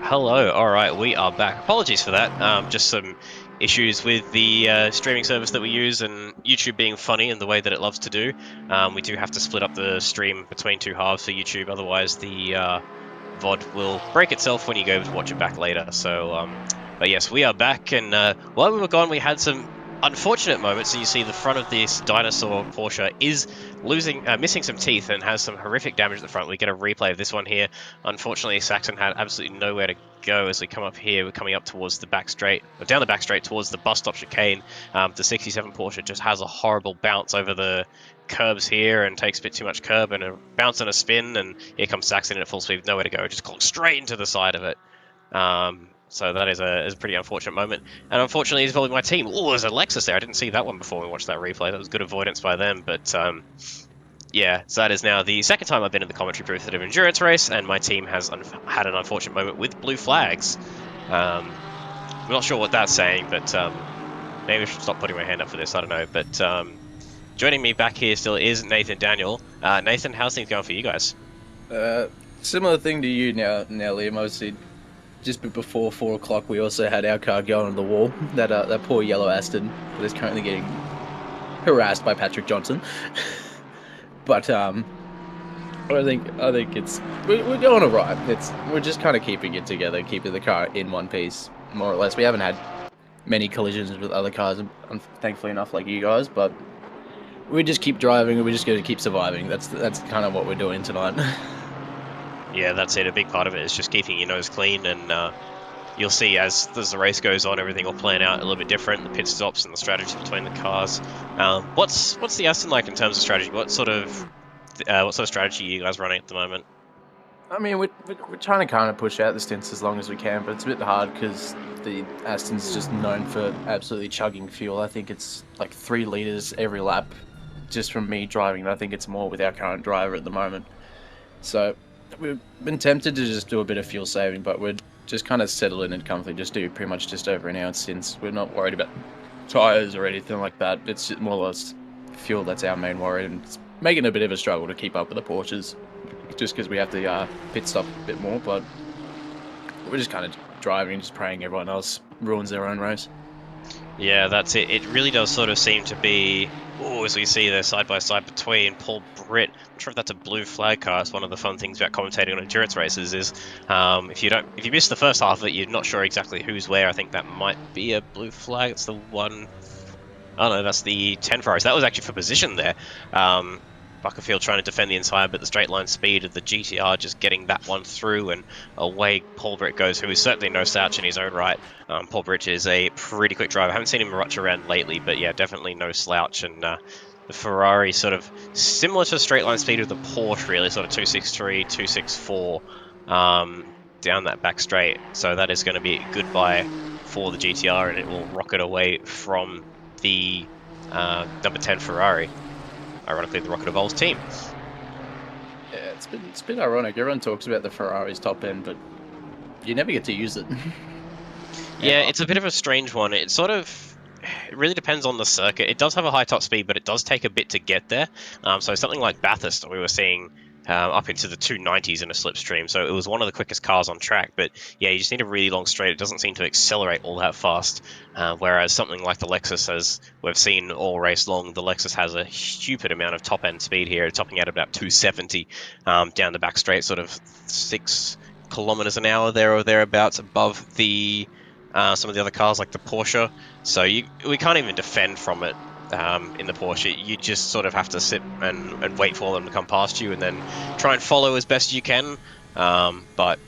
Hello, alright, we are back. Apologies for that, just some issues with the streaming service that we use and YouTube being funny in the way that it loves to do. We do have to split up the stream between two halves for YouTube, otherwise the VOD will break itself when you go to watch it back later. But yes, we are back, and while we were gone, we had some unfortunate moments. So you see the front of this dinosaur Porsche is missing some teeth and has some horrific damage at the front. We get a replay of this one here. Unfortunately, Saxon had absolutely nowhere to go as we come up here. We're coming up towards the back straight, or down the back straight towards the bus stop chicane. The 67 Porsche just has a horrible bounce over the curbs here and takes a bit too much curb and a bounce and a spin, and here comes Saxon in at full speed, nowhere to go, just clocked straight into the side of it. So that is a pretty unfortunate moment. And unfortunately, he's involving my team. Oh, there's a Lexus there. I didn't see that one before we watched that replay. That was good avoidance by them. But yeah, so that is now the second time I've been in the commentary booth at an endurance race, and my team has had an unfortunate moment with blue flags. I'm not sure what that's saying, but maybe I should stop putting my hand up for this. I don't know. But joining me back here still is Nathan Daniel. Nathan, how's things going for you guys? Similar thing to you now, Liam. Obviously, just before 4 o'clock, we also had our car go on the wall. That poor yellow Aston that is currently getting harassed by Patrick Johnson. But I think we're going alright. We're just kind of keeping it together, keeping the car in one piece, more or less. We haven't had many collisions with other cars, thankfully enough, like you guys. But we just keep driving, and we're just going to keep surviving. That's kind of what we're doing tonight. Yeah, that's it. A big part of it is just keeping your nose clean, and you'll see as the race goes on, everything will plan out a little bit different. The pit stops and the strategy between the cars. What's the Aston like in terms of strategy? What sort of strategy are you guys running at the moment? I mean, we're trying to kind of push out the stints as long as we can, but it's a bit hard because the Aston's just known for absolutely chugging fuel. I think it's like 3 liters every lap, just from me driving. I think it's more with our current driver at the moment. So we've been tempted to just do a bit of fuel saving, but we're just kind of settle in and comfortably just do pretty much just over an hour since we're not worried about tyres or anything like that. It's just more or less fuel that's our main worry, and it's making a bit of a struggle to keep up with the Porsches just because we have to pit stop a bit more, but we're just kind of driving and just praying everyone else ruins their own race. Yeah, that's it. It really does sort of seem to be, as we see there side by side between Paul Britt. I'm not sure if that's a blue flag car. It's one of the fun things about commentating on endurance races is if you miss the first half of it, you're not sure exactly who's where. I think that might be a blue flag. It's the one. Oh no, that's the 10 Ferraris. That was actually for position there. Buckerfield trying to defend the inside, but the straight line speed of the GTR just getting that one through, and away Paul Britt goes, who is certainly no slouch in his own right. Paul Britt is a pretty quick driver. I haven't seen him rush around lately, but yeah, definitely no slouch. And the Ferrari sort of similar to straight line speed of the Porsche, really, sort of 263, 264 down that back straight. So that is going to be a goodbye for the GTR, and it will rocket away from the number 10 Ferrari. Ironically, the Rocket Evolves team. Yeah, it's been ironic. Everyone talks about the Ferrari's top end, but you never get to use it. Yeah, it's a bit of a strange one. It really depends on the circuit. It does have a high top speed, but it does take a bit to get there. So something like Bathurst, we were seeing up into the 290s in a slipstream, so it was one of the quickest cars on track. But yeah, you just need a really long straight. It doesn't seem to accelerate all that fast, whereas something like the Lexus, as we've seen all race long, the Lexus has a stupid amount of top end speed here, topping out about 270 down the back straight, sort of 6 kilometers an hour there or thereabouts above the some of the other cars like the Porsche. So we can't even defend from it. In the Porsche, you just sort of have to sit and wait for them to come past you and then try and follow as best you can. But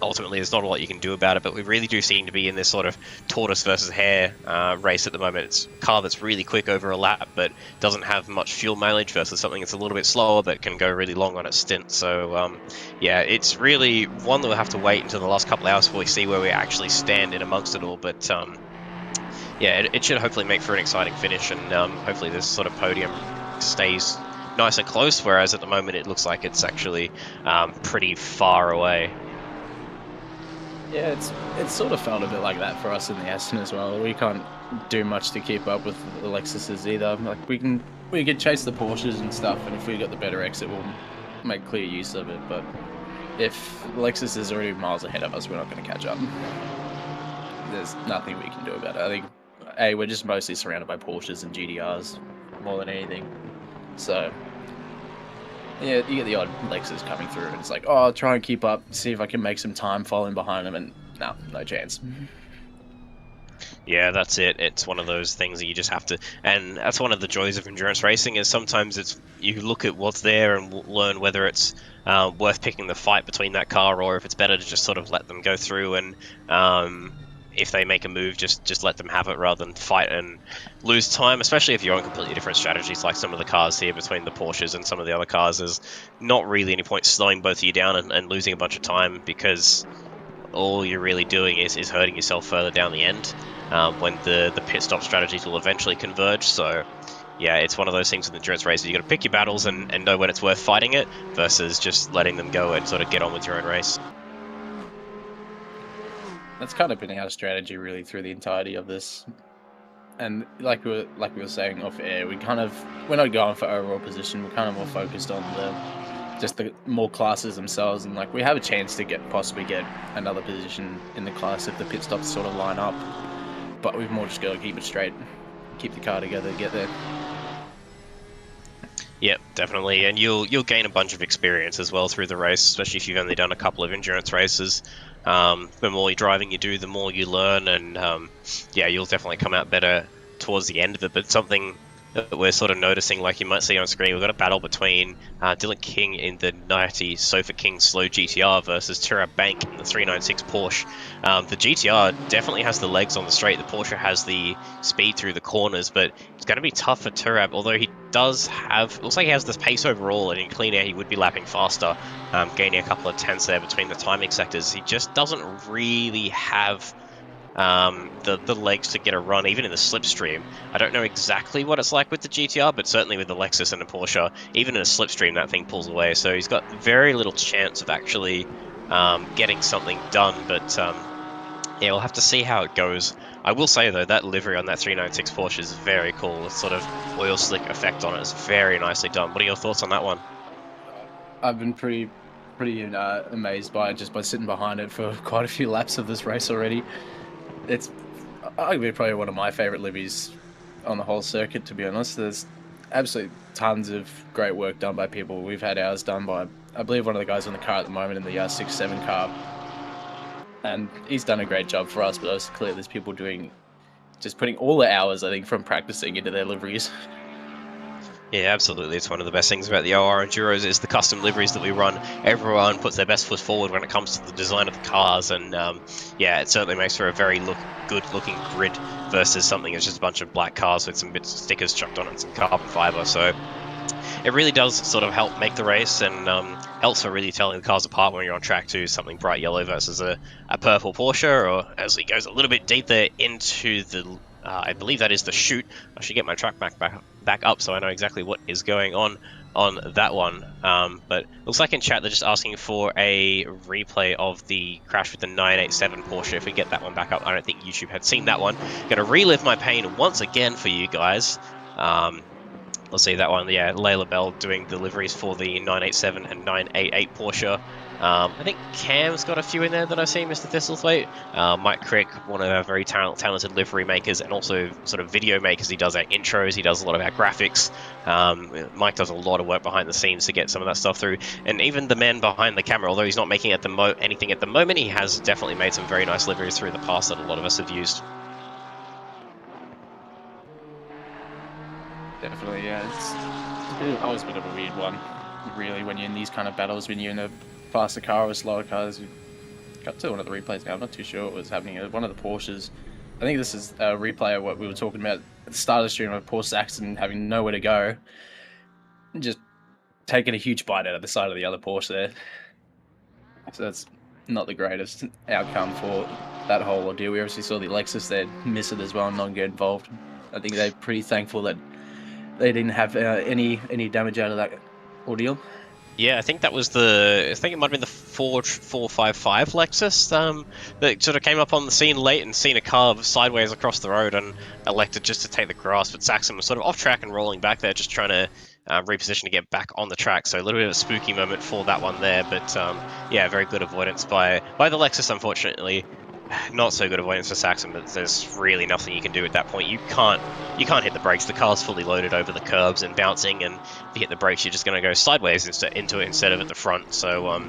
ultimately, there's not a lot you can do about it. But we really do seem to be in this sort of tortoise versus hare race at the moment. It's a car that's really quick over a lap, but doesn't have much fuel mileage versus something that's a little bit slower but can go really long on its stint. So yeah, it's really one that we'll have to wait until the last couple of hours before we see where we actually stand in amongst it all. But yeah, it should hopefully make for an exciting finish, and hopefully this sort of podium stays nice and close, whereas at the moment it looks like it's actually pretty far away. Yeah, it's sort of felt a bit like that for us in the Aston as well. We can't do much to keep up with the Lexuses either. Like we can chase the Porsches and stuff, and if we got the better exit, we'll make clear use of it. But if Lexus is already miles ahead of us, we're not going to catch up. There's nothing we can do about it. I think, we're just mostly surrounded by Porsches and GTRs more than anything. So, yeah, you get the odd Lexus coming through, and it's like, oh, I'll try and keep up, see if I can make some time following behind them, and no chance. Yeah, that's it. It's one of those things that you just have to, and that's one of the joys of endurance racing. Is sometimes you look at what's there and learn whether it's worth picking the fight between that car, or if it's better to just sort of let them go through, and if they make a move, just let them have it rather than fight and lose time. Especially if you're on completely different strategies, like some of the cars here between the Porsches and some of the other cars. There's not really any point slowing both of you down and losing a bunch of time, because all you're really doing is hurting yourself further down the end, when the pit stop strategies will eventually converge. So yeah, it's one of those things with endurance races. You got to pick your battles and know when it's worth fighting it versus just letting them go and sort of get on with your own race. That's kind of been our strategy really through the entirety of this. And like we were saying off air, we're not going for overall position. We're kind of more focused on the more classes themselves, and like we have a chance to possibly get another position in the class if the pit stops sort of line up. But we've more just got to keep it straight, keep the car together, get there. Yep, definitely, and you'll gain a bunch of experience as well through the race, especially if you've only done a couple of endurance races. The more driving you do, the more you learn, and yeah, you'll definitely come out better towards the end of it. But something that we're sort of noticing, like you might see on screen, we've got a battle between Dylan King in the 90 Sofa King Slow GTR versus Turab Bank in the 396 Porsche. The GTR definitely has the legs on the straight. The Porsche has the speed through the corners, but it's going to be tough for Turab, although he does have, looks like he has this pace overall, and in clean air he would be lapping faster, gaining a couple of tenths there between the timing sectors. He just doesn't really have the legs to get a run, even in the slipstream. I don't know exactly what it's like with the GTR, but certainly with the Lexus and the Porsche, even in a slipstream, that thing pulls away. So he's got very little chance of actually getting something done. But yeah, we'll have to see how it goes. I will say though, that livery on that 396 Porsche is very cool. The sort of oil slick effect on it is very nicely done. What are your thoughts on that one? I've been pretty amazed by it just by sitting behind it for quite a few laps of this race already. It's arguably probably one of my favorite liveries on the whole circuit, to be honest. There's absolutely tons of great work done by people. We've had ours done by, I believe, one of the guys in the car at the moment in the 6-7 car, and he's done a great job for us. But it's clear there's people just putting all the hours, I think, from practicing into their liveries. Yeah, absolutely. It's one of the best things about the OOR Enduros is the custom liveries that we run. Everyone puts their best foot forward when it comes to the design of the cars, and yeah, it certainly makes for a very good-looking grid versus something that's just a bunch of black cars with some bits of stickers chucked on it and some carbon fiber. So it really does sort of help make the race, and helps for really telling the cars apart when you're on track to something bright yellow versus a purple Porsche, or as he goes a little bit deeper into the I believe that is the chute. I should get my track back up so I know exactly what is going on that one. But looks like in chat they're just asking for a replay of the crash with the 987 Porsche. If we get that one back up, I don't think YouTube had seen that one. Gonna relive my pain once again for you guys. Let's see that one. Yeah, Layla Bell doing deliveries for the 987 and 988 Porsche. I think Cam's got a few in there that I've seen, Mr. Thistlethwaite. Mike Crick, one of our very talented livery makers and also sort of video makers. He does our intros, he does a lot of our graphics. Mike does a lot of work behind the scenes to get some of that stuff through. And even the man behind the camera, although he's not making anything at the moment, he has definitely made some very nice liveries through the past that a lot of us have used. Definitely, yeah. It's always a bit of a weird one, really, when you're in these kind of battles, when you're in a faster car or a slower car. As we got to one of the replays now, I'm not too sure what was happening. One of the Porsches, I think this is a replay of what we were talking about at the start of the stream, of Porsche Saxon having nowhere to go, and just taking a huge bite out of the side of the other Porsche there. So that's not the greatest outcome for that whole ordeal. We obviously saw the Lexus there miss it as well and not get involved. I think they're pretty thankful that they didn't have any damage out of that ordeal. Yeah, I think that was I think it might have been the 455 Lexus that sort of came up on the scene late and seen a car sideways across the road and elected just to take the grass. But Saxon was sort of off track and rolling back there, just trying to reposition to get back on the track. So a little bit of a spooky moment for that one there, but yeah, very good avoidance by the Lexus, unfortunately. Not so good avoidance for Saxon, but there's really nothing you can do at that point. You can't hit the brakes. The car's fully loaded over the curbs and bouncing, and if you hit the brakes, you're just going to go sideways into it instead of at the front. So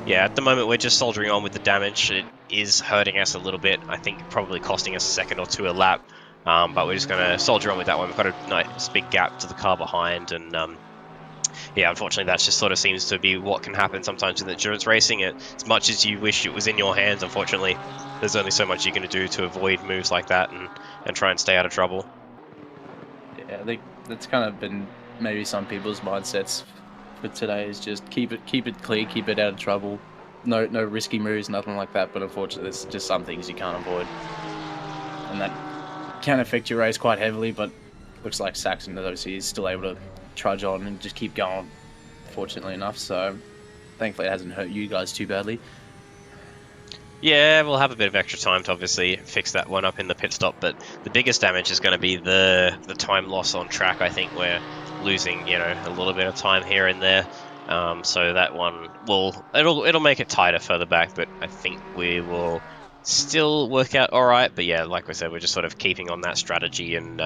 yeah, at the moment we're just soldiering on with the damage. It is hurting us a little bit. I think probably costing us a second or two a lap. But we're just going to soldier on with that one. We've got a nice big gap to the car behind, and yeah, unfortunately, that just sort of seems to be what can happen sometimes with endurance racing. As much as you wish it was in your hands, unfortunately, there's only so much you can do to avoid moves like that and try and stay out of trouble. Yeah, I think that's kind of been maybe some people's mindsets for today, is just keep it clear, keep it out of trouble. No risky moves, nothing like that. But unfortunately, there's just some things you can't avoid, and that can affect your race quite heavily. But looks like Saxon obviously is still able to trudge on and just keep going, fortunately enough. So thankfully it hasn't hurt you guys too badly. Yeah, we'll have a bit of extra time to obviously fix that one up in the pit stop, but the biggest damage is going to be the time loss on track. I think we're losing, you know, a little bit of time here and there. So that one it'll make it tighter further back, but I think we will still work out all right. But yeah, like I said, we're just sort of keeping on that strategy, and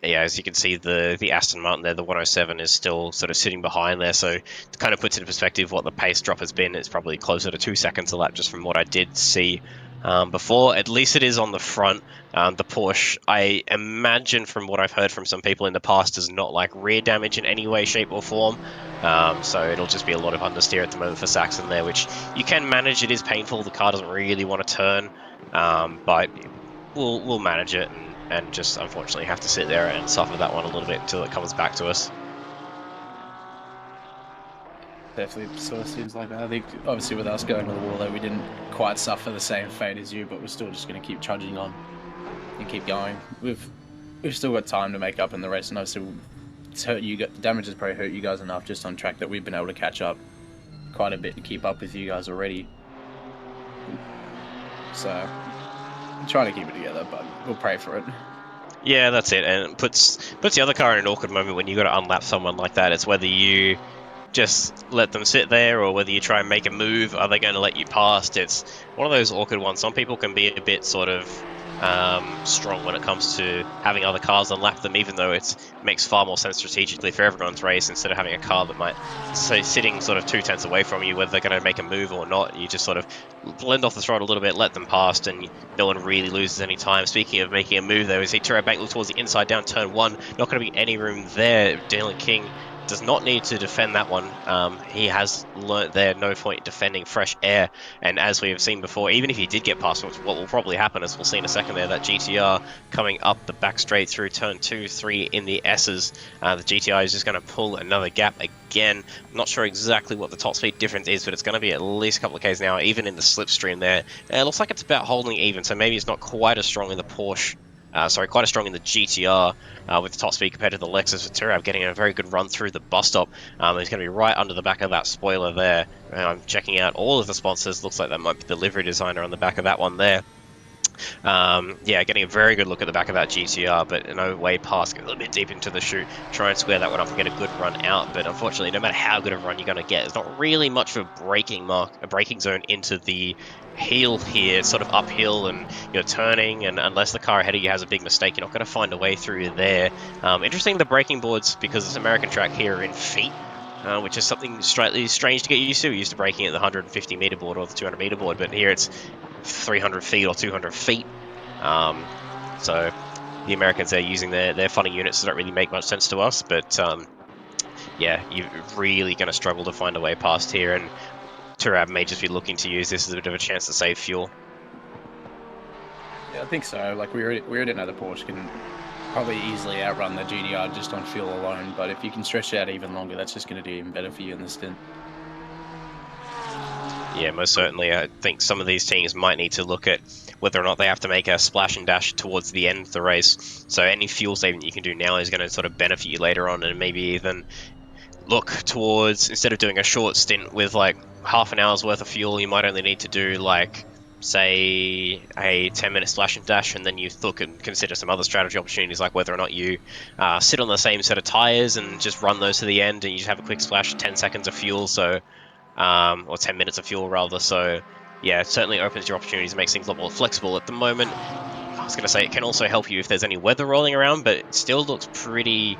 yeah, as you can see, the Aston Martin there, the 107, is still sort of sitting behind there, so it kind of puts into perspective what the pace drop has been. It's probably closer to 2 seconds a lap just from what I did see before. At least it is on the front. The Porsche, I imagine from what I've heard from some people in the past, does not like rear damage in any way, shape or form. So it'll just be a lot of understeer at the moment for Saxon there, which you can manage. It is painful. The car doesn't really want to turn, but we'll manage it. And just unfortunately have to sit there and suffer that one a little bit until it comes back to us. Definitely sort of seems like that. I think obviously with us going to the wall there, we didn't quite suffer the same fate as you, but we're still just going to keep trudging on and keep going. We've still got time to make up in the race, and obviously it's hurt you. The damage has probably hurt you guys enough just on track that we've been able to catch up quite a bit to keep up with you guys already. So I'm trying to keep it together, but we'll pray for it. Yeah, that's it, and it puts the other car in an awkward moment when you got to unlap someone like that. It's whether you just let them sit there or whether you try and make a move. Are they going to let you past? It's one of those awkward ones. Some people can be a bit sort of strong when it comes to having other cars unlap them, even though it makes far more sense strategically for everyone's race instead of having a car that might say sitting sort of 2/10 away from you, whether they're going to make a move or not. You just sort of blend off the throttle a little bit, let them past, and no one really loses any time. Speaking of making a move, though, we see Turo Bank look towards the inside down turn 1. Not going to be any room there. Dylan King does not need to defend that one. He has learnt there, no point defending fresh air. And as we have seen before, even if he did get past, what will probably happen, as we'll see in a second there, that GTR coming up the back straight through turn 2, 3 in the S's. The GTR is just going to pull another gap again. I'm not sure exactly what the top speed difference is, but it's going to be at least a couple of Ks an hour, even in the slipstream there. It looks like it's about holding even, so maybe it's not quite as strong in the Porsche. Quite as strong in the GTR with the top speed compared to the Lexus. Turab getting a very good run through the bus stop. He's going to be right under the back of that spoiler there. I'm checking out all of the sponsors. Looks like that might be the livery designer on the back of that one there. Yeah, getting a very good look at the back of that GTR, but no way past. Get a little bit deep into the chute, try and square that one up and get a good run out. But unfortunately, no matter how good a run you're going to get, there's not really much of a braking zone into the heel here. It's sort of uphill and you're turning, and unless the car ahead of you has a big mistake, you're not going to find a way through there. Interesting, the braking boards, because it's American track here, are in feet. Which is something slightly strange to get used to. We're used to braking at the 150 meter board or the 200 meter board, but here it's 300 feet or 200 feet. So the Americans are using their funny units that don't really make much sense to us, but yeah, you're really going to struggle to find a way past here, and Turab may just be looking to use this as a bit of a chance to save fuel. Yeah, I think so. Like we already know the Porsche can probably easily outrun the GTR just on fuel alone, but if you can stretch it out even longer, that's just going to do even better for you in the stint. Yeah, most certainly. I think some of these teams might need to look at whether or not they have to make a splash and dash towards the end of the race. So any fuel saving you can do now is going to sort of benefit you later on, and maybe even look towards, instead of doing a short stint with like half an hour's worth of fuel, you might only need to do like say a 10-minute slash and dash, and then you look and consider some other strategy opportunities, like whether or not you sit on the same set of tires and just run those to the end, and you just have a quick splash, 10 seconds of fuel, so or 10 minutes of fuel rather. So yeah, it certainly opens your opportunities, makes things a lot more flexible. At the moment, I was going to say it can also help you if there's any weather rolling around, but it still looks pretty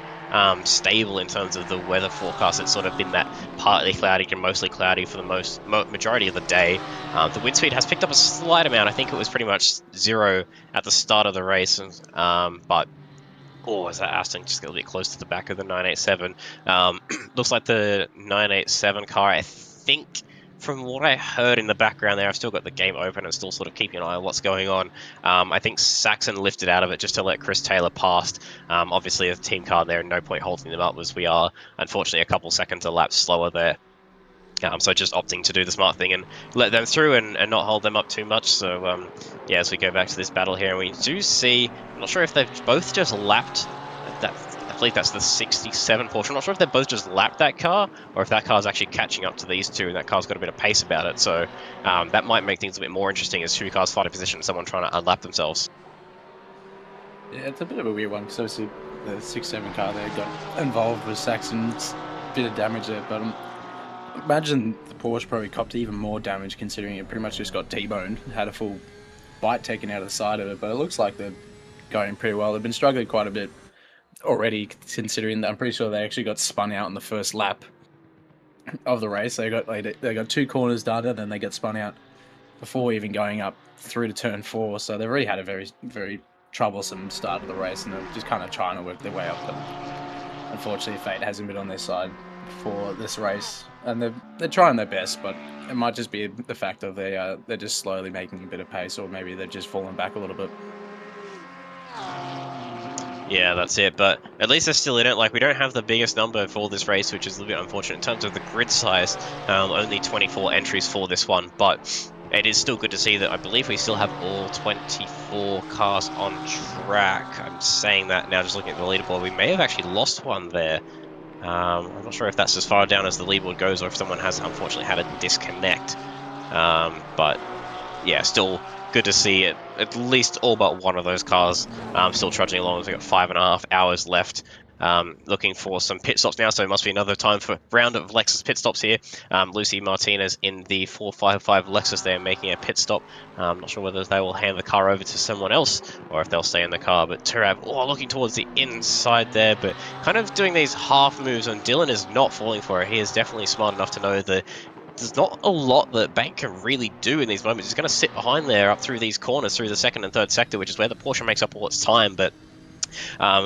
stable in terms of the weather forecast. It's sort of been that partly cloudy to mostly cloudy for the majority of the day. The wind speed has picked up a slight amount. I think it was pretty much 0 at the start of the race, but oh, is that Aston just a little bit close to the back of the 987? Looks like the 987 car, I think, from what I heard in the background there, I've still got the game open and still sort of keeping an eye on what's going on. I think Saxon lifted out of it just to let Chris Taylor past. Obviously, a team car there, no point holding them up, as we are, unfortunately, a couple seconds a lap slower there. So just opting to do the smart thing and let them through and not hold them up too much. So yeah, as we go back to this battle here, we do see, I'm not sure if they've both just lapped that. I believe that's the 67 Porsche. I'm not sure if they've both just lapped that car or if that car's actually catching up to these two and that car's got a bit of pace about it. So that might make things a bit more interesting as two cars fight a position and someone trying to unlap themselves. Yeah, it's a bit of a weird one because obviously the 6-7 car there got involved with Saxon's bit of damage there, but imagine the Porsche probably copped even more damage considering it pretty much just got T-boned, had a full bite taken out of the side of it, but it looks like they're going pretty well. They've been struggling quite a bit already considering that I'm pretty sure they actually got spun out in the first lap of the race. They got 2 corners done and then they got spun out before even going up through to turn 4, so they've already had a very, very troublesome start of the race and they're just kind of trying to work their way up, but unfortunately fate hasn't been on their side for this race, and they're trying their best, but it might just be the fact of they're just slowly making a bit of pace, or maybe they've just fallen back a little bit. Yeah, that's it, but at least they're still in it. Like, we don't have the biggest number for this race, which is a little bit unfortunate in terms of the grid size. Only 24 entries for this one, but it is still good to see that I believe we still have all 24 cars on track. I'm saying that now, just looking at the leaderboard. We may have actually lost one there. I'm not sure if that's as far down as the leaderboard goes or if someone has unfortunately had a disconnect. But yeah, still good to see it. At least all but one of those cars still trudging along. We've got 5.5 hours left. Looking for some pit stops now, so it must be another time for round of Lexus pit stops here. Lucy Martinez in the 455 Lexus there making a pit stop. I'm not sure whether they will hand the car over to someone else or if they'll stay in the car, but Turab looking towards the inside there, but kind of doing these half moves, and Dylan is not falling for it. He is definitely smart enough to know that there's not a lot that Bank can really do in these moments. He's going to sit behind there up through these corners, through the second and third sector, which is where the Porsche makes up all its time, but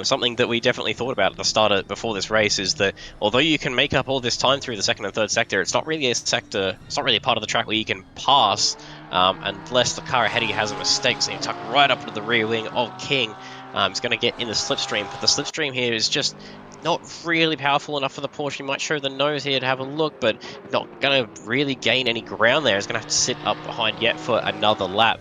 something that we definitely thought about at the start before this race is that although you can make up all this time through the second and third sector, it's not really a sector, it's not really a part of the track where you can pass unless the car ahead of you has a mistake. So you tuck right up to the rear wing of King. It's going to get in the slipstream, but the slipstream here is just not really powerful enough for the Porsche. You might show the nose here to have a look, but not going to really gain any ground there. It's going to have to sit up behind yet for another lap.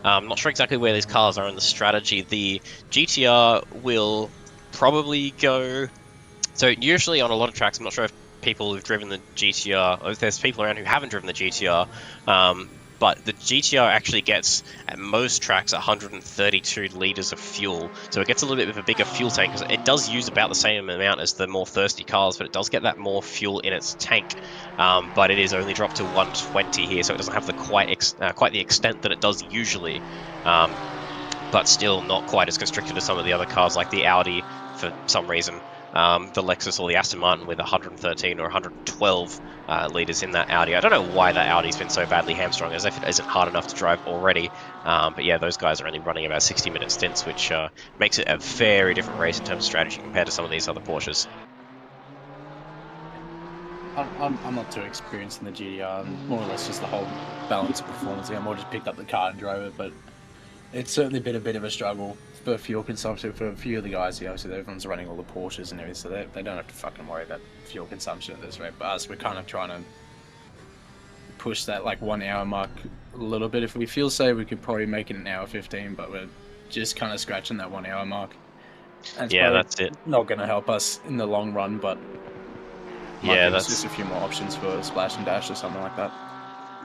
I'm not sure exactly where these cars are in the strategy. The GTR will probably go... So usually on a lot of tracks, I'm not sure if people who've driven the GTR, or if there's people around who haven't driven the GTR, but the GTR actually gets, at most tracks, 132 litres of fuel. So it gets a little bit of a bigger fuel tank, because it does use about the same amount as the more thirsty cars, but it does get that more fuel in its tank. But it is only dropped to 120 here, so it doesn't have the quite the extent that it does usually. But still not quite as constricted as some of the other cars, like the Audi, for some reason. The Lexus or the Aston Martin with 113 or 112 litres in that Audi. I don't know why that Audi's been so badly hamstrung, as if it isn't hard enough to drive already. But yeah, those guys are only running about 60-minute stints, which makes it a very different race in terms of strategy compared to some of these other Porsches. I'm not too experienced in the GTR, more or less just the whole balance of performance. I more just picked up the car and drove it, but it's certainly been a bit of a struggle for fuel consumption for a few of the guys here. So everyone's running all the Porsches and everything, so they don't have to fucking worry about fuel consumption at this rate. But us, we're kind of trying to push that like 1 hour mark a little bit. If we feel safe, we could probably make it an hour 15, but we're just kind of scratching that 1 hour mark. And yeah, that's it. Not going to help us in the long run, but yeah, that's just a few more options for splash and dash or something like that.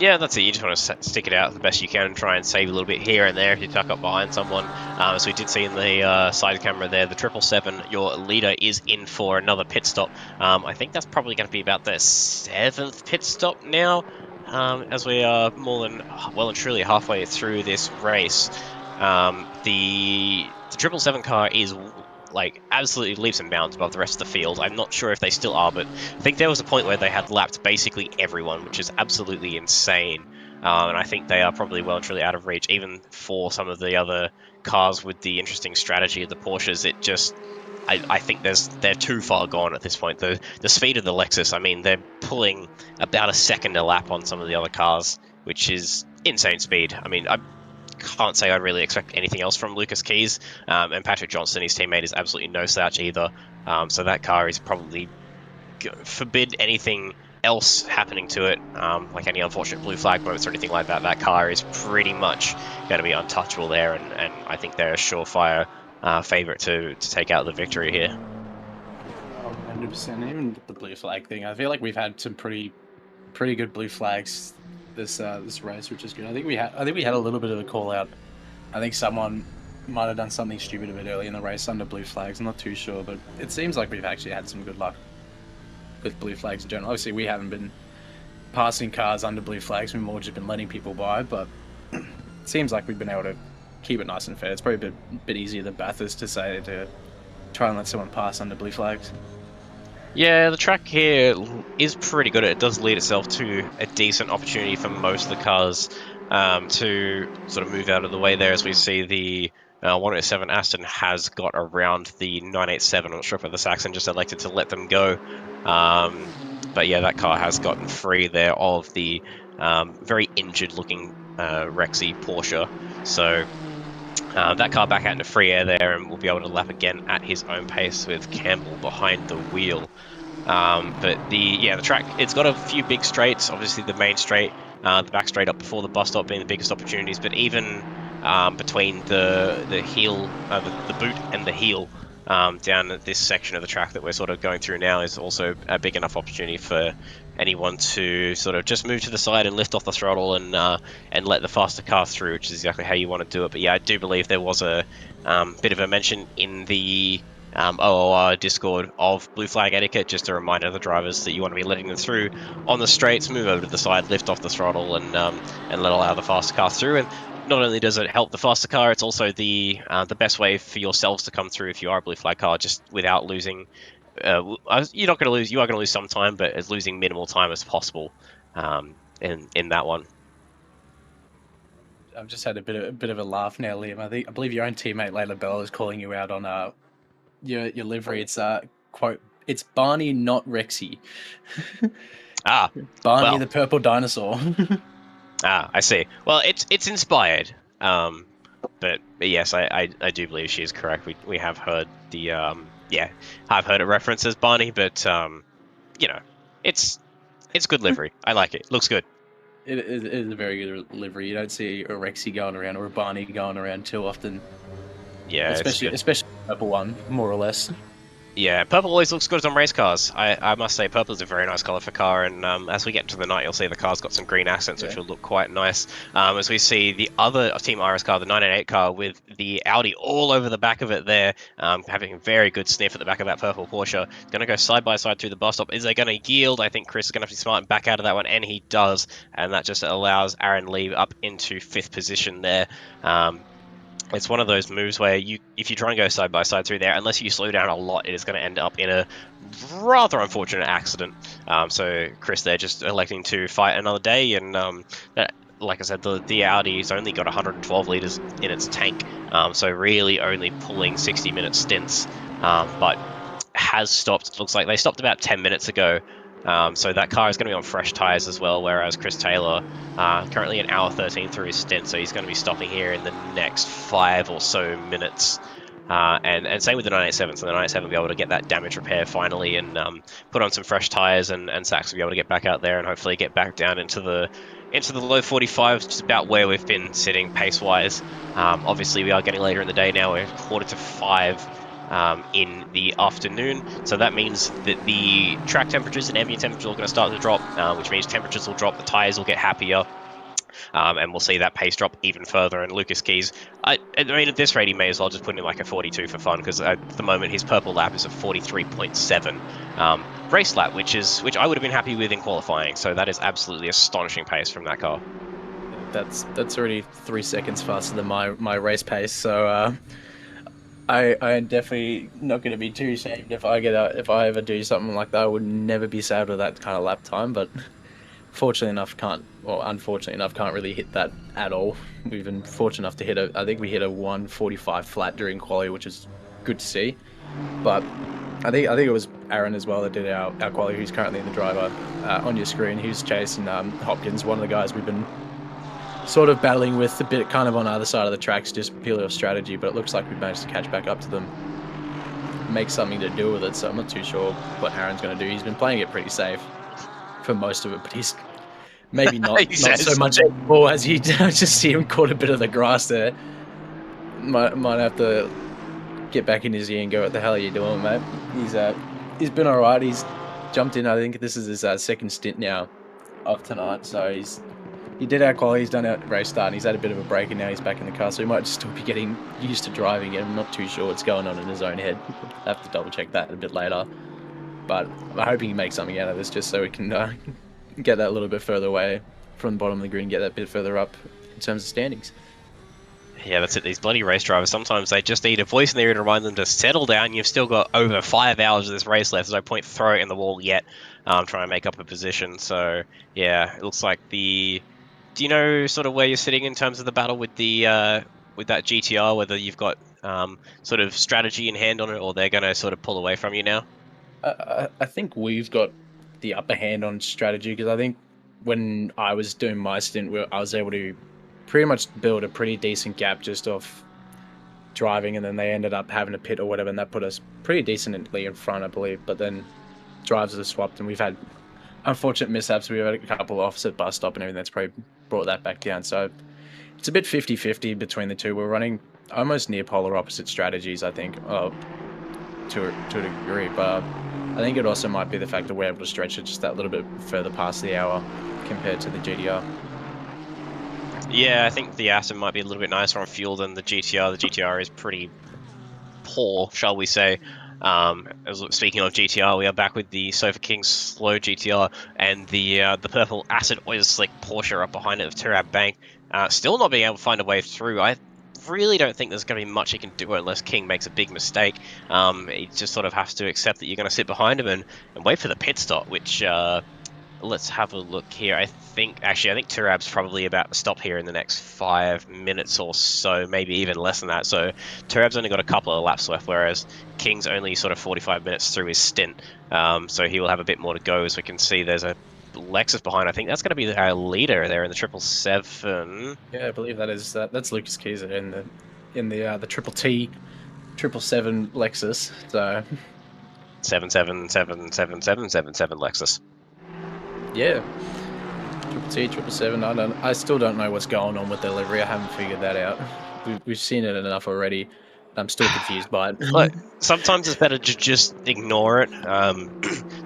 Yeah, that's it. You just want to stick it out the best you can and try and save a little bit here and there if you tuck up behind someone. As we did see in the side camera there, the 777, your leader is in for another pit stop. I think that's probably going to be about the 7th pit stop now, as we are more than well and truly halfway through this race. The 777 car is like absolutely leaps and bounds above the rest of the field. I'm not sure if they still are, but I think there was a point where they had lapped basically everyone, which is absolutely insane. And I think they are probably well and truly out of reach, even for some of the other cars with the interesting strategy of the Porsches. It just, I think they're too far gone at this point. The speed of the Lexus, I mean, they're pulling about a second a lap on some of the other cars, which is insane speed. I mean, I can't say I'd really expect anything else from Lucas Keys, and Patrick Johnston, his teammate, is absolutely no slouch either. So that car is probably forbid anything else happening to it, like any unfortunate blue flag moments or anything like that. That car is pretty much going to be untouchable there, and I think they're a surefire favourite to take out the victory here. 100%. Even with the blue flag thing, I feel like we've had some pretty good blue flags this race, which is good. I think we had a little bit of a call out. I think someone might have done something stupid a bit early in the race under blue flags. I'm not too sure, but it seems like we've actually had some good luck with blue flags in general. Obviously, we haven't been passing cars under blue flags. We've more just been letting people by, but it seems like we've been able to keep it nice and fair. It's probably a bit easier than Bathurst to say to try and let someone pass under blue flags. Yeah, the track here is pretty good. It does lead itself to a decent opportunity for most of the cars to sort of move out of the way there, as we see the 107 Aston has got around the 987. I'm not sure if the Saxon just elected to let them go. But yeah, that car has gotten free there of the very injured-looking Rexy Porsche. So that car back out into free air there, and will be able to lap again at his own pace with Campbell behind the wheel. But the track, it's got a few big straights. Obviously, the main straight, the back straight up before the bus stop being the biggest opportunities. But even between the heel, the boot and the heel, down at this section of the track that we're sort of going through now is also a big enough opportunity for anyone to sort of just move to the side and lift off the throttle and let the faster car through, which is exactly how you want to do it. But yeah, I do believe there was a bit of a mention in the OOR Discord of blue flag etiquette, just a reminder to the drivers that you want to be letting them through on the straights, move over to the side, lift off the throttle, and allow the faster car through. And not only does it help the faster car, it's also the best way for yourselves to come through if you are a blue flag car, just without losing. You're not going to lose. You are going to lose some time, but as losing minimal time as possible in that one. I've just had a bit of a laugh now, Liam. I believe your own teammate Layla Bell is calling you out on your livery. It's quote, it's Barney, not Rexy. Barney, the purple dinosaur. I see. Well, it's inspired. But yes, I do believe she is correct. We have heard the I've heard it referenced as Barney, but you know, it's good livery. I like it. Looks good. It is a very good livery. You don't see a Rexy going around or a Barney going around too often. Yeah, especially the purple one, more or less. Yeah, purple always looks good on race cars. I must say, purple is a very nice colour for car, and as we get into the night, you'll see the car's got some green accents, which will look quite nice. As we see the other Team Iris car, the 988 car, with the Audi all over the back of it there, having a very good sniff at the back of that purple Porsche. Going to go side by side through the bus stop. Is they going to yield? I think Chris is going to have to be smart and back out of that one, and he does, and that just allows Aaron Lee up into 5th position there. It's one of those moves where if you try and go side by side through there, unless you slow down a lot, it is going to end up in a rather unfortunate accident. So Chris there just electing to fight another day, and like I said, the Audi's only got 112 litres in its tank, so really only pulling 60-minute stints, but has stopped. Looks like they stopped about 10 minutes ago. So that car is going to be on fresh tyres as well, whereas Chris Taylor, currently an hour 13 through his stint, so he's going to be stopping here in the next 5 or so minutes. And same with the 987, so the 987 will be able to get that damage repair finally and put on some fresh tyres, and Sachs will be able to get back out there and hopefully get back down into the low 45s, just about where we've been sitting pace-wise. Obviously, we are getting later in the day now. We're 4:45. in the afternoon. So that means that the track temperatures and ambient temperatures are going to start to drop, which means temperatures will drop, the tyres will get happier. And we'll see that pace drop even further. And Lucas Keys, I mean, at this rate, he may as well just put in like a 42 for fun, because at the moment his purple lap is a 43.7 race lap, which I would have been happy with in qualifying. So that is absolutely astonishing pace from that car. That's already 3 seconds faster than my race pace. So I'm definitely not going to be too ashamed if I ever do something like that. I would never be sad with that kind of lap time, but unfortunately enough, can't really hit that at all. We've been fortunate enough to I think we hit a 145 flat during quali, which is good to see. But I think it was Aaron as well that did our quali, who's currently the driver on your screen, who's chasing Hopkins, one of the guys we've been sort of battling with a bit kind of on either side of the tracks, just purely off strategy, but it looks like we've managed to catch back up to them, make something to do with it. So I'm not too sure what Aaron's going to do. He's been playing it pretty safe for most of it, but he's maybe not so much anymore, as you just see him caught a bit of the grass there. Might have to get back in his ear and go, what the hell are you doing, mate? He's been alright. He's jumped in. I think this is his second stint now of tonight, so he did our quali, he's done our race start, and he's had a bit of a break, and now he's back in the car, so he might just still be getting used to driving it. I'm not too sure what's going on in his own head. I'll have to double check that a bit later. But I'm hoping he makes something out of this, just so we can get that a little bit further away from the bottom of the grid and get that bit further up in terms of standings. Yeah, that's it. These bloody race drivers, sometimes they just need a voice in their ear to remind them to settle down. You've still got over 5 hours of this race left. There's no point throw it in the wall yet, trying to make up a position. So, yeah, it looks like do you know sort of where you're sitting in terms of the battle with with that GTR, whether you've got sort of strategy in hand on it, or they're going to sort of pull away from you now? I think we've got the upper hand on strategy, because I think when I was doing my stint, I was able to pretty much build a pretty decent gap just off driving, and then they ended up having a pit or whatever, and that put us pretty decently in front, I believe. But then drivers have swapped, and we've had unfortunate mishaps. We've had a couple offs at bus stop and everything that's probably brought that back down. So it's a bit 50-50 between the two. We're running almost near polar opposite strategies, I think, to a degree. But I think it also might be the fact that we're able to stretch it just that little bit further past the hour compared to the GTR. Yeah, I think the Aston might be a little bit nicer on fuel than the GTR. The GTR is pretty poor, shall we say. Speaking of GTR, we are back with the Sofa King slow GTR and the purple acid oil slick Porsche up behind it of Turab Bank. Still not being able to find a way through. I really don't think there's going to be much he can do unless King makes a big mistake. He just sort of has to accept that you're going to sit behind him and wait for the pit stop, which... let's have a look here. I think Turab's probably about to stop here in the next 5 minutes or so, maybe even less than that. So Turab's only got a couple of laps left, whereas King's only sort of 45 minutes through his stint. So he will have a bit more to go. As we can see, there's a Lexus behind. I think that's going to be our leader there in the 777. Yeah, I believe that's Lucas Keys in the triple T 777 Lexus. So 7777777 Lexus. Yeah, triple T 777. I still don't know what's going on with the livery. I haven't figured that out. We've seen it enough already. I'm still confused by it. Look, sometimes it's better to just ignore it.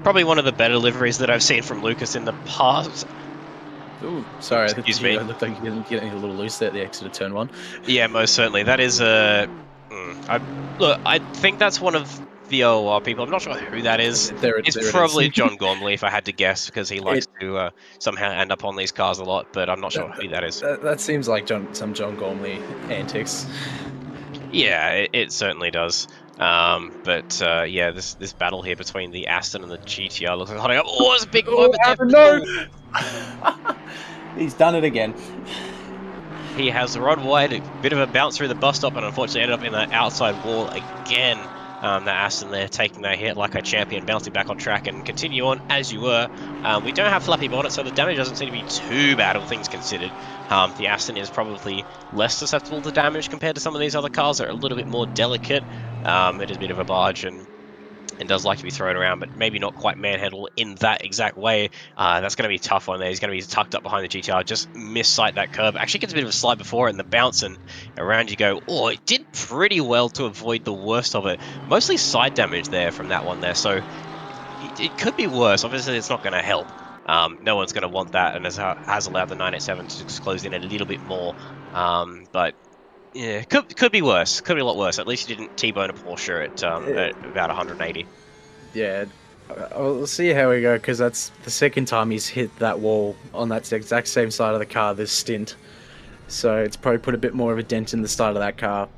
Probably one of the better liveries that I've seen from Lucas in the past. Ooh, sorry. Excuse me. It looked like you're getting a little loose there at the exit of turn 1. Yeah, most certainly. That is I think that's one of the OOR people. I'm not sure who that is. It's probably John Gormley, if I had to guess, because he likes to somehow end up on these cars a lot, but I'm not sure who that is. That seems like some John Gormley antics. Yeah, it certainly does. Yeah, this battle here between the Aston and the GTR looks like hotting up. Oh, it's a big moment there. No! He's done it again. He has the rod wide, a bit of a bounce through the bus stop, and unfortunately ended up in that outside wall again. That Aston there taking that hit like a champion, bouncing back on track and continue on as you were. We don't have flappy bonnet, so the damage doesn't seem to be too bad, all things considered. The Aston is probably less susceptible to damage compared to some of these other cars that are a little bit more delicate. It is a bit of a barge and does like to be thrown around, but maybe not quite manhandled in that exact way. That's going to be a tough one there. He's going to be tucked up behind the GTR, just miss sight that curb. Actually gets a bit of a slide before it and the bounce, and around you go. Oh, it did pretty well to avoid the worst of it. Mostly side damage there from that one there, so it could be worse. Obviously, it's not going to help. No one's going to want that, and has allowed the 987 to just close in a little bit more. But yeah, could be worse. Could be a lot worse. At least you didn't T-bone a Porsche at about 180. Yeah, we'll see how we go, because that's the second time he's hit that wall on that exact same side of the car this stint. So it's probably put a bit more of a dent in the start of that car.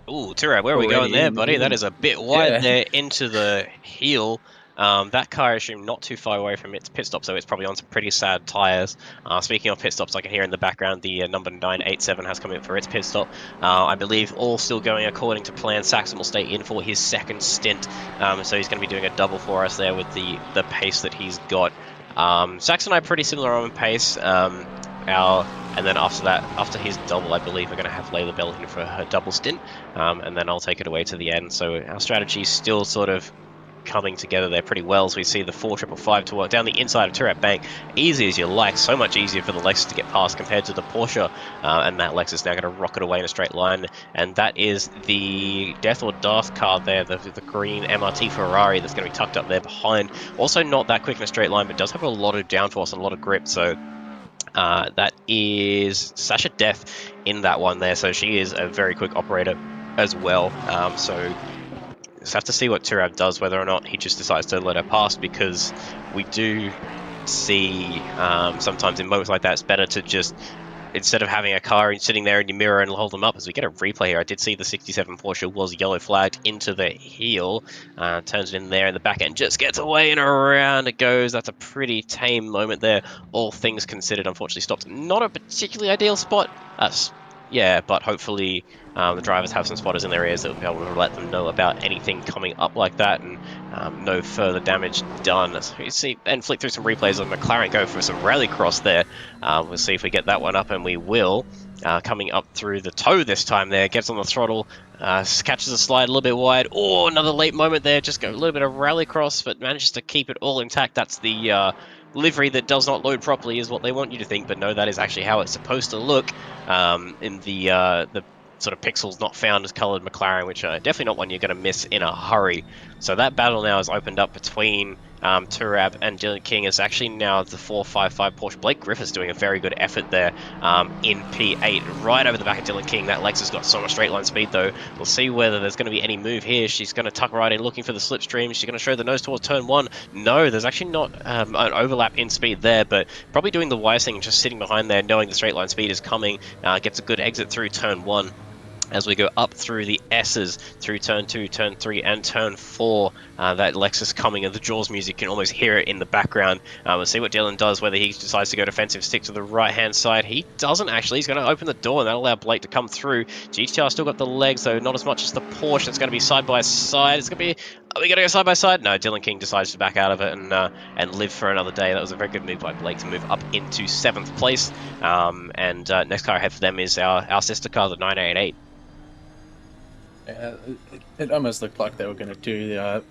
Ooh, Turab, where are we going there, buddy? That is a bit wide there into the heel. That car, I assume, not too far away from its pit stop, so it's probably on some pretty sad tyres. Speaking of pit stops, I can hear in the background the number 987 has come in for its pit stop. I believe all still going according to plan. Saxon will stay in for his second stint, so he's going to be doing a double for us there with the pace that he's got. Saxon and I are pretty similar on pace. And then after that, after his double, I believe we're going to have Layla Bell in for her double stint, and then I'll take it away to the end. So our strategy is still sort of coming together there pretty well as we see the 4555 to work down the inside of Turret Bank. Easy as you like, so much easier for the Lexus to get past compared to the Porsche, and that Lexus now going to rocket away in a straight line, and that is the Death or Darth car there, the green MRT Ferrari that's going to be tucked up there behind. Also not that quick in a straight line, but does have a lot of downforce and a lot of grip, so that is Sasha Death in that one there, so she is a very quick operator as well. So just have to see what Turab does, whether or not he just decides to let her pass, because we do see sometimes in moments like that it's better to just, instead of having a car sitting there in your mirror and hold them up, as we get a replay here. I did see the 67 Porsche was yellow flagged into the heel, turns it in there in the back end, just gets away and around it goes. That's a pretty tame moment there, all things considered. Unfortunately stopped not a particularly ideal spot. Yeah, but hopefully the drivers have some spotters in their ears that will be able to let them know about anything coming up like that, and no further damage done. So you see, and flick through some replays on McLaren go for some rallycross there. We'll see if we get that one up, and we will. Coming up through the toe this time there, gets on the throttle, catches a slide a little bit wide. Oh, another late moment there, just go a little bit of rallycross, but manages to keep it all intact. That's the livery that does not load properly is what they want you to think, but no, that is actually how it's supposed to look in the sort of pixels not found as coloured McLaren, which are definitely not one you're going to miss in a hurry. So that battle now has opened up between Turab and Dylan King. Is actually now the 455 Porsche. Blake Griffiths doing a very good effort there in P8, right over the back of Dylan King. That Lexus got so much straight line speed though. We'll see whether there's going to be any move here. She's going to tuck right in looking for the slipstream. She's going to show the nose towards turn 1. No, there's actually not an overlap in speed there, but probably doing the wise thing, just sitting behind there, knowing the straight line speed is coming. Gets a good exit through turn 1. As we go up through the S's, through turn 2, turn 3, and turn 4, that Lexus coming, and the Jaws music, can almost hear it in the background. We'll see what Dylan does, whether he decides to go defensive, stick to the right-hand side. He doesn't actually. He's going to open the door, and that'll allow Blake to come through. GTR still got the legs, though not as much as the Porsche. It's going to be side-by-side. It's going to be... Are we going to go side-by-side? No, Dylan King decides to back out of it and live for another day. That was a very good move by Blake to move up into 7th place. Next car ahead for them is our sister car, the 988. It almost looked like they were going to do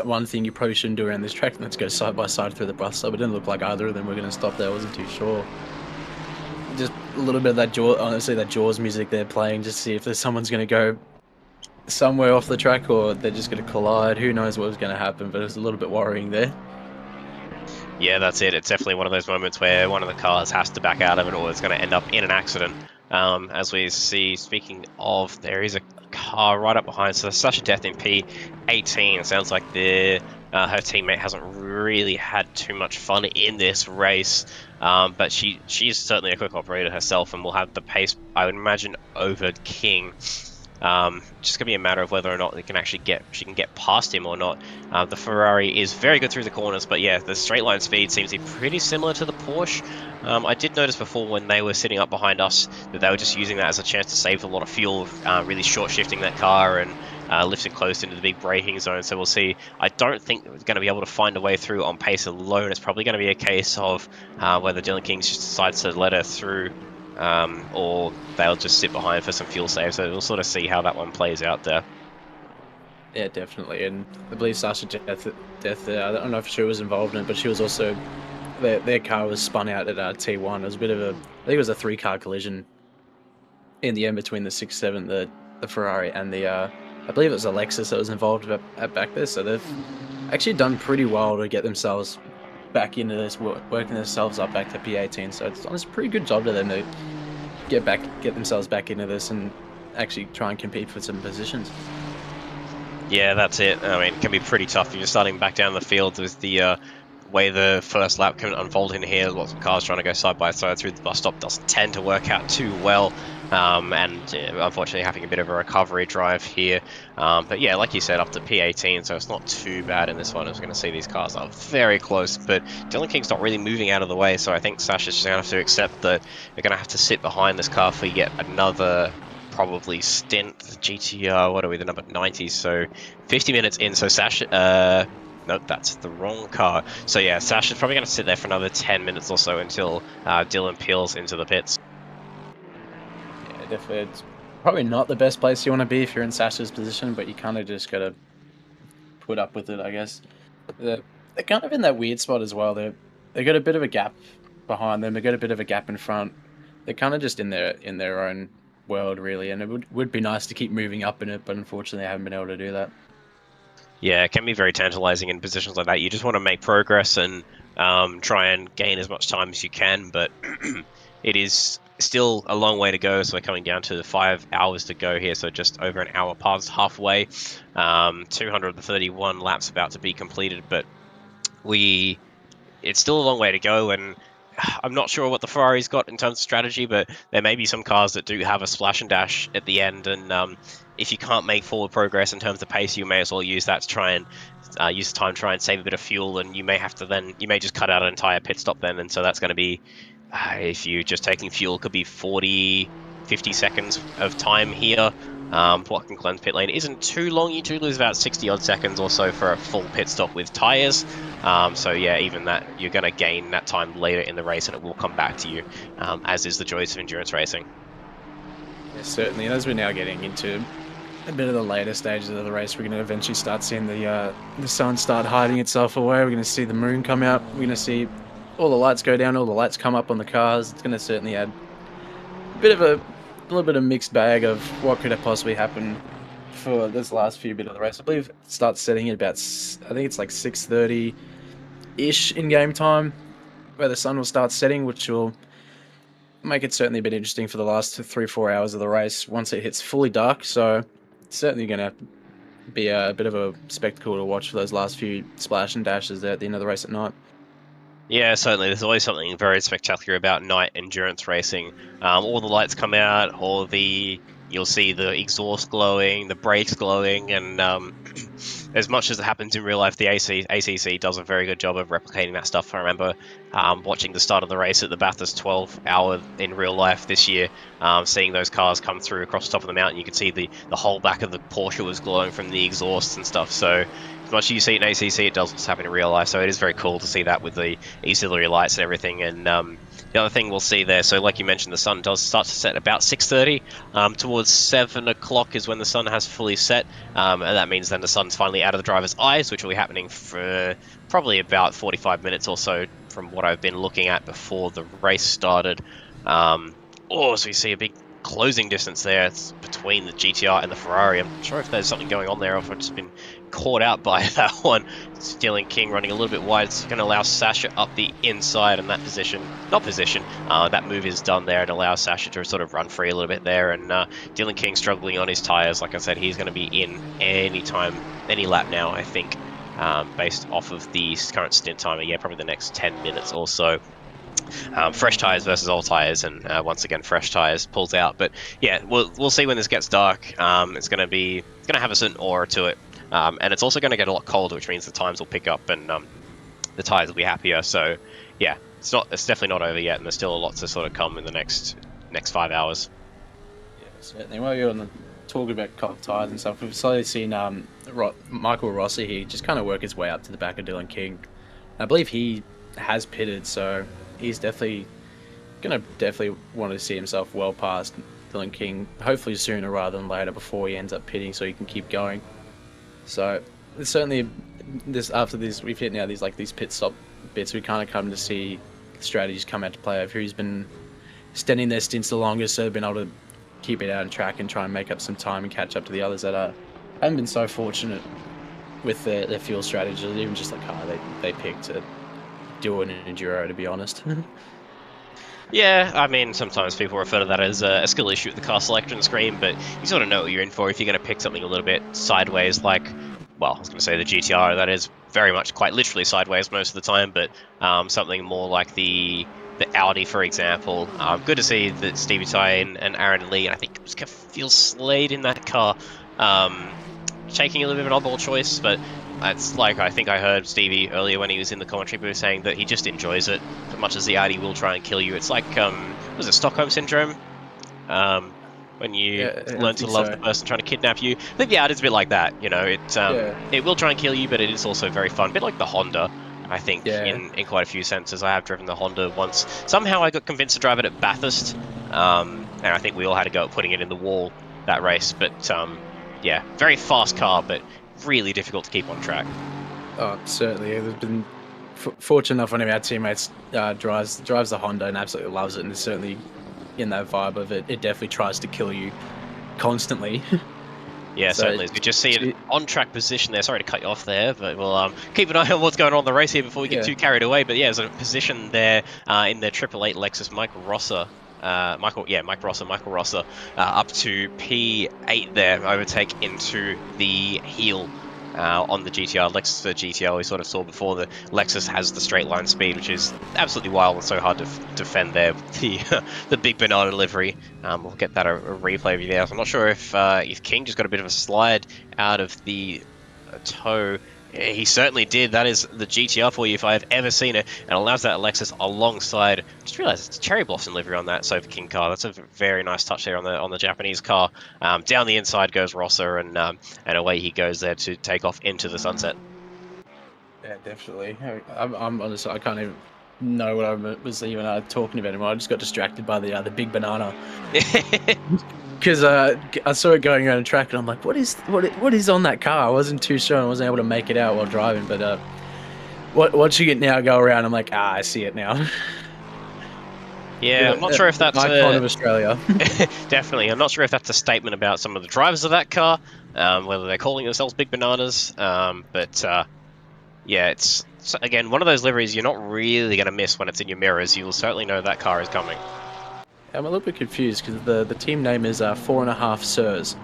one thing you probably shouldn't do around this track, and that's go side by side through the bus stop. It didn't look like either of them were going to stop there. I wasn't too sure. Just a little bit of that honestly, that Jaws music they're playing, just to see if there's someone's going to go somewhere off the track, or they're just going to collide. Who knows what was going to happen, but it was a little bit worrying there. Yeah, that's it. It's definitely one of those moments where one of the cars has to back out of it, or it's going to end up in an accident. As we see, speaking of, there is a car right up behind, so there's such a death in P18. It sounds like her teammate hasn't really had too much fun in this race, but she is certainly a quick operator herself, and will have the pace, I would imagine, over King. Just gonna be a matter of whether or not she can get past him or not. The Ferrari is very good through the corners, but yeah, the straight line speed seems to be pretty similar to the Porsche. I did notice before when they were sitting up behind us that they were just using that as a chance to save a lot of fuel, really short shifting that car and lifting close into the big braking zone. So we'll see. I don't think we're going to be able to find a way through on pace alone. It's probably going to be a case of whether Dylan King just decides to let her through, or they'll just sit behind for some fuel save. So we'll sort of see how that one plays out there. Yeah, definitely. And I believe Sasha Death I don't know if she was involved in it, but she was also... Their car was spun out at T1. It was a bit of a... I think it was a 3-car collision in the end between the 6-7, the the Ferrari and the I believe it was Alexis that was involved at back there. So they've actually done pretty well to get themselves back into this, working themselves up back to P18. So it's a pretty good job to them to get themselves back into this and actually try and compete for some positions. Yeah, that's it. I mean, it can be pretty tough if you're starting back down the field with the way the first lap can unfold in here. Lots of cars trying to go side by side through the bus stop doesn't tend to work out too well. And unfortunately having a bit of a recovery drive here. But yeah, like you said, up to P18, so it's not too bad in this one. As we're going to see, these cars are very close, but Dylan King's not really moving out of the way, so I think Sasha's just going to have to accept that they're going to have to sit behind this car for yet another probably stint. GTR, what are we, the number 90, so 50 minutes in, so Sasha, nope, that's the wrong car. So yeah, Sasha's probably going to sit there for another 10 minutes or so until Dylan peels into the pits. Yeah, definitely. It's probably not the best place you want to be if you're in Sasha's position, but you kind of just got to put up with it, I guess. They're kind of in that weird spot as well. They got a bit of a gap behind them. They got a bit of a gap in front. They're kind of just in their own world, really, and it would be nice to keep moving up in it, but unfortunately I haven't been able to do that. Yeah, it can be very tantalizing in positions like that. You just want to make progress and try and gain as much time as you can, but it is still a long way to go, so we're coming down to 5 hours to go here, so just over an hour past halfway. 231 laps about to be completed, but it's still a long way to go, and I'm not sure what the Ferrari's got in terms of strategy, but there may be some cars that do have a splash and dash at the end, and if you can't make forward progress in terms of pace, you may as well use that to try and use the time to try and save a bit of fuel, and you may just cut out an entire pit stop then, and so that's going to be, if you're just taking fuel, could be 40, 50 seconds of time here. Blocking GLEN's pit lane isn't too long. You do lose about 60 odd seconds or so for a full pit stop with tyres. So yeah, even that, you're going to gain that time later in the race and it will come back to you, as is the joys of endurance racing. Yeah, certainly. And as we're now getting into a bit of the later stages of the race, we're going to eventually start seeing the sun start hiding itself away. We're going to see the moon come out. We're going to see all the lights go down, all the lights come up on the cars. It's going to certainly add a little bit of mixed bag of what could have possibly happened for this last few bit of the race. I believe it starts setting at about, I think it's like 6:30-ish in game time, where the sun will start setting, which will make it certainly a bit interesting for the last 3-4 hours of the race once it hits fully dark. So it's certainly going to be a bit of a spectacle to watch for those last few splash and dashes there at the end of the race at night. Yeah, certainly. There's always something very spectacular about night endurance racing. All the lights come out, you'll see the exhaust glowing, the brakes glowing, and as much as it happens in real life, the ACC does a very good job of replicating that stuff. I remember watching the start of the race at the Bathurst 12 hour in real life this year, seeing those cars come through across the top of the mountain. You could see the whole back of the Porsche was glowing from the exhausts and stuff. So as much as you see it in ACC, it does happen in real life. So it is very cool to see that with the auxiliary lights and everything. And the other thing we'll see there, so like you mentioned, the sun does start to set about 6:30. Towards 7 o'clock is when the sun has fully set, and that means then the sun's finally out of the driver's eyes, which will be happening for probably about 45 minutes or so from what I've been looking at before the race started. So we see a big closing distance there. It's between the GTR and the Ferrari. I'm not sure if there's something going on there or if I've just been caught out by that one. Dylan King running a little bit wide. It's going to allow Sasha up the inside, and that that move is done there. It allows Sasha to sort of run free a little bit there, and Dylan King struggling on his tyres. Like I said, he's going to be in any lap now, I think, based off of the current stint timer. Yeah, probably the next 10 minutes or so. Fresh tyres versus old tyres, and once again fresh tyres pulls out. But yeah, we'll see when this gets dark. It's going to have a certain aura to it, and it's also going to get a lot colder, which means the times will pick up and the tyres will be happier. So yeah, it's definitely not over yet, and there's still a lot to sort of come in the next 5 hours. Yeah, certainly. While you're on the talk about cold tyres and stuff, we've slowly seen Michael Rossi here just kind of work his way up to the back of Dylan King. I believe he has pitted, so he's definitely want to see himself well past Dylan King, hopefully sooner rather than later, before he ends up pitting, so he can keep going. So it's certainly after this we've hit now these pit stop bits, we kind of come to see strategies come out to play of who's been extending their stints the longest, so they've been able to keep it out on track and try and make up some time and catch up to the others that haven't been so fortunate with their fuel strategy, even just the car they picked to do an enduro, to be honest. Yeah, I mean, sometimes people refer to that as a skill issue with the car selection screen, but you sort of know what you're in for if you're going to pick something a little bit sideways, like, well, I was going to say the GTR, that is very much quite literally sideways most of the time, but something more like the Audi, for example. Good to see that Stevie Tai and Aaron Lee, and I think it was Phil Slade in that car, taking a little bit of an oddball choice, but it's like, I think I heard Stevie earlier when he was in the commentary booth saying that he just enjoys it as much as the Audi will try and kill you. It's like, was it Stockholm Syndrome? When you learn to love the person trying to kidnap you. I think the Audi's a bit like that, you know, it will try and kill you, but it is also very fun. A bit like the Honda, I think, in quite a few senses. I have driven the Honda once. Somehow I got convinced to drive it at Bathurst, and I think we all had to go at putting it in the wall that race, but yeah, very fast car, but really difficult to keep on track. Oh, certainly. There's been fortunate enough one of our teammates drives the Honda and absolutely loves it, and is certainly in that vibe of it. It definitely tries to kill you constantly. Yeah, so certainly. We just see an on-track position there. Sorry to cut you off there, but we'll keep an eye on what's going on in the race here before we get too carried away. But yeah, there's a position there in the 888 Lexus, Michael Rosser, up to P8 there, overtake into the heel on the GTR. Lexus for GTR we sort of saw before. The Lexus has the straight line speed, which is absolutely wild and so hard to defend there with the big banana livery. We'll get that a replay of there. So I'm not sure if King just got a bit of a slide out of the toe. He certainly did. That is the GTR for you if I have ever seen it, and allows that Lexus alongside. Just realised it's a cherry blossom livery on that Sofa King car. That's a very nice touch there on the Japanese car. Down the inside goes Rosser, and away he goes there to take off into the sunset. Yeah, definitely. I'm honestly, I can't even know what I was even talking about anymore. I just got distracted by the big banana. Because I saw it going around the track, and I'm like, what is on that car? I wasn't too sure. I wasn't able to make it out while driving, but watching it now go around, I'm like, I see it now. Yeah, I'm not sure if that's icon of Australia. Definitely, I'm not sure if that's a statement about some of the drivers of that car, whether they're calling themselves big bananas. But yeah, it's again one of those liveries you're not really going to miss when it's in your mirrors. You'll certainly know that car is coming. I'm a little bit confused because the team name is 4.5 Sirs.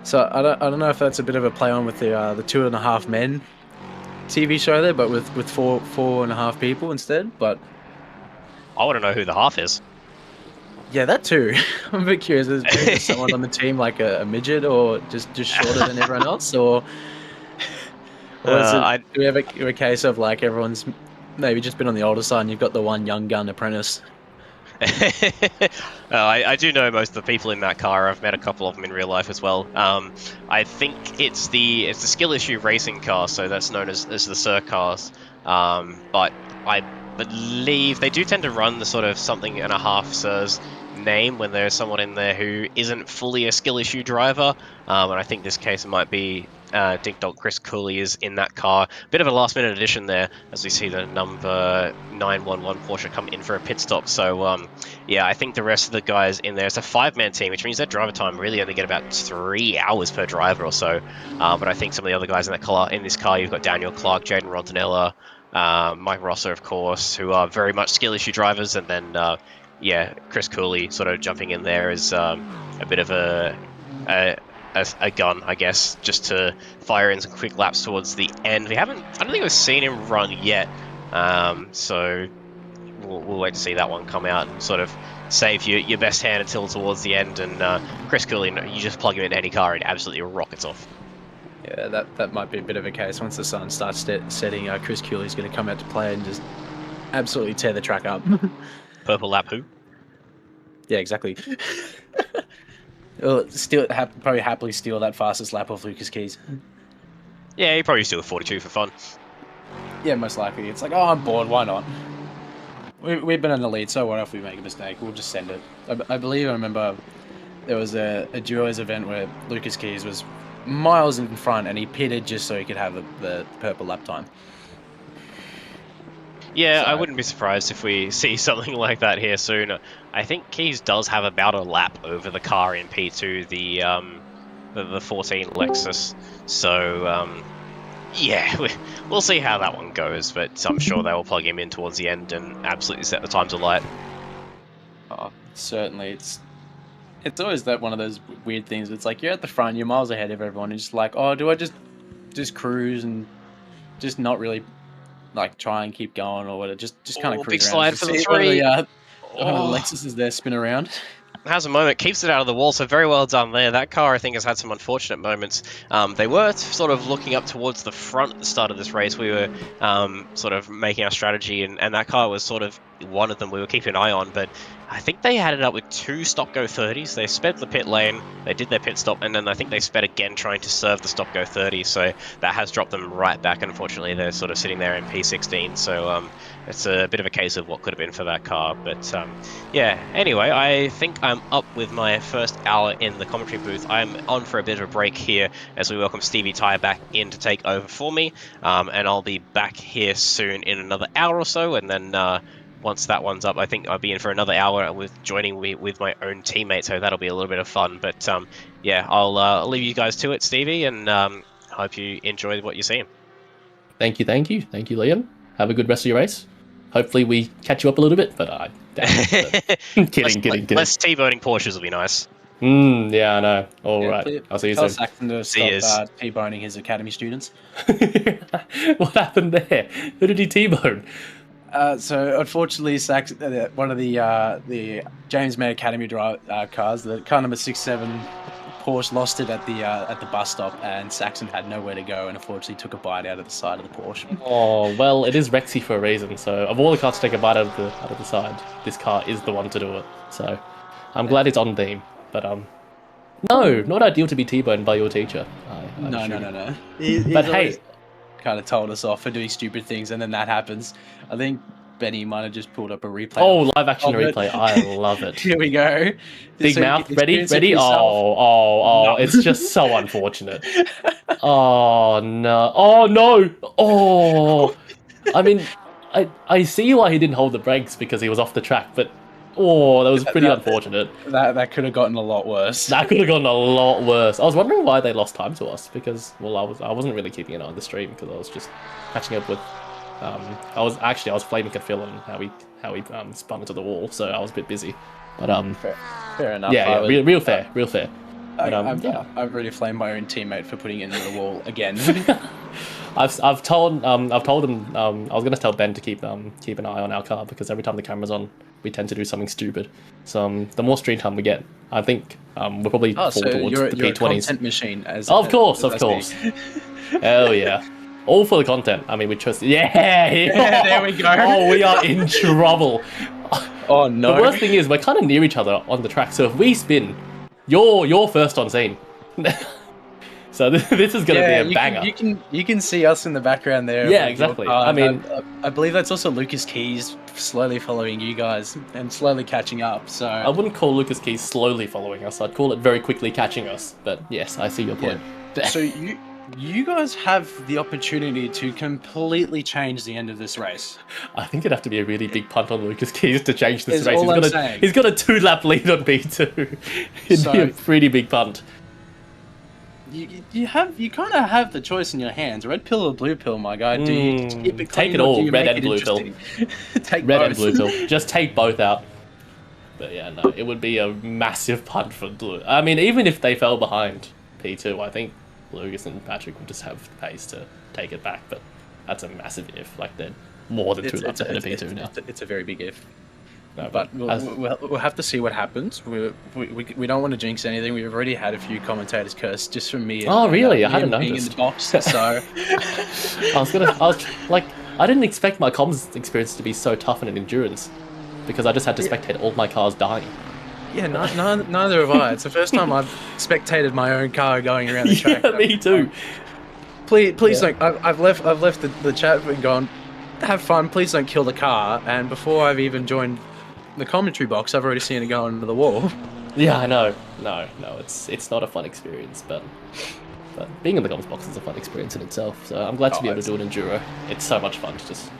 So I don't know if that's a bit of a play on with the 2.5 Men TV show there, but with 4.5 people instead. But I want to know who the half is. Yeah, that too. I'm a bit curious. Is someone on the team like a midget or just shorter than everyone else, or do we have a case of like everyone's maybe just been on the older side and you've got the one young gun apprentice? I do know most of the people in that car. I've met a couple of them in real life as well. I think it's the skill issue racing car, so that's known as the Sir cars. But I believe they do tend to run the sort of something and a half Sirs name when there's someone in there who isn't fully a skill issue driver. And I think this case might be Dink Dog Chris Cooley is in that car. Bit of a last minute addition there as we see the number 911 Porsche come in for a pit stop. So yeah, I think the rest of the guys in there, it's a 5-man team, which means their driver time really only get about 3 hours per driver or so. But I think some of the other guys in this car, you've got Daniel Clark, Jaden Rontanella, Mike Rosser, of course, who are very much skill issue drivers, and then yeah, Chris Cooley sort of jumping in there as a bit of a gun, I guess, just to fire in some quick laps towards the end. I don't think we've seen him run yet, so we'll wait to see that one come out and sort of save your best hand until towards the end. And Chris Cooley, you just plug him in any car and it absolutely rockets off. Yeah, that might be a bit of a case. Once the sun starts setting, Chris Cooley's going to come out to play and just absolutely tear the track up. Purple lap who? Yeah, exactly. Probably happily steal that fastest lap off Lucas Keys. Yeah, he probably steal a 42 for fun. Yeah, most likely. It's like, oh, I'm bored, why not? We've been in the lead, so what if we make a mistake? We'll just send it. I remember there was a duos event where Lucas Keys was miles in front and he pitted just so he could have the purple lap time. Yeah, So, I wouldn't be surprised if we see something like that here soon. I think Keys does have about a lap over the car in P2, the 14 Lexus. So yeah, we'll see how that one goes, but I'm sure they will plug him in towards the end and absolutely set the times alight. certainly, it's always that one of those weird things. It's like you're at the front, you're miles ahead of everyone, and just like, oh, do I just cruise and just not really like try and keep going or whatever? Just kind of Oh, big cruise around. slide for the 3. One of the Oh. Lexuses there spin around. Has a moment, keeps it out of the wall, so very well done there. That car, I think, has had some unfortunate moments. They were sort of looking up towards the front at the start of this race. We were sort of making our strategy, and that car was sort of one of them we were keeping an eye on, but I think they had it up with 2 stop-go 30s. They sped the pit lane, they did their pit stop, and then I think they sped again trying to serve the stop-go 30, so that has dropped them right back, and unfortunately they're sort of sitting there in P16, so it's a bit of a case of what could have been for that car, but yeah, anyway, I think I'm up with my first hour in the commentary booth. I'm on for a bit of a break here as we welcome Stevie Tyre back in to take over for me, and I'll be back here soon in another hour or so, and then once that one's up, I think I'll be in for another hour with joining with my own teammate, so that'll be a little bit of fun, but yeah, I'll leave you guys to it, Stevie, and hope you enjoy what you're seeing. Thank you, Liam. Have a good rest of your race. Hopefully we catch you up a little bit, but I doubt it. Kidding. Less T-boning Porsches will be nice. Yeah, I know. All right. I'll see you soon. Tell Saxon to stop T-boning his academy students. What happened there? Who did he T-bone? So unfortunately, one of the James May Academy cars, the car number 67 Porsche, lost it at the bus stop, and Saxon had nowhere to go, and unfortunately took a bite out of the side of the Porsche. Oh well, it is Rexy for a reason. So of all the cars to take a bite out of the side, this car is the one to do it. So I'm glad it's on theme, but no, not ideal to be T-boned by your teacher. No. But hey, kind of told us off for doing stupid things, and then that happens. I think Benny might have just pulled up a replay. Oh, live action replay! I love it. Here we go. Big mouth, ready? No. It's just so unfortunate. Oh no! I mean, I see why he didn't hold the brakes because he was off the track, but that was pretty unfortunate. That could have gotten a lot worse. That could have gotten a lot worse. I was wondering why they lost time to us because, well, I wasn't really keeping an eye on the stream because I was just catching up with. I was flaming at Phil on how he spun into the wall, so I was a bit busy. But fair enough. Yeah, real fair. But, I've really flamed my own teammate for putting it into the wall again. I've told him I was gonna tell Ben to keep an eye on our car because every time the camera's on, we tend to do something stupid. So the more screen time we get, I think we'll probably fall towards the P20s. You're a content machine, of course. Hell yeah. All for the content. I mean, we trust. Yeah, there we go. Oh, we are in trouble. Oh no. The worst thing is we're kind of near each other on the track, so if we spin, you're first on scene. So this is going to be a banger. You can see us in the background there. Yeah, exactly. I mean, I believe that's also Lucas Keys slowly following you guys and slowly catching up. So I wouldn't call Lucas Keys slowly following us. I'd call it very quickly catching us. But yes, I see your point. Yeah. So you guys have the opportunity to completely change the end of this race. I think it'd have to be a really big punt on Lucas Keys to change this Is race. all I'm saying. He's got a 2-lap lead on B2. It'd be a pretty big punt. You kind of have the choice in your hands. Red pill or blue pill, my guy. Do you keep it clean, take it all, or do you red make and it blue pill. Take red both. and blue pill. Just take both out. But yeah, no, it would be a massive punt for blue. I mean, even if they fell behind P2, I think Lucas and Patrick would just have the pace to take it back. But that's a massive if. Like, they're more than 2 laps ahead of P2 now. It's a very big if. No, but we'll have to see what happens. We don't want to jinx anything. We've already had a few commentators curse just from me. Oh, really? I hadn't being noticed. in the box, so I didn't expect my comms experience to be so tough in an endurance because I just had to spectate all my cars dying. Yeah, neither have I. It's the first time I've spectated my own car going around the track. Yeah, me too. Please don't. I've left the chat and gone, have fun. Please don't kill the car. And before I've even joined the commentary box, I've already seen it go into the wall. Yeah, I know. No, it's not a fun experience, but being in the comms box is a fun experience in itself. So I'm glad to be able to do an enduro. It's so much fun to just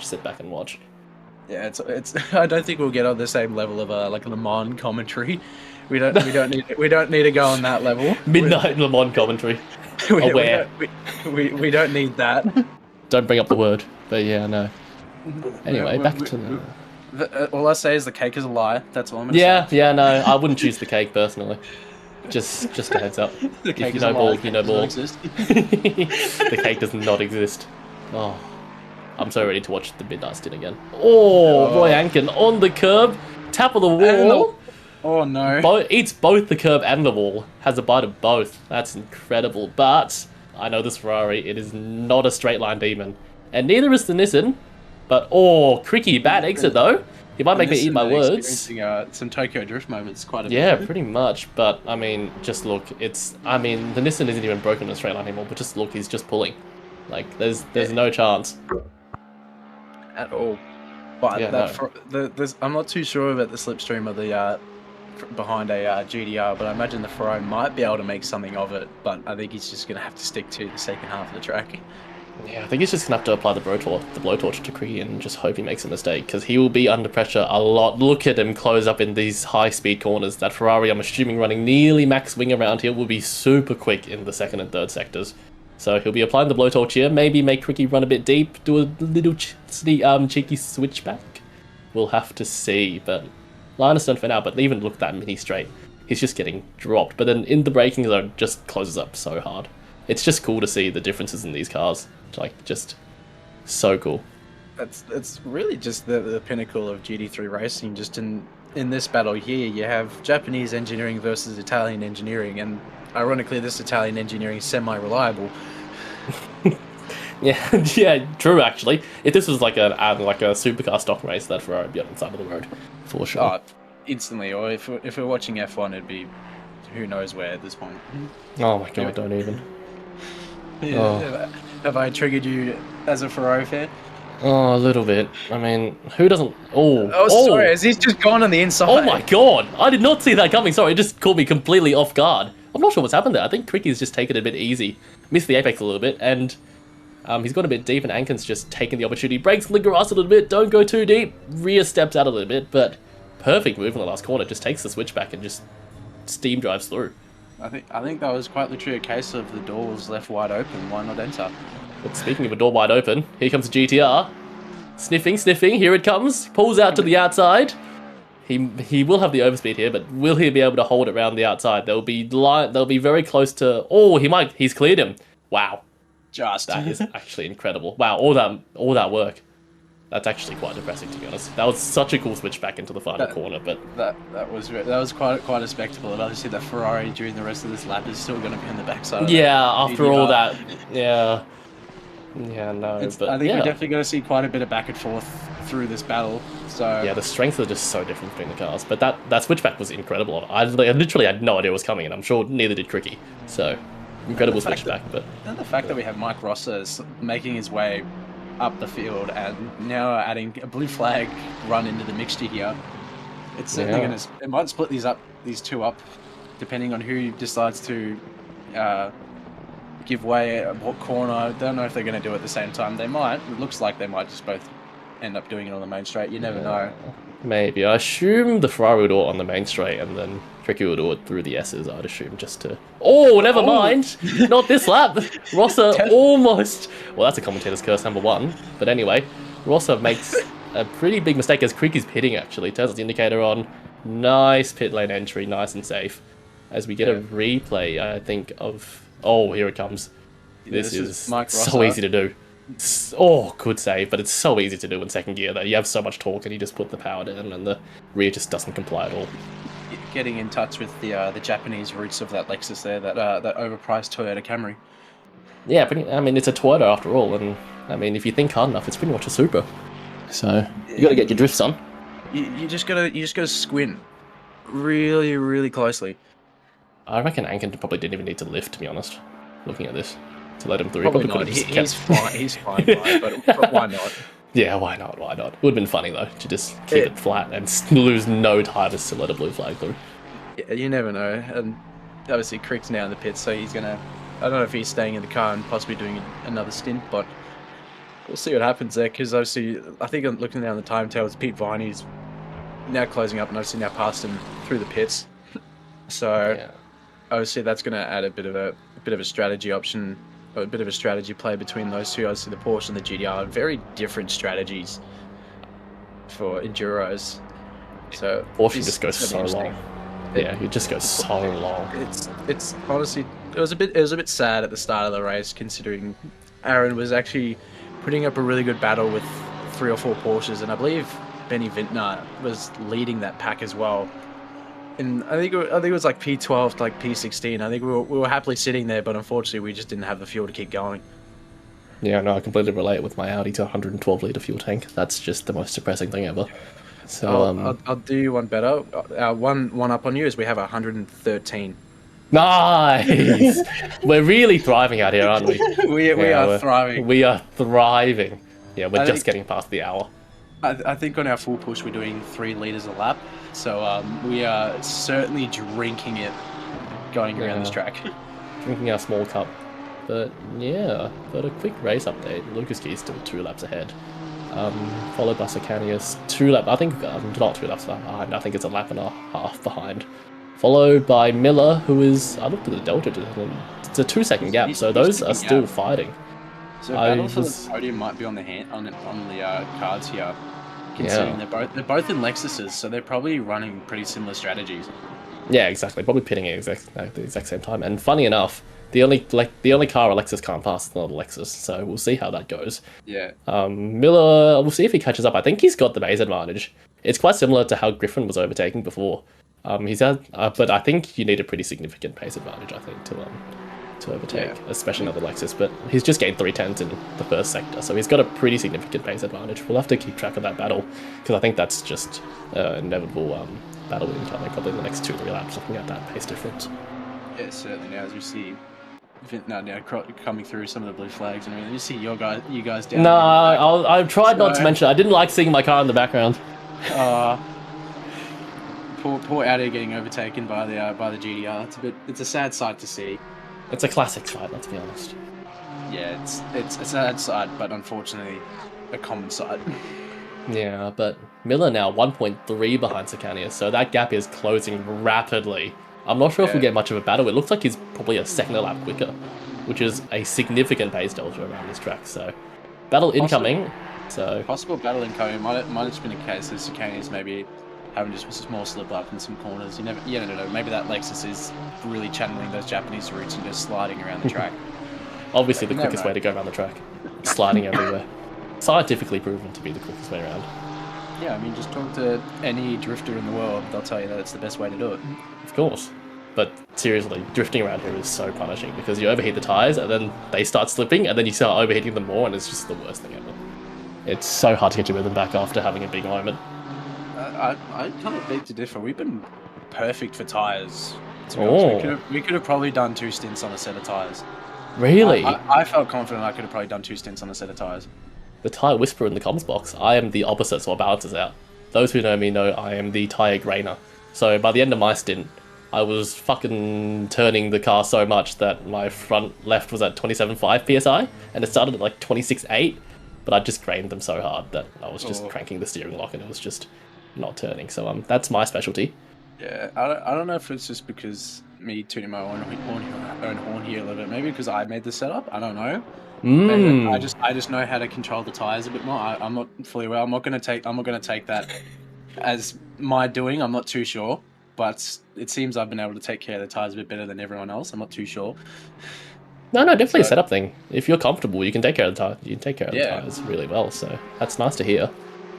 to sit back and watch. Yeah, it's. I don't think we'll get on the same level of like Le Mans commentary. We don't need to go on that level. Midnight Le Mans commentary. Aware. We don't need that. Don't bring up the word. But yeah, no. Anyway, back to the... all I say is the cake is a lie. That's all I'm gonna say. Yeah, no, I wouldn't choose the cake personally. Just a heads up. The cake if you is know a ball, lie. you know ball. The cake does not exist. Oh, I'm so ready to watch the Midnight Stint again. Oh, Roy Ankin on the curb, tap of the wall. Oh no! Eats both the curb and the wall. Has a bite of both. That's incredible. But I know this Ferrari. It is not a straight line demon, and neither is the Nissan. But Cricky, bad exit though. He might make me eat my words. Experiencing some Tokyo Drift moments quite a bit. Yeah, pretty much. But I mean, just look. The Nissan isn't even broken in a straight line anymore. But just look, he's just pulling. Like there's no chance at all. But yeah, I'm not too sure about the slipstream of the behind a GDR, but I imagine the Ferrari might be able to make something of it. But I think he's just going to have to stick to the second half of the track. Yeah, I think he's just going to have to apply the blowtorch to Cricky and just hope he makes a mistake, because he will be under pressure a lot. Look at him close up in these high-speed corners. That Ferrari, I'm assuming, running nearly max wing around here, will be super quick in the second and third sectors. So he'll be applying the blowtorch here, maybe make Cricky run a bit deep, do a little cheeky switchback. We'll have to see, but Linus done for now, but even look at that mini straight. He's just getting dropped, but then in the braking zone, just closes up so hard. It's just cool to see the differences in these cars. Like, just so cool. It's really just the pinnacle of GT3 racing. Just in this battle here, you have Japanese engineering versus Italian engineering, and ironically, this Italian engineering is semi-reliable. yeah, true. Actually, if this was like a supercar stock race, that Ferrari would be on the side of the road for sure. Oh, instantly. Or if we're watching F1, it'd be who knows where at this point. Oh my god, don't even. Yeah, oh. Have I triggered you as a Ferrari fan? Oh, a little bit. I mean, who doesn't... Sorry, has he just gone on the inside? Oh my god, I did not see that coming. Sorry, it just caught me completely off guard. I'm not sure what's happened there. I think Cricky's just taken it a bit easy. Missed the apex a little bit, and he's gone a bit deep, and Ankin's just taken the opportunity. Breaks the grass a little bit, don't go too deep. Rear steps out a little bit, but perfect move in the last corner. Just takes the switchback and just steam drives through. I think that was quite literally a case of the door was left wide open. Why not enter? But speaking of a door wide open, here comes the GTR. Sniffing, here it comes. Pulls out to the outside. He will have the overspeed here, but will he be able to hold it around the outside? They'll be very close to... Oh, he's cleared him. Wow. That is actually incredible. Wow, all that work. That's actually quite depressing, to be honest. That was such a cool switch back into the final corner, but that was quite a spectacle. And obviously, that Ferrari during the rest of this lap is still going to be on the backside. Yeah, after all that, yeah, no. I think we're definitely going to see quite a bit of back and forth through this battle. So yeah, the strengths are just so different between the cars. But that switchback was incredible. I literally had no idea it was coming, and I'm sure neither did Cricky. So incredible switchback. But and the fact that we have Mike Rosses making his way up the field and now adding a blue flag run into the mixture here, it's certainly it might split these two up depending on who decides to give way at what corner. I don't know if they're going to do it at the same time. They might. It looks like they might just both end up doing it on the main straight. You never know. Maybe. I assume the Ferrari would do it on the main straight and then Cricky would do it through the S's, I'd assume, just to... Oh, never mind! Not this lap! Rosser almost... Well, that's a commentator's curse number one. But anyway, Rosser makes a pretty big mistake as Cricky's pitting, actually. Turns the indicator on. Nice pit lane entry, nice and safe. As we get a replay, I think, of... Oh, here it comes. This is so easy to do. Good save, but it's so easy to do in second gear that you have so much torque and you just put the power down and the rear just doesn't comply at all. Getting in touch with the Japanese roots of that Lexus there, that overpriced Toyota Camry. Yeah, I mean, it's a Toyota after all, and I mean, if you think hard enough, it's pretty much a Supra. So you got to get your drifts on. You just gotta squint really, really closely. I reckon Ankin probably didn't even need to lift, to be honest. Looking at this, to let him through. Probably not. He's fine, but why not? Yeah, why not? It would have been funny, though, to just keep it flat and lose no time to still let a blue flag through. Yeah, you never know. And obviously, Crick's now in the pits, so he's going to... I don't know if he's staying in the car and possibly doing another stint, but We'll see what happens there, because obviously, I think I'm looking down the timetables, Pete Viney's now closing up, and obviously now passed him through the pits. So Yeah. obviously that's going to add a bit of a strategy option, or a bit of a strategy play between those two. Obviously the Porsche and the GTR are very different strategies for enduros. So Porsche this just goes is so gonna be long. interesting. Yeah, it just goes so long. It's honestly it was a bit sad at the start of the race, considering Aaron was actually putting up a really good battle with 3 or 4 Porsches, and I believe Benny Vintner was leading that pack as well. And I think it was like P12 to like P16. I think we were happily sitting there, but unfortunately we just didn't have the fuel to keep going. Yeah, no, I completely relate with my Audi to 112 litre fuel tank. That's just the most depressing thing ever. So I'll do you one better. One up on you is we have 113. nice. We're really thriving out here, aren't we? we are thriving. We are thriving. Yeah, we're I just think- getting past the hour. I think on our full push we're doing 3 liters a lap, so we are certainly drinking it going around this track. Drinking our small cup. But yeah, but a quick race update. Lucas Key's still 2 laps ahead. Followed by Sicanius 2 laps. I think not 2 laps behind. I think it's a lap and a half behind. Followed by Miller, who is, I looked at the delta. It's a 2-second gap. So those are still fighting. So battle for the podium might be on the cards here. Considering they're both in Lexuses, so they're probably running pretty similar strategies. Yeah, exactly. Probably pitting at the exact same time. And funny enough, the only car a Lexus can't pass is not a Lexus. So we'll see how that goes. Yeah. Miller, we'll see if he catches up. I think he's got the base advantage. It's quite similar to how Griffin was overtaking before. He's had, but I think you need a pretty significant pace advantage. I think to overtake, especially another Lexus. But he's just gained 3/10 in the first sector, so he's got a pretty significant pace advantage. We'll have to keep track of that battle, because I think that's just inevitable battle incoming probably in the next 2-3 laps, looking at that pace difference. Yeah, certainly. Now as we see now coming through some of the blue flags and everything, you see you guys down. No, I tried not to mention. I didn't like seeing my car in the background. Poor Audi getting overtaken by the GTR. It's a sad sight to see. It's a classic sight, let's be honest. Yeah, it's a sad sight, but unfortunately a common sight. Yeah, but Miller now 1.3 behind Sicanius, so that gap is closing rapidly. I'm not sure if we'll get much of a battle. It looks like he's probably a second a lap quicker, which is a significant pace delta around this track. So, battle incoming. So possible battle incoming might have just been a case of Sicanius maybe having just a small slip up in some corners. You never know. Maybe that Lexus is really channeling those Japanese roots and just sliding around the track. Obviously, the quickest way to go around the track, sliding everywhere. Scientifically proven to be the quickest way around. Yeah, I mean, just talk to any drifter in the world; they'll tell you that it's the best way to do it. Of course. But seriously, drifting around here is so punishing because you overheat the tires and then they start slipping and then you start overheating them more and it's just the worst thing ever. It's so hard to get your rhythm back after having a big moment. I kind of beg to differ. We've been perfect for tires. To be honest. We could have probably done 2 stints on a set of tires. Really? I felt confident I could have probably done 2 stints on a set of tires. The tyre whisperer in the comms box. I am the opposite, so it balances out. Those who know me know I am the tyre grainer. So by the end of my stint, I was fucking turning the car so much that my front left was at 27.5 psi, and it started at like 26.8, but I just grained them so hard that I was just cranking the steering lock and it was just not turning. So that's my specialty. Yeah, I don't know if it's just because me tooting my own horn here a little bit. Maybe because I made the setup. I don't know. Maybe I just know how to control the tires a bit more. I'm not fully aware. I'm not gonna take that as my doing. I'm not too sure, but it seems I've been able to take care of the tires a bit better than everyone else. I'm not too sure. No, definitely a setup thing. If you're comfortable, you can take care of the tire. You can take care of the tires really well. So that's nice to hear.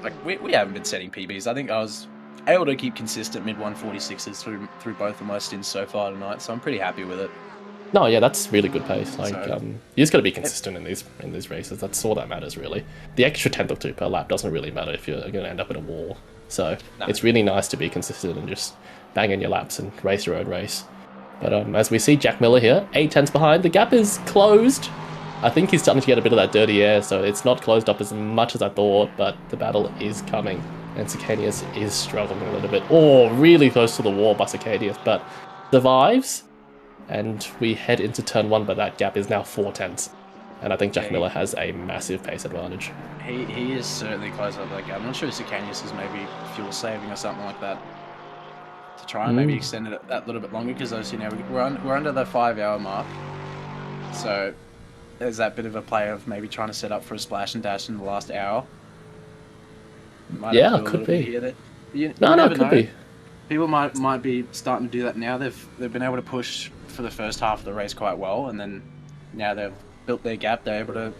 Like we haven't been setting PBs. I think I was able to keep consistent mid 146s through both of my stints so far tonight. So I'm pretty happy with it. No, yeah, that's really good pace. Like, you just got to be consistent in these races. That's all that matters, really. The extra 10th or 2 per lap doesn't really matter if you're going to end up in a wall. So it's really nice to be consistent and just bang in your laps and race your own race. But as we see Jack Miller here, 8/10 behind. The gap is closed. I think he's starting to get a bit of that dirty air, so it's not closed up as much as I thought, but the battle is coming. And Sicanius is struggling a little bit. Oh, really close to the wall by Sicanius, but survives. And we head into turn 1, but that gap is now 4/10. And I think Jack Miller has a massive pace advantage. He is certainly close up that gap. I'm not sure if Sicanius is maybe fuel saving or something like that to try and maybe extend it that little bit longer, because obviously now we're under the 5-hour mark. So there's that bit of a play of maybe trying to set up for a splash and dash in the last hour. Yeah, it could be. No, it could be. People might be starting to do that now. They've been able to push for the first half of the race quite well, and then now they've built their gap. They're able to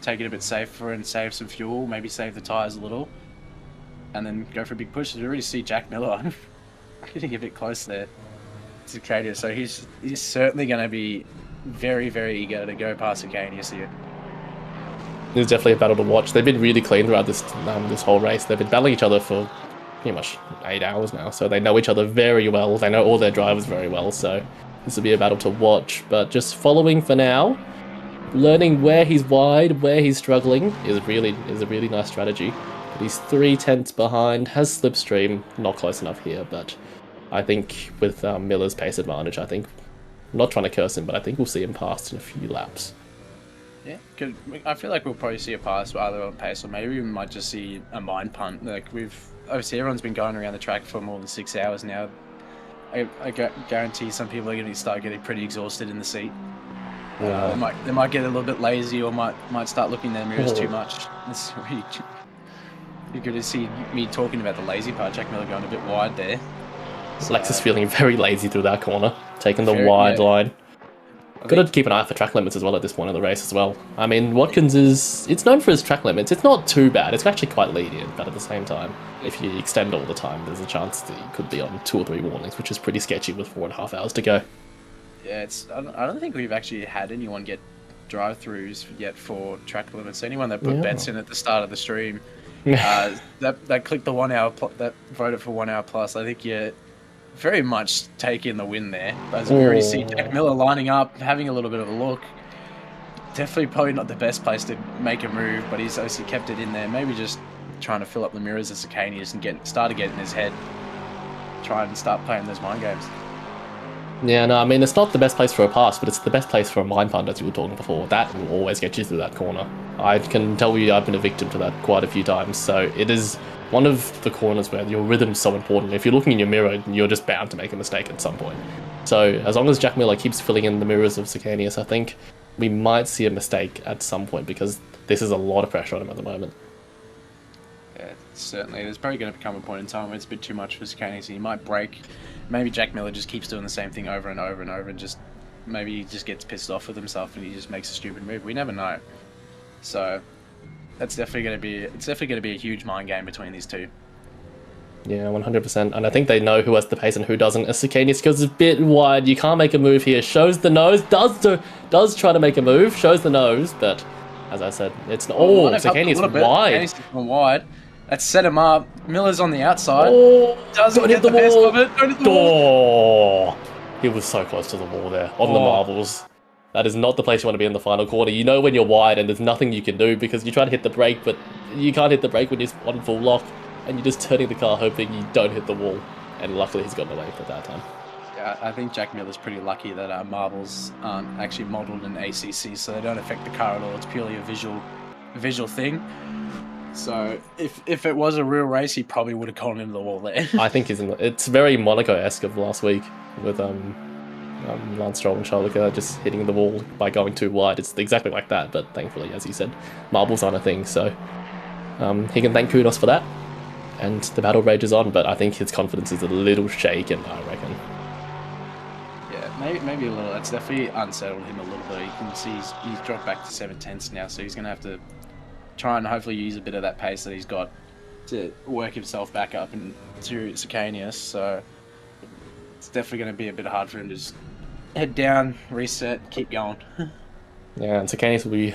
take it a bit safer and save some fuel, maybe save the tyres a little, and then go for a big push. You already see Jack Miller getting a bit close there to Cadius, so he's certainly going to be very, very eager to go past Cadius here. It's definitely a battle to watch. They've been really clean throughout this whole race. They've been battling each other for pretty much 8 hours now, so they know each other very well. They know all their drivers very well, so this will be a battle to watch. But just following for now, learning where he's wide, where he's struggling is a really nice strategy. But he's 3/10 behind, has slipstream, not close enough here, but I think with Miller's pace advantage, I'm not trying to curse him, but I think we'll see him past in a few laps. Yeah, I feel like we'll probably see a pass either on pace, or maybe we might just see a mind punt. Like obviously everyone's been going around the track for more than 6 hours now. I guarantee some people are going to start getting pretty exhausted in the seat. Yeah. They might get a little bit lazy, or might start looking in their mirrors too much. You're going to see me talking about the lazy part. Jack Miller going a bit wide there. Lex is feeling very lazy through that corner, taking the wide line. Got to keep an eye out for track limits as well at this point in the race as well. I mean, Watkins it's known for its track limits. It's not too bad. It's actually quite lenient, but at the same time, if you extend all the time, there's a chance that you could be on 2 or 3 warnings, which is pretty sketchy with 4.5 hours to go. Yeah, I don't think we've actually had anyone get drive-throughs yet for track limits. Anyone that put bets in at the start of the stream, that clicked the 1 hour, that voted for 1 hour plus. I think you're very much taking the win there. As we already see Jack Miller lining up, having a little bit of a look. Definitely probably not the best place to make a move, but he's obviously kept it in there. Maybe just trying to fill up the mirrors of Sicanius and start to get in his head. Try and start playing those mind games. Yeah, no, I mean, it's not the best place for a pass, but it's the best place for a mind punt, as you were talking before. That will always get you through that corner. I can tell you I've been a victim to that quite a few times, so it is one of the corners where your rhythm's so important. If you're looking in your mirror, you're just bound to make a mistake at some point. So as long as Jack Miller keeps filling in the mirrors of Sicanius, I think we might see a mistake at some point, because this is a lot of pressure on him at the moment. Yeah, certainly. There's probably going to become a point in time where it's a bit too much for Sicanius, and he might break. Maybe Jack Miller just keeps doing the same thing over and over and over, and maybe he just gets pissed off with himself and he just makes a stupid move. We never know. So it's definitely going to be a huge mind game between these two. Yeah, 100%. And I think they know who has the pace and who doesn't. As Sicanius goes a bit wide, you can't make a move here. Shows the nose, does try to make a move, shows the nose, but as I said, it's Sicanius wide. Sicanius wide. Let's set him up. Miller's on the outside. Doesn't get the best of it. Don't hit the wall. He was so close to the wall there on the marbles. That is not the place you want to be in the final quarter. You know when you're wide and there's nothing you can do, because you try to hit the brake, but you can't hit the brake when you're on full lock, and you're just turning the car hoping you don't hit the wall. And luckily he's gotten away at that time. Yeah, I think Jack Miller's pretty lucky that marbles aren't actually modelled in ACC, so they don't affect the car at all. It's purely a visual thing. So if it was a real race, he probably would have gone into the wall there. I think it's very Monaco-esque of last week with Lance Stroll and Charles Leclerc just hitting the wall by going too wide. It's exactly like that, but thankfully, as you said, marbles aren't a thing, so he can thank Kudos for that. And the battle rages on, but I think his confidence is a little shaken, I reckon. Yeah, maybe a little. That's definitely unsettled him a little bit. You can see he's dropped back to 7/10 now, so he's going to have to try and hopefully use a bit of that pace that he's got to work himself back up into Sicanius. So it's definitely going to be a bit hard for him to just head down, reset, keep going. Yeah, and Sicanius will be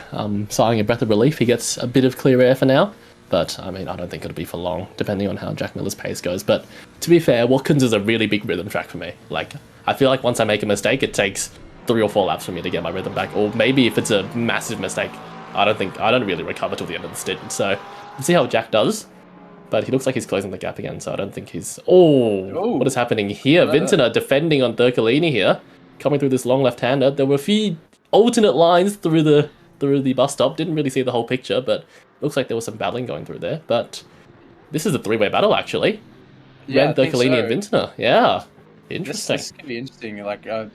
sighing a breath of relief. He gets a bit of clear air for now. But, I mean, I don't think it'll be for long, depending on how Jack Miller's pace goes. But, to be fair, Watkins is a really big rhythm track for me. Like, I feel like once I make a mistake, it takes 3 or 4 laps for me to get my rhythm back. Or maybe if it's a massive mistake, I don't really recover till the end of the stint. So, we'll see how Jack does. But he looks like he's closing the gap again, so I don't think he's... What is happening here? Vintner defending on Durkalini here. Coming through this long left-hander. There were a few alternate lines through the through the bus stop. Didn't really see the whole picture, but looks like there was some battling going through there. But this is a three-way battle, actually. Yeah, Ren, Thurkalini, and Vintner. Yeah, interesting. This could be interesting. Like I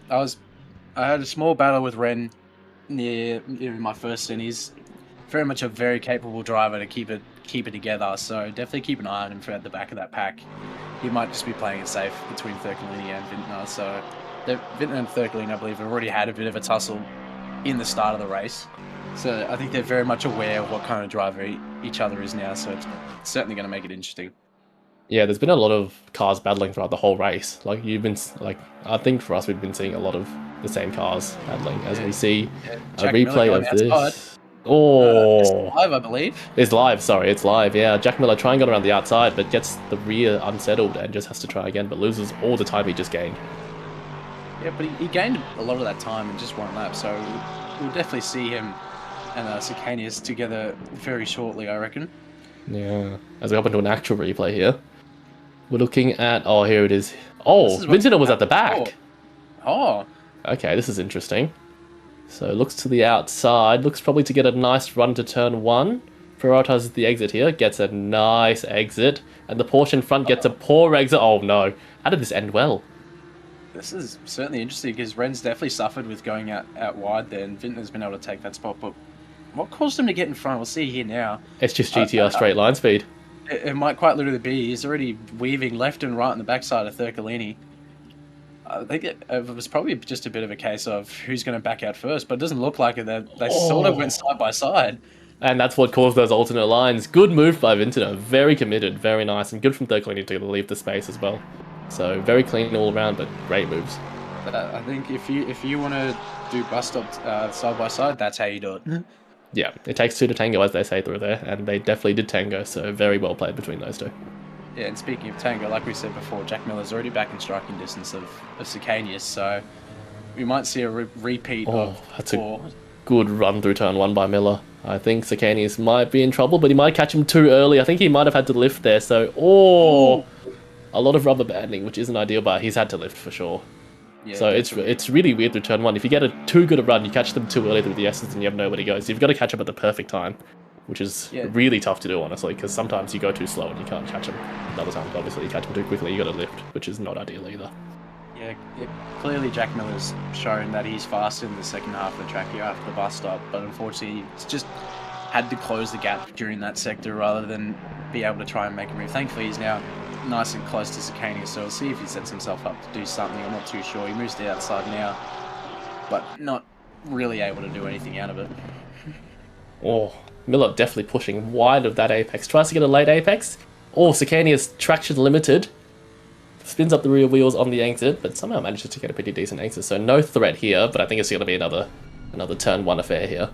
had a small battle with Ren near my first, and he's very much a very capable driver to keep it together. So definitely keep an eye on him at the back of that pack. He might just be playing it safe between Thurkalini and Vintner. So Vintner and Thurkalini, I believe, have already had a bit of a tussle in the start of the race. So I think they're very much aware of what kind of driver each other is now. So it's certainly going to make it interesting. Yeah, there's been a lot of cars battling throughout the whole race. Like I think for us, we've been seeing a lot of the same cars battling as we see a replay of this. It's live, I believe. It's live, sorry, it's live, yeah. Jack Miller trying to go around the outside, but gets the rear unsettled and just has to try again, but loses all the time he just gained. Yeah, but he gained a lot of that time in just one lap, so we'll definitely see him and Sicanius together very shortly, I reckon. Yeah, as we hop into an actual replay here. We're looking at, oh, here it is. Oh, Vincent was at the back. Oh. Okay, this is interesting. So looks to the outside, looks probably to get a nice run to turn one. Prioritizes the exit here, gets a nice exit. And the Porsche in front gets a poor exit. Oh no, how did this end well? This is certainly interesting because Ren's definitely suffered with going out wide there, and Vintner's been able to take that spot. But what caused him to get in front? We'll see here now. It's just GTR straight line speed. It might quite literally be. He's already weaving left and right on the backside of Thurkalini. I think it was probably just a bit of a case of who's going to back out first, but it doesn't look like it. They sort of went side by side. And that's what caused those alternate lines. Good move by Vintner. Very committed, very nice, and good from Thurkalini to leave the space as well. So very clean all around, but great moves. I think if you want to do bus stop side by side, that's how you do it. Yeah, it takes two to tango, as they say through there, and they definitely did tango, so very well played between those two. Yeah, and speaking of tango, like we said before, Jack Miller's already back in striking distance of Sicanius, so we might see a repeat of... That's a good run through turn one by Miller. I think Sicanius might be in trouble, but he might catch him too early. I think he might have had to lift there, so... a lot of rubber banding, which isn't ideal, but he's had to lift for sure. Yeah, so it's really weird through turn one. If you get too good a run, you catch them too early through the S's and you have nowhere to go. So you've got to catch them at the perfect time, which is really tough to do, honestly, because sometimes you go too slow and you can't catch them. Other times, obviously, you catch them too quickly, you got to lift, which is not ideal either. Yeah, clearly Jack Miller's shown that he's fast in the second half of the track here after the bus stop, but unfortunately, he's just had to close the gap during that sector rather than be able to try and make a move. Thankfully, he's now nice and close to Sicanius, so we'll see if he sets himself up to do something. I'm not too sure. He moves to the outside now, but not really able to do anything out of it. Oh, Miller definitely pushing wide of that apex. Tries to get a late apex. Oh, Sicanius traction limited. Spins up the rear wheels on the exit, but somehow manages to get a pretty decent exit. So no threat here, but I think it's going to be another turn one affair here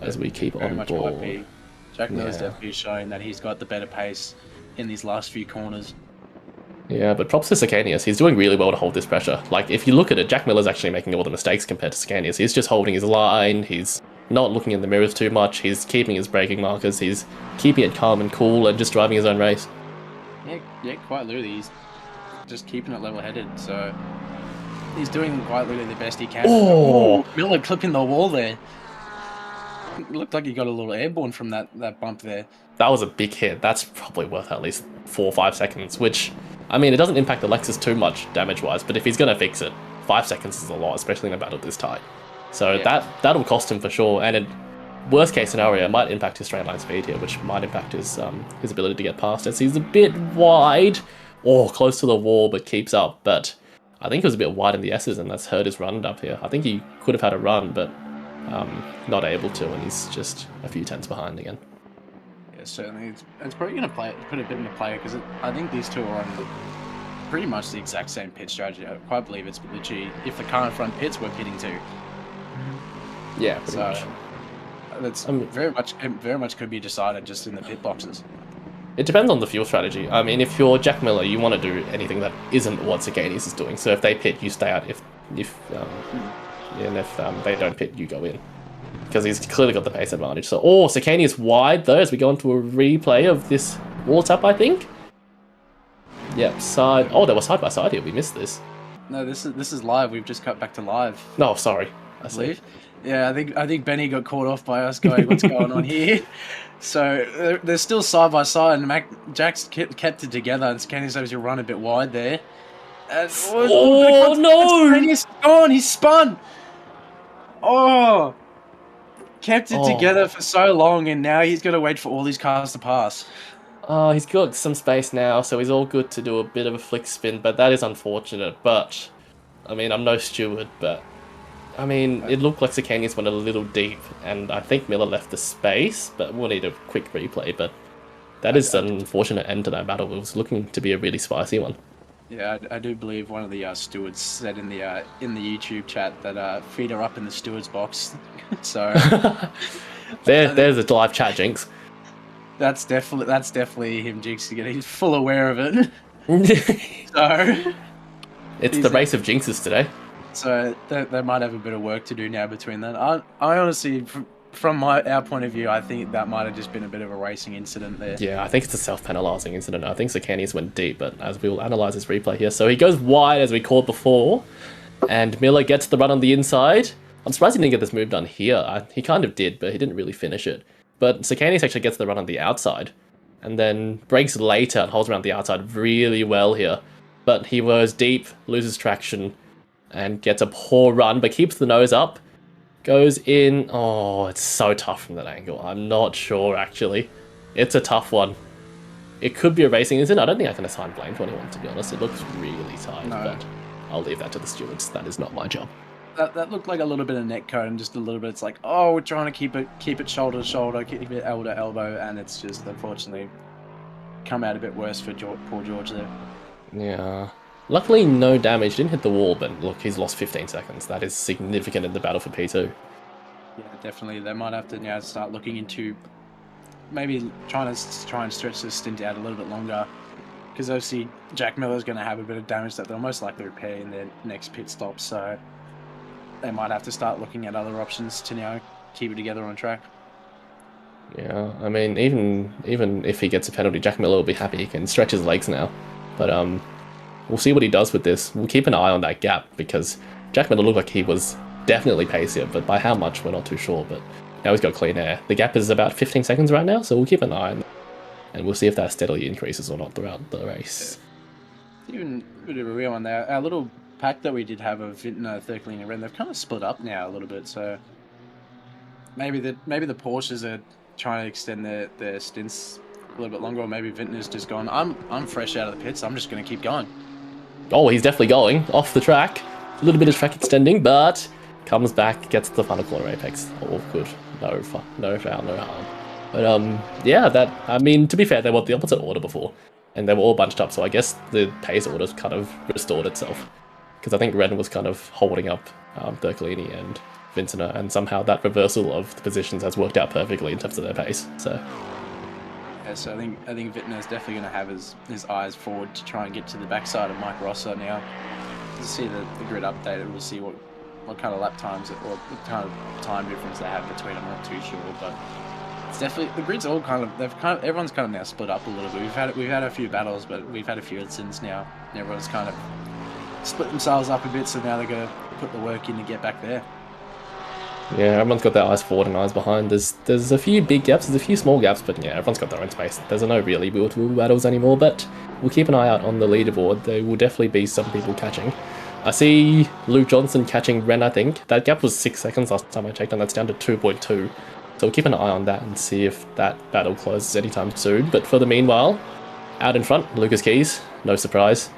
as we keep on board. Jack Miller's definitely showing that he's got the better pace in these last few corners. Yeah, but props to Sicanius. He's doing really well to hold this pressure. Like, if you look at it, Jack Miller's actually making all the mistakes compared to Sicanius. He's just holding his line, he's not looking in the mirrors too much, he's keeping his braking markers, he's keeping it calm and cool and just driving his own race. Yeah, quite literally. He's just keeping it level-headed, so he's doing quite literally the best he can. Oh, Miller clipping the wall there. It looked like he got a little airborne from that bump there. That was a big hit. That's probably worth at least 4 or 5 seconds, which, I mean, it doesn't impact the Lexus too much damage-wise, but if he's going to fix it, 5 seconds is a lot, especially in a battle this tight. So that'll cost him for sure, and in worst case scenario, it might impact his straight line speed here, which might impact his ability to get past as he's a bit wide, or close to the wall, but keeps up. But I think he was a bit wide in the S's, and that's hurt his run up here. I think he could have had a run, but not able to, and he's just a few tenths behind again. Yeah, certainly. It's probably going to put a bit into play, because I think these two are on pretty much the exact same pit strategy. I quite believe it's literally, if the car in front pits, we're pitting too. Yeah, pretty much. That's very much could be decided just in the pit boxes. It depends on the fuel strategy. I mean, if you're Jack Miller, you want to do anything that isn't what Sicanius is doing. So if they pit, you stay out. If they don't pit, you go in. Because he's clearly got the pace advantage. So, Sicanius wide though, as we go into a replay of this wall tap, I think. Yep, side. Oh, they were side by side here. We missed this. No, this is live. We've just cut back to live. No, sorry. I see. believe. Yeah, I think Benny got caught off by us going, what's going on here? So they're still side by side, and Jack's kept it together, and Scanny says he'll run a bit wide there. And, Oh, no! Scanny's gone, he's spun! Oh! Kept it together for so long, and now he's got to wait for all these cars to pass. Oh, he's got some space now, so he's all good to do a bit of a flick spin, but that is unfortunate. But, I mean, I'm no steward, but, I mean, it looked like Sakanius went a little deep, and I think Miller left the space, but we'll need a quick replay, but that is an unfortunate end to that battle. It was looking to be a really spicy one. Yeah, I do believe one of the stewards said in the YouTube chat that feed her up in the steward's box. So there's a live chat, Jinx. That's definitely him jinxing it. He's full aware of it. So it's the race of jinxes today. So they might have a bit of work to do now between that. I honestly, from our point of view, I think that might have just been a bit of a racing incident there. Yeah, I think it's a self-penalising incident. I think Sakanius went deep, but as we'll analyse this replay here. So he goes wide, as we called before, and Miller gets the run on the inside. I'm surprised he didn't get this move done here. He kind of did, but he didn't really finish it. But Sakanius actually gets the run on the outside, and then breaks later and holds around the outside really well here. But he was deep, loses traction, and gets a poor run, but keeps the nose up. Goes in. Oh, it's so tough from that angle. I'm not sure, actually. It's a tough one. It could be a racing incident. I don't think I can assign blame to anyone, to be honed. It looks really tight, but I'll leave that to the stewards. That is not my job. That looked like a little bit of neck code, and just a little bit. It's like, oh, we're trying to keep it shoulder to shoulder, keep it elbow to elbow, and it's just unfortunately come out a bit worse for poor George there. Yeah. Luckily, no damage. Didn't hit the wall, but look, he's lost 15 seconds. That is significant in the battle for P2. Yeah, definitely. They might have to now start looking into maybe trying and stretch this stint out a little bit longer, because obviously Jack Miller's going to have a bit of damage that they'll most likely repair in their next pit stop. So they might have to start looking at other options to now keep it together on track. Yeah, I mean, even if he gets a penalty, Jack Miller will be happy. He can stretch his legs now, but we'll see what he does with this. We'll keep an eye on that gap, because Jack Miller looked like he was definitely pacier, but by how much, we're not too sure. But now he's got clean air. The gap is about 15 seconds right now, so we'll keep an eye on that, and we'll see if that steadily increases or not throughout the race. Even a bit of a real one there. Our little pack that we did have of Vintner, Thirkling, and Ren, they've kind of split up now a little bit, so maybe the Porsches are trying to extend their stints a little bit longer, or maybe Vintner's just gone, I'm fresh out of the pits, I'm just going to keep going. Oh, he's definitely going off the track. A little bit of track extending, but comes back, gets the final corner apex. All good. No foul, no harm. But yeah, I mean, to be fair, they were the opposite order before, and they were all bunched up, so I guess the pace order's kind of restored itself. Because I think Ren was kind of holding up Bercolini and Vincenter, and somehow that reversal of the positions has worked out perfectly in terms of their pace. So yeah, so I think Vintner's definitely going to have his eyes forward to try and get to the backside of Mike Rosser now. To see the grid updated, we'll see what kind of lap times or what kind of time difference they have between them. I'm not too sure, but it's definitely the grid's all everyone's kind of now split up a little bit. We've had a few battles, but we've had a few incidents now, and everyone's kind of split themselves up a bit. So now they're going to put the work in to get back there. Yeah, everyone's got their eyes forward and eyes behind. There's a few big gaps, there's a few small gaps, but yeah, everyone's got their own space. There's no really wheel-to-wheel battles anymore, but we'll keep an eye out on the leaderboard. There will definitely be some people catching. I see Luke Johnson catching Ren, I think. That gap was 6 seconds last time I checked, and that's down to 2.2. So we'll keep an eye on that and see if that battle closes anytime soon. But for the meanwhile, out in front, Lucas Keys, no surprise.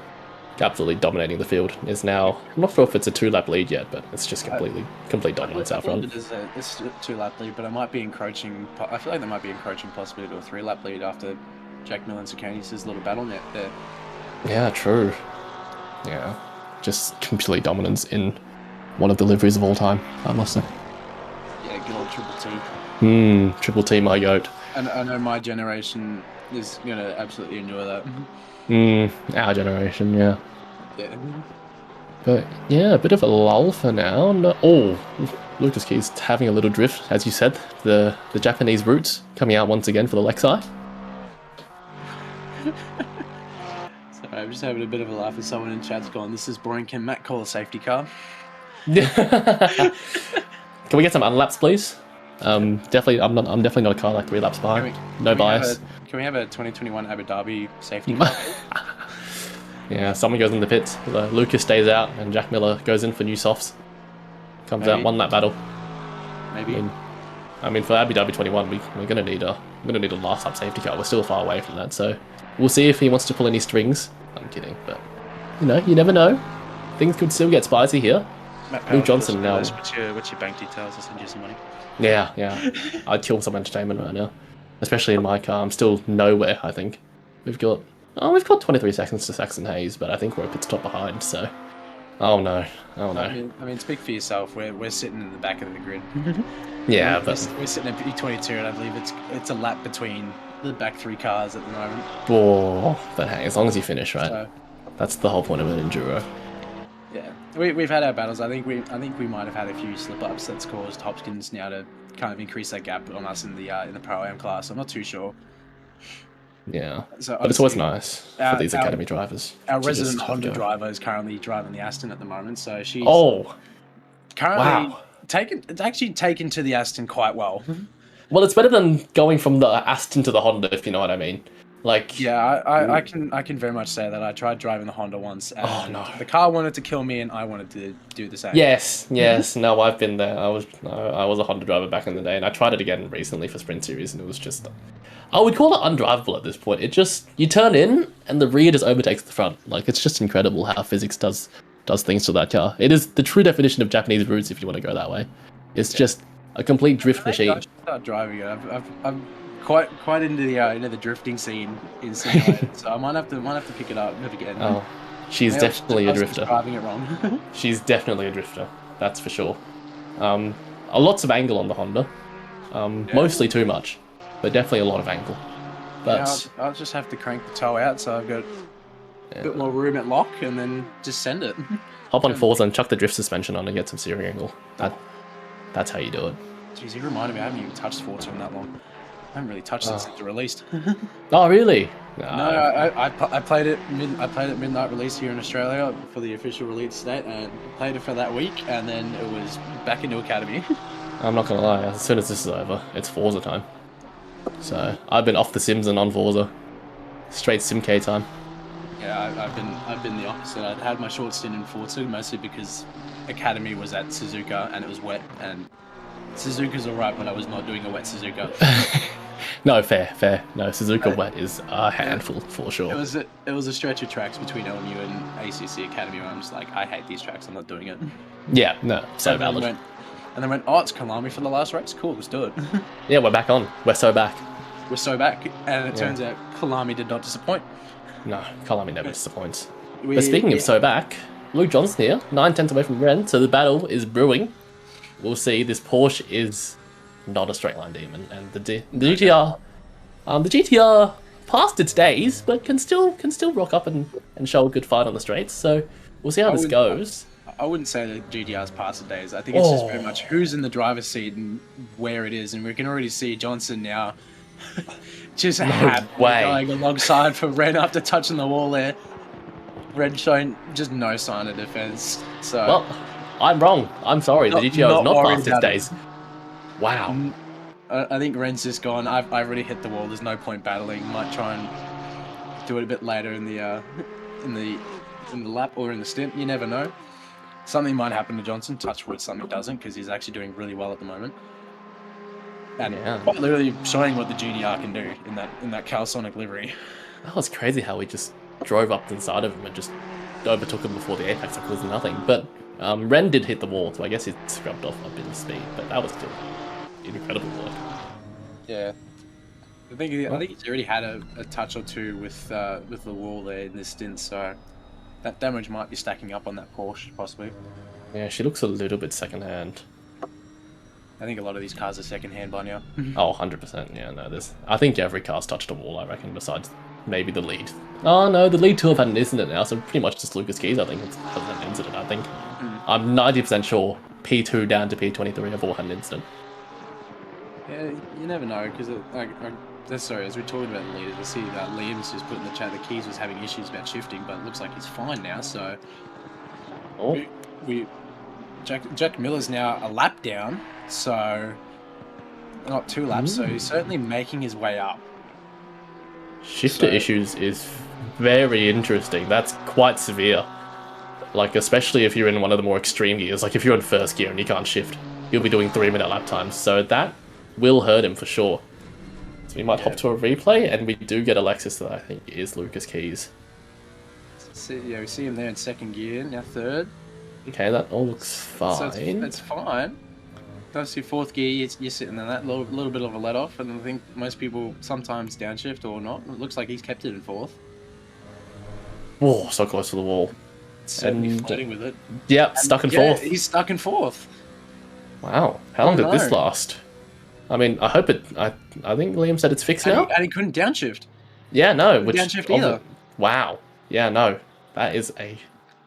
Absolutely dominating the field. Is now, I'm not sure if it's a 2-lap lead yet, but it's just complete dominance out front. It's a 2-lap lead, but it might be encroaching. I feel like they might be encroaching possibly to a 3-lap lead after Jack Miller and Sakanius' little battle net there. Yeah, true. Yeah, just complete dominance in one of the liveries of all time, I must say. Yeah, good old Triple T. Triple T, my goat. And I know my generation is going to absolutely enjoy that. Our generation, yeah. Yeah. But yeah, a bit of a lull for now. Lucas Keys having a little drift, as you said. The Japanese roots coming out once again for the Lexi. Sorry, I'm just having a bit of a laugh as someone in chat's gone, this is boring, can Matt call a safety car? Can we get some unlaps, please? Definitely, I'm definitely not a car like 3 laps behind. No bias. Can we have a 2021 Abu Dhabi safety car? Yeah, someone goes in the pits. Lucas stays out, and Jack Miller goes in for new softs. Comes out 1 lap battle. Maybe. I mean, for Abu Dhabi 21, we're gonna need a last lap safety car. We're still far away from that, so we'll see if he wants to pull any strings. I'm kidding, but you know, you never know. Things could still get spicy here. Luke Johnson now. What's your bank details? I'll send you some money. Yeah. I'd kill some entertainment right now, especially in my car. I'm still nowhere. I think we've got 23 seconds to Saxon Hayes, but I think we're a pit stop behind. So, oh no. I mean, speak for yourself. We're sitting in the back of the grid. Yeah, we're sitting at P22, and I believe it's a lap between the back 3 cars at the moment. Oh, but hey, as long as you finish, right? So, that's the whole point of an enduro. Yeah, we've had our battles. I think we might have had a few slip ups that's caused Hopkins now to kind of increase that gap on us in the Pro Am class. I'm not too sure. Yeah, so but it's always nice for these academy drivers. Our resident Honda driver is currently driving the Aston at the moment, so she's currently taken to the Aston quite well. Well, it's better than going from the Aston to the Honda, if you know what I mean. Like, yeah, I can very much say that I tried driving the Honda once, and the car wanted to kill me, and I wanted to do the same. Yes, no, I've been there. I was a Honda driver back in the day, and I tried it again recently for Sprint Series, and it was just, I would call it undrivable at this point. It just, you turn in, and the rear just overtakes the front. Like, it's just incredible how physics does things to that car. It is the true definition of Japanese roots, if you want to go that way. It's just a complete drift machine. I should start driving it. I'm quite into the drifting scene in Simulator, so I might have to pick it up again. Oh, she's definitely a drifter. Driving it wrong. She's definitely a drifter, that's for sure. Lots of angle on the Honda, mostly too much, but definitely a lot of angle. But I'll just have to crank the toe out, so I've got a bit more room at lock, and then just send it. Hop on Forza and chuck the drift suspension on and get some steering angle. That's how you do it. Jeez, you reminded me, I haven't even touched Forza in that long. I haven't really touched it since it released. Oh, really? No, I played it midnight release here in Australia for the official release date, and played it for that week, and then it was back into Academy. I'm not gonna lie, as soon as this is over, it's Forza time. So I've been off the Sims and on Forza, straight SimK time. Yeah, I've been the opposite. I'd had my short stint in Forza mostly because Academy was at Suzuka and it was wet, and Suzuka's alright, but I was not doing a wet Suzuka. No, fair. No, Suzuka wet is a handful for sure. It was a stretch of tracks between LMU and ACC Academy where I'm just like, I hate these tracks, I'm not doing it. Yeah, no, so valid. And then went, oh, it's Kalami for the last race? Cool, let's do it. Yeah, we're back on. We're so back. We're so back. And it turns out Kalami did not disappoint. No, Kalami never disappoints. But speaking of so back, Luke Johnson here, 9/10 away from Ren, so the battle is brewing. We'll see. This Porsche is not a straight line demon, and the GTR passed its days, but can still rock up and show a good fight on the straights. So we'll see how this goes. I wouldn't say that GTR's past its days. I think it's just very much who's in the driver's seat and where it is, and we can already see Johnson now just going alongside for Ren after touching the wall there. Ren showing just no sign of defense. So well, I'm wrong. I'm sorry. The GTR is not past its days. Wow. I think Ren's just gone. I've already hit the wall. There's no point battling. Might try and do it a bit later in the lap or in the stint. You never know. Something might happen to Johnson. Touch wood, something doesn't, because he's actually doing really well at the moment. And quite literally showing what the GTR can do in that Calsonic livery. That was crazy how we just drove up to the side of him and just overtook him before the apex like it was nothing. But Ren did hit the wall, so I guess he scrubbed off a bit of speed, but that was still incredible work. Yeah. I think he's already had a touch or two with the wall there in this stint, so that damage might be stacking up on that Porsche, possibly. Yeah, she looks a little bit second-hand. I think a lot of these cars are second-hand by now. Oh, 100%, yeah, no, I think every car's touched a wall, I reckon, besides maybe the lead. Oh, no, the lead 2 have had an incident now, so pretty much just Lucas Keys, I think, has had an incident, I think. I'm 90% sure P2 down to P23 have all had an incident. Yeah, you never know, because as we talked about the leaders, I see that Liam's just put in the chat that Keys was having issues about shifting, but it looks like he's fine now, so we Jack Miller's now a lap down, so not 2 laps. So he's certainly making his way up. Shifter issues is very interesting. That's quite severe. Like, especially if you're in one of the more extreme gears. Like, if you're in first gear and you can't shift, you'll be doing 3-minute lap times. So that will hurt him for sure. So we might hop to a replay, and we do get Alexis that I think is Lucas Keys. We see him there in 2nd gear, now 3rd. Okay, that all looks fine. So it's fine. Obviously, 4th gear, you're sitting in that little bit of a let off, and I think most people sometimes downshift or not. It looks like he's kept it in 4th. Whoa, so close to the wall. Certainly flirting with it. Yep, stuck in 4th. He's stuck in 4th. Wow, how long did this last? I mean, I hope it. I think Liam said it's fixed now. And he couldn't downshift. Yeah, no. Couldn't downshift either. Wow. Yeah, no. That is a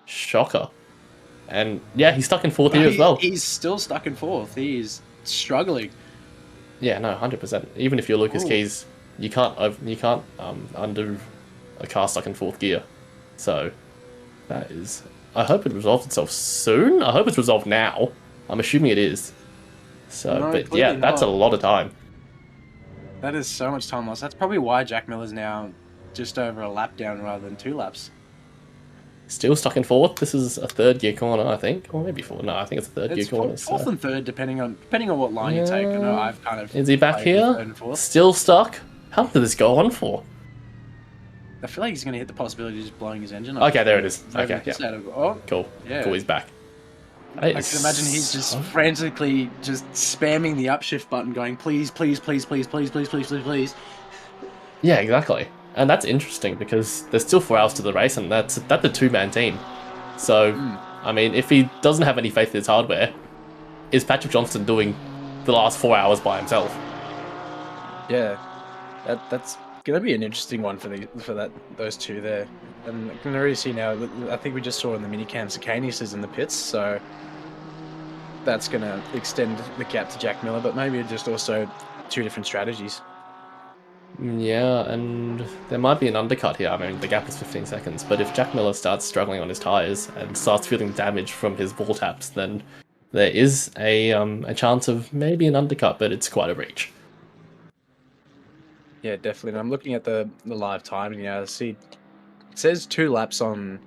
shocker. And yeah, he's stuck in 4th here as well. He's still stuck in 4th. He is struggling. Yeah, no, 100%. Even if you're Lucas Keys, you can't undo a car stuck in 4th gear. So that is. I hope it resolves itself soon. I hope it's resolved now. I'm assuming it is. So, No, but yeah, that's a lot of time. That is so much time lost. That's probably why Jack Miller's now just over a lap down rather than 2 laps. Still stuck in 4th. This is a 3rd gear corner, I think, or maybe 4th. No, I think it's a 3rd gear corner. 4th and 3rd, depending on what line you take. I know I've kind of. Is he back here? Still stuck? How long did this go on for? I feel like he's going to hit the possibility of just blowing his engine up. Okay, there it is. Okay, yeah. Oh, cool. Yeah. Cool, he's back. I can imagine he's just frantically just spamming the upshift button, going, please, please, please, please, please, please, please, please, please. Yeah, exactly. And that's interesting because there's still 4 hours to the race, and that's a 2-man team. So, I mean, if he doesn't have any faith in his hardware, is Patrick Johnston doing the last 4 hours by himself? Yeah, that's gonna be an interesting one for those two there. And I can already see now. I think we just saw in the minicam Sakanius is in the pits, so that's gonna extend the gap to Jack Miller. But maybe just also 2 different strategies. Yeah, and there might be an undercut here. I mean, the gap is 15 seconds, but if Jack Miller starts struggling on his tyres and starts feeling damage from his ball taps, then there is a chance of maybe an undercut, but it's quite a reach. Yeah, definitely. And I'm looking at the live timing now. See, it says 2 laps on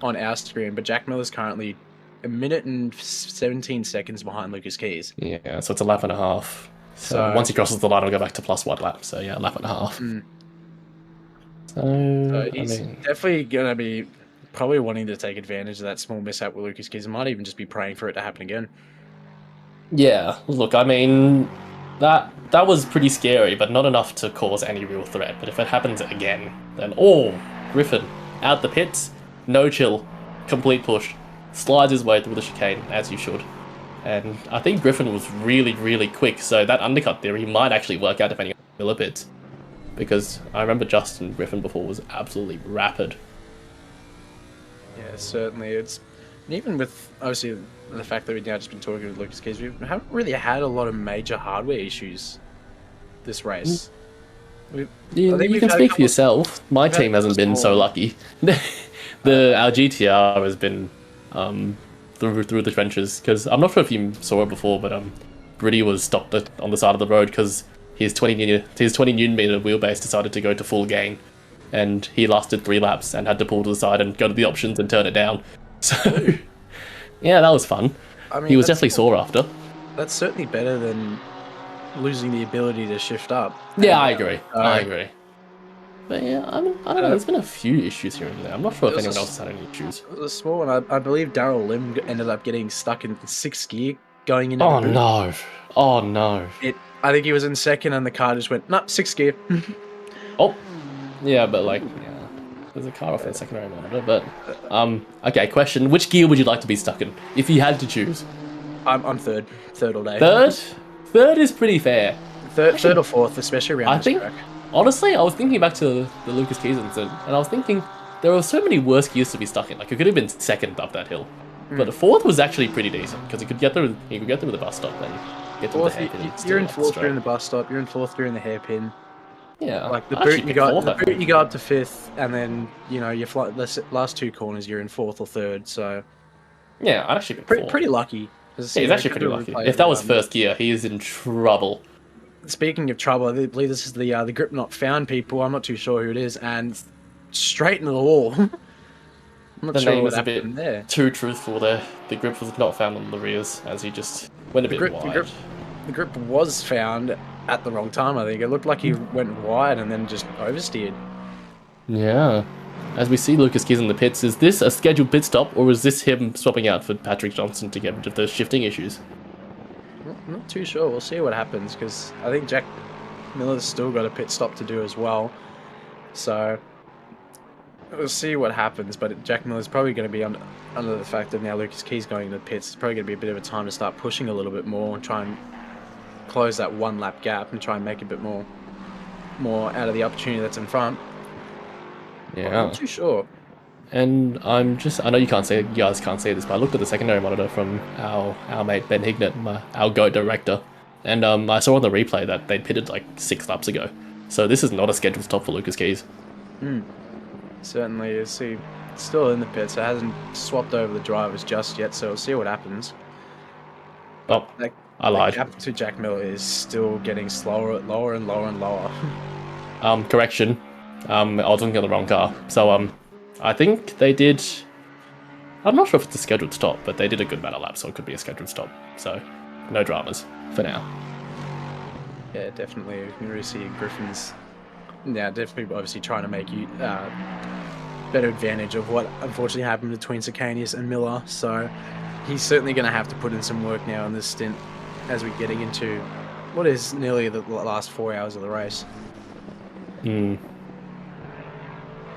our screen, but Jack Miller's currently 1 minute and 17 seconds behind Lucas Keys. Yeah, so it's a lap and a half. So once he crosses the line, I'll go back to +1 lap. So yeah, a lap and a half. So he's definitely going to be probably wanting to take advantage of that small mishap with Lucas Keys. Might even just be praying for it to happen again. Yeah, look, I mean, that was pretty scary, but not enough to cause any real threat. But if it happens again, then Griffin out the pits, no chill, complete push, slides his way through the chicane as you should. And I think Griffin was really, really quick, so that undercut theory might actually work out depending on Miller pits. Because I remember Justin Griffin before was absolutely rapid. Yeah, certainly. And even with, obviously, the fact that we've now just been talking with Lucas Keys, we haven't really had a lot of major hardware issues this race. You can speak for yourself. My team hasn't been so lucky. Our GTR has been through the trenches, because I'm not sure if you saw it before, but Britty was stopped on the side of the road because his 20 Newton meter wheelbase decided to go to full gain, and he lasted 3 laps and had to pull to the side and go to the options and turn it down. So yeah, that was fun. I mean, he was definitely sore after. That's certainly better than losing the ability to shift up. Yeah, I agree. I agree. But yeah, I don't know. There's been a few issues here and there. I'm not sure if anyone else has had any issues. It was a small one. I believe Darryl Lim ended up getting stuck in 6th gear going into the boot. Oh no. I think he was in 2nd and the car just went, nah, 6th gear. Yeah, but like, yeah, there's a car off in secondary monitor. But okay, question: which gear would you like to be stuck in if you had to choose? I'm 3rd all day. 3rd is pretty fair. Third or 4th, especially around this track. Honestly, I was thinking back to the Lucas Keys incident, and I was thinking there were so many worse gears to be stuck in. Like, it could have been 2nd up that hill, but 4th was actually pretty decent because he could get through the bus stop and get through the hairpin. You're in 4th during the bus stop. You're in 4th during the hairpin. Yeah, like the boot, you go up to 5th, and then you fly the last 2 corners. You're in 4th or 3rd. So Yeah, I'd actually pick Pretty, 4. lucky. Yeah, he's actually pretty lucky. If that was first gear, he is in trouble. Speaking of trouble, I believe this is the grip not found people. I'm not too sure who it is, and straight into the wall. I'm not The sure name what was a bit happened there. too truthful there. The grip was not found on the rears, as he just went a bit wide. The grip was found at the wrong time, I think. It looked like he went wide and then just oversteered. Yeah. As we see Lucas Keys in the pits, is this a scheduled pit stop, or is this him swapping out for Patrick Johnson to get rid of the shifting issues? Not too sure. We'll see what happens, because I think Jack Miller's still got a pit stop to do as well. So we'll see what happens, but Jack Miller's probably going to be under the fact that now Lucas Keys going into the pits. It's probably going to be a bit of a time to start pushing a little bit more and try and close that 1 lap gap and try and make a bit more out of the opportunity that's in front. Yeah. I'm not too sure. And I know you guys can't see this, but I looked at the secondary monitor from our mate Ben Hignett, our GOAT director, and I saw on the replay that they pitted like 6 laps ago. So this is not a scheduled stop for Lucas Keys. Certainly is. He's still in the pits. It hasn't swapped over the drivers just yet, so we'll see what happens. Oh, I lied. The gap to Jack Miller is still getting lower and lower. Correction. I was looking at the wrong car. So I think they did. I'm not sure if it's a scheduled stop, but they did a good amount of laps, so it could be a scheduled stop. So no dramas for now. Yeah, definitely. You can really see Griffin's now definitely obviously trying to make better advantage of what unfortunately happened between Sakanius and Miller. So he's certainly going to have to put in some work now in this stint as we're getting into what is nearly the last 4 hours of the race.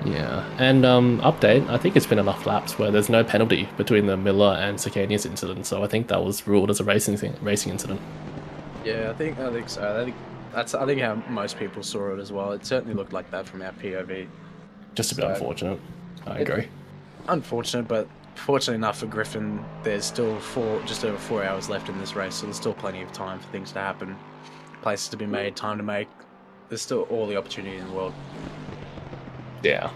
Yeah, and update, I think it's been enough laps where there's no penalty between the Miller and Sakanius incident, so I think that was ruled as a racing incident. Yeah, I think so. I think how most people saw it as well. It certainly looked like that from our POV. Just a bit unfortunate. I agree. Unfortunate, but fortunately enough for Griffin, there's still just over 4 hours left in this race, so there's still plenty of time for things to happen, places to be made, time to make. There's still all the opportunity in the world. Yeah.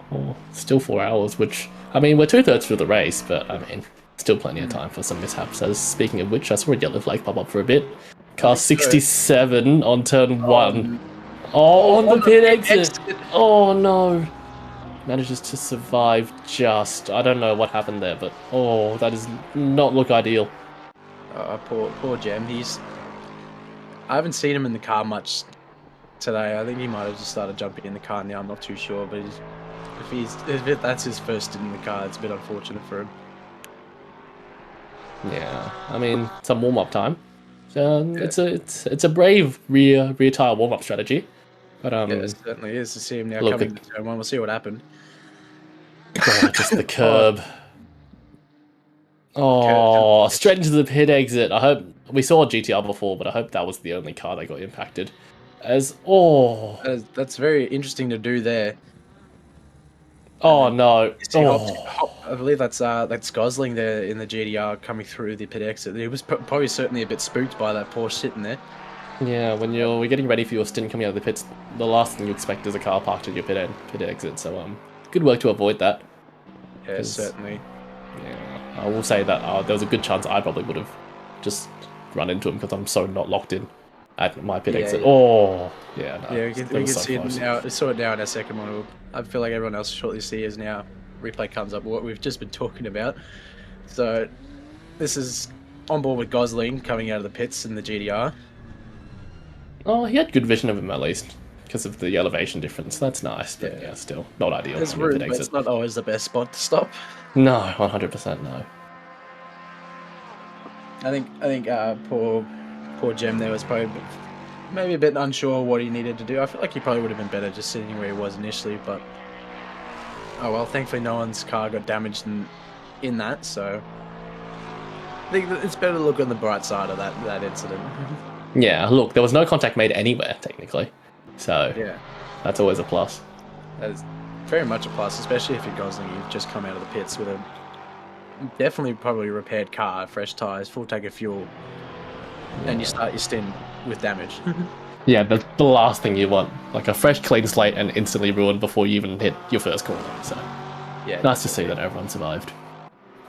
Well, still 4 hours, which, I mean, we're 2/3 through the race, but, I mean, still plenty of time for some mishaps. As speaking of which, I saw a yellow flag pop up for a bit. Car 67 on turn 1. On the pit exit. Oh, no. Manages to survive just. I don't know what happened there, but, oh, that does not look ideal. Poor Jem. I haven't seen him in the car much today. I think he might have just started jumping in the car now. I'm not too sure, but if that's his first in the car, it's a bit unfortunate for him. Yeah, I mean, some warm-up time. It's a brave rear tire warm-up strategy, but yeah, it certainly is to see him now coming to turn 1. We'll see what happened. Oh, just the curb. Oh, straight into the pit exit. I hope we saw GTR before, but I hope that was the only car that got impacted. That's very interesting to do there. Oh no! I believe that's Gosling there in the GDR coming through the pit exit. He was probably certainly a bit spooked by that Porsche sitting there. Yeah, when we're getting ready for your stint coming out of the pits, the last thing you expect is a car parked at your pit exit. So good work to avoid that. Yeah, certainly. Yeah, I will say that there was a good chance I probably would have just run into him because I'm so not locked in at my pit exit. Oh, yeah. No, yeah, we can see it now. We saw it now in our second one. I feel like everyone else shortly sees now. Replay comes up what we've just been talking about. So this is on board with Gosling coming out of the pits in the GDR. Oh, he had good vision of him at least because of the elevation difference. That's nice, but yeah still not ideal. It's rude, but it's not always the best spot to stop. No, 100% no. I think poor Jem there was probably maybe a bit unsure what he needed to do. I feel like he probably would have been better just sitting where he was initially, but oh well, thankfully no one's car got damaged in that, so I think it's better to look on the bright side of that incident. Yeah, look, there was no contact made anywhere, technically, so yeah, that's always a plus. That is very much a plus, especially if you're Gosling, you've just come out of the pits with a definitely probably repaired car, fresh tyres, full tank of fuel, and you start your stint with damage. Yeah, that's the last thing you want. Like a fresh, clean slate and instantly ruined before you even hit your first corner. So, yeah, nice to see that everyone survived.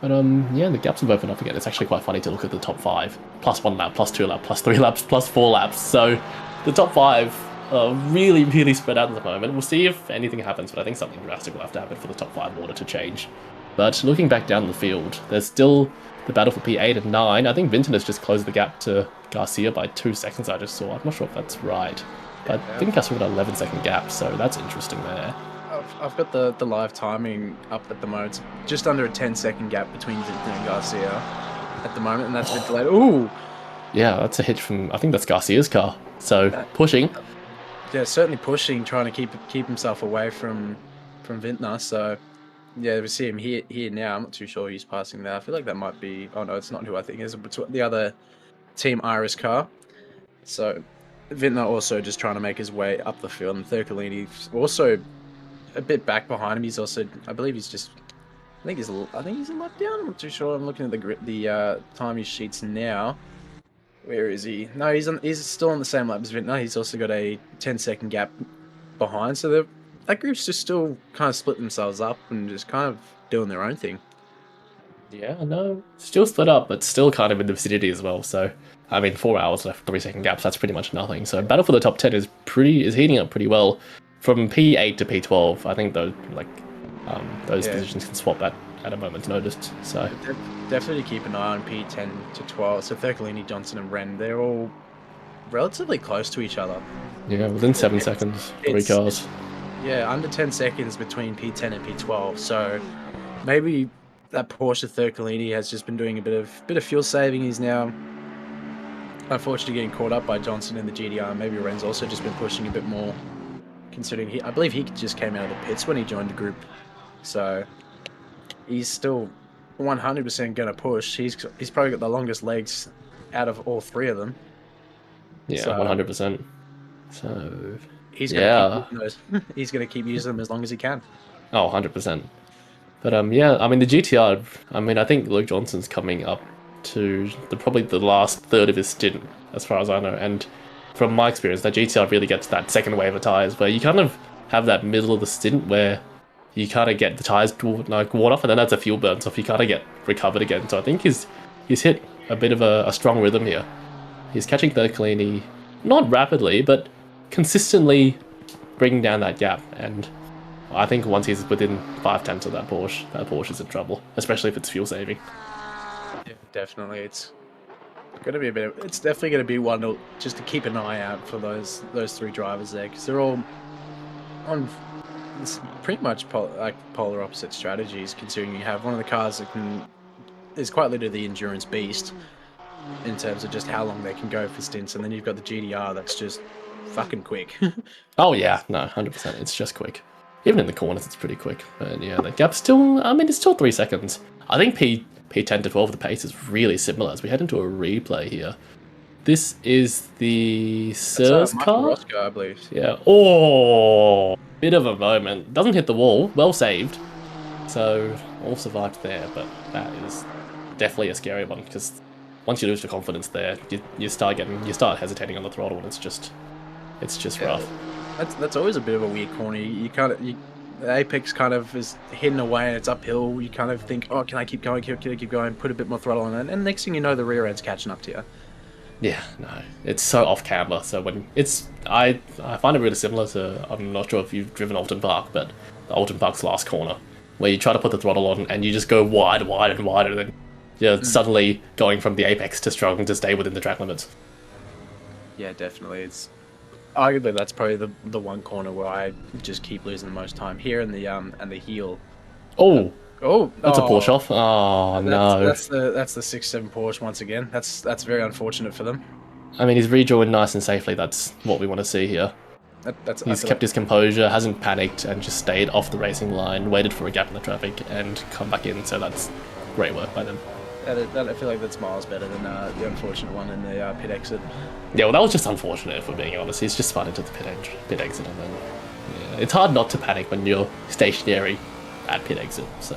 But yeah, the gaps have opened up again. It's actually quite funny to look at the top 5. Plus 1 lap, plus 2 lap, plus 3 laps, plus 4 laps. So the top 5 are really, really spread out at the moment. We'll see if anything happens, but I think something drastic will have to happen for the top 5 order to change. But looking back down the field, there's still the battle for P8 and 9. I think Vinton has just closed the gap to Garcia by 2 seconds, I just saw. I'm not sure if that's right. But I think Garcia got an 11-second gap, so that's interesting there. I've got the live timing up at the moment. It's just under a 10-second gap between Vinton and Garcia at the moment, and that's a bit delayed. Ooh! Yeah, that's a hit from, I think that's Garcia's car. So, pushing. Yeah, certainly pushing, trying to keep himself away from Vintner. So, yeah, we see him here now. I'm not too sure who's passing there. I feel like that might be... Oh, no, it's not who I think it is. It's the other Team Iris car. So, Vintner also just trying to make his way up the field. And Thurcolini's also a bit back behind him. He's also... I believe he's just... I think he's a lap down. I'm not too sure. I'm looking at the timing sheets now. Where is he? No, he's still on the same lap as Vintner. He's also got a 10-second gap behind. So that group's just still kind of split themselves up and just kind of doing their own thing. Yeah, no, still split up, but still kind of in the vicinity as well. So, I mean, 4 hours left, 3-second gaps. That's pretty much nothing. So, battle for the top 10 is heating up pretty well. From P8 to P12, I think those positions can swap that at a moment's notice. So definitely keep an eye on P10 to 12. So Thurcolini, Johnson, and Wren, they're all relatively close to each other. Yeah, within 7 seconds, 3 cars. Yeah, under 10 seconds between P10 and P12. So maybe that Porsche Thurcolini has just been doing a bit of fuel saving. He's now unfortunately getting caught up by Johnson in the GDR. Maybe Wren's also just been pushing a bit more, considering I believe he just came out of the pits when he joined the group. So he's still 100% going to push. He's probably got the longest legs out of all 3 of them. Yeah, so 100%. So he's going to keep using them as long as he can. Oh, 100%. But yeah, I mean the GTR. I mean I think Luke Johnson's coming up to probably the last third of his stint, as far as I know. And from my experience, that GTR really gets that second wave of tires where you kind of have that middle of the stint where you kind of get the tires like worn off, and then that's a fuel burn, so if you kind of get recovered again. So I think he's hit a bit of a strong rhythm here. He's catching Thurcolini, not rapidly, but consistently bringing down that gap. And I think once he's within 5/10 of that Porsche's in trouble, especially if it's fuel saving. Yeah, definitely. It's going to be it's definitely going to be one just to keep an eye out for those 3 drivers there, because they're all on it's pretty much polar opposite strategies, considering you have one of the cars that is quite literally the endurance beast in terms of just how long they can go for stints, and then you've got the GDR that's just fucking quick. Oh yeah, no, 100%. It's just quick. Even in the corners, it's pretty quick. But yeah, the gap's still. I mean, it's still 3 seconds. I think P10 to 12, the pace is really similar as we head into a replay here. This is the Sirs car? Roscoe, I believe. Yeah. Oh, bit of a moment. Doesn't hit the wall. Well saved. So, all survived there, but that is definitely a scary one, because once you lose the confidence there, you start hesitating on the throttle, and it's just rough. That's always a bit of a weird corner. The apex kind of is hidden away and it's uphill. You kind of think, oh, can I keep going? Can I keep going? Put a bit more throttle on it, and next thing you know, the rear end's catching up to you. Yeah, no, it's so off camber. So when I find it really similar to, I'm not sure if you've driven Alton Park, but the Alton Park's last corner, where you try to put the throttle on and you just go wide and wider, and then you're suddenly going from the apex to struggling to stay within the track limits. Yeah, definitely. It's arguably that's probably the one corner where I just keep losing the most time here, and the heel. Oh, that's a Porsche off. Oh no, that's the 6.7 Porsche once again. That's very unfortunate for them. I mean, he's rejoined nice and safely. That's what we want to see here. He's kept his composure, hasn't panicked, and just stayed off the racing line, waited for a gap in the traffic, and come back in. So that's great work by them. I feel like that's miles better than the unfortunate one in the pit exit. Yeah, well, that was just unfortunate, if we're being honest. He's just spun into the pit exit, and then it's hard not to panic when you're stationary at pit exit. So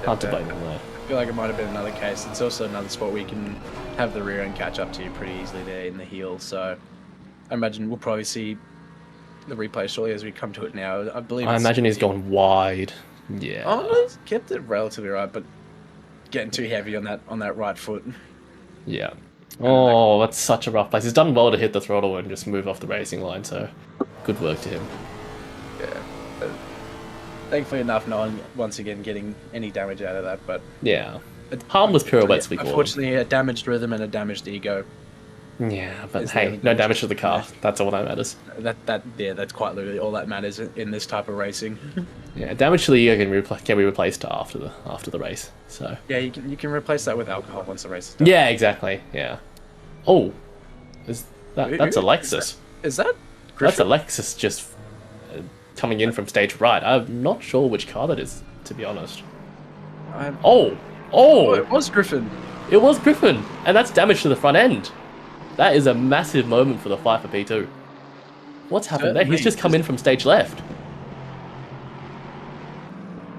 hard to blame him there. I feel like it might have been another case. It's also another spot where you can have the rear end catch up to you pretty easily there in the heel. So I imagine we'll probably see the replay shortly as we come to it now. I imagine he's gone wide. Yeah. Oh, no, he's kept it relatively right, but getting too heavy on that right foot. Yeah. Oh, that's such a rough place. He's done well to hit the throttle and just move off the racing line, so good work to him. Yeah. But thankfully enough, no one once again getting any damage out of that, but Yeah. Harmless pirouettes, we call them. unfortunately, a damaged rhythm and a damaged ego. Yeah, but Is hey, the no only damage to the car. That's all that matters. That's quite literally all that matters in this type of racing. Yeah, damage to the ego can be replaced after the race. So Yeah, you can replace that with alcohol once the race is done. yeah, exactly. Yeah. Oh, that's Alexis. Is that That's Griffin? Alexis just coming in from stage right. I'm not sure which car that is, to be honest. Oh, Oh, it was Griffin. it was Griffin, and that's damage to the front end. That is a massive moment for the fight for P2. What's happened there? He's just come in from stage left.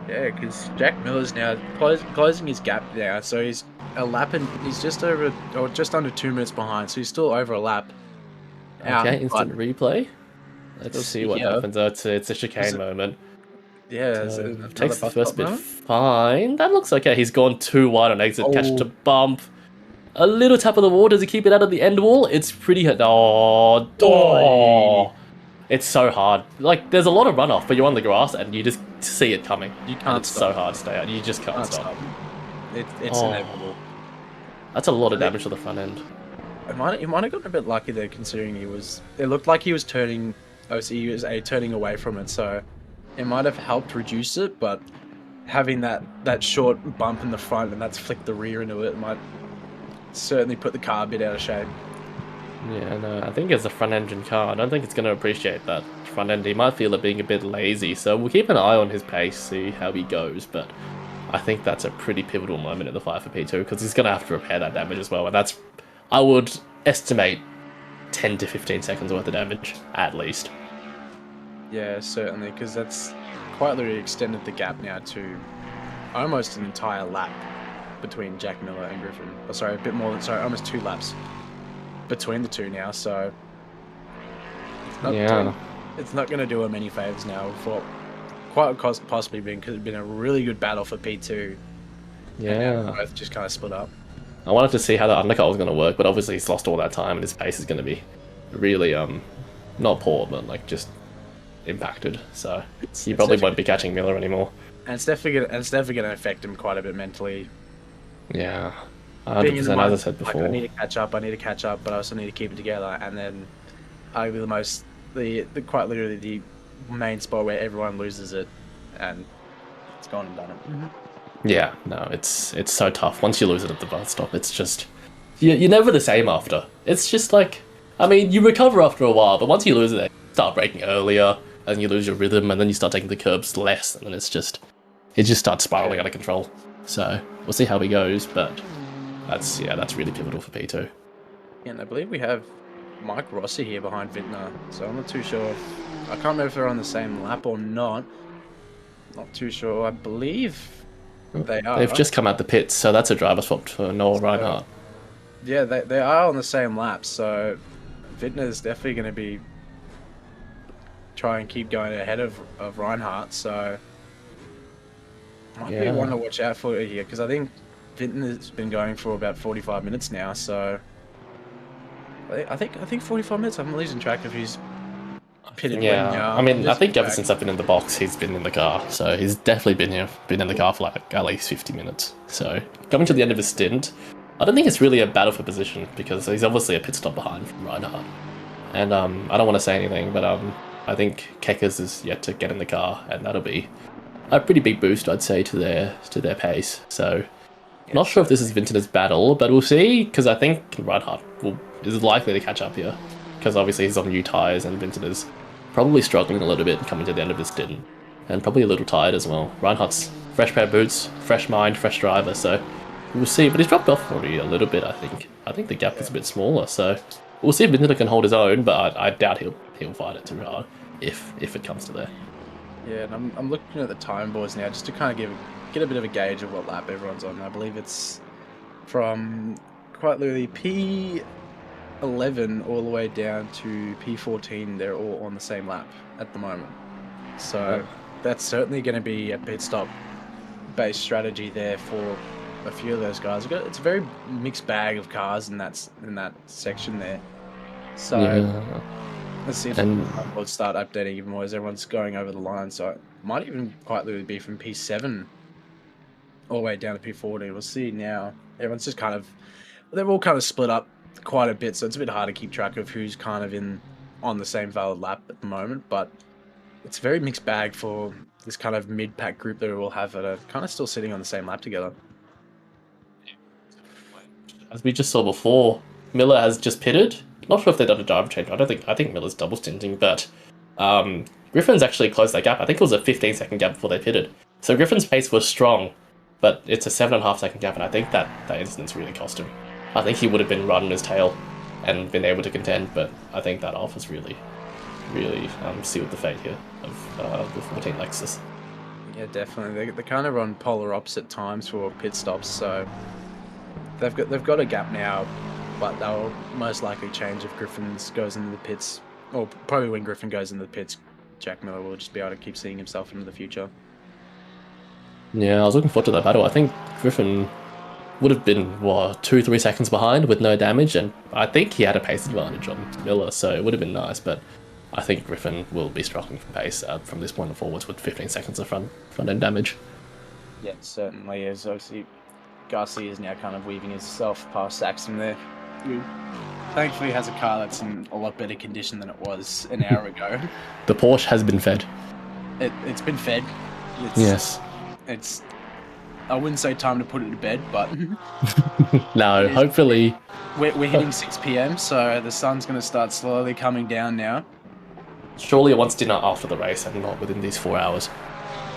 Yeah, because Jack Miller's now closing his gap now, so he's a lap and he's just under 2 minutes behind, so he's still over a lap. Okay, instant replay. Let's see what yeah. happens. Oh, it's a chicane moment. Yeah, Takes the first bit fine. That looks okay. He's gone too wide on exit. Catch to bump. A little tap of the wall. Does he keep it out of the end wall? It's pretty... Oh. It's so hard. Like, there's a lot of runoff, but you're on the grass and you just see it coming. You And can't it's stop. so hard to stay out. You just can't stop. It's inevitable. That's a lot of damage to the front end. He might have gotten a bit lucky there, considering it looked like he was turning. Obviously, he was turning away from it, so it might have helped reduce it. But having that short bump in the front and that's flicked the rear into it might certainly put the car a bit out of shape. Yeah, no, I think it's a front engine car. I don't think it's going to appreciate that front end. He might feel it being a bit lazy, so we'll keep an eye on his pace, see how he goes. But I think that's a pretty pivotal moment in the fight for P2 because he's going to have to repair that damage as well. And that's, I would estimate, 10 to 15 seconds worth of damage at least. Yeah, certainly, because that's quite literally extended the gap now to almost an entire lap between Jack Miller and Griffin. Oh, sorry, a bit more than almost 2 laps between the two now. So it's not going to do him any favors now. For quite possibly been a really good battle for P2. Yeah, both just kind of split up. I wanted to see how the undercut was going to work, but obviously he's lost all that time and his pace is going to be really not poor, but like just impacted. So he probably won't be catching Miller anymore. And it's definitely going to affect him quite a bit mentally. Yeah, 100%. As I said before, like, I need to catch up, but I also need to keep it together. And then arguably the quite literally the main spot where everyone loses it, and it's gone and done it. Yeah, no, it's so tough. Once you lose it at the bus stop, it's just you're never the same after. It's just like, I mean, you recover after a while, but once you lose it, you start braking earlier, and you lose your rhythm, and then you start taking the curbs less, and then it just starts spiraling out of control. So we'll see how he goes, but that's really pivotal for P2. And I believe we have Mike Rossi here behind Vintner, so I'm not too sure. I can't remember if they're on the same lap or not. Not too sure. I believe they are. They've just come out the pits, so that's a driver swap for Noel Reinhardt. Yeah, they are on the same lap, so Vintner's definitely going to be try and keep going ahead of Reinhardt, so might be one to watch out for here, because I think Vintner's been going for about 45 minutes now, so I think 45 minutes. I'm losing track of who's pitted when now. I mean, I think ever since I've been in the box, he's been in the car, so he's definitely been in the car for like at least 50 minutes. So coming to the end of his stint, I don't think it's really a battle for position because he's obviously a pit stop behind from Reinhardt. And I don't want to say anything, but I think Keckers is yet to get in the car, and that'll be a pretty big boost, I'd say, to their pace. So not sure if this is Vintner's battle, but we'll see, because I think Reinhardt is likely to catch up here, because obviously he's on new tyres and Vintner's probably struggling a little bit coming to the end of his stint, and probably a little tired as well. Reinhardt's fresh pair of boots, fresh mind, fresh driver, so we'll see. But he's dropped off already a little bit, I think. I think the gap is a bit smaller, so we'll see if Vintner can hold his own, but I doubt he'll fight it too hard if it comes to there. Yeah, and I'm looking at the time boards now just to kind of get a bit of a gauge of what lap everyone's on. I believe it's from quite literally P11 all the way down to P14. They're all on the same lap at the moment. So that's certainly going to be a pit stop based strategy there for a few of those guys. It's a very mixed bag of cars in that section there. So Yeah. let's see if we'll start updating even more as everyone's going over the line. So it might even quite literally be from P7 all the way down to P40. We'll see now. Everyone's just kind of, they're all kind of split up quite a bit, so it's a bit hard to keep track of who's kind of on the same valid lap at the moment, but it's a very mixed bag for this kind of mid-pack group that we all have that are kind of still sitting on the same lap together. As we just saw before, Miller has just pitted. Not sure if they've done a driver change. I think Miller's double stinting, but Griffin's actually closed that gap. I think it was a 15-second gap before they pitted. So Griffin's pace was strong, but it's a 7.5-second gap, and I think that instance really cost him. I think he would have been running his tail and been able to contend, but I think that off has really sealed the fate here of the 14 Lexus. Yeah, definitely. They're kind of on polar opposite times for pit stops, so they've got a gap now, but they'll most likely change if Griffin goes into the pits, or probably when Griffin goes into the pits, Jack Miller will just be able to keep seeing himself into the future. Yeah, I was looking forward to that battle. I think Griffin would have been 2-3 seconds behind with no damage, and I think he had a pace advantage on Miller, so it would have been nice, but I think Griffin will be struggling from pace from this point forwards with 15 seconds of front end damage. Yeah, it certainly is. Obviously, Garcia is now kind of weaving himself past Saxon there, who thankfully has a car that's in a lot better condition than it was an hour ago. The Porsche has been fed. It's been fed. Yes. It's, I wouldn't say time to put it to bed, but no, hopefully we're hitting 6 p.m, so the sun's going to start slowly coming down now. Surely it wants dinner after the race and not within these 4 hours.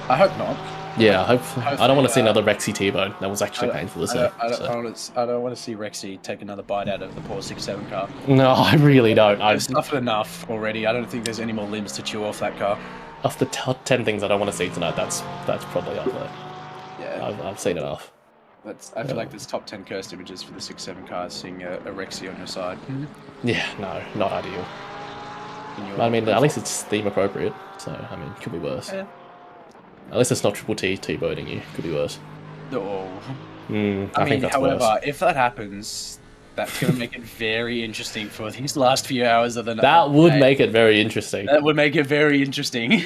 I hope not. Yeah, I don't want to see another Rexy T-bone. That was actually painful to see. I don't want to see Rexy take another bite out of the poor 6.7 car. No, I really don't. I've suffered enough already. I don't think there's any more limbs to chew off that car. Of the 10 things I don't want to see tonight, that's probably up there. Yeah, I've seen enough. I feel like there's top 10 cursed images for the 6.7 cars, seeing a Rexy on your side. Yeah, no, not ideal. I mean, at least it's theme appropriate, so, I mean, could be worse. Yeah. At least it's not Triple T T-boning you, could be worse. Oh. I mean, think that's worse. If that happens, that's going to make it very interesting for these last few hours of the night. That would make it very interesting. That would make it very interesting.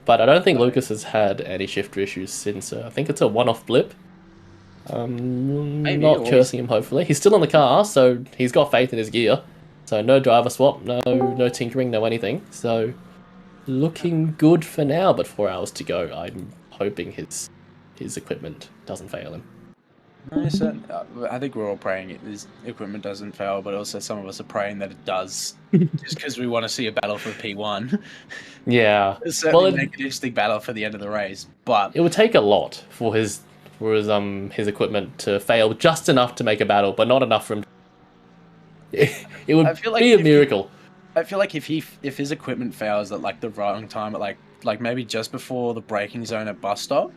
But I don't think Lucas has had any shifter issues since. I think it's a one-off blip. Not cursing him, hopefully. He's still in the car, so he's got faith in his gear. So no driver swap, no tinkering, no anything. So looking good for now, but 4 hours to go. I'm hoping his equipment doesn't fail him. I think we're all praying his equipment doesn't fail, but also some of us are praying that it does, just because we want to see a battle for P1. Yeah, It's certainly make an interesting battle for the end of the race, but it would take a lot for his equipment to fail just enough to make a battle, but not enough for him. It would be a miracle. I feel like if his equipment fails at like the wrong time, at like maybe just before the braking zone at bus stop,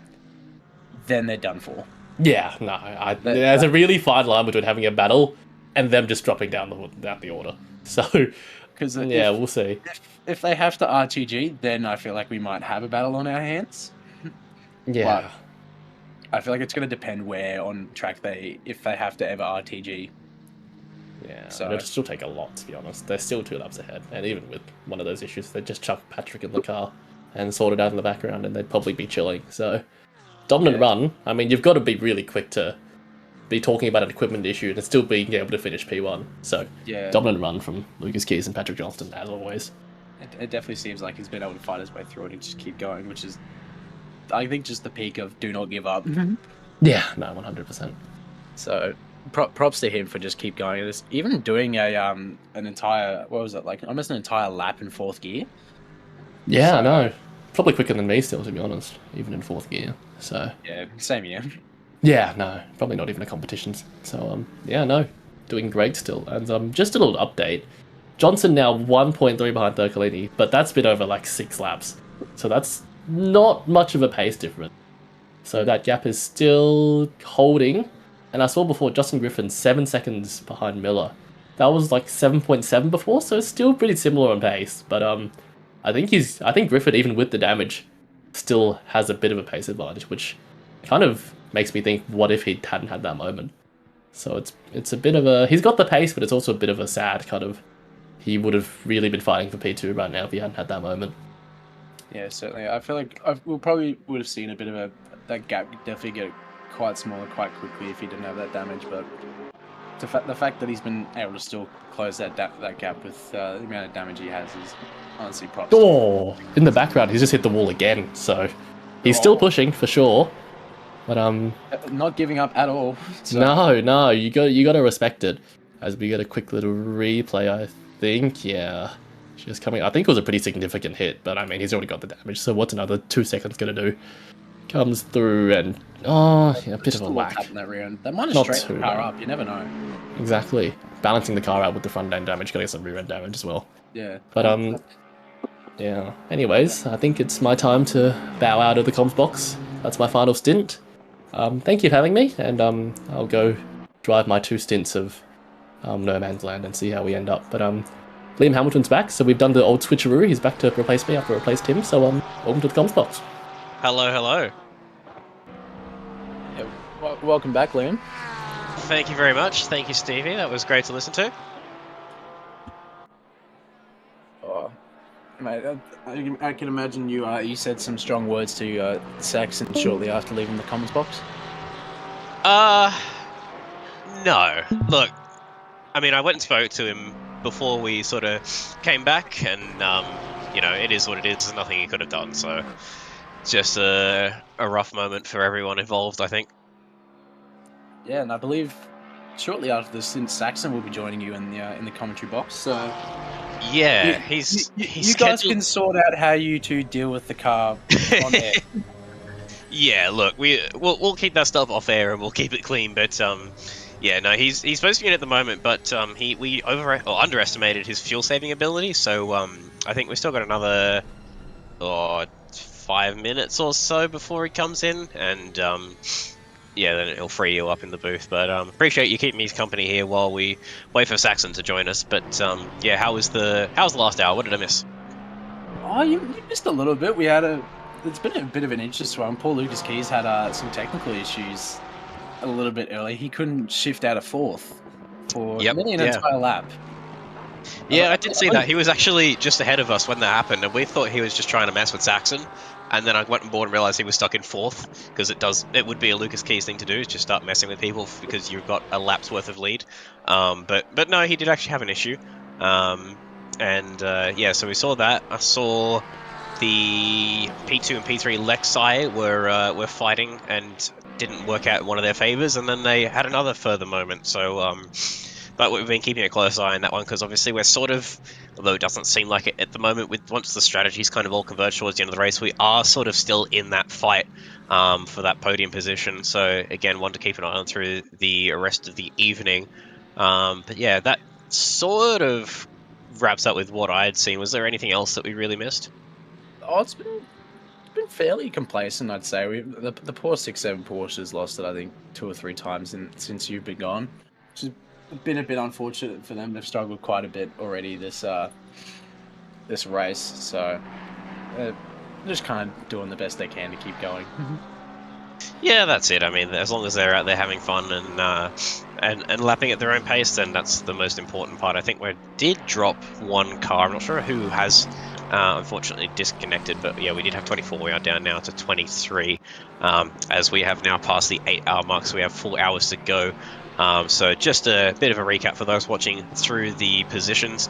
then they're done for. Yeah, no, there's a really fine line between having a battle and them just dropping down the order. So, yeah, we'll see. If they have to RTG, then I feel like we might have a battle on our hands. Yeah. But I feel like it's going to depend where on track if they have to ever RTG. Yeah, so it'll still take a lot, to be honest. They're still 2 laps ahead, and even with one of those issues, they'd just chuck Patrick in the car and sort it out in the background, and they'd probably be chilling. So, dominant run. I mean, you've got to be really quick to be talking about an equipment issue and still being able to finish P1. So, dominant run from Lucas Keys and Patrick Johnston, as always. It definitely seems like he's been able to fight his way through it and just keep going, which is, I think, just the peak of do not give up. Yeah, no, 100%. So, props to him for just keep going. This even doing an entire, what was it, like almost an entire lap in 4th gear. Yeah, so, I know. Probably quicker than me still, to be honest, even in 4th gear. So yeah, same here. Yeah, no, probably not even a competition. So yeah, no, doing great still. And just a little update. Johnson now 1.3 behind Thurcolini, but that's been over like 6 laps. So that's not much of a pace difference. So that gap is still holding. And I saw before Justin Griffin 7 seconds behind Miller. That was like 7.7 before, so it's still pretty similar on pace. But I think Griffin, even with the damage, still has a bit of a pace advantage, which kind of makes me think, what if he hadn't had that moment? So it's a bit of a... He's got the pace, but it's also a bit of a sad kind of... He would have really been fighting for P2 right now if he hadn't had that moment. Yeah, certainly. I feel like we probably would have seen a bit of that gap definitely get quite smaller quite quickly if he didn't have that damage, but the fact that he's been able to still close that gap with the amount of damage he has is honestly props. Oh, in the background, he's just hit the wall again, so he's still pushing for sure. But not giving up at all. So. No, you got to respect it. As we get a quick little replay, I think, yeah, just coming. I think it was a pretty significant hit, but I mean, he's already got the damage. So what's another 2 seconds gonna do? Comes through and yeah, a bit of a whack. In that round. That might have straightened the car up. You never know. Exactly, balancing the car out with the front end damage, getting some rear end damage as well. Yeah. But yeah. Anyways, I think it's my time to bow out of the comms box. That's my final stint. Thank you for having me, and I'll go drive my 2 stints of No Man's Land and see how we end up. But Liam Hamilton's back, so we've done the old switcheroo. He's back to replace me after I replaced him. So welcome to the comms box. Hello. Yeah, welcome back, Liam. Thank you very much. Thank you, Stevie. That was great to listen to. Oh, mate, I can imagine you said some strong words to Saxon shortly after leaving the comments box. No. Look, I mean, I went and spoke to him before we sort of came back, and you know, it is what it is. There's nothing he could have done. So, it's just a rough moment for everyone involved, I think. Yeah, and I believe shortly after this, since Saxon will be joining you in the commentary box. So yeah, you guys can sort out how you two deal with the car on air. Yeah, look, we'll keep that stuff off air and we'll keep it clean. But yeah, no, he's supposed to be in at the moment, but we underestimated his fuel saving ability. So I think we've still got another 5 minutes or so before he comes in, and yeah, then it'll free you up in the booth. But appreciate you keeping me company here while we wait for Saxon to join us. But yeah, how was the last hour? What did I miss? Oh, you missed a little bit. It's been a bit of an interesting one. Poor Lucas Keys had some technical issues a little bit early. He couldn't shift out of 4th for nearly an entire lap. Yeah, I did see that. He was actually just ahead of us when that happened, and we thought he was just trying to mess with Saxon. And then I went on board and realised he was stuck in 4th, because it would be a Lucas Keys thing to do, is just start messing with people because you've got a lap's worth of lead. But no, he did actually have an issue. Yeah, so we saw that. I saw the P2 and P3 Lexi were fighting and didn't work out in one of their favours, and then they had another further moment. So but we've been keeping a close eye on that one, because obviously we're sort of, although it doesn't seem like it at the moment, once the strategy's kind of all converged towards the end of the race, we are sort of still in that fight for that podium position. So again, one to keep an eye on through the rest of the evening. But yeah, that sort of wraps up with what I had seen. Was there anything else that we really missed? Oh, it's been fairly complacent, I'd say. The poor 6-7 Porsches lost it, I think, 2 or 3 times since you've been gone, which has been a bit unfortunate for them. They've struggled quite a bit already this race, so they're just kind of doing the best they can to keep going. Yeah, that's it. I mean, as long as they're out there having fun and lapping at their own pace, then that's the most important part. I think we did drop one car. I'm not sure who has unfortunately disconnected, but yeah, we did have 24. We are down now to 23, as we have now passed the 8-hour mark, so we have 4 hours to go. So just a bit of a recap for those watching through the positions.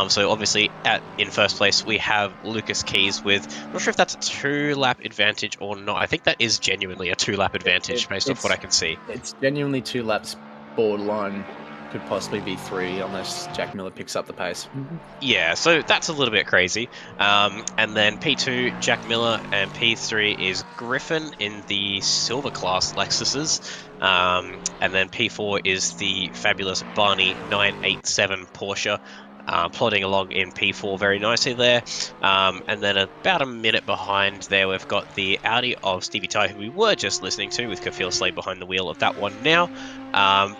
So obviously in first place we have Lucas Keys with, I'm not sure if that's a 2-lap advantage or not. I think that is genuinely a 2-lap advantage based off what I can see. It's genuinely 2 laps, borderline. Could possibly be 3 unless Jack Miller picks up the pace. Yeah, so that's a little bit crazy. And then P2, Jack Miller, and P3 is Griffin in the silver class Lexuses. And then P4 is the fabulous Barney 987 Porsche, plodding along in P4 very nicely there. And then about a minute behind there, we've got the Audi of Stevie Ty, who we were just listening to, with Kafil Slade behind the wheel of that one now.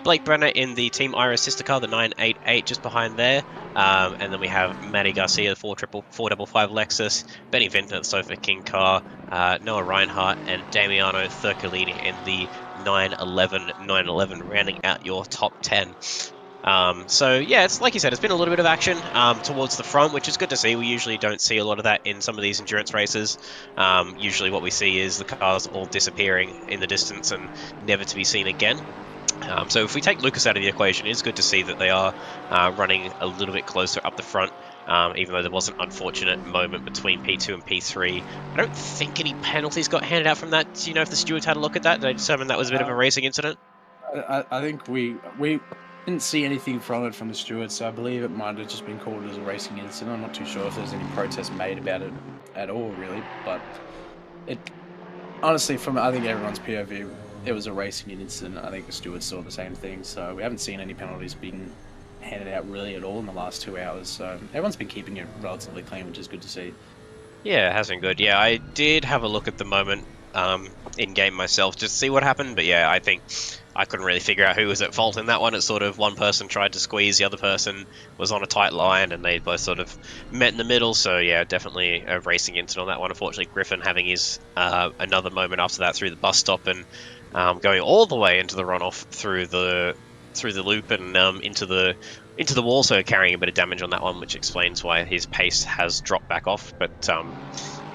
Blake Brenner in the Team Iris sister car, the 988, just behind there. And then we have Matty Garcia, the 455 Lexus, Benny Vinton, the Sofa King car, Noah Reinhardt and Damiano Thurcolini in the 9-11, rounding out your top 10. So yeah, it's like you said, it's been a little bit of action towards the front, which is good to see. We usually don't see a lot of that in some of these endurance races. Usually what we see is the cars all disappearing in the distance and never to be seen again. So if we take Lucas out of the equation, it's good to see that they are running a little bit closer up the front, even though there was an unfortunate moment between P2 and P3. I don't think any penalties got handed out from that. Do you know if the stewards had a look at that? Did they determine that was a bit of a racing incident? I think we didn't see anything from it from the stewards, so I believe it might have just been called as a racing incident. I'm not too sure if there's any protest made about it at all, really. But it honestly, from I think everyone's POV, it was a racing incident. I think the stewards saw the same thing, so we haven't seen any penalties being handed out really at all in the last 2 hours. So everyone's been keeping it relatively clean, which is good to see. Yeah, it has been good. Yeah, I did have a look at the moment in game myself just to see what happened, but yeah, I think I couldn't really figure out who was at fault in that one. It's sort of one person tried to squeeze, the other person was on a tight line, and they both sort of met in the middle. So yeah, definitely a racing incident on that one. Unfortunately, Griffin having his another moment after that through the bus stop and going all the way into the runoff through the loop and into the wall, so carrying a bit of damage on that one, which explains why his pace has dropped back off. But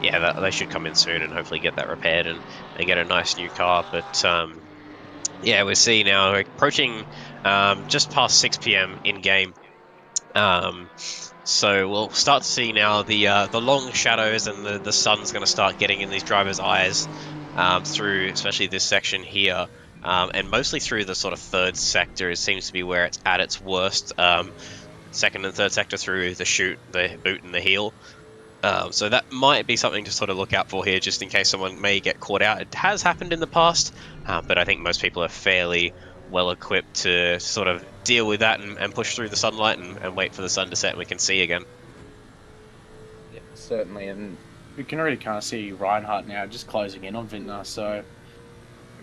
yeah, they should come in soon and hopefully get that repaired and get a nice new car. But yeah, we're seeing now approaching just past 6 p.m. in game. So we'll start to see now the long shadows, and the sun's going to start getting in these drivers' eyes through especially this section here. And mostly through the sort of third sector, it seems to be where it's at its worst. Second and third sector through the chute, the boot, and the heel. So that might be something to sort of look out for here, just in case someone may get caught out. It has happened in the past, but I think most people are fairly well equipped to sort of deal with that and push through the sunlight and wait for the sun to set and we can see again. Yeah, certainly, and we can already kind of see Reinhardt now just closing in on Vintner, so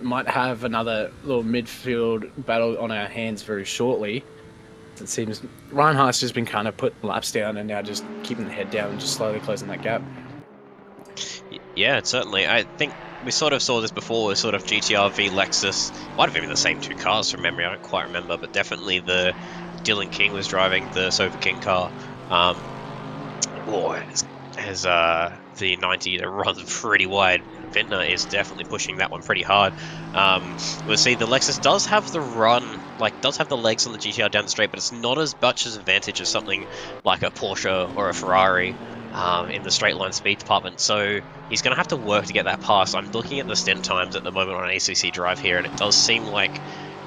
we might have another little midfield battle on our hands very shortly. It seems Reinhardt's just been kind of putting laps down and now just keeping the head down and just slowly closing that gap. Yeah, certainly. I think we sort of saw this before with sort of GTR v Lexus. Might have been the same two cars from memory, I don't quite remember, but definitely the Dylan King was driving the Sofa King car. As the 90 that runs pretty wide, Vintner is definitely pushing that one pretty hard. We'll see the Lexus does have the run, does have the legs on the GTR down the straight, but it's not as much as advantage as something like a Porsche or a Ferrari in the straight line speed department. So he's going to have to work to get that past. I'm looking at the stint times at the moment on an ACC drive here, and it does seem like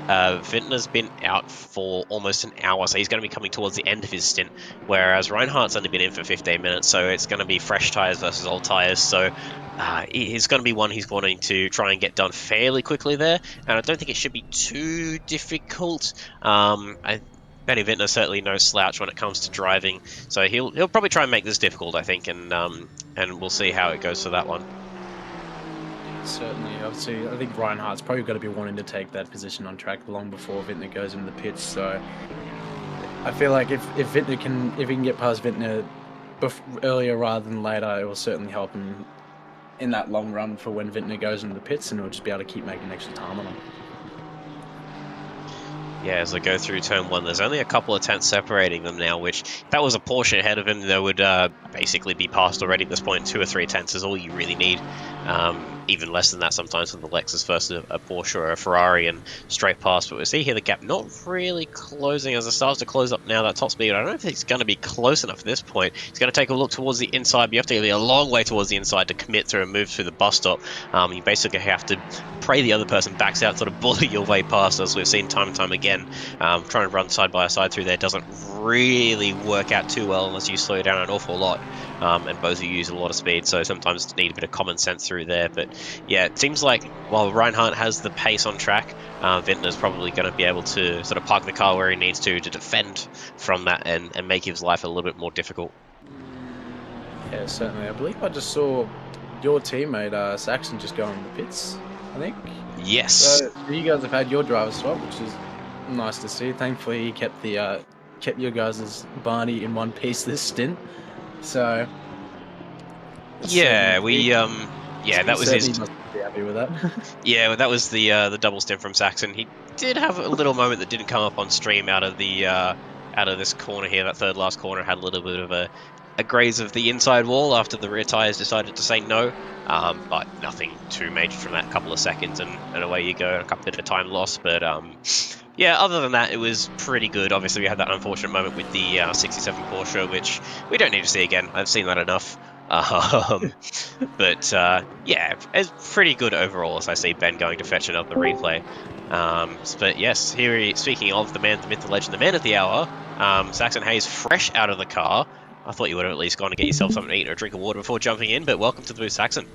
Vintner's been out for almost an hour, so he's going to be coming towards the end of his stint, whereas Reinhardt's only been in for 15 minutes, so it's going to be fresh tyres versus old tyres. So it's going to be one he's wanting to try and get done fairly quickly there, and I don't think it should be too difficult. Benny Vintner certainly no slouch when it comes to driving, so he'll probably try and make this difficult, I think, and we'll see how it goes for that one. Certainly, obviously, I think Reinhardt's probably got to be wanting to take that position on track long before Vintner goes into the pits. So I feel like if he can get past Vintner earlier rather than later, it will certainly help him in that long run for when Vintner goes into the pits, and he'll just be able to keep making extra time on him. Yeah, as they go through turn one, there's only a couple of tenths separating them now, which if that was a Porsche ahead of him, they would basically be passed already at this point. 2 or 3 tenths is all you really need. Even less than that sometimes with the Lexus versus a Porsche or a Ferrari and straight past. But we see here the gap not really closing as it starts to close up now, that top speed. I don't know if it's going to be close enough at this point. It's going to take a look towards the inside, but you have to be a long way towards the inside to commit through and move through the bus stop. You basically have to pray the other person backs out, sort of bully your way past, as we've seen time and time again. Trying to run side by side through there doesn't really work out too well unless you slow down an awful lot. And both of you use a lot of speed, so sometimes need a bit of common sense through there. But yeah, it seems like while Reinhardt has the pace on track, Vintner's probably going to be able to sort of park the car where he needs to defend from that and make his life a little bit more difficult. Yeah, certainly. I believe I just saw your teammate Saxon just go in the pits, I think. Yes. So you guys have had your driver swap, which is nice to see. Thankfully, he kept your guys' Barney in one piece this stint. So yeah, we Yeah, that was Certainly his. must be happy with that. Yeah, that was the double stem from Saxon. He did have a little moment that didn't come up on stream out of this corner here. That third last corner had a little bit of a graze of the inside wall after the rear tyres decided to say no. But nothing too major from that. Couple of seconds and away you go. A couple bit of time lost, but yeah. Other than that, it was pretty good. Obviously, we had that unfortunate moment with the 67 Porsche, which we don't need to see again. I've seen that enough. But yeah, it's pretty good overall as I see Ben going to fetch another replay. But yes, here speaking of the man, the myth, the legend, the man of the hour, Saxon Hayes fresh out of the car. I thought you would have at least gone to get yourself something to eat or a drink of water before jumping in, but welcome to the booth, Saxon.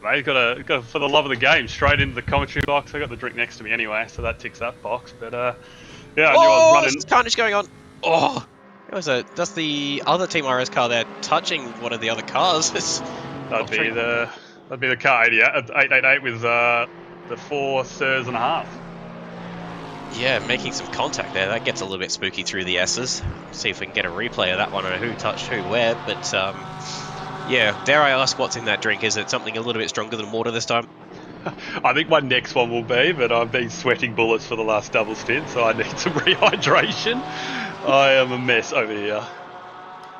Mate, got for the love of the game, straight into the commentary box. I got the drink next to me anyway, so that ticks that box. But yeah, I knew I was running. There's carnage going on. Oh, that's the other Team RS car there touching one of the other cars. That'd be the car 888 with the 4 Sirs and a half. Yeah, making some contact there. That gets a little bit spooky through the S's. See if we can get a replay of that one and who touched who where. But yeah, dare I ask what's in that drink? Is it something a little bit stronger than water this time? I think my next one will be, but I've been sweating bullets for the last double stint, so I need some rehydration. I am a mess over here.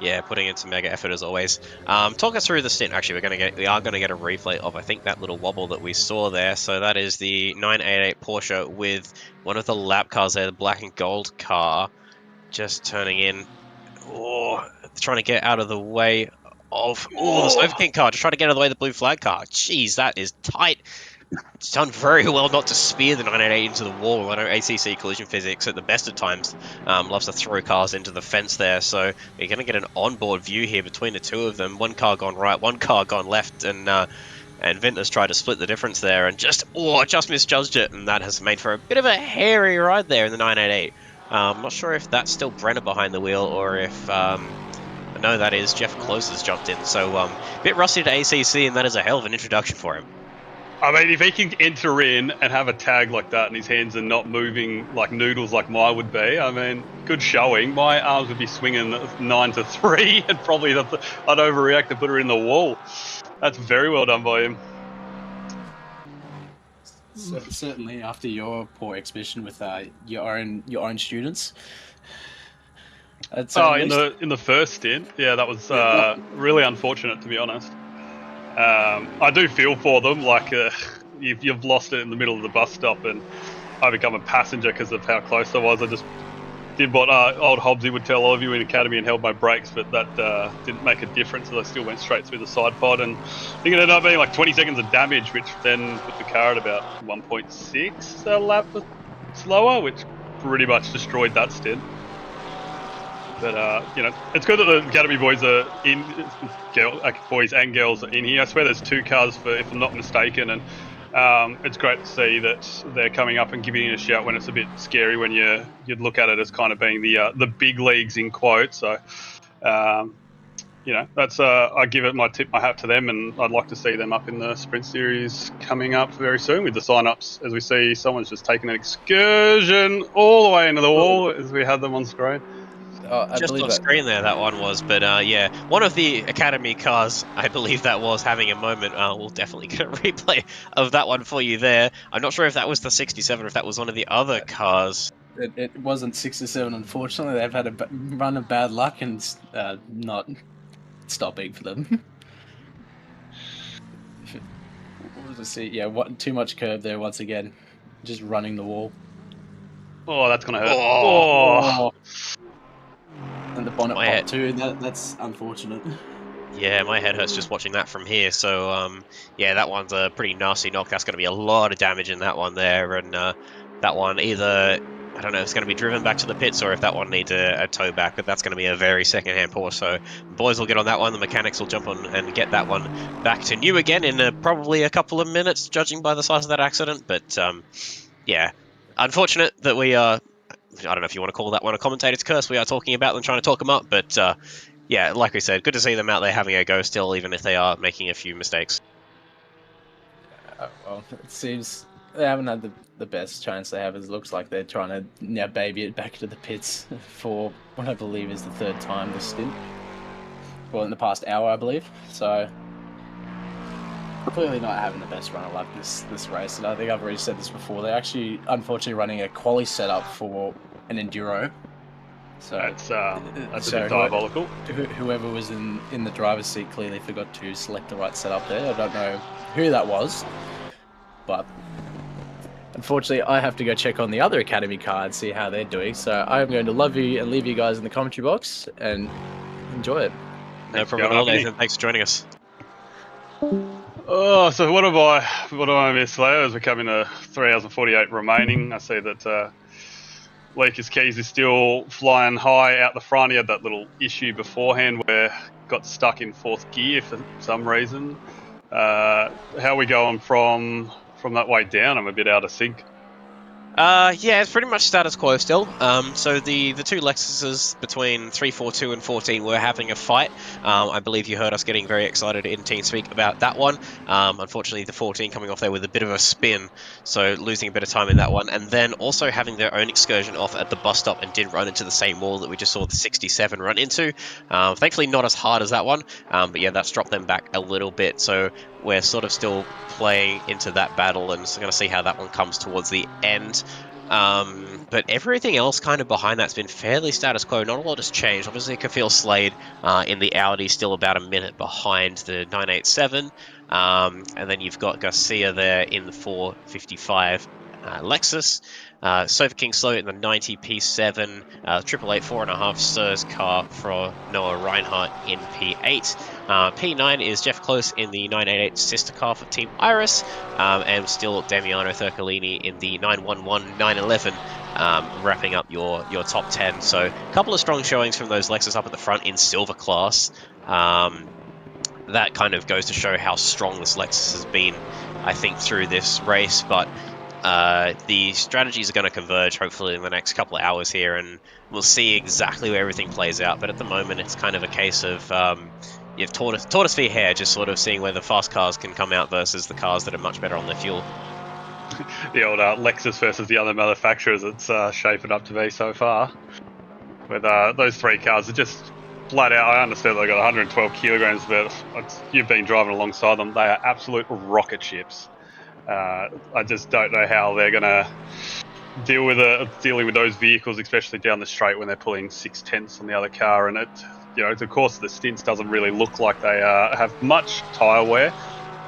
Yeah, putting in some mega effort as always. Talk us through the stint. Actually, we are gonna get a replay of I think that little wobble that we saw there. So that is the 988 Porsche with one of the lap cars there, the black and gold car, just turning in. Oh, trying to get out of the way of the Smoke King car, just trying to get out of the way of the blue flag car. Jeez, that is tight. It's done very well not to spear the 988 into the wall. I know ACC collision physics at the best of times loves to throw cars into the fence there, so we're going to get an onboard view here between the two of them. One car gone right, one car gone left, and Vintner's tried to split the difference there and just misjudged it, and that has made for a bit of a hairy ride there in the 988. I'm not sure if that's still Brenner behind the wheel or if... no, that is Jeff Close has jumped in, so a bit rusty to ACC, and that is a hell of an introduction for him. I mean, if he can enter in and have a tag like that and his hands are not moving like noodles like mine would be, I mean, good showing. My arms would be swinging 9-3 and probably I'd overreact to put her in the wall. That's very well done by him. Certainly after your poor exhibition with your own students. In the first stint, yeah, that was really unfortunate, to be honest. I do feel for them, like you've lost it in the middle of the bus stop and I become a passenger because of how close I was. I just did what old Hobbsy would tell all of you in Academy and held my brakes, but that didn't make a difference, so I still went straight through the side pod, and I think it ended up being like 20 seconds of damage, which then put the car at about 1.6 a lap slower, which pretty much destroyed that stint. But, it's good that the Academy boys are in, boys and girls are in here. I swear there's 2 cars, if I'm not mistaken, and it's great to see that they're coming up and giving it a shout when it's a bit scary when you'd look at it as kind of being the big leagues in quotes. So, that's I give it my hat to them, and I'd like to see them up in the Sprint Series coming up very soon with the sign-ups. As we see, someone's just taken an excursion all the way into the wall as we had them on screen. Just on screen there, that one was. But yeah, one of the Academy cars, I believe that was having a moment. We'll definitely get a replay of that one for you there. I'm not sure if that was the 67 or if that was one of the other cars. It wasn't 67, unfortunately. They've had a run of bad luck and not stopping for them. Yeah, too much curb there once again. Just running the wall. Oh, that's going to hurt. Oh. And the bonnet pop too, that's unfortunate. Yeah, my head hurts just watching that from here. So, yeah, that one's a pretty nasty knock. That's going to be a lot of damage in that one there. And that one either, I don't know if it's going to be driven back to the pits or if that one needs a tow back, but that's going to be a very second-hand Porsche. So, boys will get on that one. The mechanics will jump on and get that one back to new again in probably a couple of minutes, judging by the size of that accident. But, yeah, unfortunate that we are... I don't know if you want to call that one a commentator's curse. We are talking about them, trying to talk them up. But, yeah, like we said, good to see them out there having a go still, even if they are making a few mistakes. Well, it seems they haven't had the best chance they have. It looks like they're trying to now baby it back to the pits for what I believe is the 3rd time this stint. Well, in the past hour, I believe. So, clearly not having the best run of luck this race, and I think I've already said this before. They're actually, unfortunately, running a quali setup for an enduro. So That's a bit diabolical. Whoever was in the driver's seat clearly forgot to select the right setup there. I don't know who that was, but unfortunately, I have to go check on the other Academy car and see how they're doing. So I am going to love you and leave you guys in the commentary box and enjoy it. No problem at all, Nathan. Thanks for joining us. Oh, so what have I missed, Leo? As we're coming to 3 hours and 48 remaining, I see that Lucas Keys is still flying high out the front. He had that little issue beforehand where got stuck in 4th gear for some reason. How are we going from that way down? I'm a bit out of sync. Yeah, it's pretty much status quo still. So the two Lexuses between 342 and 14 were having a fight. I believe you heard us getting very excited in TeamSpeak about that one. Unfortunately, the 14 coming off there with a bit of a spin, so losing a bit of time in that one. And then also having their own excursion off at the bus stop and did run into the same wall that we just saw the 67 run into. Thankfully, not as hard as that one, but yeah, that's dropped them back a little bit. So we're sort of still playing into that battle and so going to see how that one comes towards the end. But everything else kind of behind that's been fairly status quo. Not a lot has changed. Obviously, Kafil Slade in the Audi still about a minute behind the 987. And then you've got Garcia there in the 455 Lexus. Sofa King Slow in the 90 P7, 888 4.5 Sirs car for Noah Reinhardt in P8. P9 is Jeff Close in the 988 sister car for Team Iris, and still Damiano Thurcolini in the 911 911, wrapping up your top 10. So a couple of strong showings from those Lexus up at the front in silver class. That kind of goes to show how strong this Lexus has been, I think, through this race, but the strategies are going to converge hopefully in the next couple of hours here, and we'll see exactly where everything plays out. But at the moment, it's kind of a case of you've tortoise v hare, just sort of seeing where the fast cars can come out versus the cars that are much better on their fuel. The old Lexus versus the other manufacturers, it's shaping up to be so far. With those 3 cars are just flat out. I understand they got 112 kilograms, but you've been driving alongside them. They are absolute rocket ships. I just don't know how they're going to dealing with those vehicles, especially down the straight when they're pulling 6/10 on the other car. And the course of the stints doesn't really look like they have much tyre wear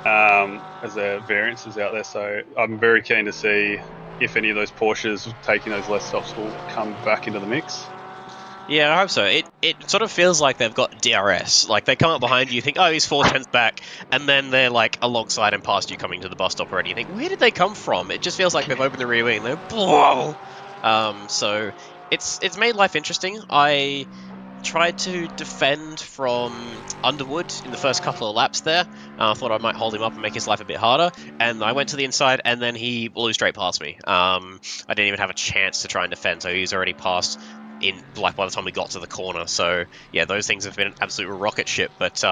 as their variances out there. So I'm very keen to see if any of those Porsches taking those less stops will come back into the mix. Yeah, I hope so. It sort of feels like they've got DRS. Like, they come up behind you, you think, oh, he's 4/10 back, and then they're, like, alongside and past you coming to the bus stop already. You think, where did they come from? It just feels like they've opened the rear wing and they're, whoa! So, it's made life interesting. I tried to defend from Underwood in the first couple of laps there. I thought I might hold him up and make his life a bit harder, and I went to the inside, and then he blew straight past me. I didn't even have a chance to try and defend, so he was already past by the time we got to the corner. So yeah, those things have been an absolute rocket ship, but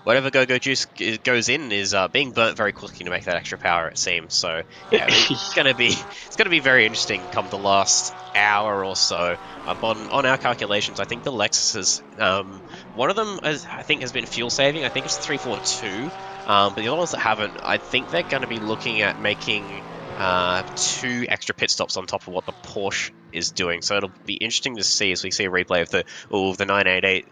whatever go juice goes in is being burnt very quickly to make that extra power, it seems. So yeah, it's gonna be very interesting come the last hour or so. On our calculations, I think the Lexus one of them I think has been fuel saving. I think it's 342, but the other ones that haven't, I think they're going to be looking at making 2 extra pit stops on top of what the Porsche is doing. So it'll be interesting to see as we see a replay of the 988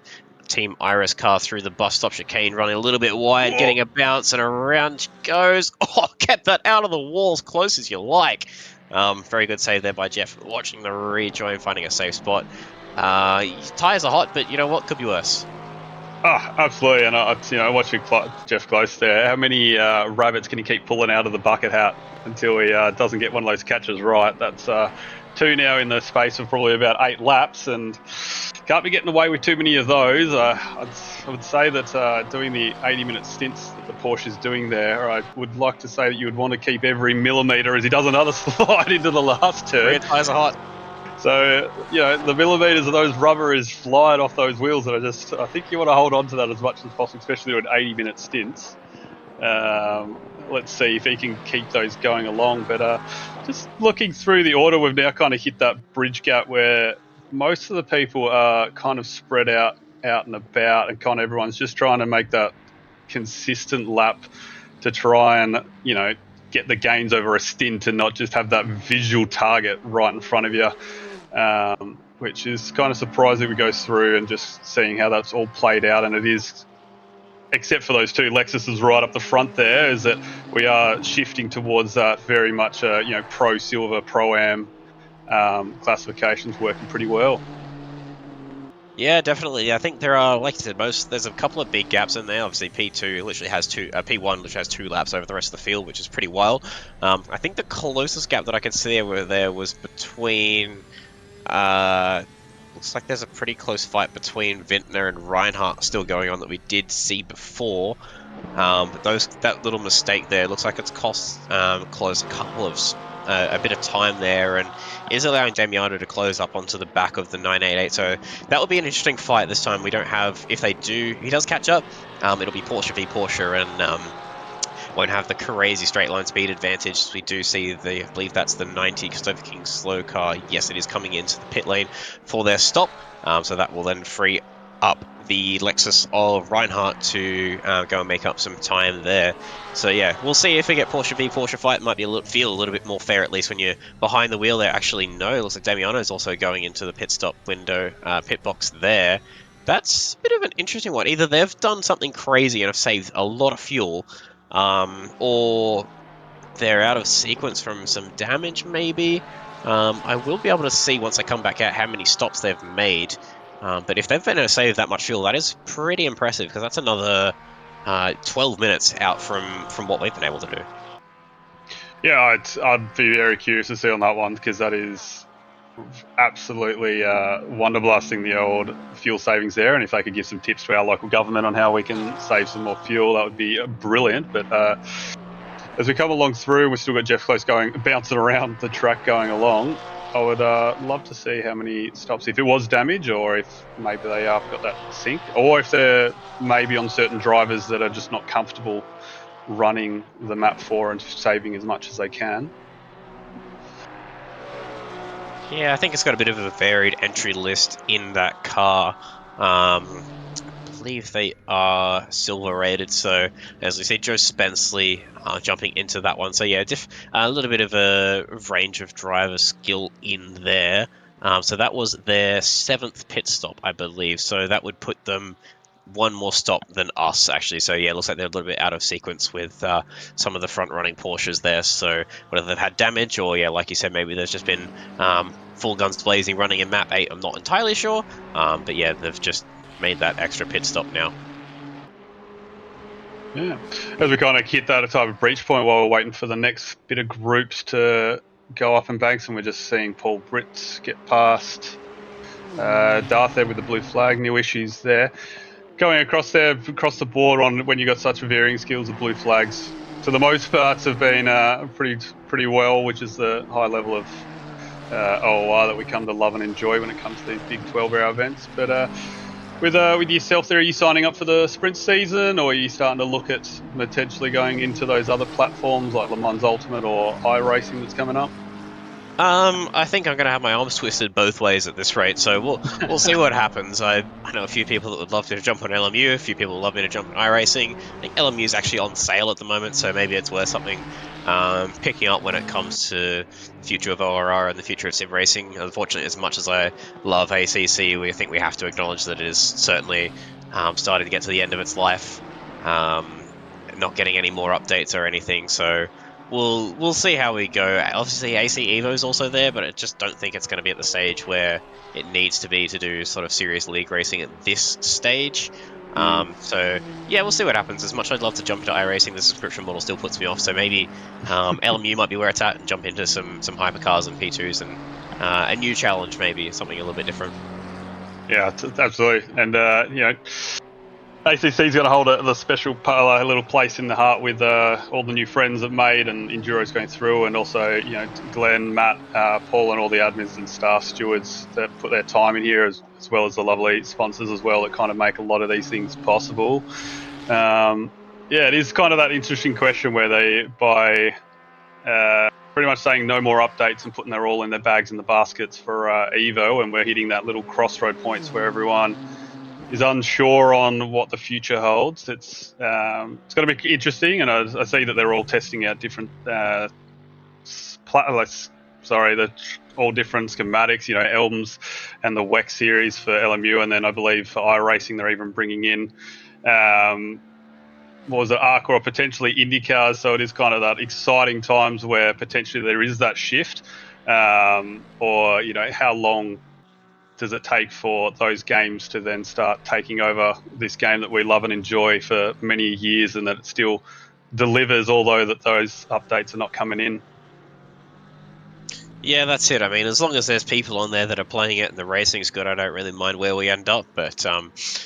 Team Iris car through the bus stop chicane, running a little bit wide, getting a bounce, and around she goes. Oh, kept that out of the wall as close as you like. Very good save there by Jeff, watching the rejoin, finding a safe spot. Tyres are hot, but you know what? Could be worse. Oh, absolutely. And watching Jeff Close there, how many rabbits can he keep pulling out of the bucket hat until he doesn't get one of those catches right? That's 2 now in the space of probably about 8 laps, and can't be getting away with too many of those. I would say that doing the 80-minute stints that the Porsche is doing there, I would like to say that you would want to keep every millimetre as he does another slide into the last turn. Rear tyres are hot. So, the millimetres of those rubber is flying off those wheels, and I think you want to hold on to that as much as possible, especially doing 80-minute stints. Let's see if he can keep those going along. But just looking through the order, we've now kind of hit that bridge gap where most of the people are kind of spread out and about, and kind of everyone's just trying to make that consistent lap to try and, get the gains over a stint and not just have that visual target right in front of you, which is kind of surprising we go through and just seeing how that's all played out. And it is, except for those two Lexuses right up the front there, is that we are shifting towards that very much, pro silver, pro am classifications working pretty well. Yeah, definitely. I think there are, like you said, there's a couple of big gaps in there. Obviously, P2 literally has P1 which has 2 laps over the rest of the field, which is pretty wild. I think the closest gap that I could see there was between. Looks like there's a pretty close fight between Vintner and Reinhardt still going on that we did see before. But that little mistake there looks like it's cost Close a bit of time there, and is allowing Damiano to close up onto the back of the 988. So that will be an interesting fight this time. We don't have, if he does catch up, it'll be Porsche v Porsche, and won't have the crazy straight line speed advantage. We do see I believe that's the 90 Christopher King slow car. Yes, it is coming into the pit lane for their stop. So that will then free up the Lexus of Reinhardt to go and make up some time there. So yeah, we'll see if we get Porsche v Porsche fight. It might feel a little bit more fair, at least when you're behind the wheel there. Actually, no, it looks like Damiano is also going into the pit stop window, pit box there. That's a bit of an interesting one. Either they've done something crazy and have saved a lot of fuel, or they're out of sequence from some damage, maybe. I will be able to see once I come back out how many stops they've made. But if they've been able to save that much fuel, that is pretty impressive, because that's another 12 minutes out from what we've been able to do. Yeah, I'd be very curious to see on that one, because that is absolutely wonder blasting the old fuel savings there. And if they could give some tips to our local government on how we can save some more fuel, that would be brilliant. But as we come along through, we've still got Jeff Close bouncing around the track going along. I would love to see how many stops, if it was damage, or if maybe they have got that sync, or if they're maybe on certain drivers that are just not comfortable running the map for and saving as much as they can. Yeah, I think it's got a bit of a varied entry list in that car. I believe they are silver rated, so as we see, Joe Spenceley jumping into that one. So yeah, a little bit of a range of driver skill in there. So that was their 7th pit stop, I believe. So that would put them one more stop than us, actually. So yeah, it looks like they're a little bit out of sequence with some of the front-running Porsches there. So whether they've had damage, or yeah, like you said, maybe there's just been full guns blazing running in map 8. I'm not entirely sure, but yeah, they've just made that extra pit stop now. Yeah, as we kind of hit that type of breach point while we're waiting for the next bit of groups to go up in banks, and we're just seeing Paul Britt get past Darth there with the blue flag. No issues there. Going across the board on when you got such varying skills, the blue flags for the most part have been pretty well, which is the high level of OOR that we come to love and enjoy when it comes to these big 12-hour events. But with yourself there, are you signing up for the sprint season, or are you starting to look at potentially going into those other platforms like Le Mans Ultimate or iRacing that's coming up? I think I'm going to have my arms twisted both ways at this rate, so we'll see what happens. I know a few people that would love to jump on LMU, a few people would love me to jump on iRacing. I think LMU is actually on sale at the moment, so maybe it's worth something picking up when it comes to the future of OOR and the future of sim racing. Unfortunately, as much as I love ACC, we think we have to acknowledge that it is certainly starting to get to the end of its life, not getting any more updates or anything, so we'll see how we go. Obviously, AC Evo's also there, but I just don't think it's going to be at the stage where it needs to be to do sort of serious league racing at this stage. So yeah, we'll see what happens. As much as I'd love to jump into iRacing, the subscription model still puts me off. So maybe LMU might be where it's at, and jump into some hypercars and P2s and a new challenge, maybe something a little bit different. Yeah, absolutely. And ACC's going to hold a special little place in the heart with all the new friends it made, and Enduro's going through, and also Glenn, Matt, Paul, and all the admins and staff stewards that put their time in here, as well as the lovely sponsors as well that kind of make a lot of these things possible. Yeah, it is kind of that interesting question where they, by pretty much saying no more updates and putting their all in their bags in the baskets for Evo, and we're hitting that little crossroad points where everyone is unsure on what the future holds. It's going to be interesting, and I see that they're all testing out different all different schematics. You know, Elms and the WEC series for LMU, and then I believe for iRacing they're even bringing in what was it, ARC or potentially IndyCars. So it is kind of that exciting times where potentially there is that shift, or you know, how long does it take for those games to then start taking over this game that we love and enjoy for many years, and that it still delivers, although that those updates are not coming in. Yeah, that's it. I mean, as long as there's people on there that are playing it and the racing's good, I don't really mind where we end up. But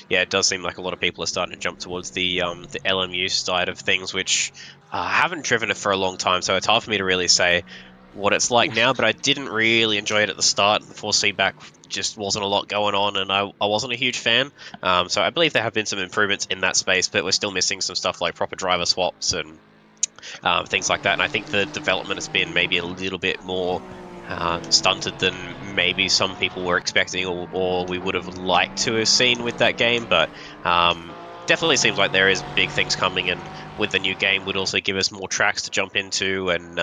yeah, it does seem like a lot of people are starting to jump towards the LMU side of things, which I haven't driven it for a long time, so it's hard for me to really say what it's like now. But I didn't really enjoy it at the start. The force feedback just wasn't a lot going on, and I wasn't a huge fan. So I believe there have been some improvements in that space, but we're still missing some stuff like proper driver swaps and things like that. And I think the development has been maybe a little bit more stunted than maybe some people were expecting, or we would have liked to have seen with that game. But definitely seems like there is big things coming, and with the new game would also give us more tracks to jump into, and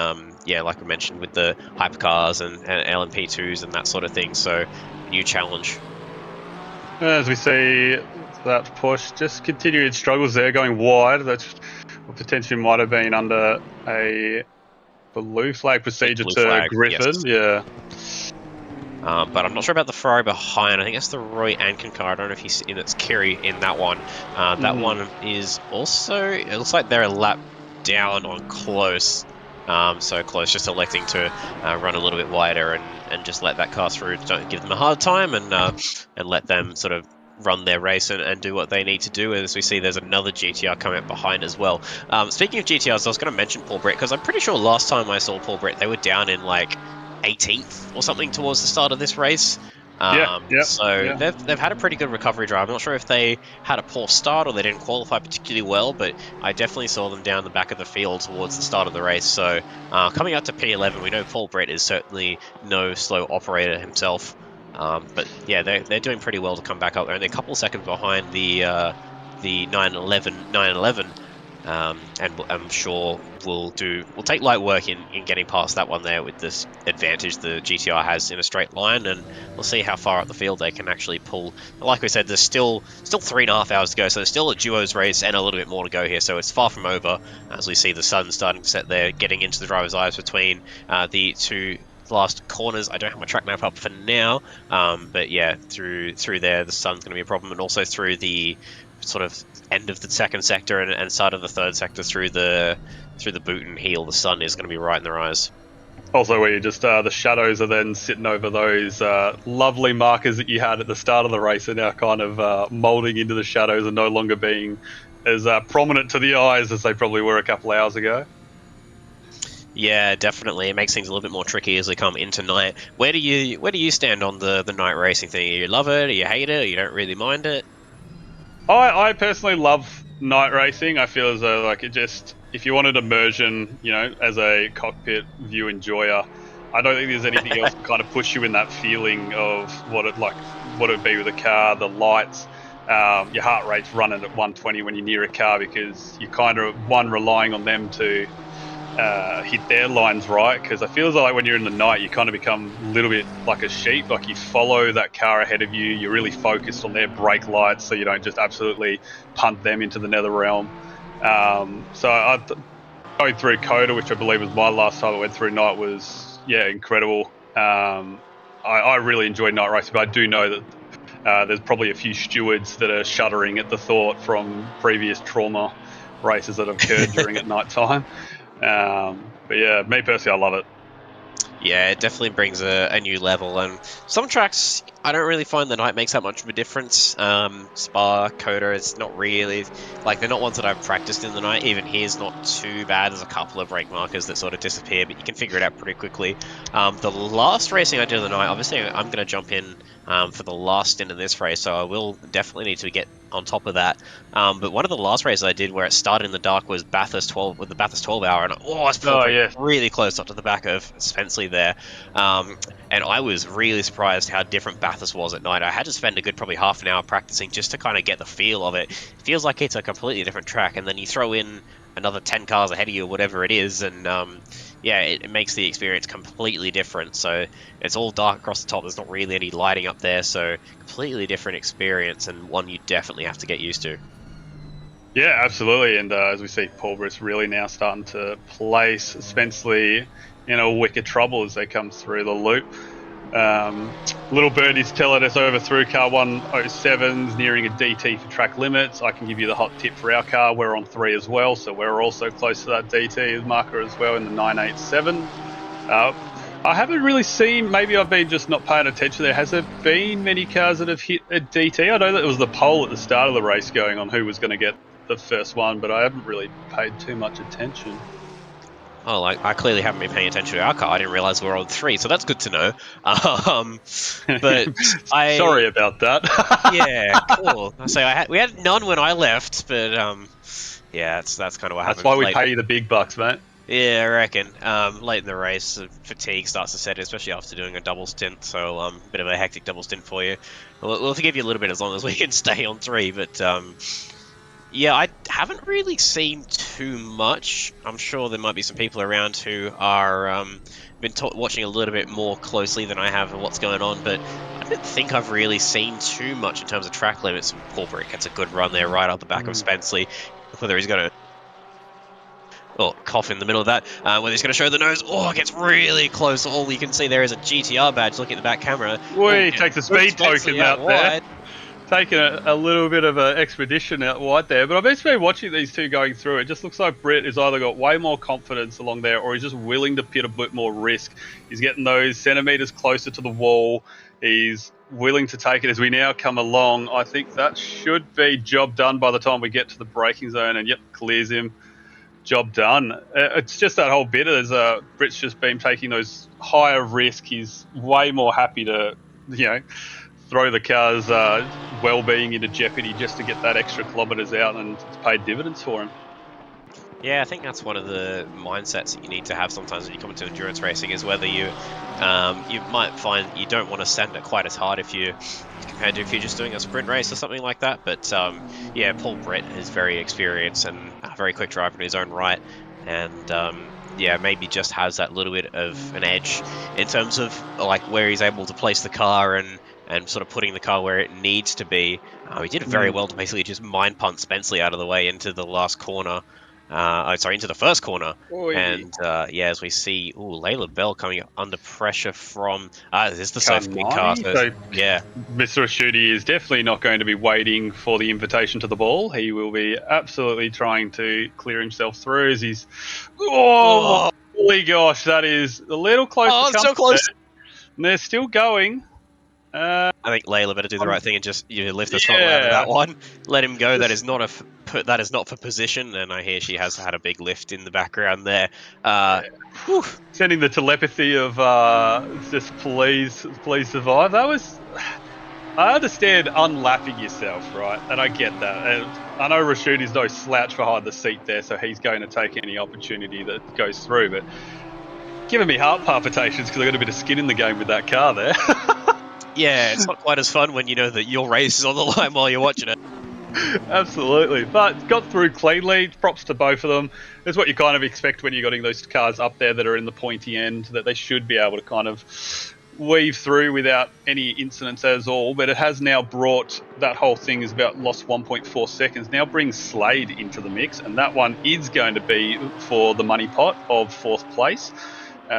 yeah, like I mentioned, with the hypercars and LMP2s and that sort of thing. So new challenge. As we see that push, just continued struggles there, going wide. That's potentially might have been under a blue flag procedure blue to flag, Griffin. yes. Yeah. But I'm not sure about the Ferrari behind. I think that's the Roy Ankin car. I don't know if he's in. It's Kiri in that one. That one is also. It looks like they're a lap down on Close. So Close just electing to run a little bit wider and just let that car through. Don't give them a hard time, and let them sort of run their race and do what they need to do. As we see, there's another GTR coming up behind as well. Speaking of GTRs, I was going to mention Paul Brett, because I'm pretty sure last time I saw Paul Brett, they were down in like 18th or something towards the start of this race. They've had a pretty good recovery drive. I'm not sure if they had a poor start or they didn't qualify particularly well, but I definitely saw them down the back of the field towards the start of the race. So coming up to P11, we know Paul Brett is certainly no slow operator himself. But yeah, they're doing pretty well to come back up there, and they're a couple of seconds behind the 911, and I'm sure we'll take light work in getting past that one there with this advantage the GTR has in a straight line, and we'll see how far up the field they can actually pull. Like we said, there's still 3.5 hours to go, so there's still a duos race and a little bit more to go here, so it's far from over. As we see the sun starting to set there, getting into the driver's eyes between the two last corners. I don't have my track map up for now, but yeah, through there the sun's going to be a problem, and also through the sort of end of the second sector and start of the third sector through the boot and heel, the sun is going to be right in their eyes. Also, where you just the shadows are then sitting over those lovely markers that you had at the start of the race are now kind of moulding into the shadows and no longer being as prominent to the eyes as they probably were a couple hours ago. Yeah, definitely. It makes things a little bit more tricky as we come into night. Where do you stand on the night racing thing? Do you love it? Do you hate it? Or you don't really mind it? I personally love night racing. I feel as though like it just, if you wanted immersion, you know, as a cockpit view enjoyer, I don't think there's anything else to kind of push you in that feeling of what it would be with a car, the lights. Your heart rate's running at 120 when you're near a car, because you're kind of relying on them to hit their lines right, because I feel as though like when you're in the night you kind of become a little bit like a sheep, like you follow that car ahead of you, you're really focused on their brake lights so you don't just absolutely punt them into the nether realm. So going through Coda, which I believe was my last time I went through night, was incredible. I really enjoyed night racing, but I do know that there's probably a few stewards that are shuddering at the thought from previous trauma races that have occurred during at night time. But yeah, me personally, I love it. Yeah, it definitely brings a new level, and some tracks I don't really find the night makes that much of a difference. Spa, Coda, it's not really, like, they're not ones that I've practiced in the night. Even here's not too bad. There's a couple of brake markers that sort of disappear, but you can figure it out pretty quickly. The last racing I did in the night, obviously I'm going to jump in for the last stint of this race, so I will definitely need to get on top of that. But one of the last races I did where it started in the dark was Bathurst 12 with the Bathurst 12 hour, and I was really close up to the back of Spenceley there. And I was really surprised how different Bathurst was at night. I had to spend a good probably half an hour practicing just to kind of get the feel of it. It feels like it's a completely different track, and then you throw in another 10 cars ahead of you or whatever it is, and yeah, it makes the experience completely different. So it's all dark across the top, there's not really any lighting up there, so completely different experience, and one you definitely have to get used to. Yeah, absolutely. And as we see, Paul Britt's really now starting to place Spenceley in a wicked trouble as they come through the loop. Little Birdie's telling us over through car 107's nearing a DT for track limits. I can give you the hot tip for our car. We're on 3 as well, so we're also close to that DT marker as well in the 987. I haven't really seen, maybe I've been just not paying attention there. Has there been many cars that have hit a DT? I know that it was the poll at the start of the race going on who was going to get the first one, but I haven't really paid too much attention. Oh, I clearly haven't been paying attention to our car. I didn't realize we were on 3, so that's good to know. But sorry about that. Yeah, cool. So we had none when I left, but yeah, that's kind of what happened. That's why we pay you the big bucks, mate. Yeah, I reckon. Late in the race, fatigue starts to set in, especially after doing a double stint. So a bit of a hectic double stint for you. We'll forgive you a little bit as long as we can stay on 3, but yeah, I haven't really seen too much. I'm sure there might be some people around who are been watching a little bit more closely than I have of what's going on, but I don't think I've really seen too much in terms of track limits. Paul Britt gets a good run there right up the back of Spenceley. Whether he's going to cough in the middle of that, whether he's going to show the nose, it gets really close. All you can see there is a GTR badge looking at the back camera. He takes a speed token out there. Taking a little bit of an expedition out wide there, but I've just been watching these two going through. It just looks like Britt has either got way more confidence along there, or he's just willing to put a bit more risk. He's getting those centimetres closer to the wall. He's willing to take it as we now come along. I think that should be job done by the time we get to the braking zone, and clears him. Job done. It's just that whole bit as Britt's just been taking those higher risk. He's way more happy to, throw the car's well-being into jeopardy just to get that extra kilometres out, and it's paid dividends for him. Yeah, I think that's one of the mindsets that you need to have sometimes when you come into endurance racing, is whether you might find you don't want to send it quite as hard compared to if you're just doing a sprint race or something like that. But yeah, Paul Britt is very experienced and a very quick driver in his own right, and yeah, maybe just has that little bit of an edge in terms of like where he's able to place the car and sort of putting the car where it needs to be. He did very well to basically just mind punt Spenceley out of the way into the last corner. Into the first corner. And yeah, as we see, Layla Bell coming under pressure from this is the safety car. So, yeah, Mr. Ashuti is definitely not going to be waiting for the invitation to the ball. He will be absolutely trying to clear himself through as he's. Holy gosh, that is a little close. Oh, it's so close. And they're still going. I think Layla better do the right thing and just lift the throttle out of that one. Let him go. That is not for position. And I hear she has had a big lift in the background there. Sending the telepathy of just please survive. That was. I understand unlapping yourself, right? And I get that. And I know Rashuti's no slouch behind the seat there, so he's going to take any opportunity that goes through. But giving me heart palpitations because I got a bit of skin in the game with that car there. Yeah, it's not quite as fun when you know that your race is on the line while you're watching it. Absolutely. But got through cleanly. Props to both of them. That's what you kind of expect when you're getting those cars up there that are in the pointy end, that they should be able to kind of weave through without any incidents at all. But it has now brought that whole thing is about lost 1.4 seconds. Now brings Slade into the mix, and that one is going to be for the money pot of 4th place.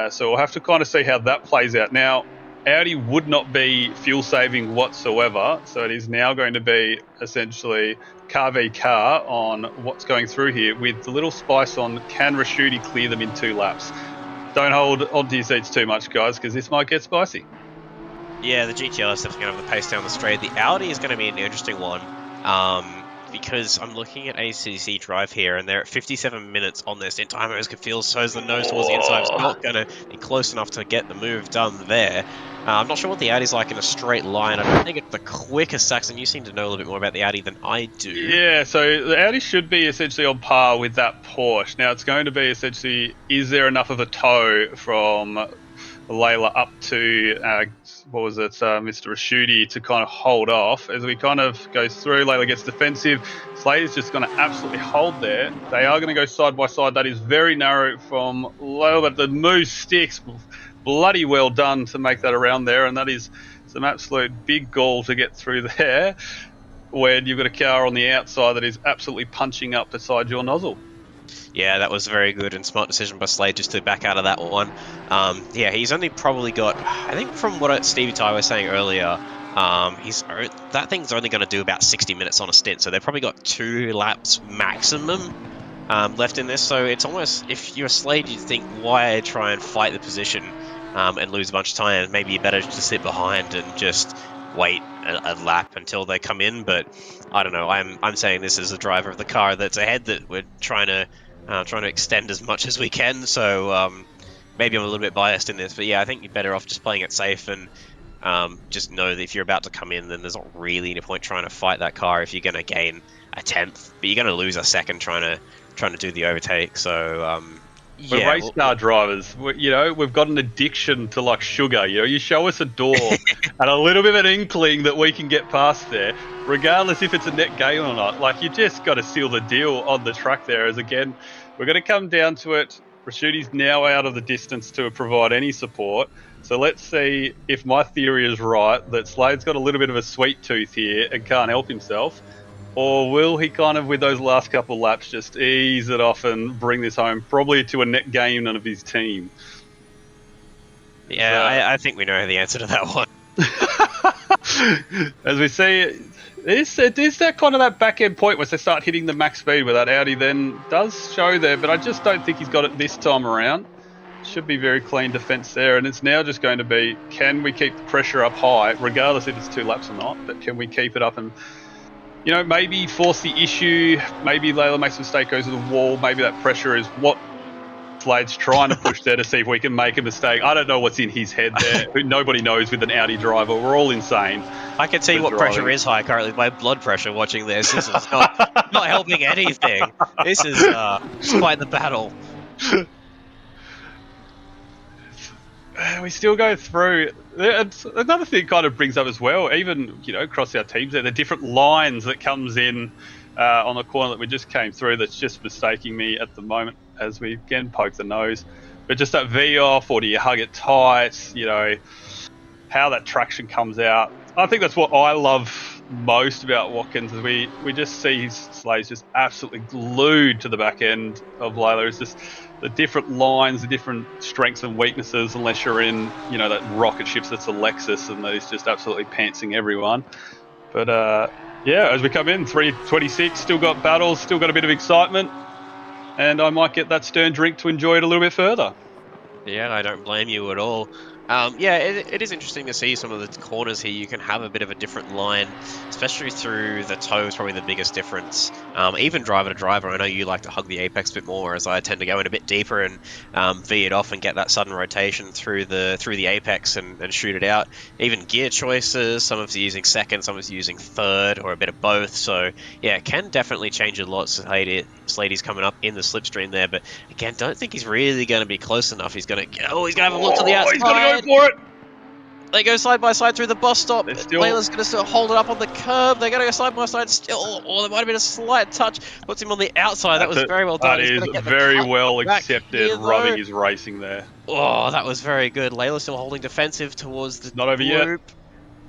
So we'll have to kind of see how that plays out. Now, Audi would not be fuel saving whatsoever, so it is now going to be essentially car v car on what's going through here, with the little spice on can Rashuti clear them in 2 laps. Don't hold onto your seats too much, guys, because this might get spicy. Yeah, the GTR is definitely going to have the pace down the straight. The Audi is going to be an interesting one. Because I'm looking at ACC drive here, and they're at 57 minutes on their stint timer. As it feels so as the nose towards the inside is not going to be close enough to get the move done there. I'm not sure what the Audi's like in a straight line. I don't think it's the quickest, Saxon. You seem to know a little bit more about the Audi than I do. Yeah, so the Audi should be essentially on par with that Porsche. Now, it's going to be essentially, is there enough of a tow from Layla up to, Mr. Raschuti to kind of hold off. As we kind of go through, Layla gets defensive. Slade's just going to absolutely hold there. They are going to go side by side. That is very narrow from Layla, but the move sticks. Bloody well done to make that around there, and that is some absolute big gall to get through there when you've got a car on the outside that is absolutely punching up beside your nozzle. Yeah, that was a very good and smart decision by Slade just to back out of that one. Yeah, he's only probably got, I think from what Stevie Ty was saying earlier, that thing's only going to do about 60 minutes on a stint, so they've probably got 2 laps maximum left in this. So it's almost, if you're Slade, you'd think, why try and fight the position and lose a bunch of time? Maybe you better just sit behind and just wait a lap until they come in. But I don't know. I'm saying this as a driver of the car that's ahead, that we're trying to extend as much as we can. So maybe I'm a little bit biased in this, but yeah, I think you're better off just playing it safe and just know that if you're about to come in, then there's not really any point trying to fight that car if you're going to gain a 10th, but you're going to lose a second trying to do the overtake. So we're race car drivers. We've got an addiction to like sugar. You show us a door and a little bit of an inkling that we can get past there, regardless if it's a net gain or not. Like, you just got to seal the deal on the track there. As again, we're going to come down to it. Raschudi's now out of the distance to provide any support. So let's see if my theory is right, that Slade's got a little bit of a sweet tooth here and can't help himself. Or will he kind of, with those last couple of laps, just ease it off and bring this home, probably to a net gain of his team? Yeah, I think we know the answer to that one. As we see, is that kind of that back end point where they start hitting the max speed where that Audi then does show there, but I just don't think he's got it this time around. Should be very clean defence there, and it's now just going to be, can we keep the pressure up high, regardless if it's 2 laps or not, but can we keep it up and maybe force the issue. Maybe Layla makes a mistake, goes to the wall. Maybe that pressure is what Slade's trying to push there to see if we can make a mistake. I don't know what's in his head there. Nobody knows with an Audi driver. We're all insane. I can tell you what pressure is high currently. My blood pressure watching this. This is not helping anything. This is quite the battle. We still go through. Another thing kind of brings up as well, even across our teams there, the different lines that comes in on the corner that we just came through. That's just mistaking me at the moment as we again poke the nose. But just that V off, or do you hug it tight? How that traction comes out. I think that's what I love most about Watkins, is we just see Slade's just absolutely glued to the back end of Layla. It's just the different lines, the different strengths and weaknesses, unless you're in, that rocket ships that's a Lexus, and he's just absolutely pantsing everyone. But, as we come in, 3:26, still got battles, still got a bit of excitement, and I might get that Stern drink to enjoy it a little bit further. Yeah, I don't blame you at all. It is interesting to see some of the corners here. You can have a bit of a different line, especially through the toe is probably the biggest difference. Even driver to driver, I know you like to hug the apex a bit more, whereas I tend to go in a bit deeper and V it off and get that sudden rotation through the apex and shoot it out. Even gear choices, some of us are using second, some of us are using third, or a bit of both. So yeah, it can definitely change a lot. Slade's coming up in the slipstream there, but again, don't think he's really going to be close enough. He's going to have a look to the outside. He's going to go for it. They go side by side through the bus stop. Layla's going to still hold it up on the curb. They're going to go side by side still. Or there might have been a slight touch. Puts him on the outside. That was very well done. That is very well accepted, rubbing his racing there. Oh, that was very good. Layla's still holding defensive towards the Not over yet.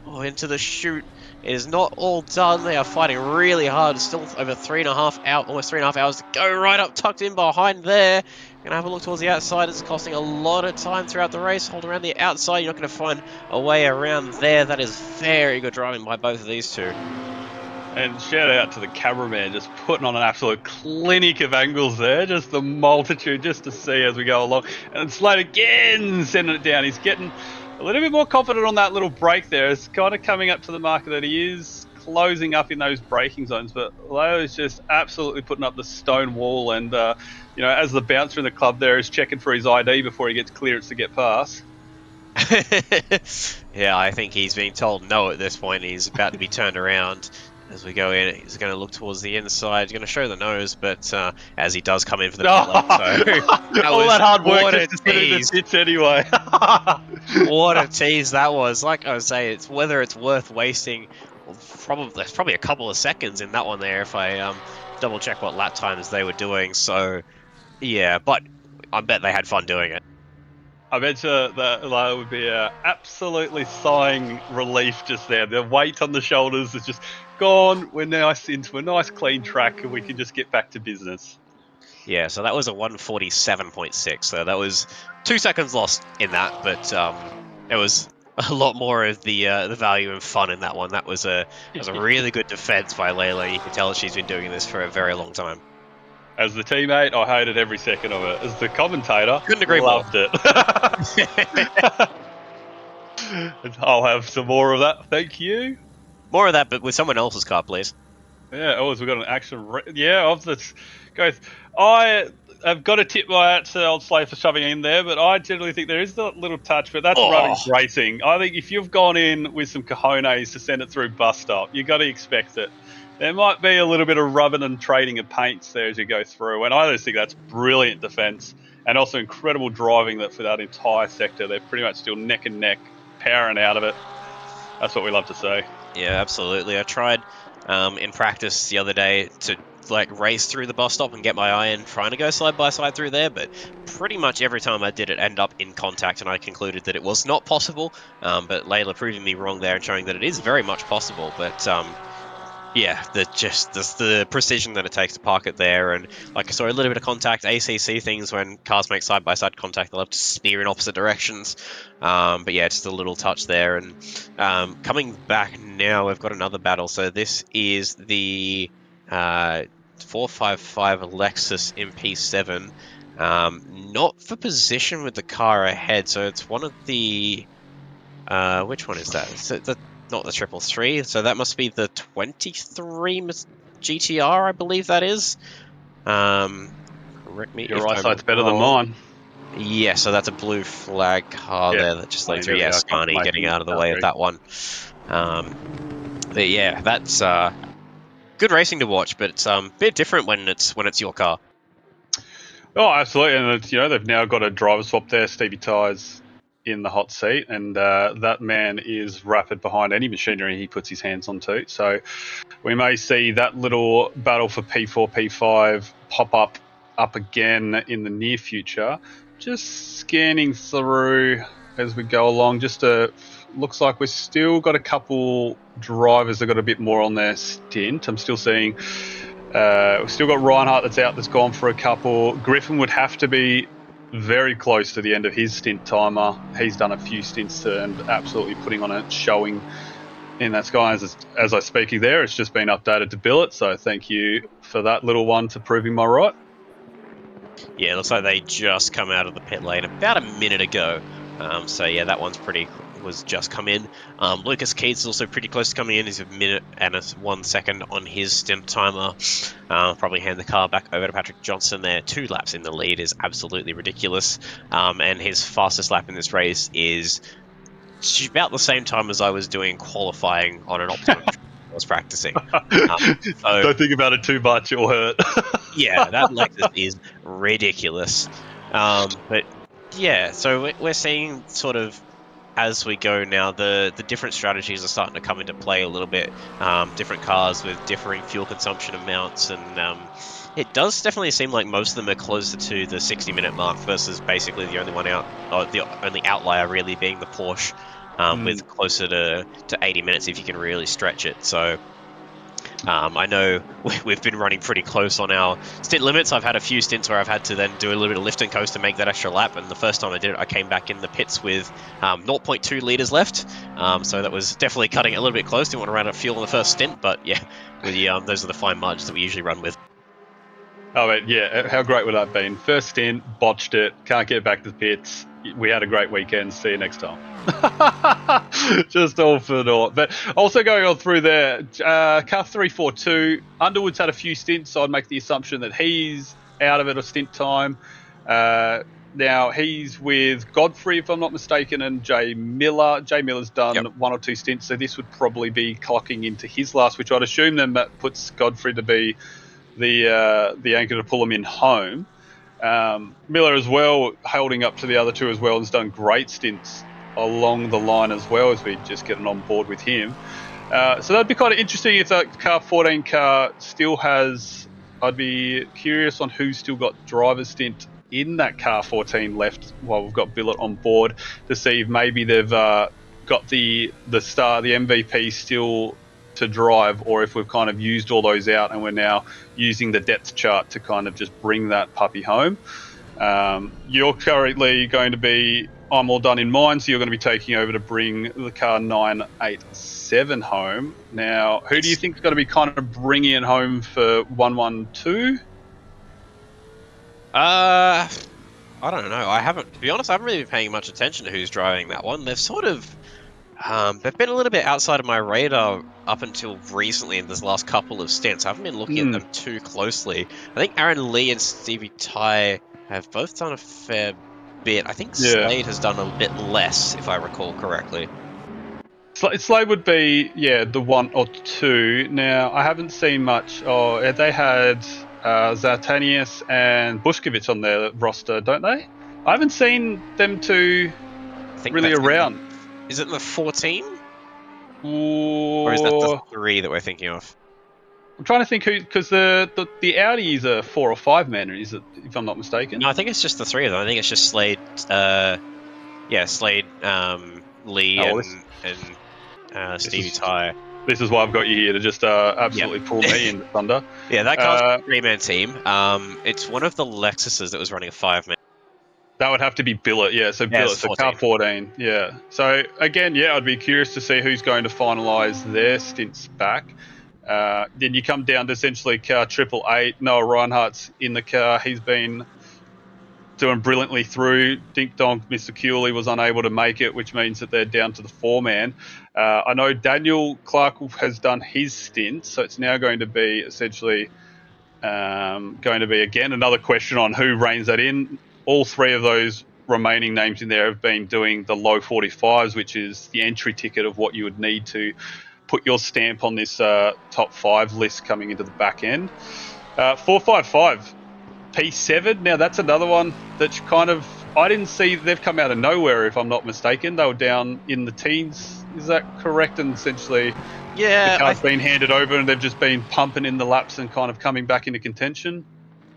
Oh, into the chute. It is not all done. They are fighting really hard. Still over almost 3.5 hours to go. Right up, tucked in behind there. Gonna have a look towards the outside. It's costing a lot of time throughout the race. Hold around the outside. You're not going to find a way around there. That is very good driving by both of these two. And shout out to the cameraman, just putting on an absolute clinic of angles there. Just the multitude, just to see as we go along. And Slade again sending it down. He's getting a little bit more confident on that little break there. It's kind of coming up to the marker that he is closing up in those braking zones. But Leo is just absolutely putting up the stone wall. And, as the bouncer in the club there is checking for his ID before he gets clearance to get past. Yeah, I think he's being told no at this point. He's about to be turned around as we go in. He's going to look towards the inside. He's going to show the nose, but as he does come in for the pit lane, so all that hard work what just a to put it in the tease. pits anyway. What a tease that was. Like I would say, it's whether it's worth wasting. There's probably a couple of seconds in that one there if I double check what lap times they were doing. So yeah, but I bet they had fun doing it. I bet you that would be a absolutely sighing relief just there. The weight on the shoulders is just gone. We're now into a nice clean track and we can just get back to business. Yeah, so that was a 147.6. So that was 2 seconds lost in that, but it was a lot more of the value and fun in that one. That was a really good defense by Layla. You can tell that she's been doing this for a very long time. As the teammate, I hated every second of it. As the commentator, Couldn't agree loved it. I'll have some more of that, thank you. More of that, but with someone else's car, please. Yeah, we've got an action. Of this, guys. I have got to tip my hat to Old Slave for shoving in there, but I generally think there is a little touch, but that's rubbish racing. I think if you've gone in with some cojones to send it through bus stop, you got to expect it. There might be a little bit of rubbing and trading of paints there as you go through, and I just think that's brilliant defence and also incredible driving that for that entire sector. They're pretty much still neck and neck, powering out of it. That's what we love to see. Yeah, absolutely. I tried in practice the other day to race through the bus stop and get my eye in trying to go side by side through there, but pretty much every time I did it ended up in contact, and I concluded that it was not possible. But Layla proving me wrong there and showing that it is very much possible. But yeah, the precision that it takes to park it there, and like I saw a little bit of contact, ACC things when cars make side-by-side contact, they'll have to steer in opposite directions. But yeah, just a little touch there. And coming back now, we've got another battle. So this is the 455 Lexus MP7. Not for position with the car ahead, so it's one of the... which one is that? Not the 333, so that must be the 23 GTR, I believe that is. Correct me. Your eyesight's better than mine. Yeah, so that's a blue flag car there that just leads through. Yeah, Scani getting out of the way of that one. But yeah, that's good racing to watch, but it's a bit different when it's your car. Oh, absolutely, and it's, they've now got a driver swap there, Stevie Tyres in the hot seat, and that man is rapid behind any machinery he puts his hands onto. So we may see that little battle for P4, P5 pop up again in the near future. Just scanning through as we go along, looks like we've still got a couple drivers that got a bit more on their stint. I'm still seeing we've still got Reinhardt that's gone for a couple. Griffin would have to be very close to the end of his stint timer. He's done a few stints and absolutely putting on a showing in that sky as I speak there. It's just been updated to billet, so thank you for that little one to proving my right. Yeah, it looks like they just come out of the pit lane about a minute ago. So yeah, that one's was just come in. Lucas Keats is also pretty close to coming in. He's a minute and 1 second on his stint timer. Probably hand the car back over to Patrick Johnson there. 2 laps in the lead is absolutely ridiculous. And his fastest lap in this race is about the same time as I was doing qualifying on an Optimum. I was practicing. So, don't think about it too much, it'll hurt. Yeah, that Lexus is ridiculous. But yeah, so we're seeing sort of as we go now, the different strategies are starting to come into play a little bit. Different cars with differing fuel consumption amounts, and it does definitely seem like most of them are closer to the 60-minute mark versus basically the only one out, or the only outlier really being the Porsche, with closer to 80 minutes if you can really stretch it. So I know we've been running pretty close on our stint limits. I've had a few stints where I've had to then do a little bit of lift and coast to make that extra lap, and the first time I did it, I came back in the pits with 0.2 litres left, so that was definitely cutting it a little bit close. Didn't want to run out of fuel in the first stint, but yeah, those are the fine margins that we usually run with. Oh, mate, yeah, how great would that have been? First stint, botched it, can't get back to the pits. We had a great weekend. See you next time. Just all for naught. But also going on through there, car 342, Underwood's had a few stints, so I'd make the assumption that he's out of it a stint time. Now, he's with Godfrey, if I'm not mistaken, and Jay Miller. Jay Miller's done 1 or 2 stints, so this would probably be clocking into his last, which I'd assume then that puts Godfrey to be the anchor to pull him in home. Miller as well, holding up to the other two as well, has done great stints along the line as well, as we just get on board with him. So that'd be kind of interesting if that car 14 car still has... I'd be curious on who's still got driver's stint in that car 14 left while we've got Billet on board, to see if maybe they've got the star, the MVP still to drive, or if we've kind of used all those out and we're now using the depth chart to kind of just bring that puppy home. You're currently going to be... I'm all done in mine, so you're going to be taking over to bring the car 987 home. Now, who do you think is going to be kind of bringing it home for 112? I don't know. To be honest, I haven't really been paying much attention to who's driving that one. They've sort of, they've been a little bit outside of my radar up until recently in this last couple of stints. I haven't been looking at them too closely. I think Aaron Lee and Stevie Tai have both done a fair bit. I think Slade has done a bit less, if I recall correctly. Slade would be, the 1 or 2. Now, I haven't seen much. Oh, they had Zartanius and Bushkovich on their roster, don't they? I haven't seen them two really around. Is it in the 14? Or is that the 3 that we're thinking of? I'm trying to think who, because the Audi is a 4 or 5 man, is it? If I'm not mistaken. No, I think it's just the 3 of them. I think it's just Slade, Slade, Lee, and Stevie Tai. This is why I've got you here, to just absolutely pull me in the thunder. Yeah, that car's a 3-man team. It's one of the Lexuses that was running a 5-man. That would have to be Billet, so Billet, so car 14, So again, I'd be curious to see who's going to finalise their stints back. Then you come down to essentially car 888. Noah Reinhardt's in the car. He's been doing brilliantly through. Dink Donk, Mr. Cooley was unable to make it, which means that they're down to the 4-man. I know Daniel Clark has done his stint, so it's now going to be essentially again another question on who reins that in. All 3 of those remaining names in there have been doing the low 45s, which is the entry ticket of what you would need to put your stamp on this top 5 list coming into the back end. 455 P7. Now that's another one that's kind of, I didn't see, they've come out of nowhere, if I'm not mistaken. They were down in the teens. Is that correct? And essentially, the car's been handed over and they've just been pumping in the laps and kind of coming back into contention.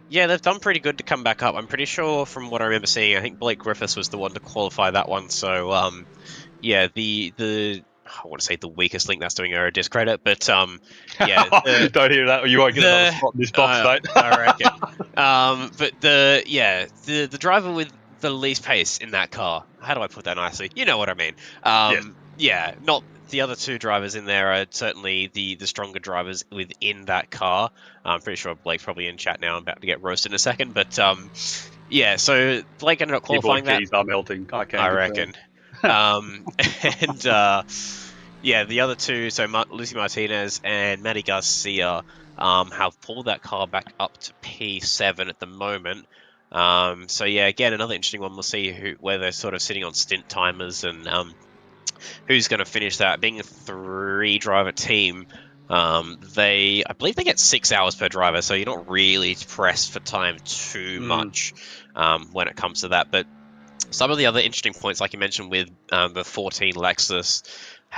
Yeah, they've done pretty good to come back up. I'm pretty sure from what I remember seeing, I think Blake Griffiths was the one to qualify that one. So, the I want to say the weakest link, that's doing her a discredit, but don't hear that or you won't get another spot in this box, mate. I reckon. But the driver with the least pace in that car, how do I put that nicely? You know what I mean. Not the other 2 drivers in there are certainly the stronger drivers within that car. I'm pretty sure Blake's probably in chat now. I'm about to get roasted in a second, but so Blake ended up qualifying that. Are melting. I reckon. The other 2, so Lucy Martinez and Maddie Garcia, have pulled that car back up to P7 at the moment. Again, another interesting one. We'll see where they're sort of sitting on stint timers and who's going to finish that. Being a 3-driver team, I believe they get 6 hours per driver, so you're not really pressed for time too much when it comes to that. But some of the other interesting points, like you mentioned with the 14 Lexus,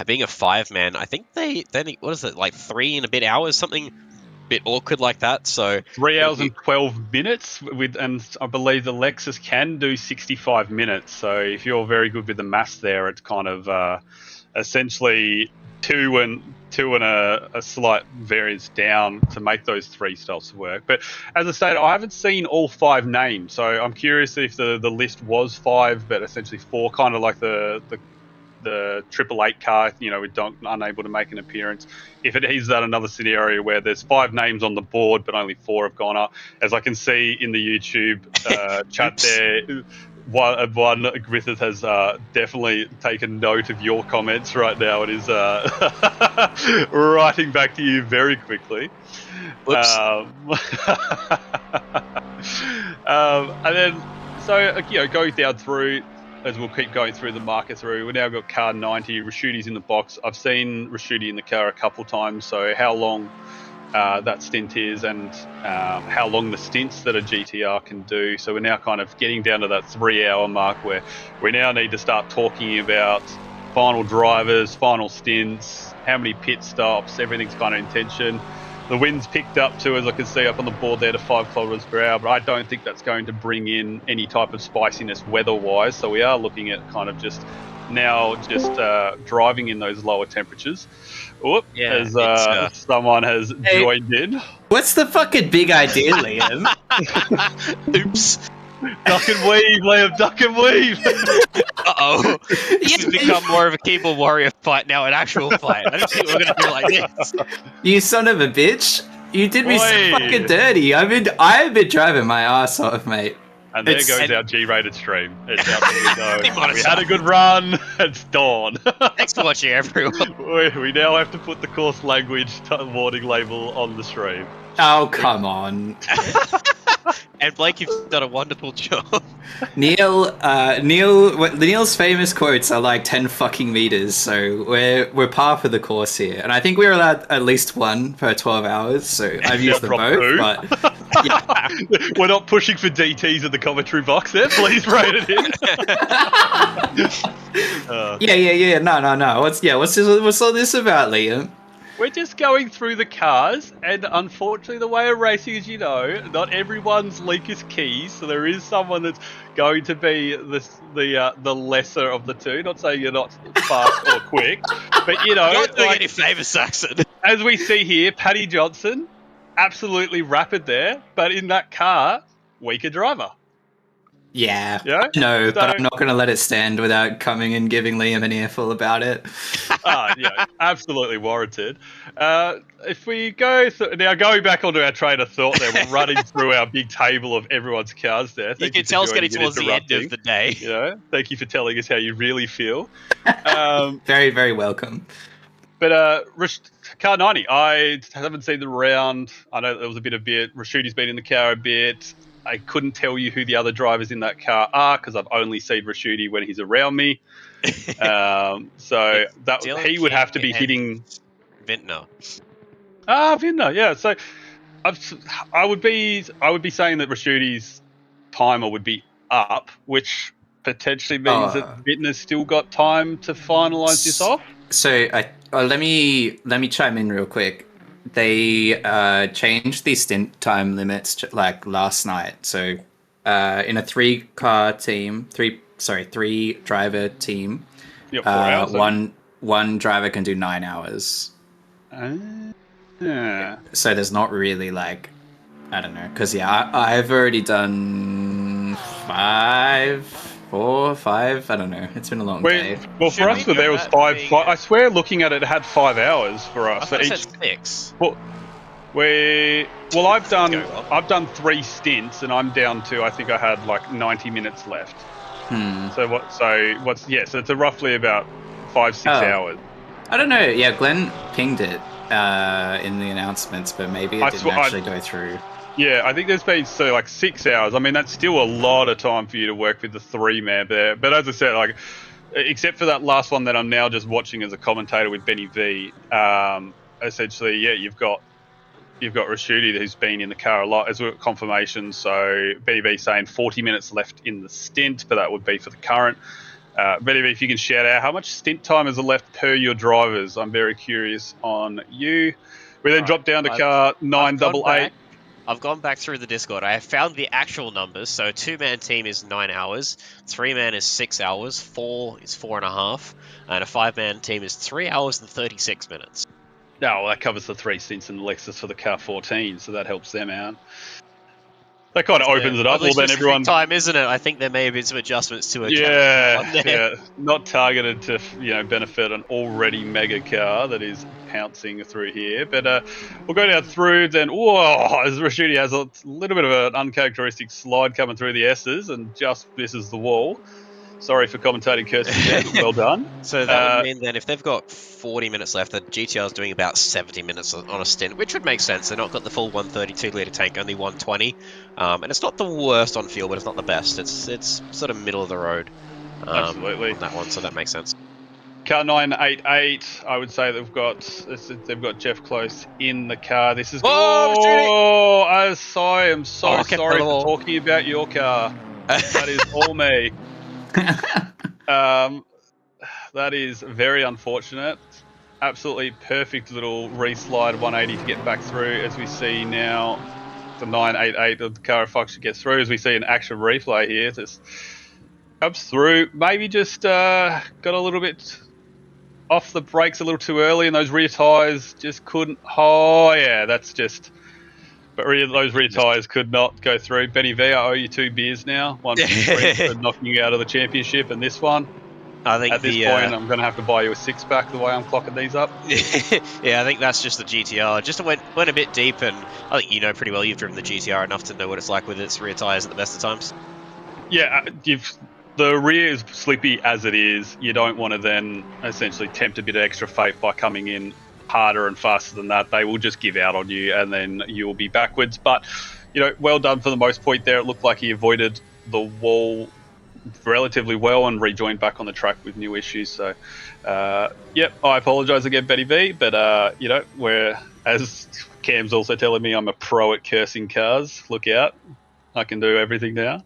being a 5-man, I think they what is it, like 3 and a bit hours, something a bit awkward like that. So 3 hours and 12 minutes and I believe the Lexus can do 65 minutes. So if you're very good with the maths there, it's kind of essentially 2 and a slight variance down to make those 3 stops work. But as I stated, I haven't seen all 5 names, so I'm curious if the list was 5, but essentially 4, kind of like the 888 car, with Donk unable to make an appearance. If it is that another scenario where there's 5 names on the board, but only 4 have gone up, as I can see in the YouTube chat there. One Griffith has definitely taken note of your comments right now. It is writing back to you very quickly. And then So, going down through, as we'll keep going through the market through, we've now got car 90, Rashudi's in the box. I've seen Rashudi in the car a couple times, so how long that stint is and how long the stints that a GTR can do. So we're now kind of getting down to that 3-hour mark where we now need to start talking about final drivers, final stints, how many pit stops, everything's kind of in tension. The wind's picked up too, as I can see up on the board there, to 5 kilometers per hour, but I don't think that's going to bring in any type of spiciness weather-wise. So we are looking at kind of just driving in those lower temperatures. As someone has joined in. What's the fucking big idea, Liam? Oops. Duck and weave, Liam, duck and weave. Uh-oh. This has become more of a keyboard warrior fight now, an actual fight. I don't think we're going to do it like this. You son of a bitch. You did me so fucking dirty. I've been driving my ass off, mate. And there goes our G-rated stream. It's out the window. We had a good run. It's dawn. Thanks for watching, everyone. We now have to put the coarse language warning label on the stream. Oh, come on. And Blake, you've done a wonderful job. Neil's famous quotes are like 10 fucking meters, so we're par for the course here. And I think we're allowed at least one per 12 hours, so I've used them both, but... Yeah. We're not pushing for DTs in the commentary box there. Please write it in. Yeah. No. What's all this about, Liam? We're just going through the cars, and unfortunately, the way of racing is, not everyone's link is keys. So there is someone that's going to be the lesser of the two. Not saying you're not fast or quick, but you're not doing any favours, Saxon. As we see here, Paddy Johnson, absolutely rapid there, but in that car, weaker driver. Yeah, no, but I'm not going to let it stand without coming and giving Liam an earful about it. Absolutely warranted. If we go now, going back onto our train of thought, there, we're running through our big table of everyone's cars there. You can tell it's getting towards the end of the day. Thank you for telling us how you really feel. Very, very welcome. But car 90, I haven't seen the round. I know there was a bit. Rashudi's been in the car a bit. I couldn't tell you who the other drivers in that car are because I've only seen Rashudi when he's around me. So he would have to be hitting Vintner. Vintner, yeah. So I would be saying that Rashudi's timer would be up, which potentially means that Vintner's still got time to finalise this off. So let me chime in real quick. They changed the stint time limits like last night. So in a 3-driver team, 4 hours, one driver can do 9 hours. So there's not really like, I don't know, because I've already done 4, 5. I don't know. It's been a long day. Well, for us, there was 5. I swear, looking at it, it had 5 hours for us. I thought it said 6. I've done 3 stints, and I'm down to, I think I had like 90 minutes left. So it's roughly about 5-6 hours. I don't know. Yeah, Glenn pinged it in the announcements, but maybe it didn't actually go through. Yeah, I think there's been 6 hours. I mean, that's still a lot of time for you to work with the 3-man there. But as I said, except for that last one that I'm now just watching as a commentator with Benny V, essentially, you've got Rashudi, who's been in the car a lot, as well as confirmation. So Benny V saying 40 minutes left in the stint, but that would be for the current. Benny V, if you can shout out how much stint time is left per your drivers. I'm very curious on you. We then drop down to car 988. I've gone back through the Discord. I have found the actual numbers. So a 2-man team is 9 hours, 3-man is 6 hours, 4 is 4.5, and a 5-man team is 3 hours and 36 minutes. No, that covers the 3 stints in the Lexus for the car 14, so that helps them out. That kind of opens it up. Well, then everyone time, isn't it? I think there may have been some adjustments to it. Yeah, not targeted to benefit an already mega car that is pouncing through here. But we'll go down through. Then, as Rashudi has a little bit of an uncharacteristic slide coming through the S's and just misses the wall. Sorry for commentating Kirsten there, but well done. So that would mean then if they've got 40 minutes left, the GTR is doing about 70 minutes on a stint, which would make sense. They're not got the full 132-litre tank, only 120. And it's not the worst on fuel, but it's not the best. It's sort of middle of the road Absolutely. on that one, so that makes sense. Car 988, I would say they've got Jeff Close in the car. This is I'm so sorry for talking about your car. That is all me. That is very unfortunate. Absolutely perfect little reslide 180 to get back through. As we see now, the 988 of the car of Fox gets through. As we see an action replay here, just comes through. Maybe just got a little bit off the brakes a little too early, and those rear tyres just couldn't. Oh yeah, that's just. But those rear tyres could not go through. Benny V, I owe you 2 beers now. One for knocking you out of the championship, and this one. I think at this point, I'm going to have to buy you a 6-pack the way I'm clocking these up. Yeah, I think that's just the GTR. Just went a bit deep, and I think you know pretty well. You've driven the GTR enough to know what it's like with its rear tyres at the best of times. Yeah, the rear is slippy as it is. You don't want to then essentially tempt a bit of extra fate by coming in harder and faster than that. They will just give out on you, and then you will be backwards. But, you know, well done for the most point there. It looked like he avoided the wall relatively well and rejoined back on the track with new issues. So, yep, I apologise again, Betty V. But, you know, as Cam's also telling me, I'm a pro at cursing cars. Look out. I can do everything now.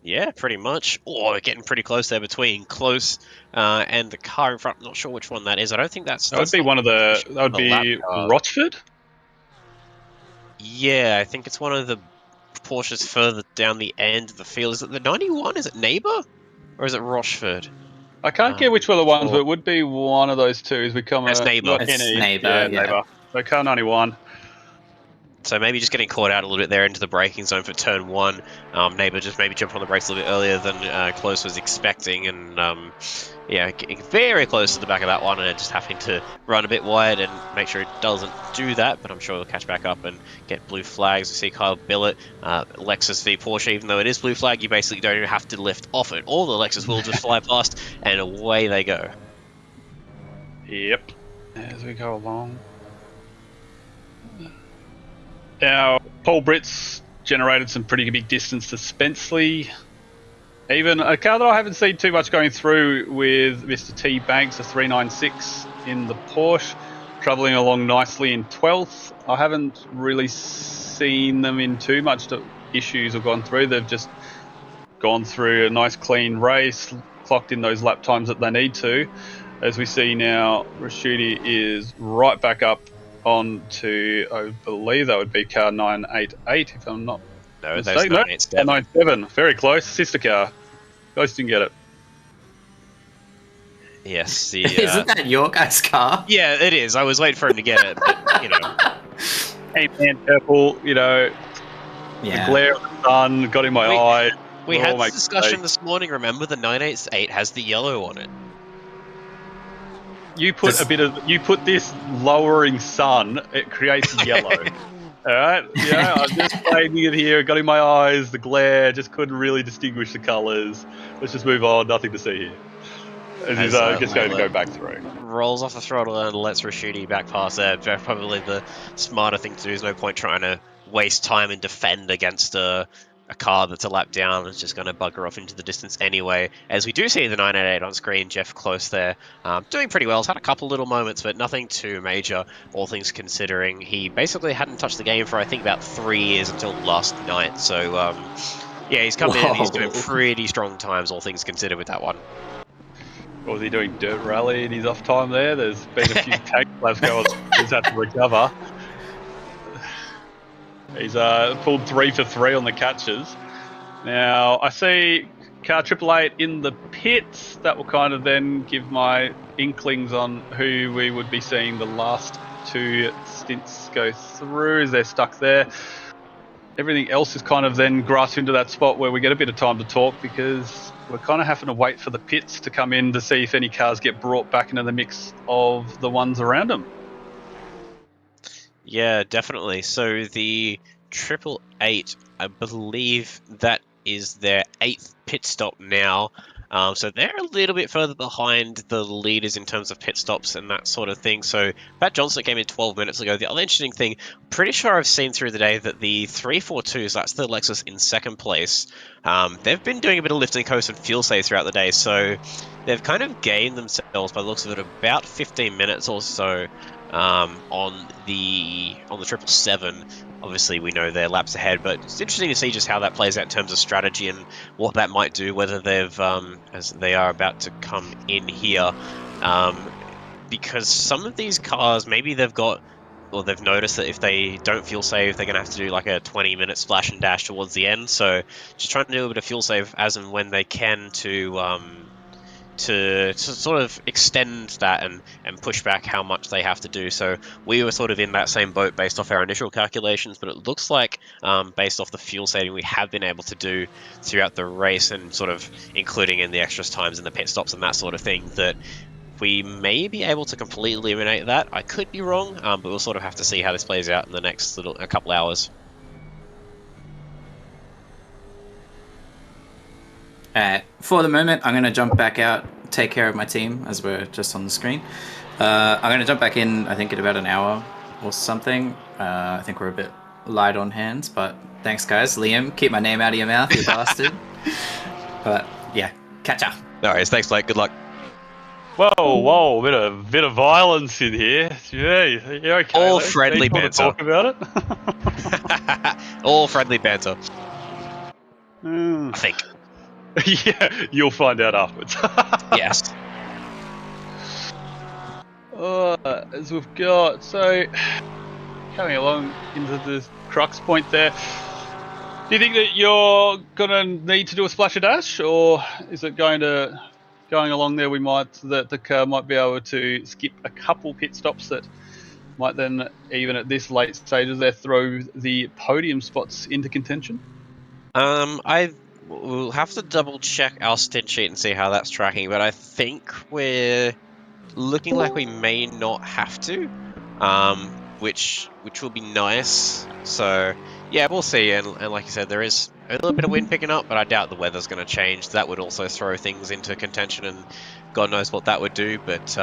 Yeah, pretty much. Oh, we're getting pretty close there between Close and the car in front. I'm not sure which one that is. I don't think that would be one of the. That would be Rochford. Yeah, I think it's one of the Porsches further down the end of the field. Is it the 91? Is it Neighbour? Or is it Rochford? I can't get which were the ones, but it would be one of those two. As we come. That's Neighbour. It's Neighbour. Yeah. Neighbour. So car 91. So maybe just getting caught out a little bit there into the braking zone for turn 1. Neighbour just maybe jumped on the brakes a little bit earlier than Close was expecting, and yeah, getting very close to the back of that one, and just having to run a bit wide and make sure it doesn't do that. But I'm sure he'll catch back up and get blue flags. We see Kyle Billett, Lexus v Porsche. Even though it is blue flag, you basically don't even have to lift off it. All the Lexus will just fly past, and away they go. Yep. As we go along. Now, Paul Britt's generated some pretty big distance to Spenceley. Even a car that I haven't seen too much going through with Mr. T Banks, a 396 in the Porsche, travelling along nicely in 12th. I haven't really seen them in too much issues or gone through. They've just gone through a nice clean race, clocked in those lap times that they need to. As we see now, Rashidi is right back up on to, I believe that would be car 988, if I'm not mistaken. No, 997. Very close. Sister car. Guys didn't get it. Yes. The, Isn't that your guy's car? Yeah, it is. I was waiting for him to get it, but, you know. Hey, man, purple, you know, the glare of the sun got in my eye. We had this discussion this morning, remember? The 988 has the yellow on it. You put this lowering sun, it creates yellow. Alright? Yeah, I'm just playing it here, got in my eyes, the glare, just couldn't really distinguish the colours. Let's just move on, nothing to see here. As he's just going to go back through. Rolls off the throttle and lets Rashidi back past there. Probably the smarter thing to do. There's no point trying to waste time and defend against a car that's a lap down. It's just going to bugger off into the distance anyway. As we do see the 988 on screen, Jeff Close there, doing pretty well. He's had a couple little moments, but nothing too major, all things considering. He basically hadn't touched the game for, I think, about 3 years until last night. So, yeah, he's come in and he's doing pretty strong times, all things considered, with that one. Or was he doing dirt rally in his off time there? There's been a few tank laps going. He's had to recover. He's pulled 3 for 3 on the catches. Now, I see car 888 in the pits. That will kind of then give my inklings on who we would be seeing the last 2 stints go through as they're stuck there. Everything else is kind of then grasped into that spot where we get a bit of time to talk, because we're kind of having to wait for the pits to come in to see if any cars get brought back into the mix of the ones around them. Yeah, definitely. So the 888, I believe that is their 8th pit stop now. So they're a little bit further behind the leaders in terms of pit stops and that sort of thing. So Pat Johnson came in 12 minutes ago. The other interesting thing, pretty sure I've seen through the day that the 342s, that's the Lexus in 2nd place, they've been doing a bit of lifting coast and fuel save throughout the day. So they've kind of gained themselves, by the looks of it, about 15 minutes or so on the 777. Obviously, we know they're laps ahead, but it's interesting to see just how that plays out in terms of strategy and what that might do, whether they've, as they are about to come in here, because some of these cars, maybe they've got, or they've noticed that if they don't fuel save, they're going to have to do like a 20-minute splash and dash towards the end, so just trying to do a bit of fuel save as and when they can to sort of extend that and push back how much they have to do. So we were sort of in that same boat based off our initial calculations, but it looks like based off the fuel saving we have been able to do throughout the race and sort of including in the extra times and the pit stops and that sort of thing, that we may be able to completely eliminate that. I could be wrong, but we'll sort of have to see how this plays out in the next a couple hours. For the moment, I'm going to jump back out, take care of my team, as we're just on the screen. I'm going to jump back in, I think, in about an hour or something. I think we're a bit light on hands, but thanks, guys. Liam, keep my name out of your mouth, you bastard. But, yeah, catch up. No worries. Thanks, Blake. Good luck. Whoa, bit of violence in here. Yeah, you're okay. All friendly banter. Talk about it. All friendly banter. I think. Yeah, you'll find out afterwards. Yes. As we've got, so coming along into the crux point there, do you think that you're going to need to do a splash or dash, or is it going along there the car might be able to skip a couple pit stops that might then, even at this late stages there, throw the podium spots into contention? We'll have to double check our stint sheet and see how that's tracking, but I think we're looking like we may not have to, which will be nice. So yeah, we'll see. And like you said, there is a little bit of wind picking up, but I doubt the weather's going to change. That would also throw things into contention, and God knows what that would do. But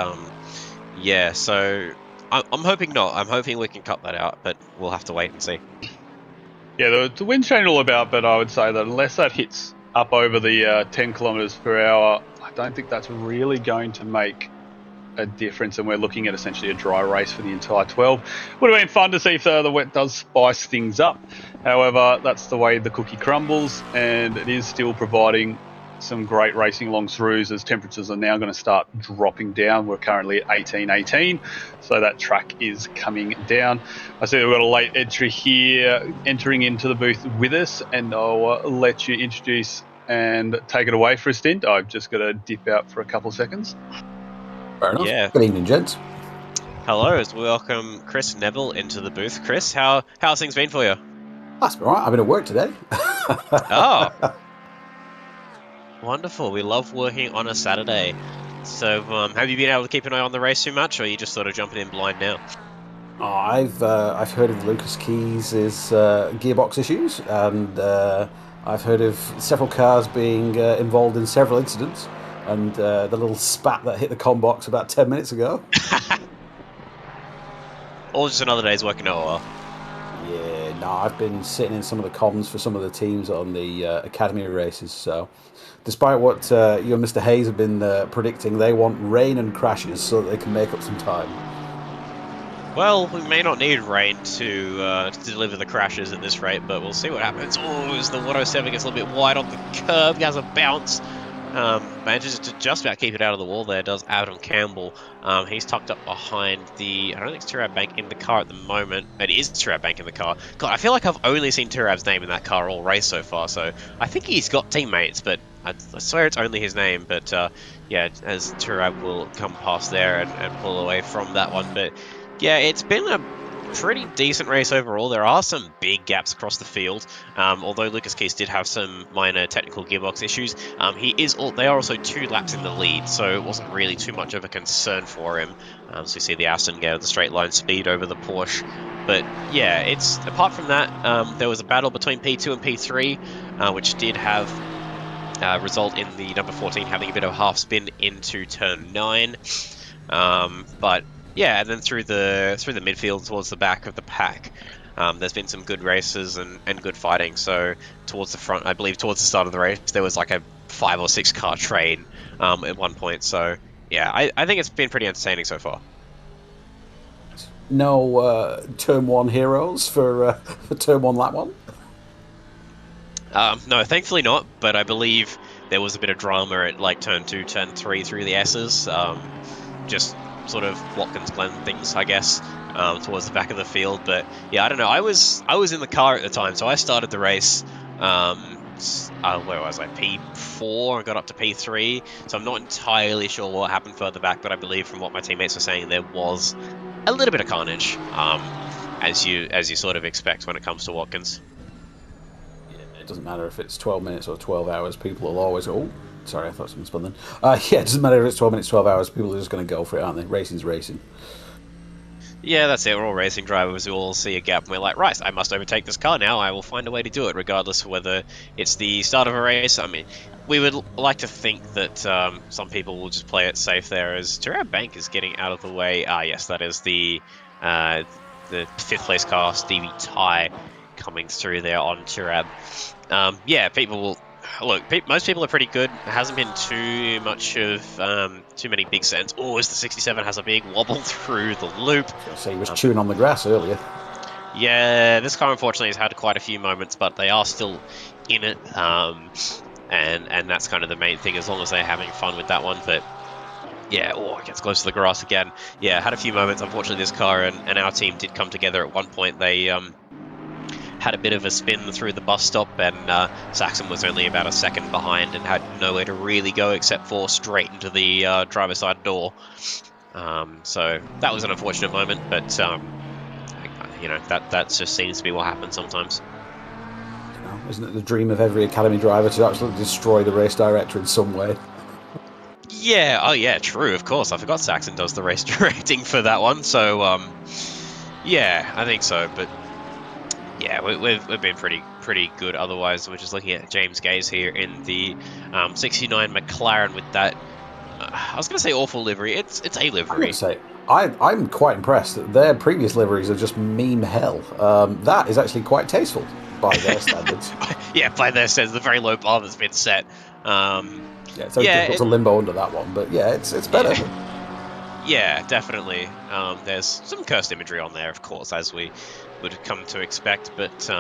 yeah, so I'm hoping not. I'm hoping we can cut that out, but we'll have to wait and see. Yeah, the wind's changing all about, but I would say that unless that hits up over the 10 kilometers per hour, I don't think that's really going to make a difference, and we're looking at essentially a dry race for the entire 12. Would have been fun to see if the wet does spice things up. However, that's the way the cookie crumbles, and it is still providing some great racing along throughs as temperatures are now going to start dropping down. We're currently at 18, so that track is coming down. I see we've got a late entry here entering into the booth with us, and I'll let you introduce and take it away for a stint. I've just got to dip out for a couple of seconds. Fair enough. Yeah. Good evening, gents. Hello, welcome Chris Neville into the booth. Chris, how's things been for you? That's been all right. I've been at work today. Oh. Wonderful. We love working on a Saturday. So, have you been able to keep an eye on the race too much, or are you just sort of jumping in blind now? Oh, I've heard of Lucas Keys' gearbox issues, and I've heard of several cars being involved in several incidents, and the little spat that hit the comm box about 10 minutes ago. Or just another day's working at OOR. Yeah, no, I've been sitting in some of the comms for some of the teams on the Academy races, so despite what you and Mr. Hayes have been predicting, they want rain and crashes so that they can make up some time. Well, we may not need rain to deliver the crashes at this rate, but we'll see what happens. Oh, as the 107 gets a little bit wide on the curb, he has a bounce. Manages to just about keep it out of the wall there, does Adam Campbell. He's tucked up behind the... I don't think it's Turab Bank in the car at the moment. It is Turab Bank in the car. God, I feel like I've only seen Turab's name in that car all race so far, so I think he's got teammates, but I swear it's only his name. But yeah, as Turab will come past there and pull away from that one. But yeah, it's been pretty decent race overall. There are some big gaps across the field. Although Lucas Keys did have some minor technical gearbox issues, they are also 2 laps in the lead, so it wasn't really too much of a concern for him. So you see the Aston get the straight line speed over the Porsche. But yeah, apart from that, there was a battle between P2 and P3, which did have result in the number 14 having a bit of a half spin into turn 9. But yeah, and then through the midfield towards the back of the pack, there's been some good races and good fighting. So towards the front, I believe towards the start of the race, there was like a 5 or 6 car train at one point. So yeah, I think it's been pretty entertaining so far. No turn 1 heroes for turn 1 lap 1? No, thankfully not, but I believe there was a bit of drama at like turn 2, turn 3 through the S's. Just sort of Watkins GLEN things, I guess, towards the back of the field. But yeah, I don't know. I was in the car at the time, so I started the race. Where was I? P4. I got up to P3, so I'm not entirely sure what happened further back. But I believe from what my teammates were saying, there was a little bit of carnage, as you sort of expect when it comes to Watkins. It doesn't matter if it's 12 minutes or 12 hours, people will always... Oh, sorry, I thought someone spun then. Yeah, it doesn't matter if it's 12 minutes, 12 hours, people are just going to go for it, aren't they? Racing's racing. Yeah, that's it. We're all racing drivers. We all see a gap and we're like, right, I must overtake this car now. I will find a way to do it, regardless of whether it's the start of a race. I mean, we would like to think that some people will just play it safe there, as Turab Bank is getting out of the way. Yes, that is the 5th place car, Stevie Ty, coming through there on Turab. Yeah, people will... Look, most people are pretty good. There hasn't been too much of too many big sends. Oh, as the 67 has a big wobble through the loop. I say he was chewing on the grass earlier. Yeah, this car unfortunately has had quite a few moments, but they are still in it. And that's kind of the main thing, as long as they're having fun with that one. But yeah, it gets close to the grass again. Yeah, had a few moments. Unfortunately, this car and our team did come together at one point. They had a bit of a spin through the bus stop, and Saxon was only about a second behind and had nowhere to really go except for straight into the driver's side door. So that was an unfortunate moment, but you know, that just seems to be what happens sometimes. You know, isn't it the dream of every academy driver to absolutely destroy the race director in some way? Yeah, oh yeah, true, of course. I forgot Saxon does the race directing for that one, so yeah, I think so, but yeah, we've been pretty good otherwise. We're just looking at James Gaze here in the 69 McLaren with that, I was going to say awful livery. It's a livery. I'm quite impressed that their previous liveries are just meme hell. That is actually quite tasteful by their standards. Yeah, by their standards, the very low bar that's been set. Yeah, it's difficult to limbo under that one, but yeah, it's better. Yeah, definitely. There's some cursed imagery on there, of course, as we would come to expect, but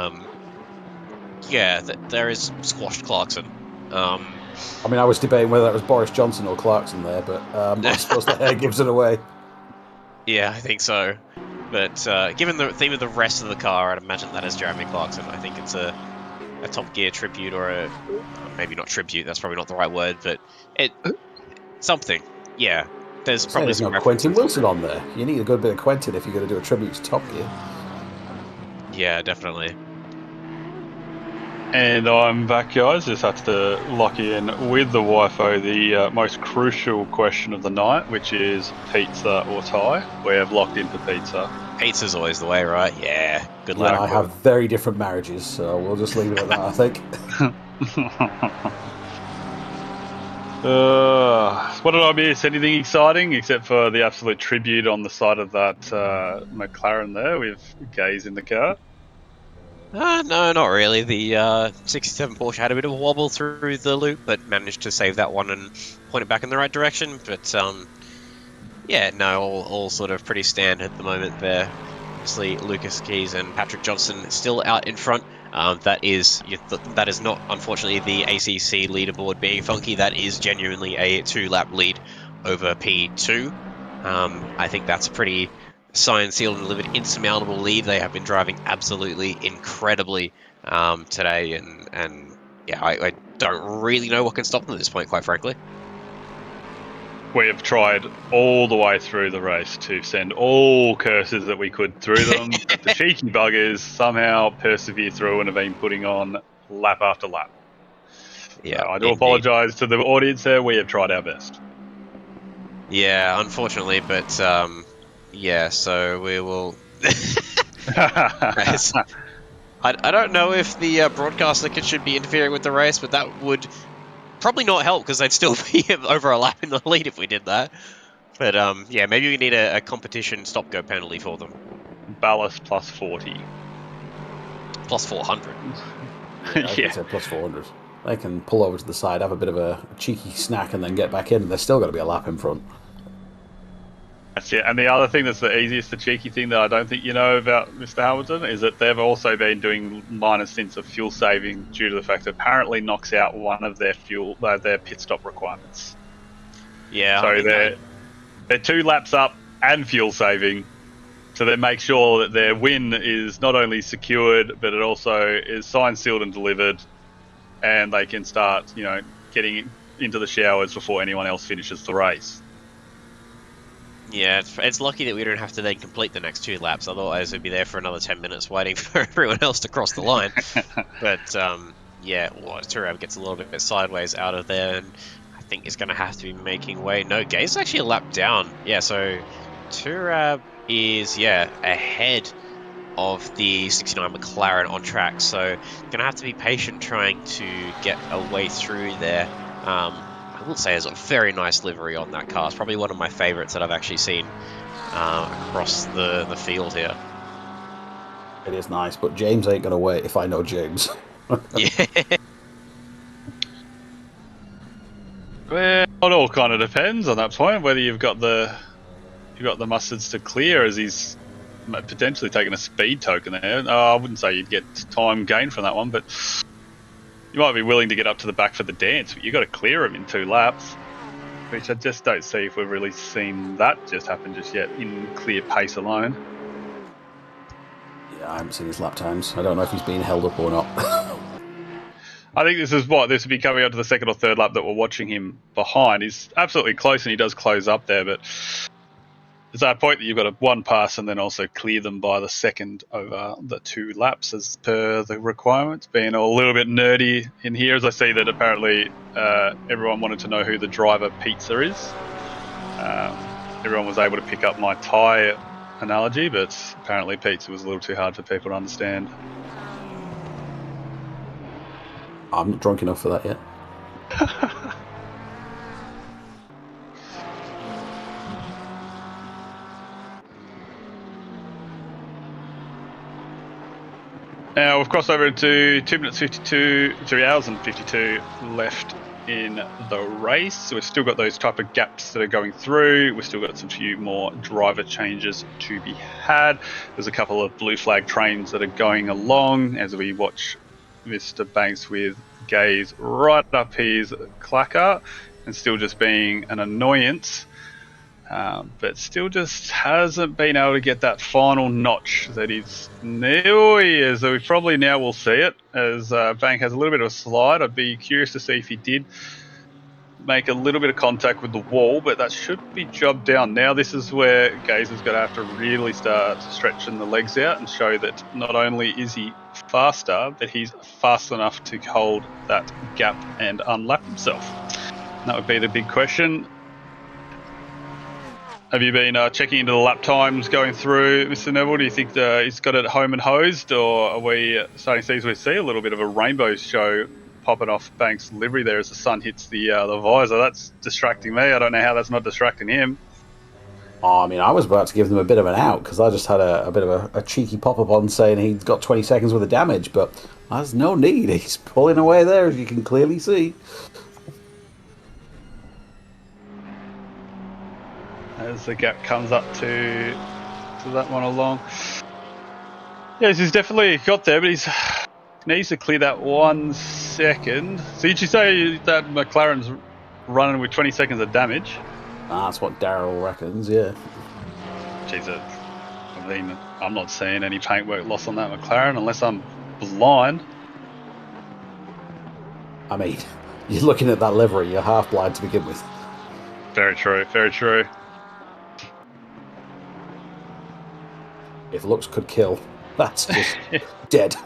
yeah, there is squashed Clarkson. I mean, I was debating whether that was Boris Johnson or Clarkson there, but I suppose the hair gives it away. Yeah, I think so. But given the theme of the rest of the car, I'd imagine that is Jeremy Clarkson. I think it's a Top Gear tribute, or maybe not tribute, that's probably not the right word, but something. Yeah, there's probably some no Quentin Wilson on there. You need a good bit of Quentin if you're going to do a tribute to Top Gear. Yeah, definitely. And I'm back, guys. Just have to lock in with the WIFO the most crucial question of the night, which is pizza or tie. We have locked into pizza. Pizza's always the way, right? Yeah, good luck. Yeah, I have very different marriages, so we'll just leave it at that, I think. What did I miss? Anything exciting except for the absolute tribute on the side of that McLaren there with Gaze in the car? No, not really. The 67 Porsche had a bit of a wobble through the loop, but managed to save that one and point it back in the right direction. But yeah, no, all sort of pretty standard at the moment there. Obviously, Lucas Keys and Patrick Johnson still out in front. That is not, unfortunately, the ACC leaderboard being funky. That is genuinely a 2-lap lead over P2. I think that's a pretty signed, sealed, and delivered insurmountable lead. They have been driving absolutely incredibly today, and yeah, I don't really know what can stop them at this point, quite frankly. we have tried all the way through the race to send all curses that we could through them. But the cheeky buggers somehow persevere through and have been putting on lap after lap. Yeah, so I do apologise to the audience there. We have tried our best. Yeah, unfortunately, but yeah. So we will. I don't know if the broadcaster should be interfering with the race, but that would probably not help because they'd still be over a lap in the lead if we did that. But yeah, maybe we need a competition stop-go penalty for them. Ballast plus 40. Plus 400. Yeah, say plus 400. They can pull over to the side, have a bit of a cheeky snack, and then get back in. They're still going to be a lap in front. That's it. And the other thing that's the easiest, the cheeky thing that I don't think you know about Mr. Hamilton is that they've also been doing minor stints of fuel saving due to the fact that apparently knocks out one of their their pit stop requirements. Yeah. So they're 2 laps up and fuel saving, so they make sure that their win is not only secured, but it also is signed, sealed, and delivered, and they can start, getting into the showers before anyone else finishes the race. Yeah, it's lucky that we don't have to then complete the next 2 laps, otherwise we'd be there for another 10 minutes waiting for everyone else to cross the line. But, yeah, Turab gets a little bit sideways out of there, and I think he's going to have to be making way. No, Gay's actually a lap down. Yeah, so Turab is, ahead of the 69 McLaren on track, so going to have to be patient trying to get a way through there. I will say there's a very nice livery on that car. It's probably one of my favourites that I've actually seen across the field here. It is nice, but James ain't going to wait if I know James. Yeah. Well, it all kind of depends on that point, whether you've got the mustards to clear, as he's potentially taking a speed token there. I wouldn't say you'd get time gain from that one, but you might be willing to get up to the back for the dance, but you've got to clear him in 2 laps, which I just don't see if we've really seen that just happen just yet in clear pace alone. Yeah, I haven't seen his lap times. I don't know if he's being held up or not. I think this would be coming up to the 2nd or 3rd lap that we're watching him behind. He's absolutely close, and he does close up there, but there's that point that you've got to 1 pass and then also clear them by the 2nd over the 2 laps as per the requirements. Being a little bit nerdy in here, as I see that apparently everyone wanted to know who the driver pizza is. Everyone was able to pick up my tyre analogy, but apparently pizza was a little too hard for people to understand. I'm not drunk enough for that yet. Now we've crossed over into 2 minutes 52, 3 hours and 52 left in the race. So we've still got those type of gaps that are going through. We've still got some few more driver changes to be had. There's a couple of blue flag trains that are going along as we watch Mr. Banks with gaze right up his clacker and still just being an annoyance. But still just hasn't been able to get that final notch that he's... Oh, he is. So we probably now will see it as Bank has a little bit of a slide. I'd be curious to see if he did make a little bit of contact with the wall, but that should be jobbed down. Now this is where Gaze is going to have to really start stretching the legs out and show that not only is he faster, but he's fast enough to hold that gap and unlap himself. And that would be the big question. Have you been checking into the lap times going through, Mr. Neville? Do you think he's got it home and hosed, or are we starting to see a little bit of a rainbow show popping off Banks' livery there as the sun hits the visor? That's distracting me. I don't know how that's not distracting him. Oh, I mean, I was about to give them a bit of an out because I just had a bit of a cheeky pop-up on saying he's got 20 seconds worth of damage, but there's no need. He's pulling away there, as you can clearly see. As the gap comes up to that one along. Yes, he's definitely got there, but he's needs to clear that 1 second. So did you say that McLaren's running with 20 seconds of damage? That's what Daryl reckons, yeah. Jesus. I mean, I'm not seeing any paintwork loss on that McLaren unless I'm blind. I mean, you're looking at that livery, you're half blind to begin with. Very true, very true. If looks could kill, that's just dead.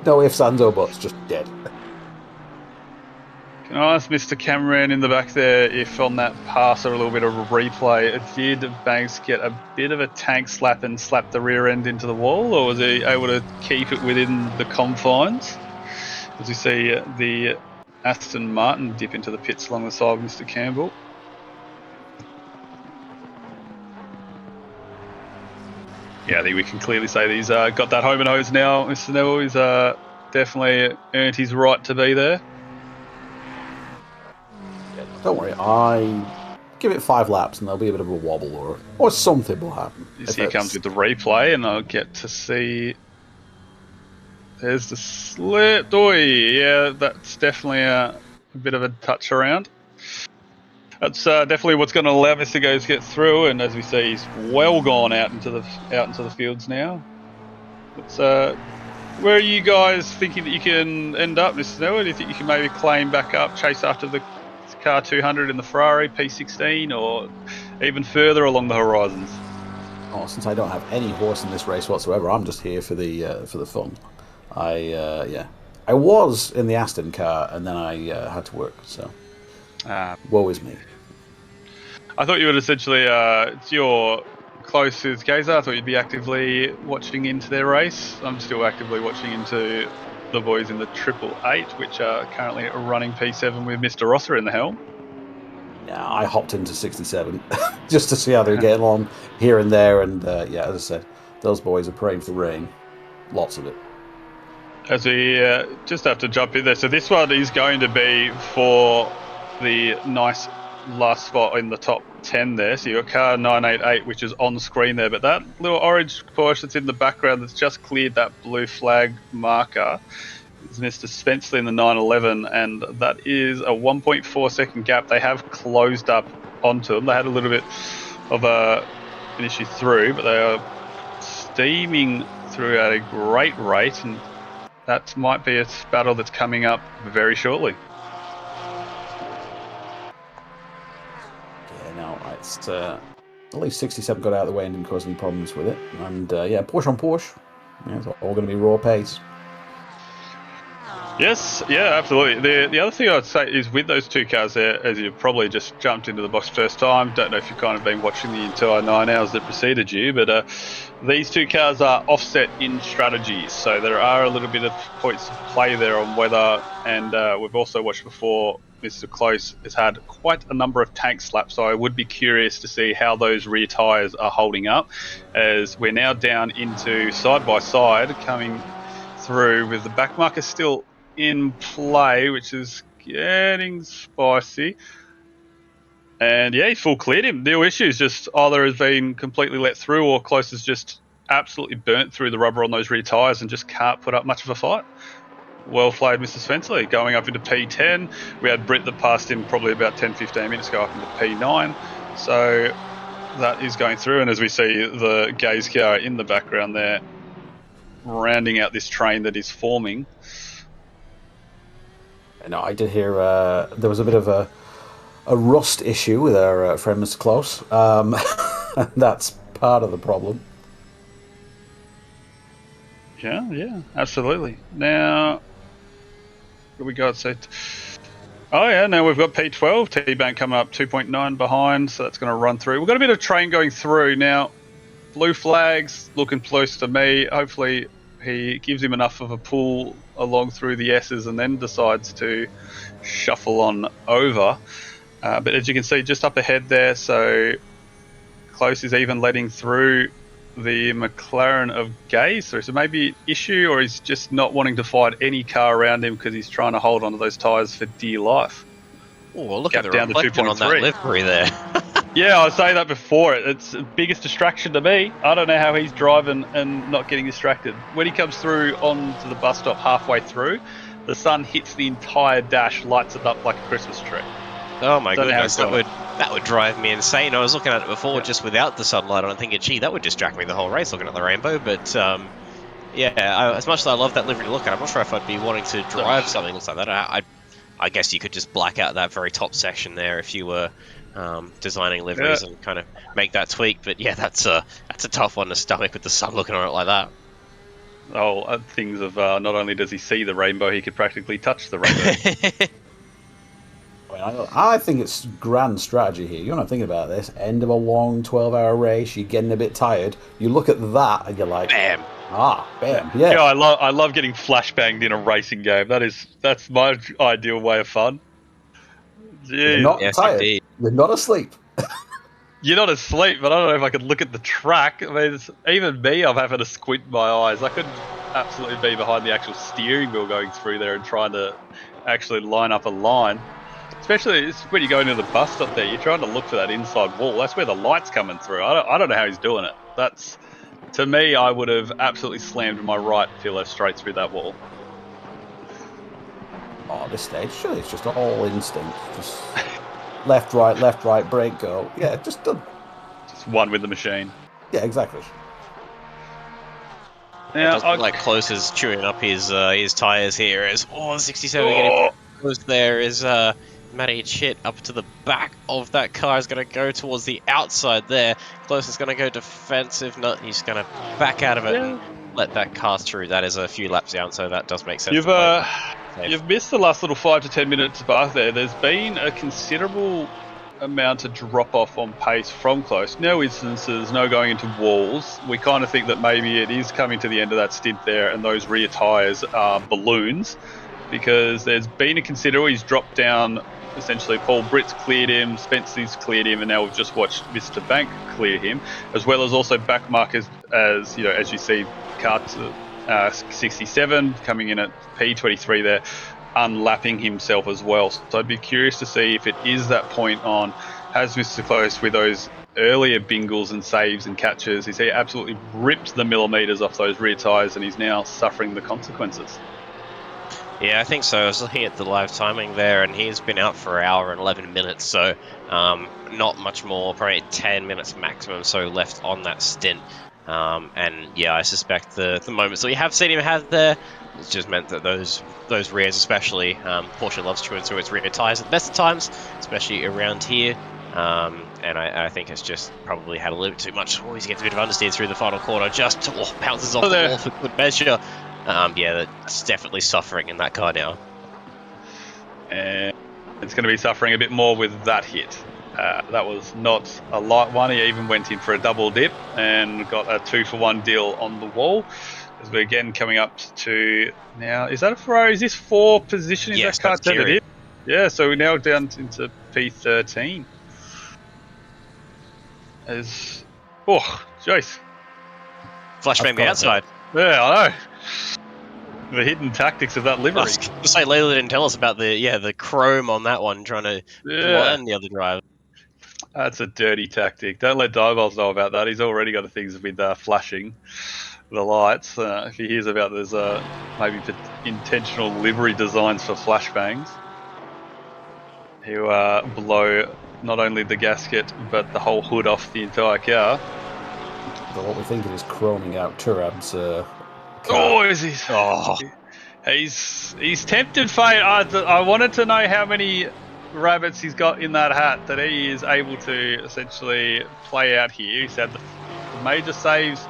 No ifs, ands, or buts, just dead. Can I ask Mr. Cameron in the back there if on that pass or a little bit of a replay, did Banks get a bit of a tank slap and slap the rear end into the wall, or was he able to keep it within the confines? As we see the Aston Martin dip into the pits along the side of Mr. Campbell. Yeah, I think we can clearly say that he's got that home and hose now. Mr. Neville, he's definitely earned his right to be there. Don't worry, I give it 5 laps and there'll be a bit of a wobble or something will happen. Here comes with the replay, and I'll get to see. There's the slip. Oh, yeah, that's definitely a bit of a touch around. That's definitely what's going to allow Mr. Goes to get through, and as we see, he's well gone out into the fields now. It's where are you guys thinking that you can end up, Mr. Noah? Do you think you can maybe claim back up, chase after the car 200 in the Ferrari P16, or even further along the horizons? Oh, since I don't have any horse in this race whatsoever, I'm just here for the fun. I was in the Aston car, and then I had to work, so woe is me. I thought you would essentially, it's your closest gazer. I thought you'd be actively watching into their race. I'm still actively watching into the boys in the 888, which are currently running P7 with Mr. Rosser in the helm. Yeah, I hopped into 67 just to see how they're getting on here and there, and as I said, those boys are praying for rain. Lots of it. As we just have to jump in there. So this one is going to be for the nice last spot in the top 10 there. So you've got car 988, which is on screen there, but that little orange Porsche that's in the background that's just cleared that blue flag marker is Mr. Spenceley in the 911, and that is a 1.4 second gap. They have closed up onto them. They had a little bit of an issue through, but they are steaming through at a great rate, and that might be a battle that's coming up very shortly. It's at least 67 got out of the way and didn't cause any problems with it. And Porsche on Porsche, it's all going to be raw pace. Yes, yeah, absolutely. The other thing I'd say is with those two cars there, as you've probably just jumped into the box first time, don't know if you've kind of been watching the entire 9 hours that preceded you, but these two cars are offset in strategy, so there are a little bit of points of play there on whether, and we've also watched before, Mr. Close has had quite a number of tank slaps, so I would be curious to see how those rear tyres are holding up, as we're now down into side-by-side, coming through with the back marker still in play, which is getting spicy. And yeah, he's full cleared him. No issues, just either has been completely let through or Close has just absolutely burnt through the rubber on those rear tyres and just can't put up much of a fight. Well played, Mr. Spenceley, going up into P10. We had Britt that passed him probably about 10-15 minutes ago up into P9. So that is going through, and as we see the Gaze car in the background there, rounding out this train that is forming. No, I did hear there was a bit of a rust issue with our friend Mr. Close. That's part of the problem. Yeah, absolutely. Now, what we got? So, now we've got P12, T-Bank coming up 2.9 behind, so that's going to run through. We've got a bit of train going through. Now, blue flags looking close to me. Hopefully he gives him enough of a pull along through the S's and then decides to shuffle on over. But as you can see, just up ahead there, so Close is even letting through the McLaren of Gaze. So maybe an issue, or he's just not wanting to fight any car around him because he's trying to hold onto those tyres for dear life. Oh, well, look at the reflection on that livery there. Yeah, I was saying that before. It's the biggest distraction to me. I don't know how he's driving and not getting distracted. When he comes through onto the bus stop halfway through, the sun hits the entire dash, lights it up like a Christmas tree. Oh my goodness, that would drive me insane. I was looking at it before just without the sunlight on and thinking, gee, that would distract me the whole race looking at the rainbow. But as much as I love that livery to look at, I'm not sure if I'd be wanting to drive something like that. I guess you could just black out that very top section there if you were designing liveries and kind of make that tweak. But yeah, that's a tough one to stomach with the sun looking on it like that. Oh, things of not only does he see the rainbow, he could practically touch the rainbow. I think it's grand strategy here. You're not thinking about this. End of a long 12-hour race, you're getting a bit tired. You look at that and you're like, bam. Bam. Yeah. Yeah, I love getting flashbanged in a racing game. That's my ideal way of fun. Jeez. You're not tired. Indeed. You're not asleep. You're not asleep, but I don't know if I could look at the track. I mean, even me, I'm having to squint my eyes. I could absolutely be behind the actual steering wheel going through there and trying to actually line up a line. Especially when you go into the bus stop there, you're trying to look for that inside wall. That's where the light's coming through. I don't know how he's doing it. That's, to me, I would have absolutely slammed my right pillar straight through that wall. Oh, this stage, surely it's just all instinct. Just left, right, brake, go. Yeah, just done. Just one with the machine. Yeah, exactly. Now, it does look like Close is chewing up his tyres here as, the 67 getting close there is Matty Chit up to the back of that car is going to go towards the outside there. Close is going to go defensive. No, he's going to back out of it and let that car through. That is a few laps down, so that does make sense. You've missed the last little 5 to 10 minutes back there. There's been a considerable amount of drop off on pace from Close. No instances, no going into walls. We kind of think that maybe it is coming to the end of that stint there, and those rear tyres are balloons, because there's been a considerable. He's dropped down. Essentially, Paul Britt's cleared him, Spencer's cleared him, and now we've just watched Mr. Bank clear him, as well as also back markers as you see, car 67 coming in at P23 there, unlapping himself as well. So I'd be curious to see if it is that point on, has Mr. Close with those earlier bingles and saves and catches, has he absolutely ripped the millimetres off those rear tyres and he's now suffering the consequences? Yeah, I think so. I was looking at the live timing there, and he's been out for an hour and 11 minutes, so not much more, probably 10 minutes maximum, so left on that stint. And yeah, I suspect the moments that we have seen him have there, it's just meant that those rears especially, Porsche loves chewing through its rear tyres at the best of times, especially around here. And I think it's just probably had a little bit too much. He's getting a bit of understeer through the final corner, just bounces off the wall for good measure. Yeah, it's definitely suffering in that car now. And it's going to be suffering a bit more with that hit. That was not a light one. He even went in for a double dip and got a 2-for-1 deal on the wall. As we're again coming up to now, is that a Ferrari? Is this 4 position? Is yes, that car dip? Yeah, so we're now down into P13. Jeez. Flashbang the outside. Yeah, I know. The hidden tactics of that livery. I was going to say, Layla didn't tell us about the chrome on that one, trying to blind the other driver. That's a dirty tactic. Don't let Diabolz know about that. He's already got the things with flashing the lights. If he hears about there's maybe intentional livery designs for flashbangs, he'll blow not only the gasket but the whole hood off the entire car. But what we're thinking is chroming out Turab's is he? Oh, he's tempted fate. I wanted to know how many rabbits he's got in that hat that he is able to essentially play out here. He's had the major saves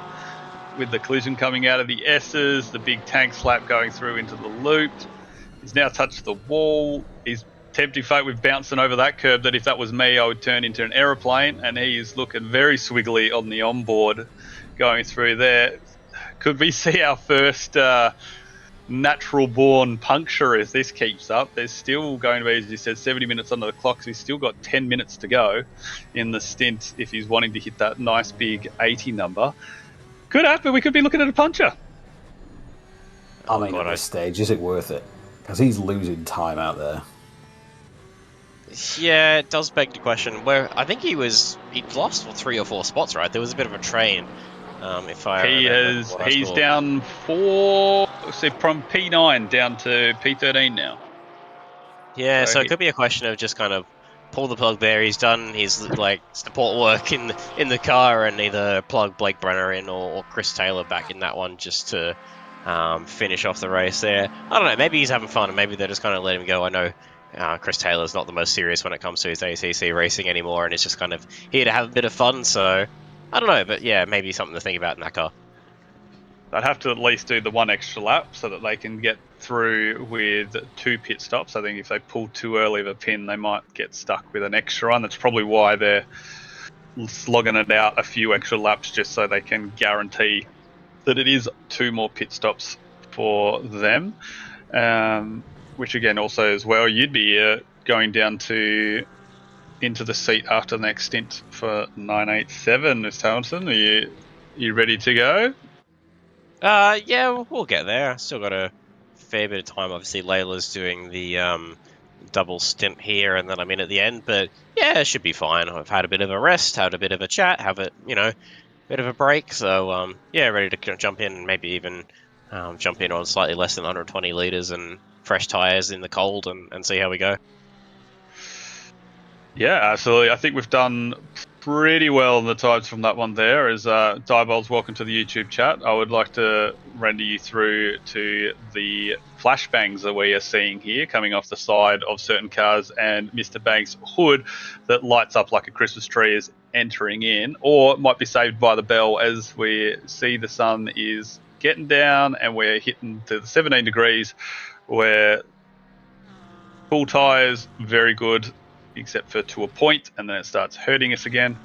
with the collision coming out of the S's, the big tank slap going through into the loop. He's now touched the wall. He's tempting fate with bouncing over that curb that if that was me, I would turn into an aeroplane, and he is looking very swiggly on the onboard going through there. Could we see our first natural-born puncture if this keeps up? There's still going to be, as you said, 70 minutes on the clock, so he's still got 10 minutes to go in the stint if he's wanting to hit that nice big 80 number. Could happen. We could be looking at a puncher. I mean, at this stage, is it worth it? Because he's losing time out there. Yeah, it does beg the question. Where I think he'd lost 3 or 4 spots, right? There was a bit of a train. He's down 4, so from P9 down to P13 now. Yeah, so it could be a question of just kind of pull the plug there. He's done his support work in the car, and either plug Blake Brenner in or Chris Taylor back in that one just to finish off the race there. I don't know. Maybe he's having fun, and maybe they're just kind of letting him go. I know Chris Taylor's not the most serious when it comes to his ACC racing anymore, and is just kind of here to have a bit of fun. So I don't know, but yeah, maybe something to think about in that car. They'd have to at least do the one extra lap so that they can get through with 2 pit stops. I think if they pull too early of a pin, they might get stuck with an extra one. That's probably why they're slogging it out a few extra laps, just so they can guarantee that it is 2 more pit stops for them. Which again, also as well, you'd be going down into the seat after the next stint for 987, Ms. Hamilton. Are you ready to go? Yeah, we'll get there. Still got a fair bit of time. Obviously, Layla's doing the double stint here, and then I'm in at the end. But yeah, it should be fine. I've had a bit of a rest, had a bit of a chat, have a bit of a break. So yeah, ready to jump in, and maybe even jump in on slightly less than 120 liters and fresh tires in the cold, and see how we go. Yeah, absolutely. I think we've done pretty well in the times from that one there. As Diebold's welcome to the YouTube chat. I would like to render you through to the flashbangs that we are seeing here coming off the side of certain cars, and Mr. Banks' hood that lights up like a Christmas tree is entering in, or might be saved by the bell as we see the sun is getting down and we're hitting to the 17 degrees, where full tyres, very good, except for to a point, and then it starts hurting us again.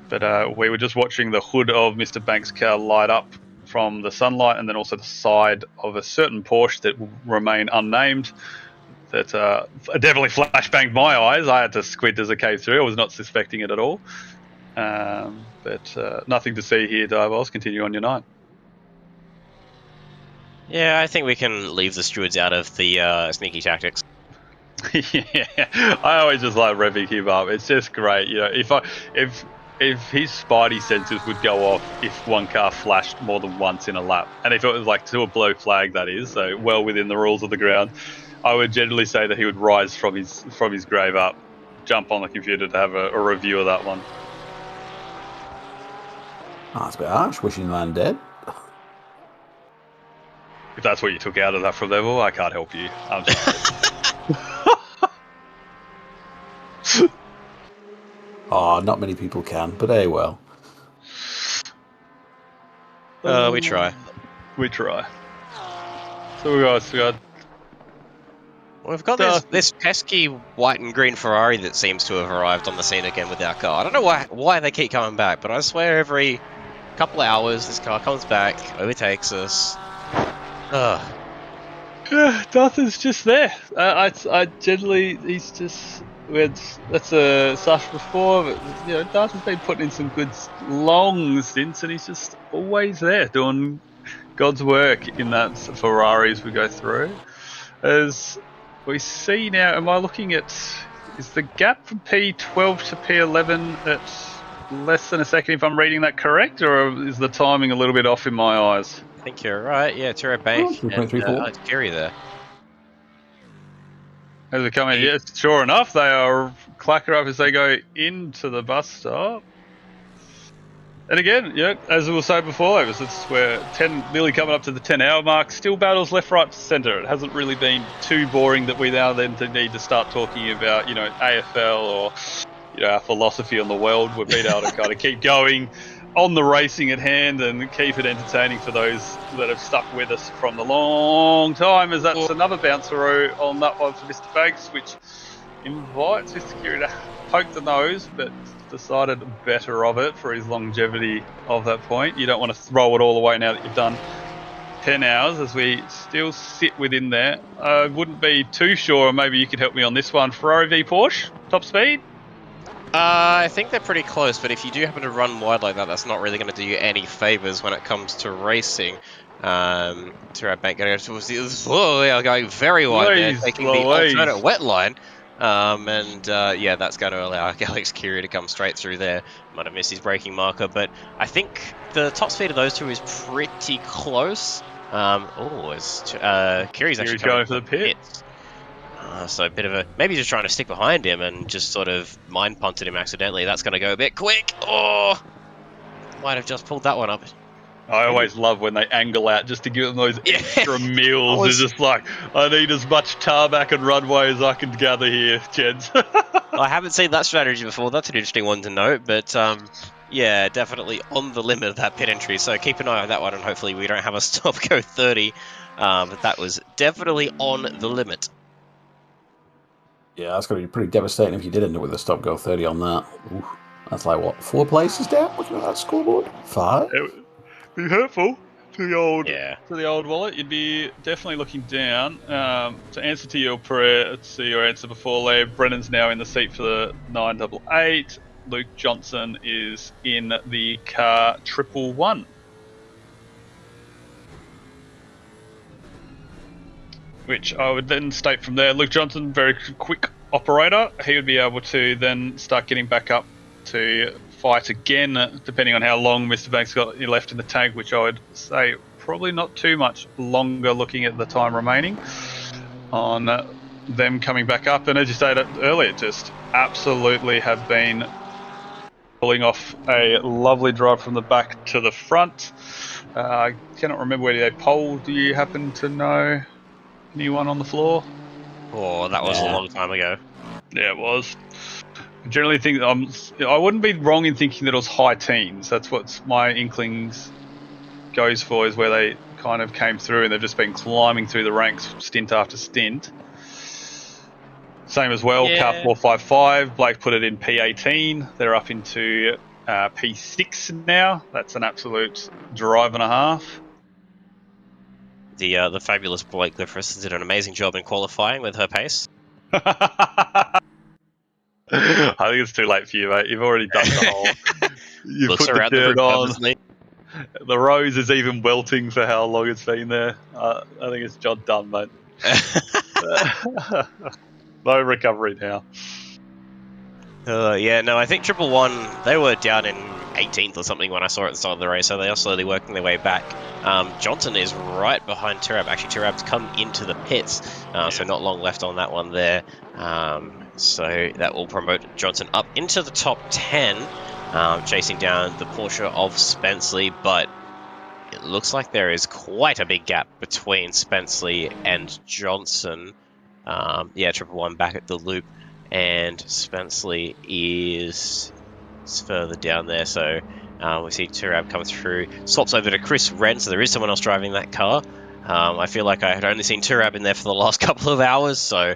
But we were just watching the hood of Mr. Banks' car light up from the sunlight, and then also the side of a certain Porsche that will remain unnamed that definitely flashbanged my eyes. I had to squint as it came through. I was not suspecting it at all. But nothing to see here, Diebold. Continue on your night. Yeah, I think we can leave the stewards out of the sneaky tactics. Yeah, I always just like revving him up. It's just great, If his spidey senses would go off if one car flashed more than once in a lap, and if it was like to a blow flag, that is, so well within the rules of the ground, I would generally say that he would rise from his grave up, jump on the computer to have a review of that one. Oh, that's a bit harsh. Wishing the man dead. If that's what you took out of that from level, I can't help you. I'm sorry. Oh, not many people can, but hey, well. We try. We try. So we got. We've got this pesky white and green Ferrari that seems to have arrived on the scene again with our car. I don't know why they keep coming back, but I swear every couple of hours this car comes back, overtakes us. Ugh. Yeah, Darthen's just there. I generally, he's just. That's Sash before, but Darthen's been putting in some good long stints, and he's just always there doing God's work in that Ferrari as we go through. As we see now, am I looking at, is the gap from P12 to P11 at less than a second, if I'm reading that correct, or is the timing a little bit off in my eyes? I think you're right. Yeah, Turo Bank and Kerry there. As we come in, yes, sure enough, they are clacker up as they go into the bus stop. And again, as we were saying before, we're nearly coming up to the 10-hour mark. Still battles left, right, centre. It hasn't really been too boring that we now then need to start talking about, AFL or, our philosophy on the world. We've been able to kind of keep going on the racing at hand and keep it entertaining for those that have stuck with us from the long time, as that's another bouncer on that one for Mr. Banks, which invites Mr. Kiri to poke the nose, but decided better of it for his longevity of that point. You don't want to throw it all away now that you've done 10 hours, as we still sit within there. I wouldn't be too sure, maybe you could help me on this one. Ferrari v Porsche, top speed? I think they're pretty close, but if you do happen to run wide like that, that's not really going to do you any favours when it comes to racing. Turo Bank going very wide there, taking the alternate wet line. Yeah, that's going to allow Alex Kiri to come straight through there. Might have missed his braking marker, but I think the top speed of those two is pretty close. Kiri's actually going for the pits. So a bit of maybe just trying to stick behind him and just sort of mind punted him accidentally. That's going to go a bit quick. Oh, might have just pulled that one up. I always love when they angle out just to give them those extra meals. They're just like, I need as much tarmac and runway as I can gather here, gents. I haven't seen that strategy before. That's an interesting one to note, but yeah, definitely on the limit of that pit entry. So keep an eye on that one, and hopefully we don't have a stop go 30. But that was definitely on the limit. Yeah, that's going to be pretty devastating if you did end up with a stop go 30 on that. Oof. That's like, what, 4 places down looking at that scoreboard? 5? It would be hurtful to the old wallet. You'd be definitely looking down. To answer to your prayer, let's see your answer before there. Brennan's now in the seat for the 988. Luke Johnson is in the car 111. Which I would then state from there, Luke Johnson, very quick operator. He would be able to then start getting back up to fight again, depending on how long Mr. Banks got left in the tank, which I would say probably not too much longer looking at the time remaining on them coming back up. And as you stated earlier, just absolutely have been pulling off a lovely drive from the back to the front. I cannot remember where they polled. Do you happen to know anyone on the floor? Oh, that was a long time ago. Yeah, it was. I generally think I wouldn't be wrong in thinking that it was high teens. That's what my inklings goes for, is where they kind of came through and they've just been climbing through the ranks stint after stint. Same as well, car 455. Blake put it in P18. They're up into P6 now. That's an absolute drive and a half. The fabulous Blake Griffiths did an amazing job in qualifying with her pace. I think it's too late for you, mate. You've already done the whole. You've Looks put the around dirt the on. The rose is even welting for how long it's been there. I think it's job done, mate. No recovery now. Yeah, no, I think 111, they were down in 18th or something when I saw it at the start of the race, so they are slowly working their way back. Johnson is right behind Turab. Actually, Turab's come into the pits, so not long left on that one there. So that will promote Johnson up into the top 10, chasing down the Porsche of Spenceley, but it looks like there is quite a big gap between Spenceley and Johnson. Yeah, 111 back at the loop, and Spenceley is further down there, so we see Turab come through, swaps over to Chris Wren, so there is someone else driving that car. I feel like I had only seen Turab in there for the last couple of hours, so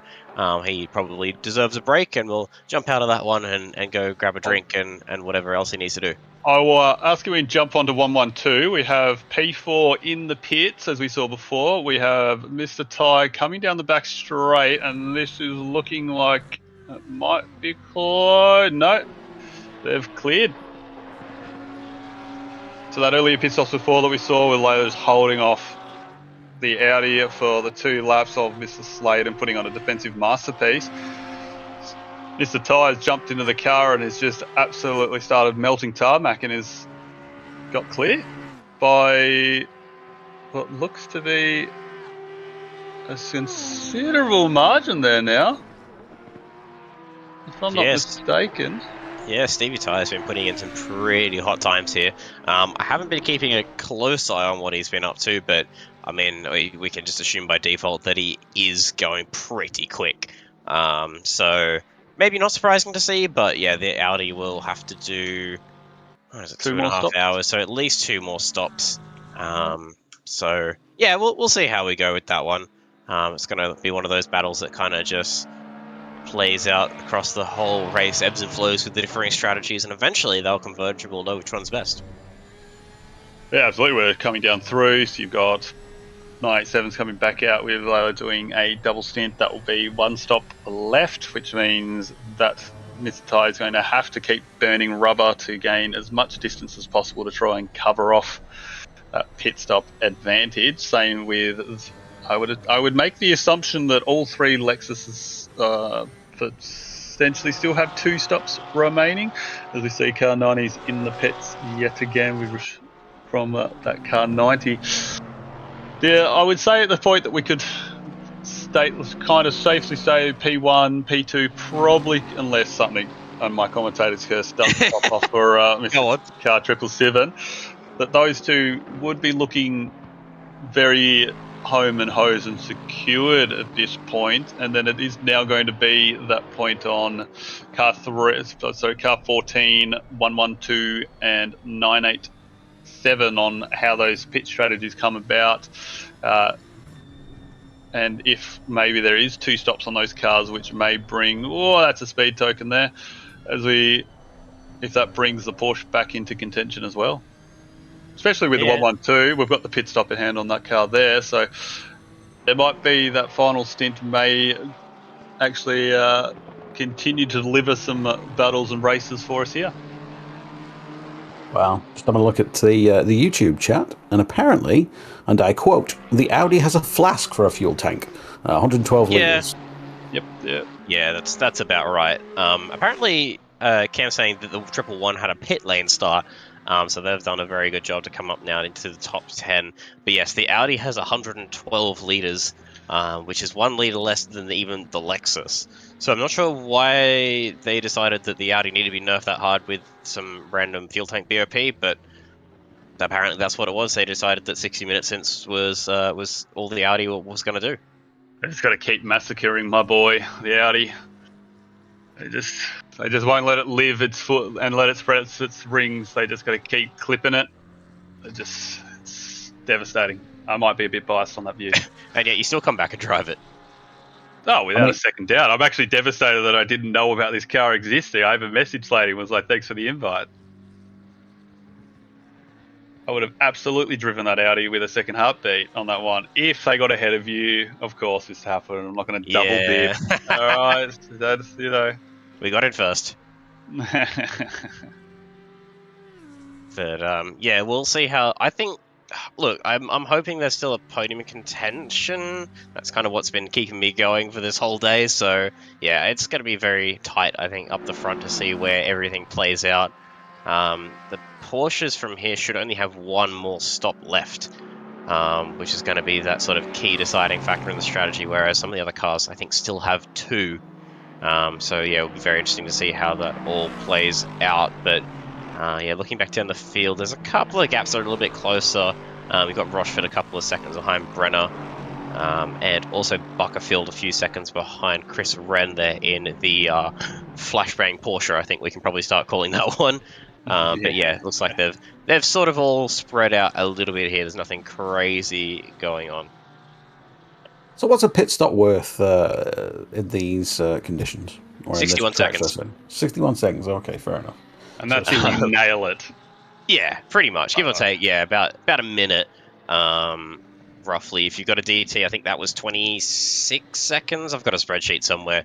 he probably deserves a break, and we'll jump out of that one and go grab a drink and whatever else he needs to do. I will ask you to jump onto 112. We have P4 in the pits, as we saw before. We have Mr. Ty coming down the back straight, and this is looking like it might be close. No, they've cleared. So that earlier pit stops before that we saw with Layla's holding off the Audi for the 2 laps of Mr. Slade and putting on a defensive masterpiece. Mr. Ty has jumped into the car and has just absolutely started melting tarmac and has got clear by what looks to be a considerable margin there now, if I'm not mistaken. Yeah, Stevie Ty has been putting in some pretty hot times here. I haven't been keeping a close eye on what he's been up to, but I mean, we can just assume by default that he is going pretty quick. So maybe not surprising to see, but yeah, the Audi will have to do 2.5 hours, so at least 2 more stops. So yeah, we'll see how we go with that one. It's going to be one of those battles that kind of just plays out across the whole race, ebbs and flows with the differing strategies, and eventually they'll converge and we'll know which one's best. Yeah, absolutely. We're coming down through, so you've got 987's coming back out. We're doing a double stint. That will be 1 stop left, which means that Mr. Ty is going to have to keep burning rubber to gain as much distance as possible to try and cover off pit stop advantage. Same with, I would make the assumption that all 3 Lexuses potentially still have 2 stops remaining, as we see car 90s in the pits yet again from that car 90. Yeah, I would say at the point that we could kind of safely say P1, P2, probably, unless something on my commentator's curse doesn't pop off for Mr. Car 777. that those two would be looking very home and hose and secured at this point, and then it is now going to be that point on car 14, 112, and 987 on how those pit strategies come about, and if maybe there is 2 stops on those cars, which may bring, that's a speed token there, if that brings the Porsche back into contention as well. Especially with the 112, we've got the pit stop in hand on that car there, so there might be that final stint may actually continue to deliver some battles and races for us here. Well, just having a look at the YouTube chat, and apparently, and I quote, the Audi has a flask for a fuel tank, 112 litres. Yep. Yeah, that's about right. Apparently, Cam's saying that the 111 had a pit lane start. So they've done a very good job to come up now into the top 10. But yes, the Audi has 112 litres, which is 1 litre less than even the Lexus. So I'm not sure why they decided that the Audi needed to be nerfed that hard with some random fuel tank BOP, but apparently that's what it was. They decided that 60 minutes since was all the Audi was going to do. They just got to keep massacring my boy, the Audi. They just won't let it live its foot and let it spread its rings. They just got to keep clipping it. It's devastating. I might be a bit biased on that view. And yet you still come back and drive it. Oh, without a second doubt. I'm actually devastated that I didn't know about this car existing. I even messaged Lady and was like, thanks for the invite. I would have absolutely driven that Audi with a second heartbeat on that one. If they got ahead of you, of course this happened. I'm not going to double dip. All right, that's, We got it first. But, yeah, we'll see how... I think... Look, I'm hoping there's still a podium contention. That's kind of what's been keeping me going for this whole day. So, yeah, it's going to be very tight, I think, up the front to see where everything plays out. The Porsches from here should only have 1 more stop left, which is going to be that sort of key deciding factor in the strategy, whereas some of the other cars, I think, still have 2. So, yeah, it'll be very interesting to see how that all plays out. But, yeah, looking back down the field, there's a couple of gaps that are a little bit closer. We've got Rochefort a couple of seconds behind Brenner, and also Buckerfield a few seconds behind Chris Wren there in the flashbang Porsche. I think we can probably start calling that one. But yeah, it looks like they've sort of all spread out a little bit here. There's nothing crazy going on. So what's a pit stop worth in these conditions? Or 61 seconds. 61 seconds, okay, fair enough. And that's if you nail it. Yeah, pretty much. Give or take, yeah, about a minute, roughly. If you've got a DT, I think that was 26 seconds. I've got a spreadsheet somewhere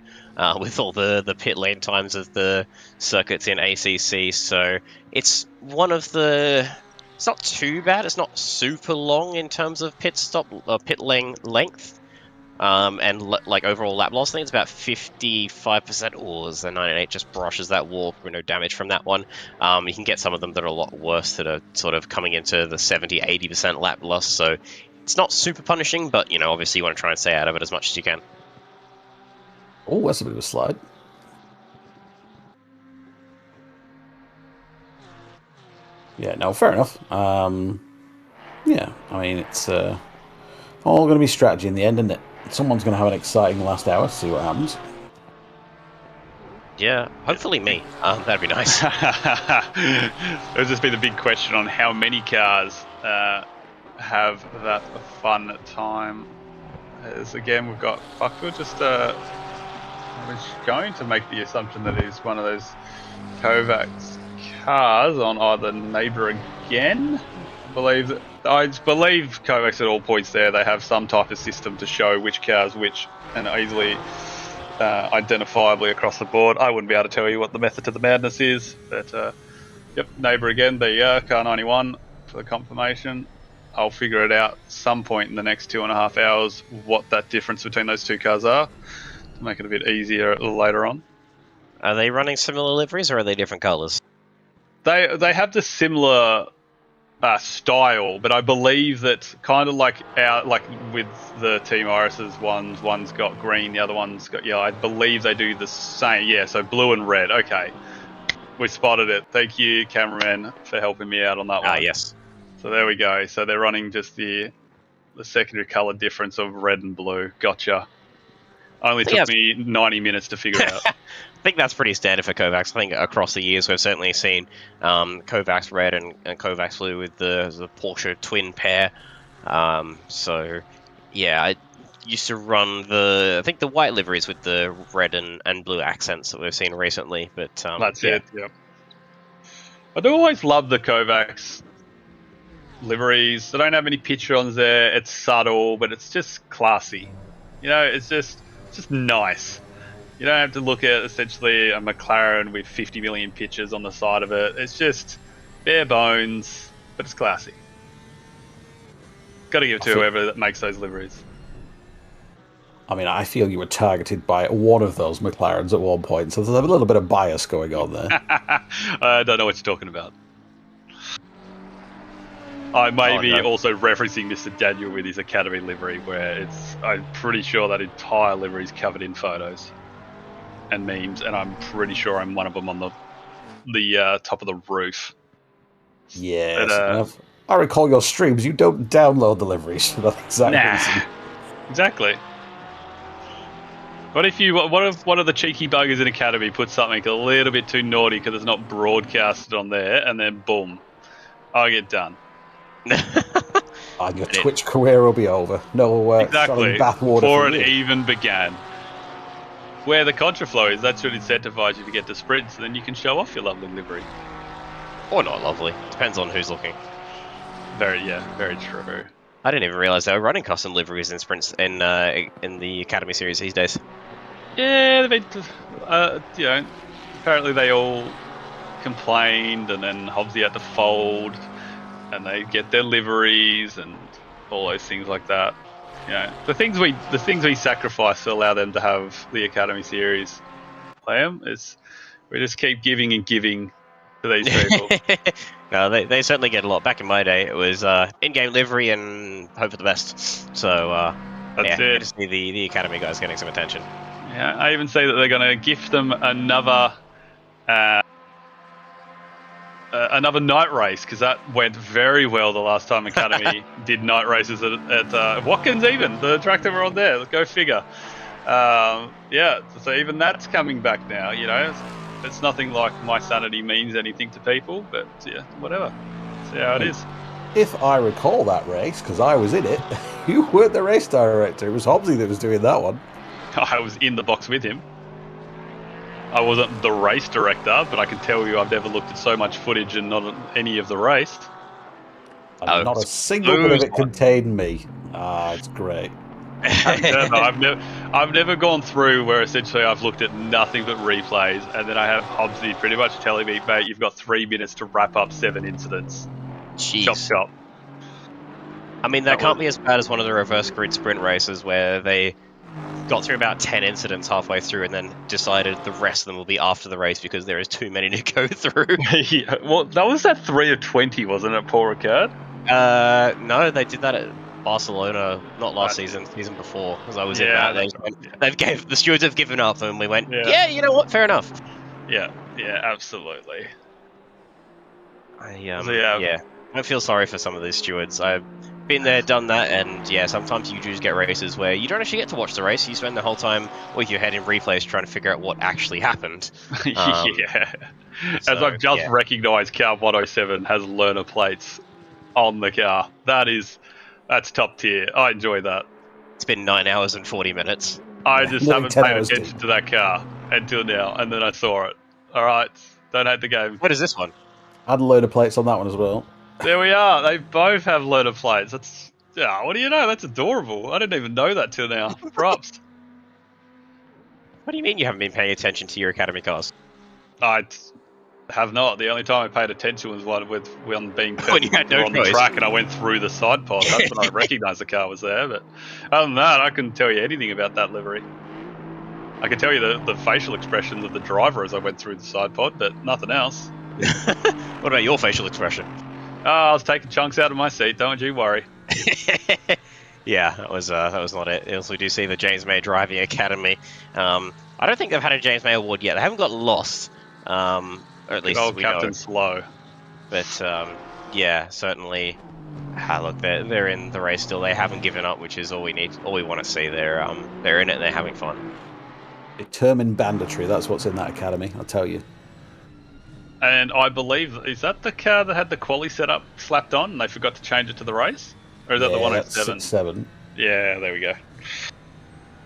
with all the pit lane times of the circuits in ACC. So it's one of the... It's not too bad. It's not super long in terms of pit lane length. And like overall lap loss, I think it's about 55%. Oh, the 988 just brushes that wall with no damage from that one. You can get some of them that are a lot worse that are sort of coming into the 70-80% lap loss. So it's not super punishing, but, you know, obviously you want to try and stay out of it as much as you can. Oh, that's a bit of a slide. Yeah, no, fair enough. Yeah, I mean, it's all going to be strategy in the end, isn't it? Someone's going to have an exciting last hour, see what happens. Yeah, hopefully me. That'd be nice. It'll just be the big question on how many cars have that fun time. As again, we've got Buckfield just I was going to make the assumption that he's one of those Kovacs cars on either Neighbour again. I believe Kovacs at all points there, they have some type of system to show which car's which and easily identifiably across the board. I wouldn't be able to tell you what the method to the madness is, but yep, Neighbour again, there you are, car 91 for the confirmation. I'll figure it out some point in the next 2.5 hours what that difference between those two cars are to make it a bit easier later on. Are they running similar liveries or are they different colours? They have the similar style, but I believe that kind of like with the Team Iris's one's got green, the other one's got yellow. I believe they do the same. Yeah, so blue and red. Okay, we spotted it. Thank you, cameraman, for helping me out on that one. Yes. So there we go. So they're running just the secondary color difference of red and blue. Gotcha. Only took me 90 minutes to figure it out. I think that's pretty standard for Kovacs. I think across the years we've certainly seen Kovacs red and Kovacs blue with the Porsche twin pair. So yeah, I used to run I think the white liveries with the red and blue accents that we've seen recently. But that's it. Yeah. I do always love the Kovacs liveries. They don't have any picture on there. It's subtle, but it's just classy. You know, it's just nice. You don't have to look at essentially a McLaren with 50 million pictures on the side of it. It's just bare bones, but it's classy. Got to give it to whoever that makes those liveries. I mean, I feel you were targeted by one of those McLarens at one point, so there's a little bit of bias going on there. I don't know what you're talking about. I may be also referencing Mr. Daniel with his Academy livery, where I'm pretty sure that entire livery is covered in photos and memes, and I'm pretty sure I'm one of them on the top of the roof. Yeah, I recall your streams. You don't download the liveries for that exact reason. Exactly. What if one of the cheeky buggers in Academy puts something a little bit too naughty because it's not broadcasted on there, and then boom, I get done. And your Twitch career will be over. No, exactly. Bathwater before it even began. Where the contraflow is, that should incentivize you to get to sprints, and then you can show off your lovely livery. Or not lovely. Depends on who's looking. Very true. I didn't even realize they were running custom liveries in sprints in the Academy series these days. Yeah, apparently they all complained, and then Hobbsy had to fold, and they get their liveries and all those things like that. You know, the things we sacrifice to allow them to have the Academy series play them is we just keep giving and giving to these people. No, they certainly get a lot. Back in my day, it was in-game livery and hope for the best. So that's it. I just need the Academy guys getting some attention. Yeah, I even say that they're going to gift them another night race, because that went very well the last time Academy did night races at Watkins, even the track that we're on there. Go figure. Yeah, so even that's coming back now. You know, it's nothing like my sanity means anything to people, but yeah, whatever. See how it is. If I recall that race, because I was in it, you weren't the race director. It was Hobbsy that was doing that one. I was in the box with him. I wasn't the race director, but I can tell you I've never looked at so much footage and not any of the race. And not a single bit of it contained me. It's great. I've never gone through where essentially I've looked at nothing but replays, and then I have Hobbsy pretty much telling me, mate, you've got 3 minutes to wrap up 7 incidents. Jeez. Chop, chop. I mean, that can't be as bad as one of the reverse grid sprint races where they got through about 10 incidents halfway through and then decided the rest of them will be after the race because there is too many to go through. Yeah, well, that was that 3 of 20, wasn't it, Paul Ricard? No, they did that at Barcelona, not last season before, because I was in that. The stewards have given up, and we went, yeah, you know what, fair enough. Yeah, absolutely. I don't feel sorry for some of these stewards. I've been there, done that, and yeah, sometimes you just get races where you don't actually get to watch the race. You spend the whole time with your head in replays trying to figure out what actually happened. Yeah. As I've just recognised, car 107 has learner plates on the car. That's top tier. I enjoy that. It's been 9 hours and 40 minutes. I just haven't paid attention to that car until now, and then I saw it. All right, don't hate the game. What is this one? I had a load of plates on that one as well. There we are. They both have learner plates. What do you know? That's adorable. I didn't even know that till now. Props. What do you mean you haven't been paying attention to your Academy cars? I have not. The only time I paid attention was when being when you had no on the track and I went through the side pod. That's when I recognised the car was there. But other than that, I couldn't tell you anything about that livery. I can tell you the facial expressions of the driver as I went through the side pod, but nothing else. What about your facial expression? I was taking chunks out of my seat. Don't you worry. Yeah, that was not it. Also, we do see the James May Driving Academy. I don't think they've had a James May award yet. They haven't got lost. Or at least old we Captain know. Slow. But yeah, certainly Look, they're in the race still. They haven't given up, which is all we need. All we want to see. They're in it. And they're having fun. Determined banditry. That's what's in that academy. I'll tell you. And I believe, is that the car that had the quali setup slapped on and they forgot to change it to the race? Or is that the 107? 6-7. Yeah, there we go.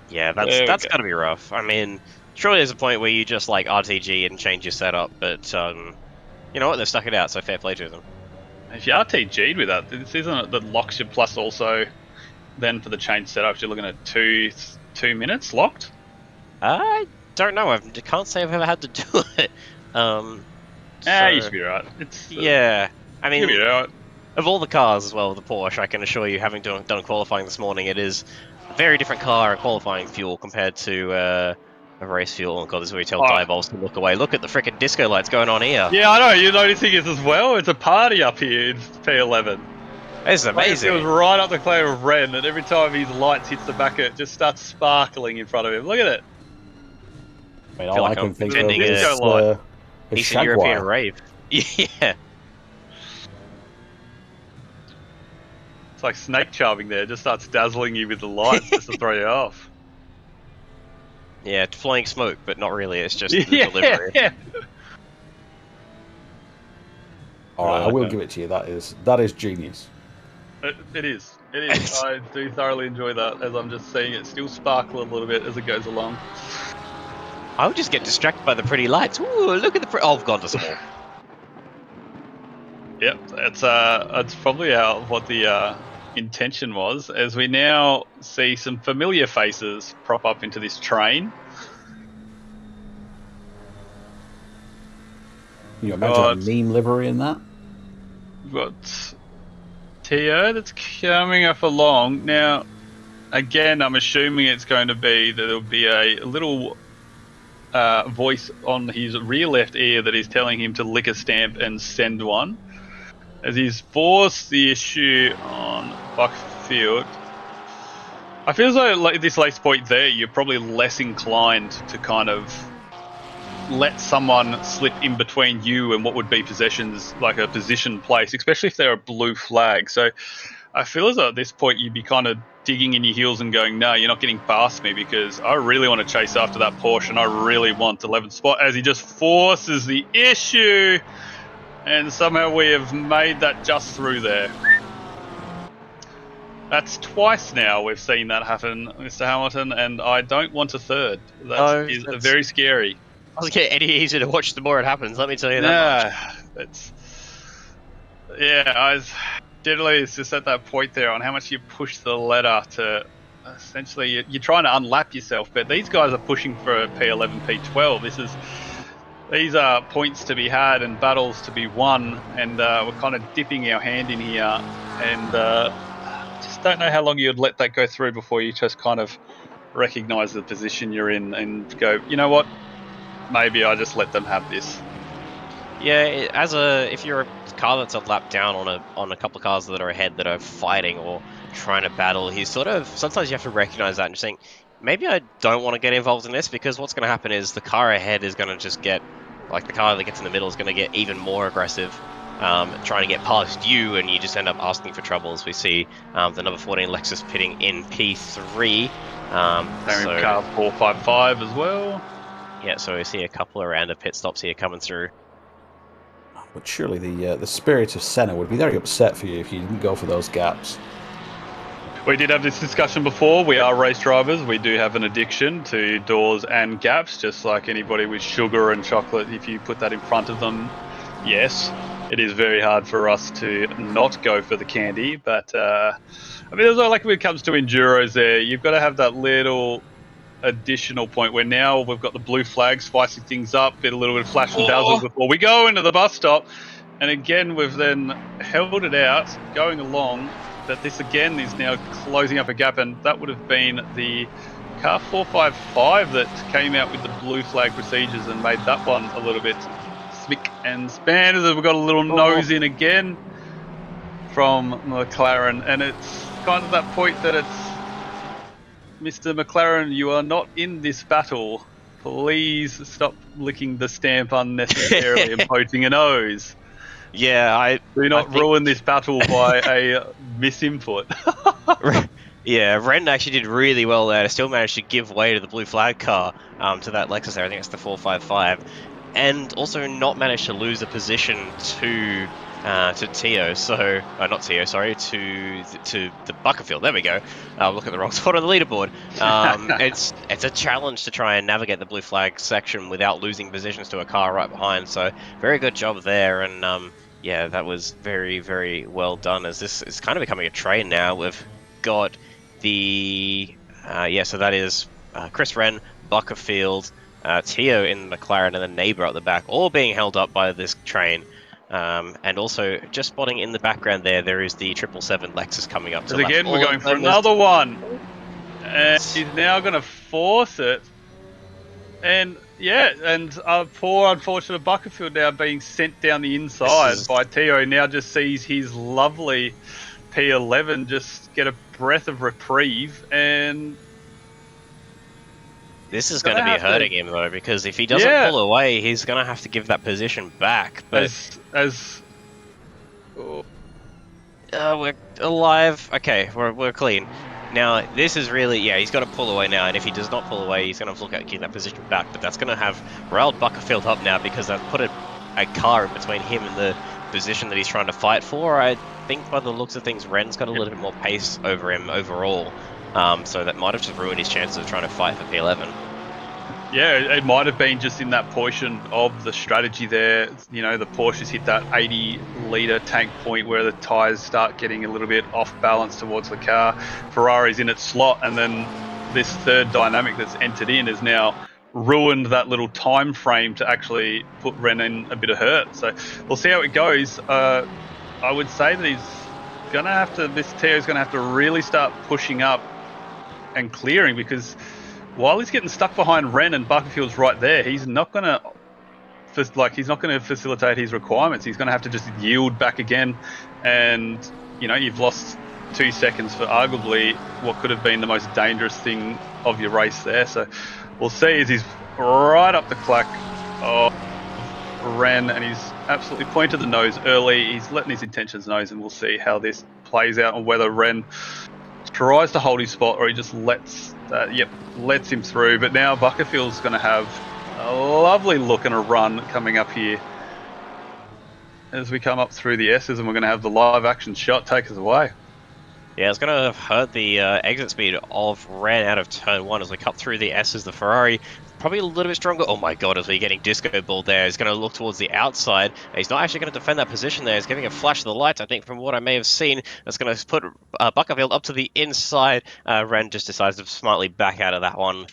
Yeah, that's got to be rough. I mean, surely there's a point where you just like RTG and change your setup, but you know what? They've stuck it out, so fair play to them. If you RTG'd with that, this isn't it that locks you plus also then for the change setups you're looking at 2 minutes locked? I don't know. I can't say I've ever had to do it. You should be right. Yeah, I mean, you should be right. Of all the cars as well, the Porsche, I can assure you, having done qualifying this morning, it is a very different car and qualifying fuel compared to a race fuel. Oh god, this is where you tell Diebols to look away. Look at the frickin' disco lights going on here. Yeah, I know. You're noticing it as well. It's a party up here in P11. This is amazing. It was right up the clear of red, and every time his lights hits the back, it just starts sparkling in front of him. Look at it. I mean, all I can think of is Eastern European rave. Yeah. It's like snake charming there. It just starts dazzling you with the lights just to throw you off. Yeah, flying smoke, but not really. It's just the delivery. Yeah. All right, I will give it to you. That is genius. It is. It is. I do thoroughly enjoy that, as I'm just seeing it still sparkle a little bit as it goes along. I would just get distracted by the pretty lights. Ooh, look at the oh, I've gone to small. Yep, it's probably what the intention was, as we now see some familiar faces prop up into this train. Can you imagine a meme livery in that? We've got Tio that's coming up along. Now, again, I'm assuming it's going to be that there'll be a little voice on his rear left ear that is telling him to lick a stamp and send one, as he's forced the issue on Buckfield. I feel as though like, at this latest point there, you're probably less inclined to kind of let someone slip in between you and what would be possessions, like a position place, especially if they're a blue flag. So I feel as though at this point you'd be kind of digging in your heels and going, no, you're not getting past me, because I really want to chase after that Porsche and I really want 11th spot, as he just forces the issue, and somehow we have made that just through there. That's twice now we've seen that happen, Mr. Hamilton, and I don't want a third. That is very scary. I was getting any easier to watch the more it happens, let me tell you that much. Generally it's just at that point there on how much you push the ladder to essentially you're trying to unlap yourself, but these guys are pushing for P11, P12. These are points to be had and battles to be won, and we're kind of dipping our hand in here, and just don't know how long you'd let that go through before you just kind of recognise the position you're in and go, you know what, maybe I just let them have this. Yeah, if you're a car that's a lap down on a couple of cars that are ahead that are fighting or trying to battle, sometimes you have to recognise that and just think, maybe I don't want to get involved in this, because what's going to happen is the car ahead is going to just get, like the car that gets in the middle is going to get even more aggressive, trying to get past you, and you just end up asking for trouble, as we see the number 14 Lexus pitting in P3. Car 455 as well. Yeah, so we see a couple of random pit stops here coming through. But surely the spirit of Senna would be very upset for you if you didn't go for those gaps. We did have this discussion before. We are race drivers. We do have an addiction to doors and gaps, just like anybody with sugar and chocolate. If you put that in front of them, yes, it is very hard for us to not go for the candy. But, I mean, there's like when it comes to enduros there, you've got to have that little additional point where now we've got the blue flag spicing things up, a little bit of flash and dazzle before we go into the bus stop. And again, we've then held it out, going along, but this again is now closing up a gap, and that would have been the car 455 that came out with the blue flag procedures and made that one a little bit spick and span. We've got a little nose in again from McLaren, and it's kind of that point that it's, Mr. McLaren, you are not in this battle. Please stop licking the stamp unnecessarily and poaching a nose. Yeah, Do not think- ruin this battle by a misinput. Yeah, Ren actually did really well there to still manage to give way to the blue flag car, to that Lexus there. I think it's the 455, and also not manage to lose a position to Tio. So not Tio, sorry, to the Buckerfield. There we go. Look at the wrong spot on the leaderboard. It's a challenge to try and navigate the blue flag section without losing positions to a car right behind. So very good job there, and yeah, that was very, very well done. As this is kind of becoming a train now. We've got the so that is Chris Wren, Buckerfield, Tio in the McLaren, and the neighbour at the back, all being held up by this train. And also, just spotting in the background there is the 777 Lexus coming up. So again, we're going for another one, and he's now going to force it. And yeah, and poor unfortunate Buckerfield now being sent down the inside by Tio. Now just sees his lovely P11 just get a breath of reprieve, and this is going to be hurting him though, because if he doesn't pull away, he's going to have to give that position back. But we're alive. Okay, we're clean. Now this is really he's got to pull away now, and if he does not pull away, he's going to have to look at getting that position back. But that's going to have riled Buckerfield up now, because they've put a car in between him and the position that he's trying to fight for. I think by the looks of things, Ren's got a little bit more pace over him overall, so that might have just ruined his chances of trying to fight for P11. Yeah, it might have been just in that portion of the strategy there. You know, the Porsches hit that 80-litre tank point where the tyres start getting a little bit off balance towards the car. Ferrari's in its slot, and then this third dynamic that's entered in has now ruined that little time frame to actually put Ren in a bit of hurt. So we'll see how it goes. I would say that this Tio's going to have to really start pushing up and clearing, because while he's getting stuck behind Ren and Buckerfield's right there, he's not going to facilitate his requirements. He's going to have to just yield back again, and you've lost 2 seconds for arguably what could have been the most dangerous thing of your race there. So we'll see as he's right up the clack of Ren, and he's absolutely pointed the nose early. He's letting his intentions known, and we'll see how this plays out, and whether Ren tries to hold his spot or he just lets him through. But now Buckerfield's going to have a lovely look and a run coming up here as we come up through the S's, and we're going to have the live action shot take us away. Yeah, it's going to hurt the exit speed of Ren out of turn 1 as we cut through the S's. The Ferrari probably a little bit stronger. Oh my god, as we're getting disco balled there. He's going to look towards the outside. He's not actually going to defend that position there. He's giving a flash of the lights, I think, from what I may have seen. That's going to put Buckerfield up to the inside. Ren just decides to smartly back out of that one.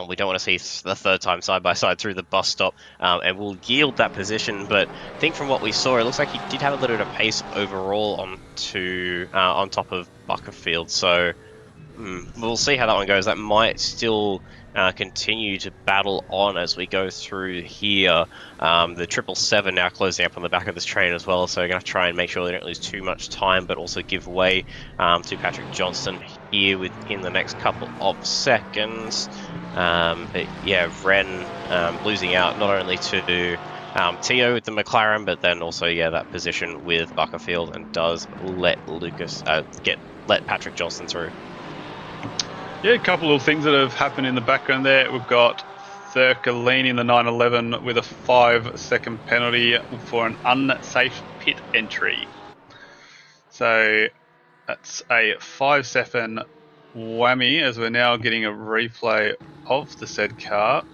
We don't want to see the third time side by side through the bus stop, and we'll yield that position. But I think from what we saw, it looks like he did have a little bit of pace overall on top of Buckerfield. So we'll see how that one goes. That might still continue to battle on as we go through here. The 777 now closing up on the back of this train as well, so we're going to try and make sure they don't lose too much time, but also give way to Patrick Johnston here within the next couple of seconds. But yeah, Ren losing out not only to Tio with the McLaren, but then also that position with Buckerfield, and does let Patrick Johnston through. Yeah, a couple of things that have happened in the background there. We've got Thurkalini in the 911 with a 5-second penalty for an unsafe pit entry. So that's a 5-second whammy, as we're now getting a replay of the said car.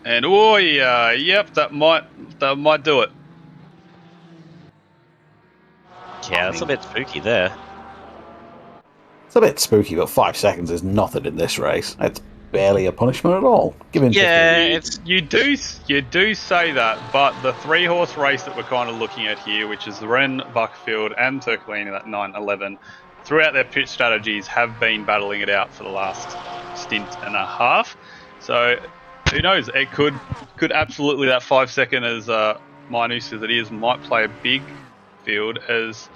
And that might do it. Yeah, that's a bit spooky there. It's a bit spooky, but 5 seconds is nothing in this race. It's barely a punishment at all. Give him 15. You do say that, but the 3-horse race that we're kind of looking at here, which is Ren, Buckerfield, and Turklini at 911, throughout their pit strategies have been battling it out for the last stint and a half. So who knows? It could absolutely, that 5 second, as minus as it is, might play a big field, as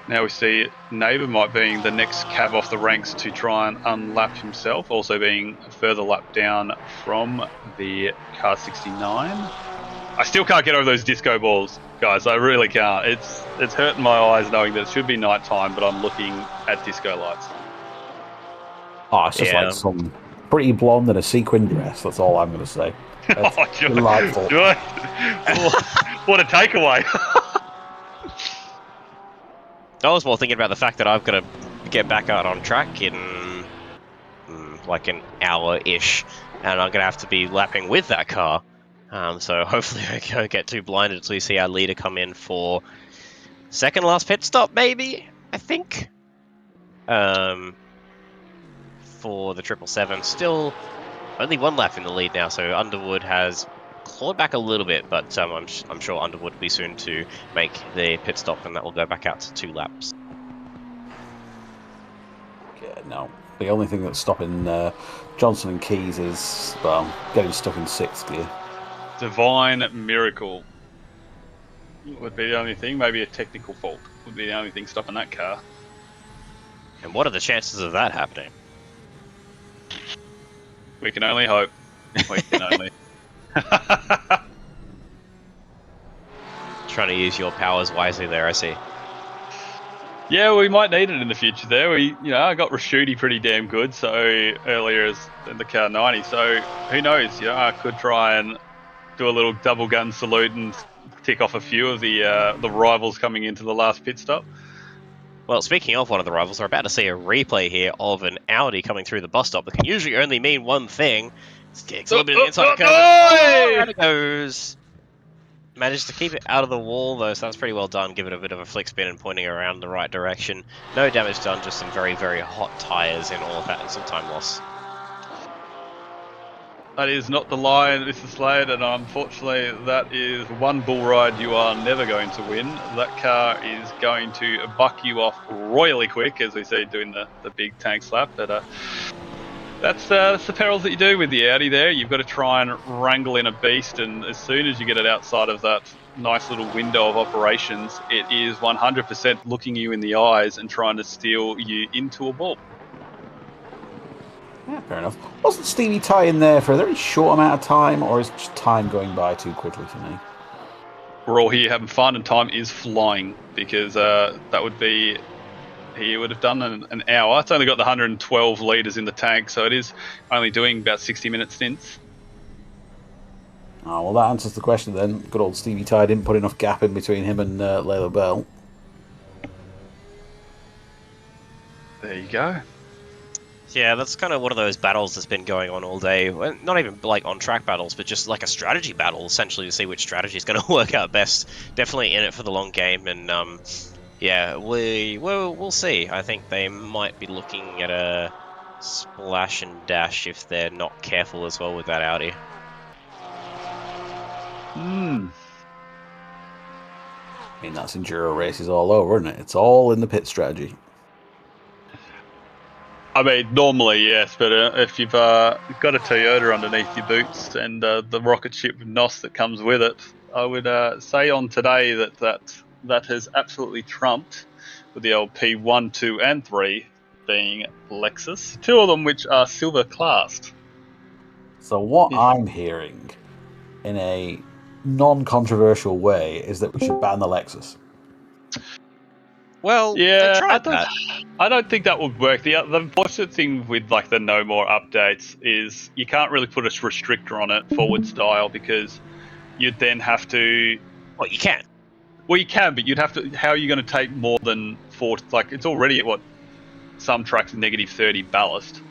now we see Neighbour might being the next cab off the ranks to try and unlap himself, also being a further lap down from the car 69. I still can't get over those disco balls, guys. I really can't. It's hurting my eyes knowing that it should be night time, but I'm looking at disco lights. Oh, it's just Yeah. like some pretty blonde in a sequin dress. That's all I'm going to say. That's delightful. Joy. What a takeaway. I was more thinking about the fact that I've got to get back out on track in like an hour-ish, and I'm going to have to be lapping with that car. So hopefully I don't get too blinded until we see our leader come in for second last pit stop, maybe, I think. For the 777. Still only one lap in the lead now, so Underwood has clawed back a little bit, but I'm sure Underwood will be soon to make the pit stop, and that will go back out to 2 laps. Yeah, no. The only thing that's stopping Johnson and Keys is, well, getting stuck in 6th gear. Divine miracle would be the only thing. Maybe a technical fault would be the only thing stopping that car. And what are the chances of that happening? We can only hope. We can only. Trying to use your powers wisely there, I see. Yeah, we might need it in the future there. I got Rashuti pretty damn good, so earlier in the car 90, so who knows, I could try and do a little double gun salute and tick off a few of the rivals coming into the last pit stop. Well, speaking of one of the rivals, we're about to see a replay here of an Audi coming through the bus stop that can usually only mean one thing. It's a little bit of the inside curve. There it goes. Managed to keep it out of the wall, though, so that's pretty well done. Give it a bit of a flick spin and pointing around the right direction. No damage done, just some very, very hot tyres in all of that and some time loss. That is not the line, Mr. Slade, and unfortunately that is one bull ride you are never going to win. That car is going to buck you off royally quick, as we see doing the big tank slap. But that's the perils that you do with the Audi there. You've got to try and wrangle in a beast, and as soon as you get it outside of that nice little window of operations, it is 100% looking you in the eyes and trying to steal you into a ball. Yeah, fair enough. Wasn't Stevie Ty in there for a very short amount of time, or is just time going by too quickly for me? We're all here having fun, and time is flying, because that would be... He would have done an hour. It's only got the 112 litres in the tank, so it is only doing about 60-minute stints. Oh, well, that answers the question then. Good old Stevie Ty didn't put enough gap in between him and Layla Bell. There you go. Yeah, that's kind of one of those battles that's been going on all day. Well, not even like on-track battles, but just like a strategy battle, essentially, to see which strategy is going to work out best. Definitely in it for the long game, and yeah, we'll see. I think they might be looking at a splash and dash if they're not careful as well with that Audi. I mean, that's enduro races all over, isn't it? It's all in the pit strategy. I mean, normally, yes, but if you've got a Toyota underneath your boots and the rocket ship NOS that comes with it, I would say on today that has absolutely trumped, with the old P1, 2, and 3 being Lexus. 2 of them which are silver classed. So what I'm hearing, in a non-controversial way, is that we should ban the Lexus. Well, yeah, that. I don't think that would work. The unfortunate thing with like the no more updates is you can't really put a restrictor on it forward style, because you'd then have to. Well, you can. Well, you can, but you'd have to. How are you going to take more than 4? Like, it's already at what some tracks negative 30 ballast.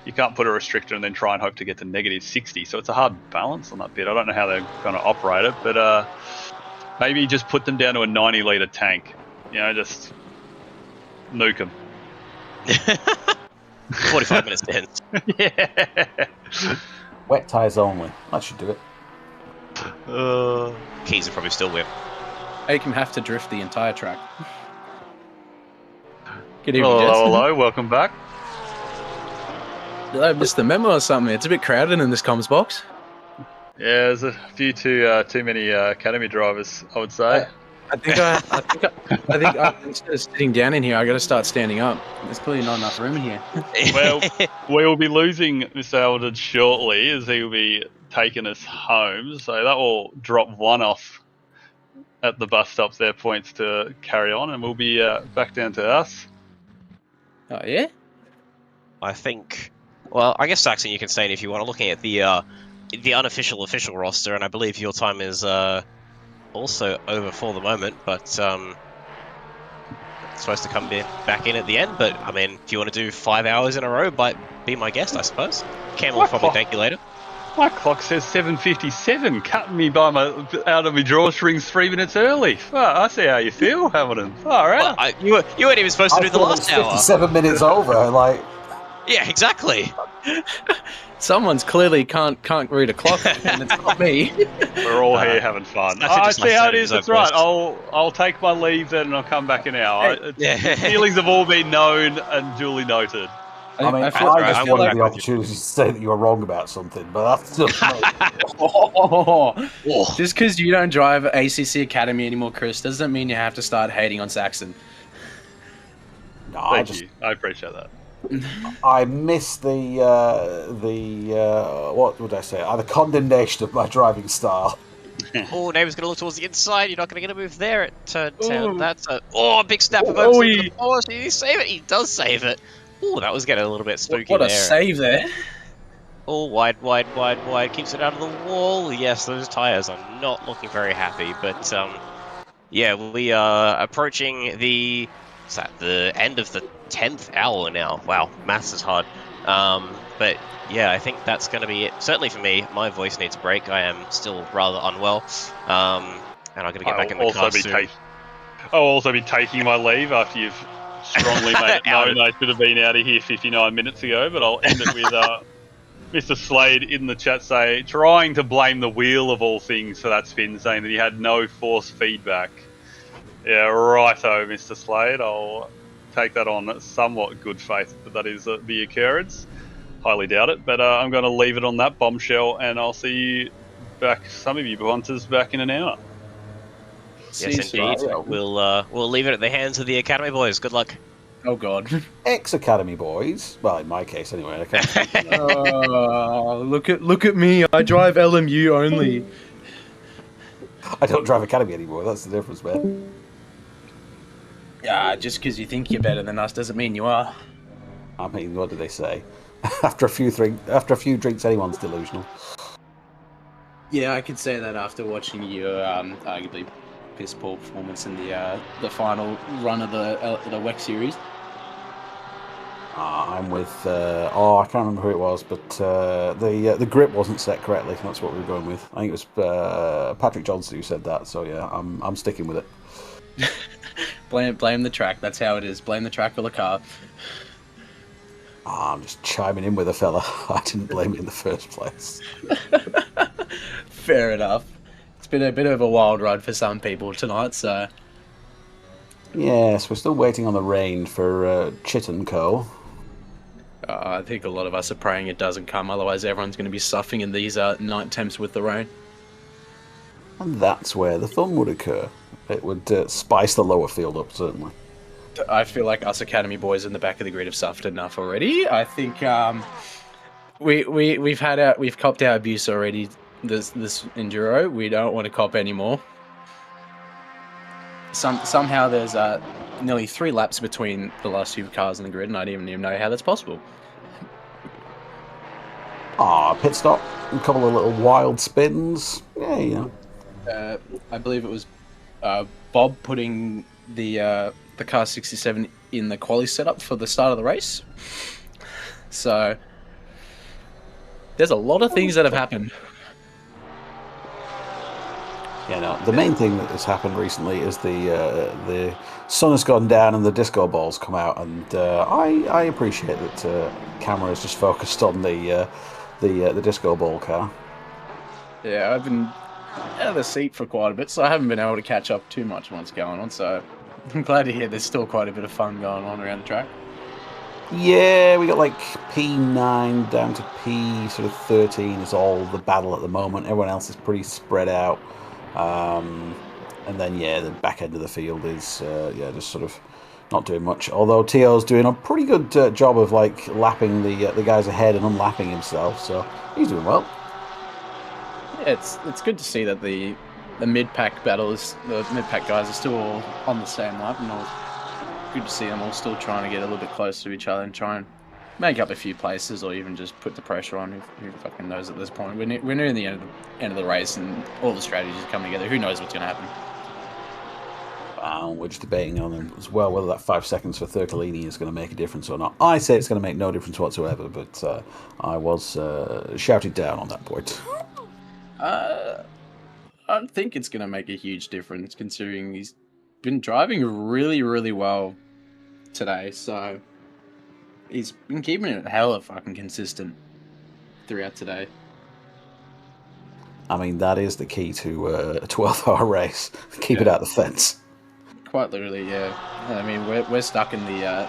You can't put a restrictor and then try and hope to get to negative 60. So it's a hard balance on that bit. I don't know how they're going to operate it, but maybe just put them down to a 90-litre tank. You know, just nuke them. 45 minutes to hit. Yeah. Wet tyres only. That should do it. Keys are probably still wet. Make him have to drift the entire track. Good evening, Hello, gents. hello, welcome back. Did I miss the memo or something? It's a bit crowded in this comms box. Yeah, there's a few too many academy drivers, I would say. I think instead of sitting down in here, I got to start standing up. There's clearly not enough room in here. Well, we will be losing Mr. Aldridge shortly, as he will be taken us home, so that will drop one off at the bus stops there, points to carry on, and we'll be back down to us. Oh yeah. I think. Well, I guess Saxon, you can say it if you want. Looking at the unofficial official roster, and I believe your time is also over for the moment, but it's supposed to come back in at the end. But I mean, if you want to do 5 hours in a row, be my guest, I suppose. Cam will probably thank you later. My clock says 7:57, cutting me by out of my drawstrings 3 minutes early. Well, I see how you feel, Hamilton. All right. Well, you weren't even supposed to do the last hour. 57 minutes over, like. Yeah, exactly. Someone's clearly can't read a clock, and it's not me. We're all here having fun. I see how it is. That's right. I'll take my leave then, and I'll come back an hour. Feelings have all been known and duly noted. I mean, I just wanted the opportunity to say that you were wrong about something, but that's just Just because you don't drive ACC Academy anymore, Chris, doesn't mean you have to start hating on Saxon. No, Thank you. I appreciate that. I miss the what would I say? The condemnation of my driving style. Oh, Neighbour's going to look towards the inside. You're not going to get a move there at turn 10. That's a big snap of over. Oh, did he save it? He does save it. Oh, that was getting a little bit spooky there. What a save there. Oh, wide. Keeps it out of the wall. Yes, those tyres are not looking very happy. But, yeah, we are approaching the end of the 10th hour now. Wow, maths is hard. But, yeah, I think that's going to be it. Certainly for me, my voice needs a break. I am still rather unwell. And I'm going to get back in the car soon. I'll also be taking my leave after you've strongly made it known I should have been out of here 59 minutes ago, but I'll end it with Mr. Slade in the chat trying to blame the wheel of all things for that spin, saying that he had no force feedback. Yeah, righto, Mr. Slade. I'll take that on somewhat good faith that is the occurrence. Highly doubt it, but I'm going to leave it on that bombshell, and I'll see you back, some of you hunters, back in an hour. Yes, indeed. We'll leave it at the hands of the Academy boys. Good luck. Oh, God. Ex-Academy boys. Well, in my case, anyway. Look at me. I drive LMU only. I don't drive Academy anymore. That's the difference, man. Yeah, just because you think you're better than us doesn't mean you are. I mean, what do they say? After a few drinks, anyone's delusional. Yeah, I could say that after watching your arguably piss poor performance in the final run of the WEC series. I'm with I can't remember who it was, but the grip wasn't set correctly. That's what we were going with. I think it was Patrick Johnson who said that. So yeah, I'm sticking with it. Blame the track. That's how it is. Blame the track or the car. I'm just chiming in with a fella. I didn't blame it in the first place. Fair enough. It's been a bit of a wild ride for some people tonight, so... Yes, we're still waiting on the rain for Chit and Co. I think a lot of us are praying it doesn't come, otherwise everyone's going to be suffering in these night temps with the rain. And that's where the fun would occur. It would spice the lower field up, certainly. I feel like us Academy boys in the back of the grid have suffered enough already. I think we've copped our abuse already. This enduro, we don't want to cop anymore. Somehow there's nearly 3 laps between the last few cars in the grid, and I don't even know how that's possible. Pit stop, a couple of little wild spins. Yeah, you know. I believe it was Bob putting the car 67 in the quali setup for the start of the race. So there's a lot of things that have happened. Yeah, no. The main thing that has happened recently is the sun has gone down and the disco balls come out, and I appreciate that camera is just focused on the disco ball car. Yeah, I've been out of the seat for quite a bit, so I haven't been able to catch up too much on what's going on. So I'm glad to hear there's still quite a bit of fun going on around the track. Yeah, we got like P9 down to P sort of 13 is all the battle at the moment. Everyone else is pretty spread out. And then, yeah, the back end of the field is, just sort of not doing much. Although Tio's doing a pretty good job of, like, lapping the guys ahead and unlapping himself, so he's doing well. Yeah, it's good to see that the mid pack battles, the mid pack guys are still all on the same lap, and good to see them all still trying to get a little bit closer to each other and try and make up a few places, or even just put the pressure on. Who fucking knows at this point? We're near the end of the race, and all the strategies are coming together. Who knows what's going to happen? We're just debating on them as well, whether that 5 seconds for Thurkalini is going to make a difference or not. I say it's going to make no difference whatsoever, but I was shouted down on that point. I don't think it's going to make a huge difference, considering he's been driving really, really well today. So he's been keeping it hella fucking consistent throughout today. I mean, that is the key to a 12-hour race. Keep it out of the fence. Quite literally, yeah. I mean, we're stuck in the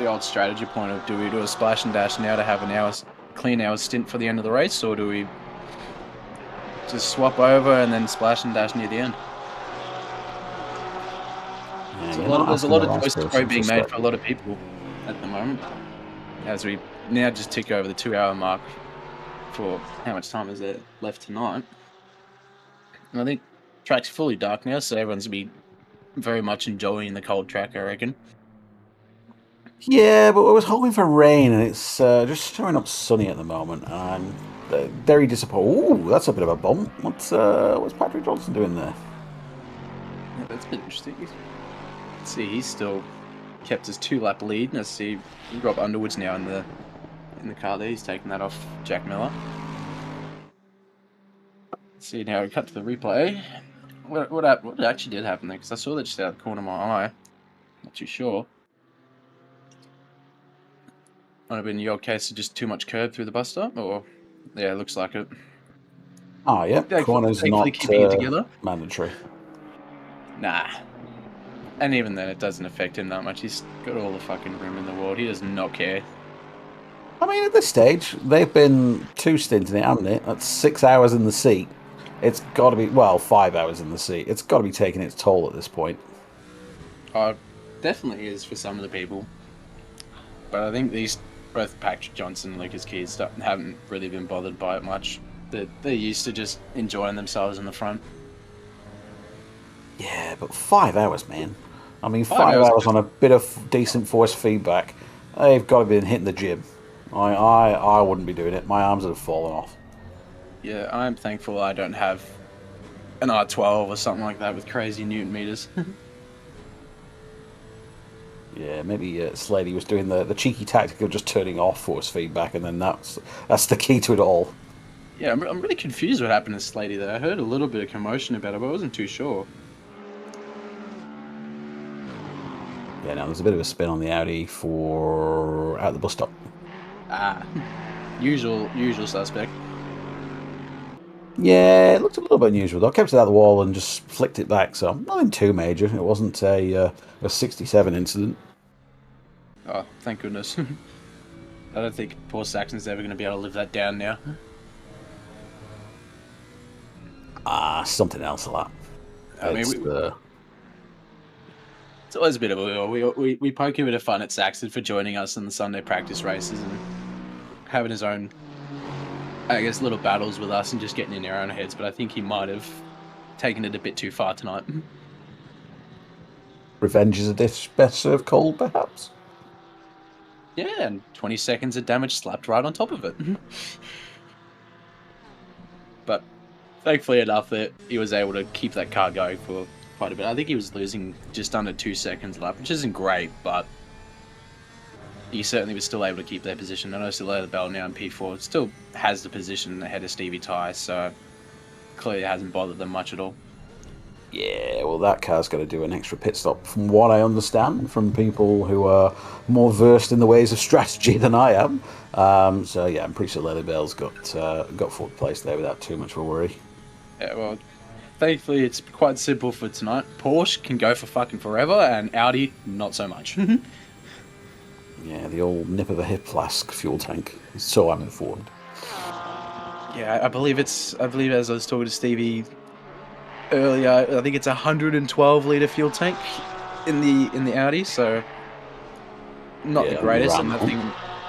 old strategy point of, do we do a splash and dash now to have an clean hour stint for the end of the race, or do we just swap over and then splash and dash near the end? Yeah, there's a lot of choices being made for a lot of people at the moment, as we now just tick over the 2-hour mark for how much time is there left tonight. And I think track's fully dark now, so everyone's going to be very much enjoying the cold track, I reckon. Yeah, but I was hoping for rain, and it's just showing up sunny at the moment, and I'm very disappointed. Ooh, that's a bit of a bump. What's Patrick Johnson doing there? Yeah, that's been interesting. Let's see, he's still kept his 2-lap lead. Let's see, Rob Underwood's now in the car there. He's taking that off Jack Miller. Let's see, now we cut to the replay. What actually did happen there? Because I saw that just out of the corner of my eye. Not too sure. Might have been your case of just too much curb through the bus stop, or yeah, it looks like it. Oh yeah, corners not keeping it together. Mandatory. Nah. And even then, it doesn't affect him that much. He's got all the fucking room in the world. He does not care. I mean, at this stage, they've been 2 stints in it, haven't they? That's 6 hours in the seat. It's got to be, 5 hours in the seat. It's got to be taking its toll at this point. Definitely is for some of the people. But I think both Patrick Johnson and Lucas Keys haven't really been bothered by it much. They're used to just enjoying themselves in the front. Yeah, but 5 hours, man. I mean, 5 hours on a bit of decent force feedback. They've got to be hitting the gym. I wouldn't be doing it. My arms would have fallen off. Yeah, I'm thankful I don't have an R12 or something like that with crazy Newton meters. Yeah, maybe Slady was doing the cheeky tactic of just turning off force feedback, and then that's the key to it all. Yeah, I'm really confused what happened to Slady there. I heard a little bit of commotion about it, but I wasn't too sure. Yeah, now there's a bit of a spin on the Audi out the bus stop. Usual suspect. Yeah, it looked a little bit unusual though. Kept it out the wall and just flicked it back, so nothing too major. It wasn't a 67 incident. Oh, thank goodness. I don't think poor Saxon's ever going to be able to live that down now. Something else a lot. I mean, it's always a bit of we poke a bit of fun at Saxon for joining us in the Sunday practice races and having his own, I guess, little battles with us and just getting in our own heads, but I think he might have taken it a bit too far tonight. Revenge is a dish best served cold, perhaps? Yeah, and 20 seconds of damage slapped right on top of it. But thankfully enough that he was able to keep that car going for quite a bit. I think he was losing just under 2 seconds lap, which isn't great, but he certainly was still able to keep their position. I know Sileo Bell now in P4 still has the position ahead of Stevie Ty, so clearly it hasn't bothered them much at all. Yeah, well, that car's got to do an extra pit stop, from what I understand, from people who are more versed in the ways of strategy than I am. So yeah, I'm pretty sure Lily Bell's got 4th place there without too much of a worry. Yeah, well, thankfully it's quite simple for tonight. Porsche can go for fucking forever, and Audi not so much. Yeah, the old nip of a hip flask fuel tank. So I'm informed. Yeah, I believe as I was talking to Stevie earlier, I think it's a 112-litre fuel tank in the Audi, so not the greatest, and that thing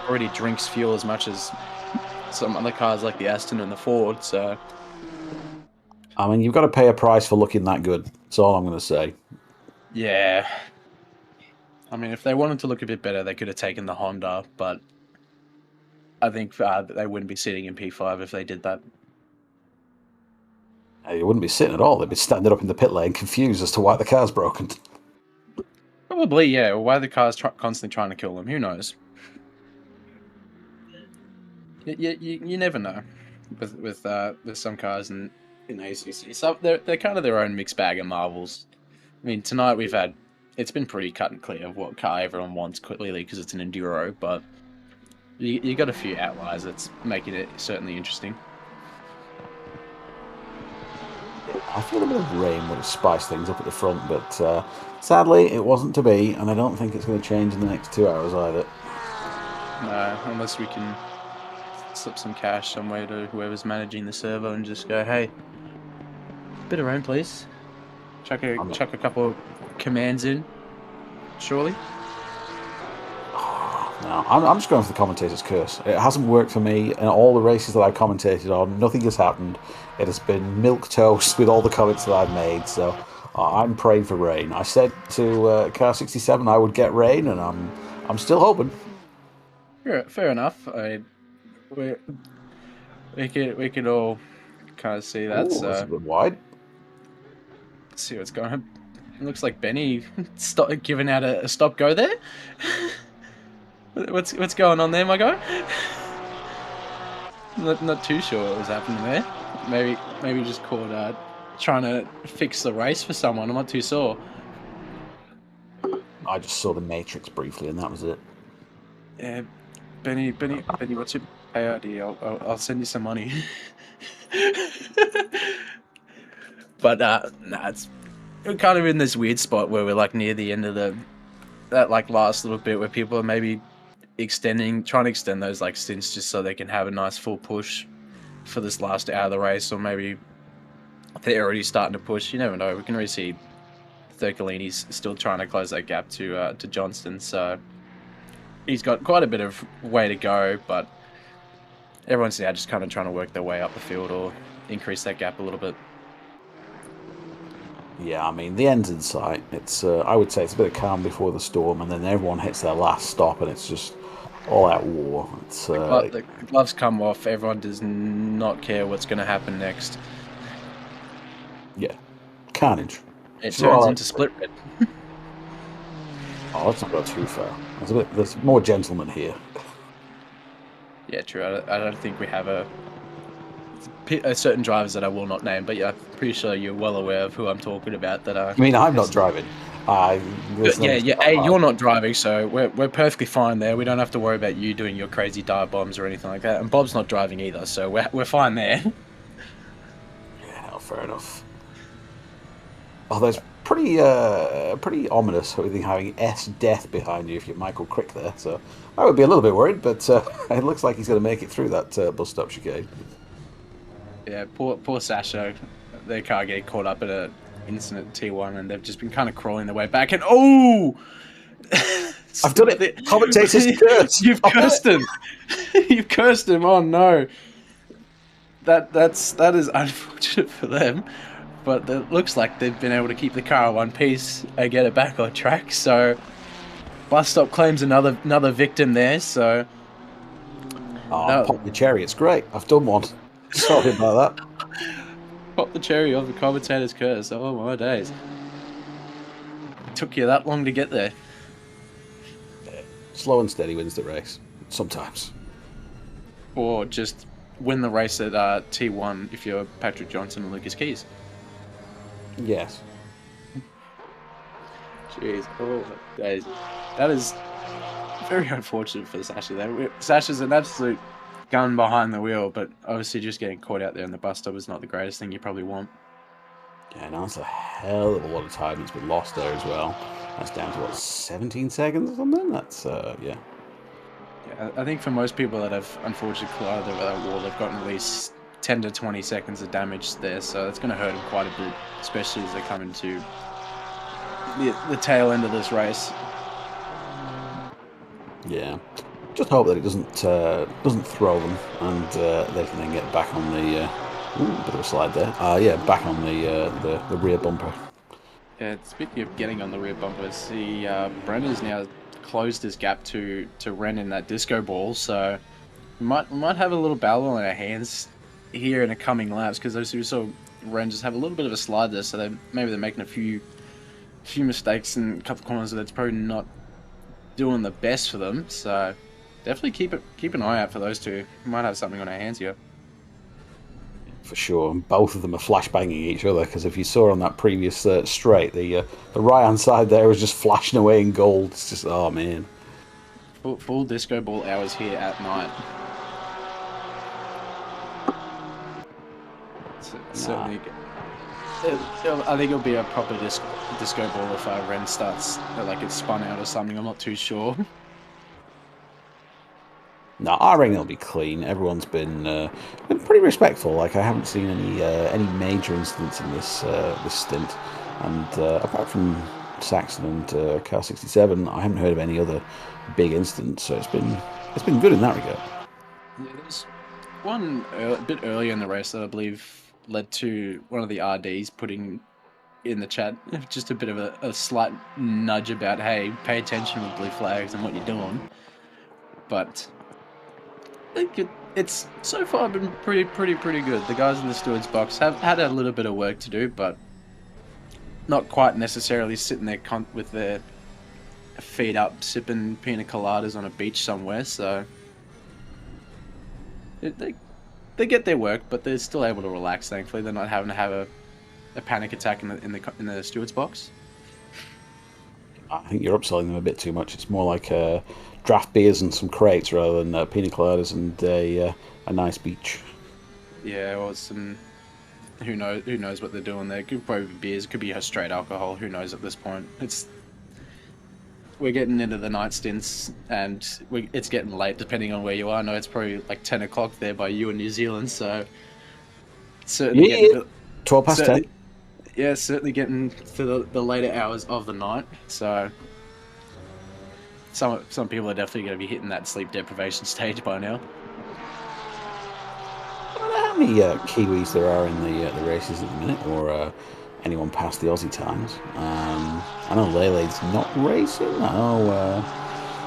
already drinks fuel as much as some other cars like the Aston and the Ford, so I mean, you've got to pay a price for looking that good. That's all I'm going to say. Yeah. I mean, if they wanted to look a bit better, they could have taken the Honda, but I think they wouldn't be sitting in P5 if they did that. You wouldn't be sitting at all. They'd be standing up in the pit lane, confused as to why the car's broken. Probably, yeah. Why the car's constantly trying to kill them? Who knows? You never know with some cars in ACC. So they're kind of their own mixed bag of marvels. I mean, tonight it's been pretty cut and clear of what car everyone wants, clearly because it's an enduro, but you got a few outliers that's making it certainly interesting. I feel a bit of rain would have spiced things up at the front, but sadly it wasn't to be, and I don't think it's going to change in the next 2 hours either. No, unless we can slip some cash somewhere to whoever's managing the server and just go, hey, bit of rain, please. Chuck a couple of commands in, surely. No, I'm just going for the commentator's curse. It hasn't worked for me in all the races that I've commentated on. Nothing has happened. It has been milquetoast with all the comments that I've made. So I'm praying for rain. I said to Car 67 I would get rain, and I'm still hoping. Yeah, fair enough. We could all kind of see that. Ooh, So that's a bit wide. Let's see what's going on. It looks like Benny giving out a stop go there. What's going on there, my guy? Not too sure what was happening there. Maybe just caught trying to fix the race for someone. I'm not too sure. I just saw the Matrix briefly, and that was it. Yeah, Benny, what's your AID? I'll send you some money. But we're kind of in this weird spot where we're like near the end of that like last little bit where people are maybe trying to extend those like stints just so they can have a nice full push for this last hour of the race, or maybe they're already starting to push. You never know. We can really see Thurcolini's still trying to close that gap to Johnston, so he's got quite a bit of way to go, but everyone's now just kind of trying to work their way up the field or increase that gap a little bit. Yeah, I mean, the end's in sight. It's I would say it's a bit of calm before the storm, and then everyone hits their last stop, and it's just all-out war. It's, the gloves come off. Everyone does not care what's going to happen next. Yeah, carnage. It turns into split red. Oh, let's not go too far. There's more gentlemen here. Yeah, true. I don't think we have certain drivers that I will not name, but yeah, I'm pretty sure you're well aware of who I'm talking about. That I mean, I'm not driving. You're not driving, so we're perfectly fine there. We don't have to worry about you doing your crazy dive bombs or anything like that. And Bob's not driving either, so we're fine there. Yeah, no, fair enough. Oh, there's pretty ominous having S death behind you if you're Michael Crick there. So I would be a little bit worried, but it looks like he's going to make it through that bus stop chicane. Yeah, poor Sasha. Their car getting caught up at an incident at T1, and they've just been kind of crawling their way back. And I've done it. Commentator's curse. You've cursed him. You've cursed him. Oh no. That is unfortunate for them, but it looks like they've been able to keep the car in one piece and get it back on track. So bus stop claims another victim there. So pop the cherry. It's great. I've done one. Sorry about that. Pop the cherry off the commentator's curse. Oh my days. It took you that long to get there. Slow and steady wins the race. Sometimes. Or just win the race at T1 if you're Patrick Johnson and Lucas Keys. Yes. Jeez. Oh my days. That is very unfortunate for Sasha there. Sasha's an absolute gun behind the wheel, but obviously just getting caught out there in the bus stop is not the greatest thing you probably want. Yeah, no, that's a hell of a lot of time that's been lost there as well. That's down to 17 seconds or something? That's yeah. Yeah, I think for most people that have unfortunately collided with that wall, they've gotten at least 10 to 20 seconds of damage there, so it's going to hurt them quite a bit, especially as they come into the tail end of this race. Yeah. Just hope that it doesn't throw them, and they can then get back on Ooh, bit of a slide there. Yeah, back on the rear bumper. Yeah, speaking of getting on the rear bumper, see, Brenner's now closed his gap to Ren in that disco ball, so we might have a little battle on our hands here in the coming laps, because those who saw Ren just have a little bit of a slide there, so maybe they're making a few mistakes in a couple of corners that's probably not doing the best for them. So definitely keep an eye out for those two. We might have something on our hands here. For sure, and both of them are flashbanging each other, because if you saw on that previous straight, the right hand side there was just flashing away in gold. It's just, oh man. Full disco ball hours here at night. Certainly. I think it'll be a proper disco ball if Ren starts like it's spun out or something. I'm not too sure. No, I reckon it'll be clean. Everyone's been pretty respectful. Like, I haven't seen any major incidents in this stint, and apart from Saxon and Car 67, I haven't heard of any other big incidents. So it's been good in that regard. Yeah, there's one a bit earlier in the race that I believe led to one of the RDs putting in the chat just a bit of a slight nudge about, hey, pay attention with blue flags and what you're doing. But I think it's so far been pretty good. The guys in the stewards box have had a little bit of work to do, but not quite necessarily sitting there with their feet up sipping pina coladas on a beach somewhere. So they get their work, but they're still able to relax. Thankfully, they're not having to have a panic attack in the stewards box. I think you're upselling them a bit too much. It's more like draft beers and some crates rather than pina coladas and a nice beach. Yeah, or some who knows what they're doing there. Could probably be beers, could be straight alcohol. Who knows at this point? We're getting into the night stints, and it's getting late depending on where you are. I know it's probably like 10 o'clock there by you in New Zealand, so certainly 12 past 10. Yeah, certainly getting to the later hours of the night. So some people are definitely going to be hitting that sleep deprivation stage by now. I don't know how many Kiwis there are in the races at the minute, or anyone past the Aussie times. I know Lele's not racing. I know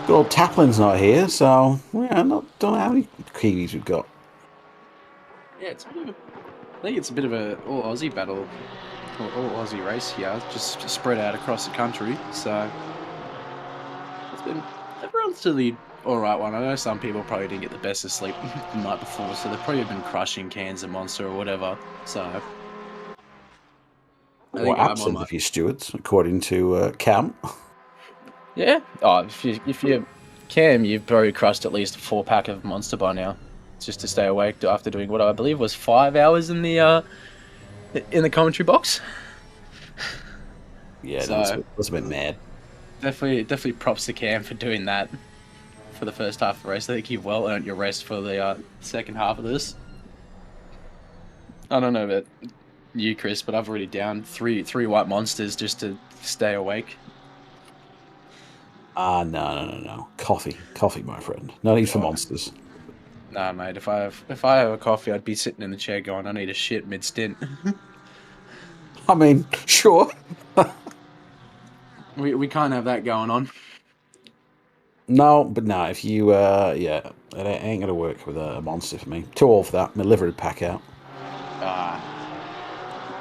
good old Taplin's not here, so yeah, don't know how many Kiwis we've got. Yeah, I think it's a bit of a all Aussie battle, or all Aussie race here, just spread out across the country. So it's been a relatively alright one. I know some people probably didn't get the best of sleep the night before, so they've probably been crushing cans of Monster or whatever. So What absent of your stewards, according to Cam? Yeah. Oh, if you Cam, you've probably crushed at least a 4-pack of Monster by now, just to stay awake after doing what I believe was 5 hours in the commentary box. Yeah, so, that's a bit mad. Definitely props to Cam for doing that for the first half of the race. I think you've well earned your rest for the second half of this. I don't know about you, Chris, but I've already downed three white monsters just to stay awake. No. Coffee, my friend. No need for monsters. Nah, mate. If I have a coffee, I'd be sitting in the chair going, "I need a shit mid-stint." I mean, sure. we can't have that going on. No, but no. If you, it ain't gonna work with a monster for me. Too old for that. My liver would pack out.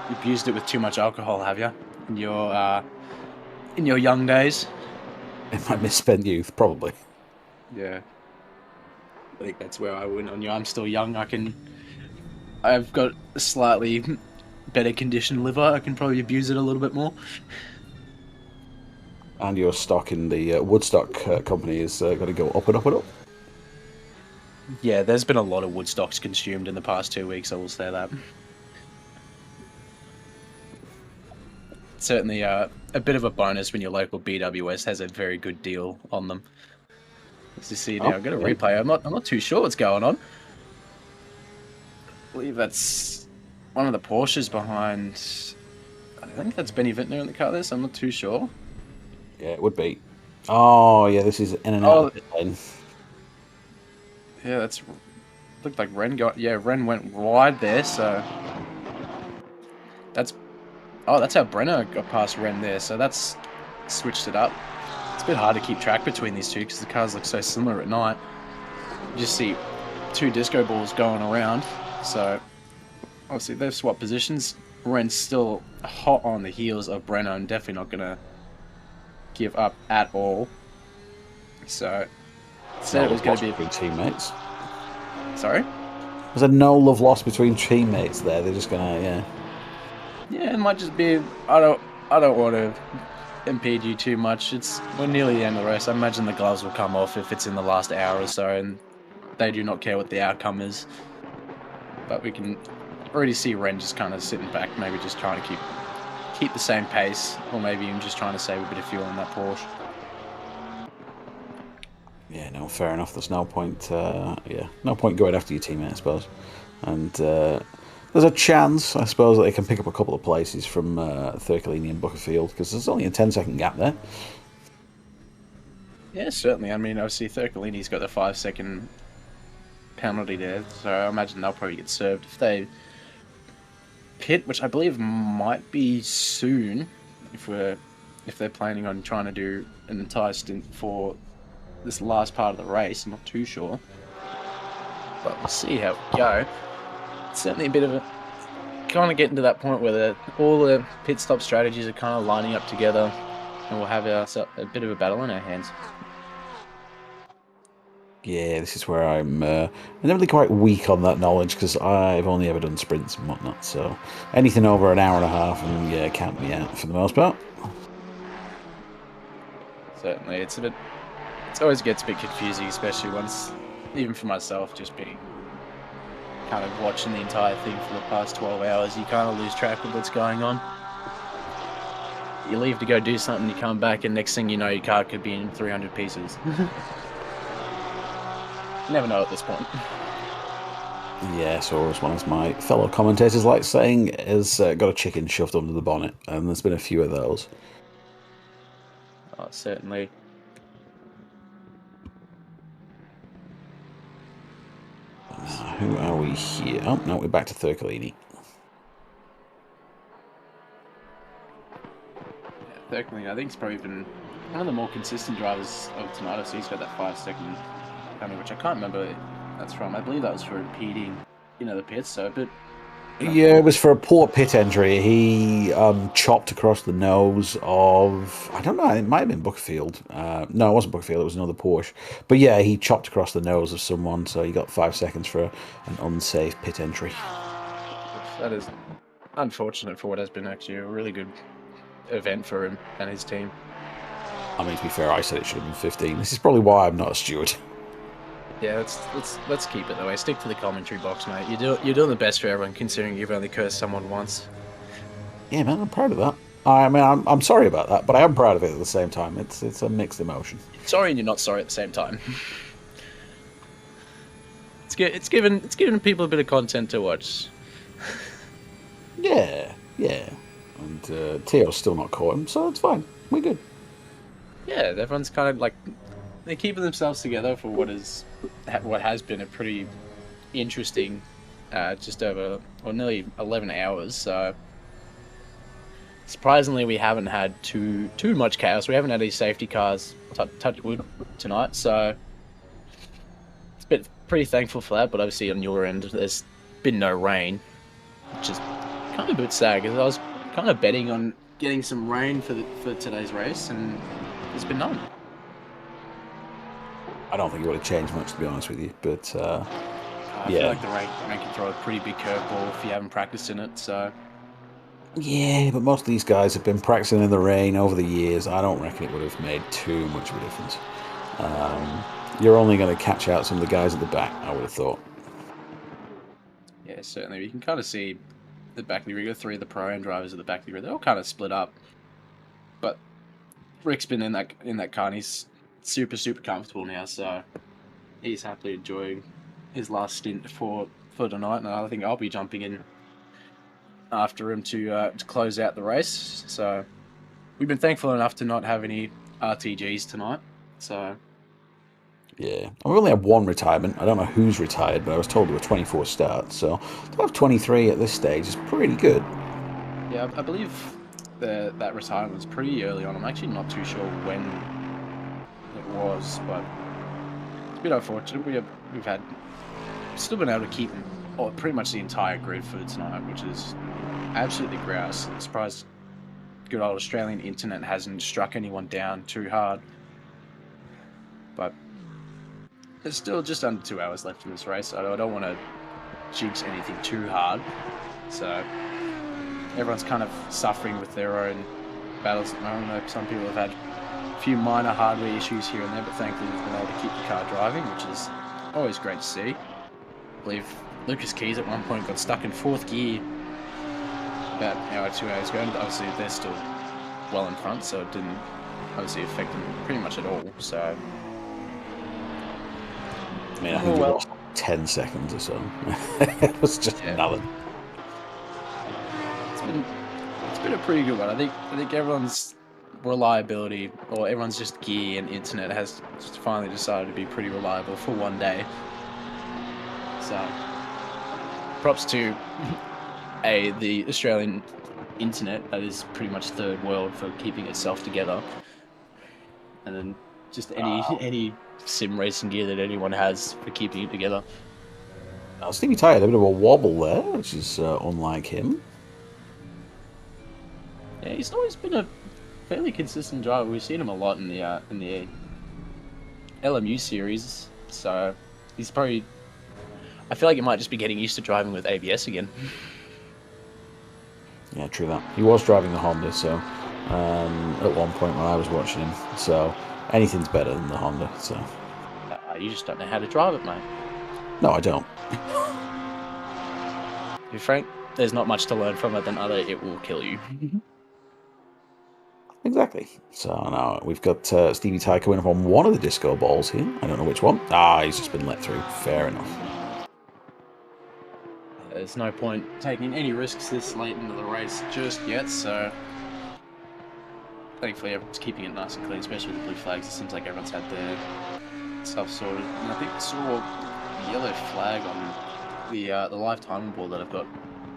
You abused it with too much alcohol, have you? In your young days? In my misspent youth, probably. Yeah. I think that's where I went on you. I'm still young. I've got a slightly better conditioned liver. I can probably abuse it a little bit more. And your stock in the Woodstock company is going to go up and up and up. Yeah, there's been a lot of Woodstocks consumed in the past 2 weeks, I will say that. Certainly a bit of a bonus when your local BWS has a very good deal on them. As you see now, I've got a replay. I'm not too sure what's going on. I believe that's one of the Porsches behind. I think that's Benny Vintner in the car there, so I'm not too sure. Yeah, it would be. Oh, yeah, this is in and out of the lane. Yeah, that's looked like Ren Ren went wide there, so that's how Brenner got past Ren there, so that's switched it up. It's a bit hard to keep track between these two because the cars look so similar at night. You just see two disco balls going around, so obviously they've swapped positions. Ren's still hot on the heels of Brenner and definitely not gonna give up at all. So said it was going to be between teammates. Sorry? There's a no love lost between teammates there. They're just gonna, Yeah, it might just be. I don't want to impede you too much. We're nearly the end of the race. I imagine the gloves will come off if it's in the last hour or so, and they do not care what the outcome is. But we can already see Ren just kind of sitting back, maybe just trying to keep the same pace, or maybe even just trying to save a bit of fuel in that Porsche. Yeah, no, fair enough. There's no point, no point going after your teammate, I suppose. And there's a chance, I suppose, that they can pick up a couple of places from Thurkelini and Bookerfield, because there's only a 10-second gap there. Yeah, certainly. I mean, obviously Thurkelini's got the 5-second penalty there, so I imagine they'll probably get served if they pit, which I believe might be soon, if they're planning on trying to do an entire stint for this last part of the race. I'm not too sure, but we'll see how we go. It's certainly a bit of a kind of getting to that point where all the pit stop strategies are kind of lining up together, and we'll have a bit of a battle in our hands. Yeah, this is where I'm inevitably quite weak on that knowledge, because I've only ever done sprints and whatnot, so anything over an hour and a half, and count me out for the most part. Certainly, it always gets a bit confusing, especially even for myself, just being kind of watching the entire thing for the past 12 hours, you kind of lose track of what's going on. You leave to go do something, you come back, and next thing you know, your car could be in 300 pieces. Never know at this point. Yes, or as one of my fellow commentators like saying, has got a chicken shoved under the bonnet, and there's been a few of those. Oh, certainly. Who are we here? Oh, no, we're back to Thurkelini. Thurkelini, I think, he's probably been one of the more consistent drivers of tonight. So he's got that 5-second penalty, which I can't remember that's from. I believe that was for impeding, the pits. So, but yeah, it was for a poor pit entry. He chopped across the nose of, I don't know, it might have been Bookerfield. No, it wasn't Bookerfield, it was another Porsche. But yeah, he chopped across the nose of someone, so he got 5 seconds for an unsafe pit entry. That is unfortunate for what has been actually a really good event for him and his team. I mean, to be fair, I said it should have been 15. This is probably why I'm not a steward. Yeah, let's keep it that way. Stick to the commentary box, mate. You're doing the best for everyone, considering you've only cursed someone once. Yeah, man, I'm proud of that. I mean, I'm sorry about that, but I am proud of it at the same time. It's a mixed emotion. Sorry, and you're not sorry at the same time. It's given people a bit of content to watch. Yeah. And Teo's still not caught him, so it's fine. We're good. Yeah, everyone's kind of like they're keeping themselves together for what has been a pretty interesting, just over nearly 11 hours. So surprisingly, we haven't had too much chaos. We haven't had any safety cars touch wood tonight, so it's pretty thankful for that. But obviously, on your end, there's been no rain, which is kind of a bit sad because I was kind of betting on getting some rain for today's race, and there's been none. I don't think it would have changed much, to be honest with you, but I feel like the rain can throw a pretty big curveball if you haven't practiced in it, so... Yeah, but most of these guys have been practicing in the rain over the years. I don't reckon it would have made too much of a difference. You're only going to catch out some of the guys at the back, I would have thought. Yeah, certainly. You can kind of see the back of the rig, 3 of the pro-am drivers at the back of the rig. They're all kind of split up. But Rick's been in that car, and he's super comfortable now, so he's happily enjoying his last stint for tonight, and I think I'll be jumping in after him to close out the race. So we've been thankful enough to not have any RTGs tonight, so Yeah, we only had one retirement. I don't know who's retired, but I was told there were 24 starts. So to have 23 at this stage is pretty good. Yeah, I believe that retirement was pretty early on. I'm actually not too sure when it was, but it's a bit unfortunate. We've still been able to keep pretty much the entire grid for tonight, which is absolutely grouse. I'm surprised good old Australian internet hasn't struck anyone down too hard. But there's still just under 2 hours left in this race. I don't want to jinx anything too hard. So everyone's kind of suffering with their own battles at the moment. I know some people have had a few minor hardware issues here and there, but thankfully we've been able to keep the car driving, which is always great to see. I believe Lucas Keys at one point got stuck in 4th gear about an hour, 2 hours ago, and obviously they're still well in front, so it didn't obviously affect them pretty much at all. So I mean, I think well, lost 10 seconds or so. It was just nothing. It's been a pretty good one. I think everyone's reliability, or everyone's just gear and internet has just finally decided to be pretty reliable for one day. So props to the Australian internet that is pretty much third world for keeping itself together, and then just any sim racing gear that anyone has for keeping it together. Now, Stevie Ty had a bit of a wobble there, which is unlike him. Yeah, he's always been a fairly consistent driver. We've seen him a lot in the LMU series, so he's probably. I feel like he might just be getting used to driving with ABS again. Yeah, true that. He was driving the Honda, so at one point when I was watching him, so anything's better than the Honda. So you just don't know how to drive it, mate. No, I don't. To be frank, there's not much to learn from it than other. It will kill you. Exactly. So now we've got Stevie Ty coming up on one of the disco balls here. I don't know which one. He's just been let through. Fair enough. There's no point taking any risks this late into the race just yet, so thankfully everyone's keeping it nice and clean, especially with the blue flags. It seems like everyone's had their stuff sorted. And I think I saw a yellow flag on the live timing board that I've got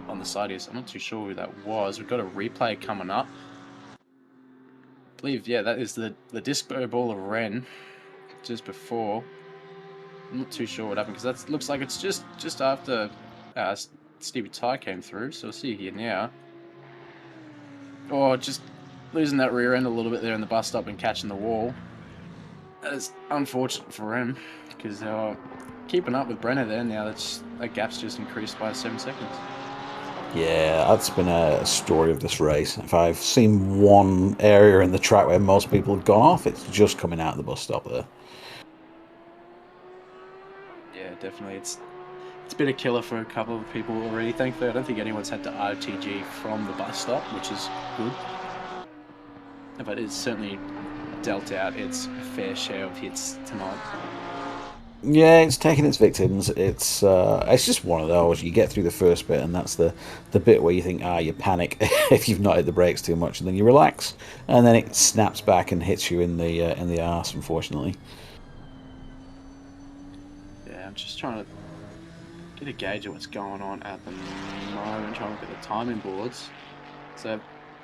on the side here, so I'm not too sure who that was. We've got a replay coming up. I believe, yeah, that is the disco ball of Ren just before. I'm not too sure what happened, because that looks like it's just after Stevie Ty came through, so we'll see here now. Or just losing that rear end a little bit there in the bus stop and catching the wall. That is unfortunate for him, because keeping up with Brenner there now, that gap's just increased by 7 seconds. Yeah, that's been a story of this race. If I've seen one area in the track where most people have gone off, it's just coming out of the bus stop there. Yeah, definitely. It's been a killer for a couple of people already. Thankfully, I don't think anyone's had to RTG from the bus stop, which is good. But it's certainly dealt out its fair share of hits tonight. Yeah, it's taking its victims. It's just one of those. You get through the first bit, and that's the bit where you think, you panic if you've not hit the brakes too much, and then you relax, and then it snaps back and hits you in the arse, unfortunately. Yeah, I'm just trying to get a gauge of what's going on at the moment, trying to look at the timing boards. So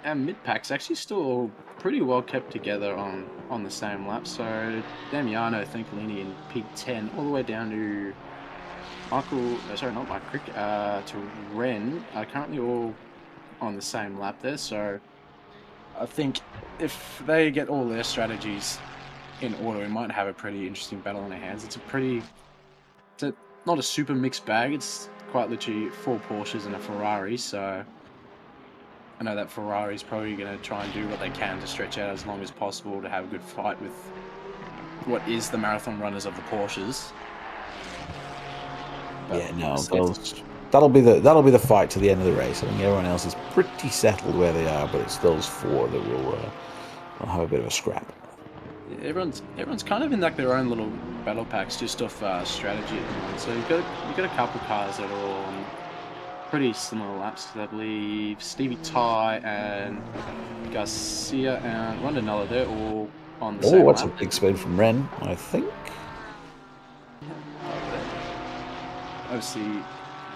our mid-pack's actually still pretty well kept together on the same lap. So Damiano, Thinkolini in P10, all the way down to to Ren are currently all on the same lap there. So I think if they get all their strategies in order, we might have a pretty interesting battle in our hands. It's not a super mixed bag. It's quite literally 4 Porsches and a Ferrari, so I know that Ferrari's probably going to try and do what they can to stretch out as long as possible to have a good fight with what is the marathon runners of the Porsches. But yeah, no, that'll be the fight to the end of the race. I think everyone else is pretty settled where they are, but it's those 4 that will have a bit of a scrap. Yeah, everyone's kind of in like their own little battle packs just off strategy at the moment. So you've got a couple cars that are all on pretty similar laps. I believe Stevie Ty and Garcia and Rondinella, they're all on the same lap. That's a big spin from Ren, I think. obviously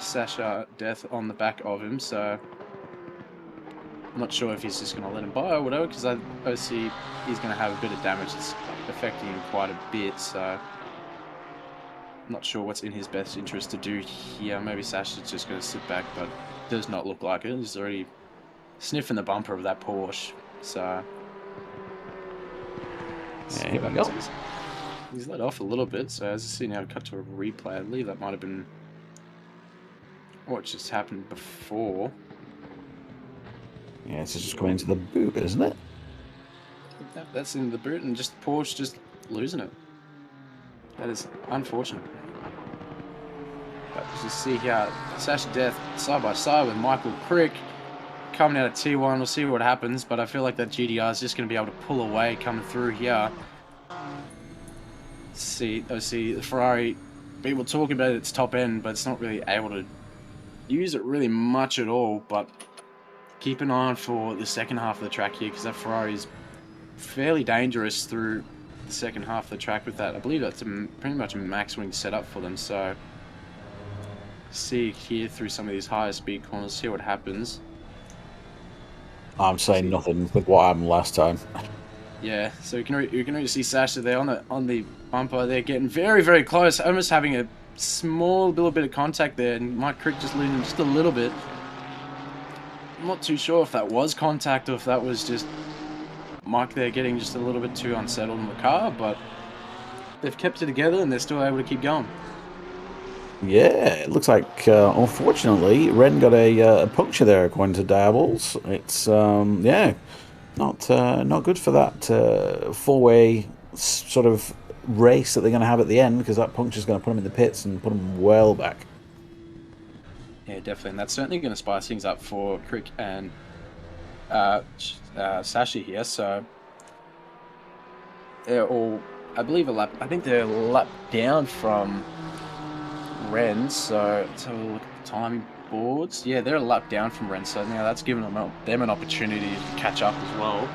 Sasha Death on the back of him, so I'm not sure if he's just going to let him by or whatever, because obviously he's going to have a bit of damage that's affecting him quite a bit, so I'm not sure what's in his best interest to do here. Maybe Sasha's just going to sit back, but does not look like it. He's already sniffing the bumper of that Porsche, so... Yeah, here we go. He's let off a little bit, so as I see now, cut to a replay. I believe that might have been what just happened before. Yeah, this is just going into the boot, isn't it? That's in the boot, and just Porsche just losing it. That is unfortunate. But as you see here, Sasha Death side by side with Michael Crick coming out of T1. We'll see what happens, but I feel like that GDR is just going to be able to pull away coming through here. See the Ferrari, people talk about its top end, but it's not really able to use it really much at all. But keep an eye on for the second half of the track here, because that Ferrari is fairly dangerous through the second half of the track with that. I believe that's pretty much a max wing setup for them. So see here through some of these higher speed corners, see what happens. I'm saying nothing with what happened last time. Yeah, so you can already see Sasha there on the bumper. They're getting very, very close, almost having a small little bit of contact there, and Mike Crick just losing just a little bit. I'm not too sure if that was contact or if that was just Mike there getting just a little bit too unsettled in the car, but they've kept it together and they're still able to keep going. Yeah, it looks like, unfortunately, Ren got a puncture there, according to Diables. It's, yeah, not good for that four-way sort of race that they're going to have at the end, because that puncture's going to put them in the pits and put them well back. Yeah, definitely, and that's certainly going to spice things up for Crick and Sasha here. So they're all, I believe, I think they're a lap down from Ren, so let's have a look at the timing boards. Yeah, they're a lap down from Ren, so now that's given them an opportunity to catch up as well.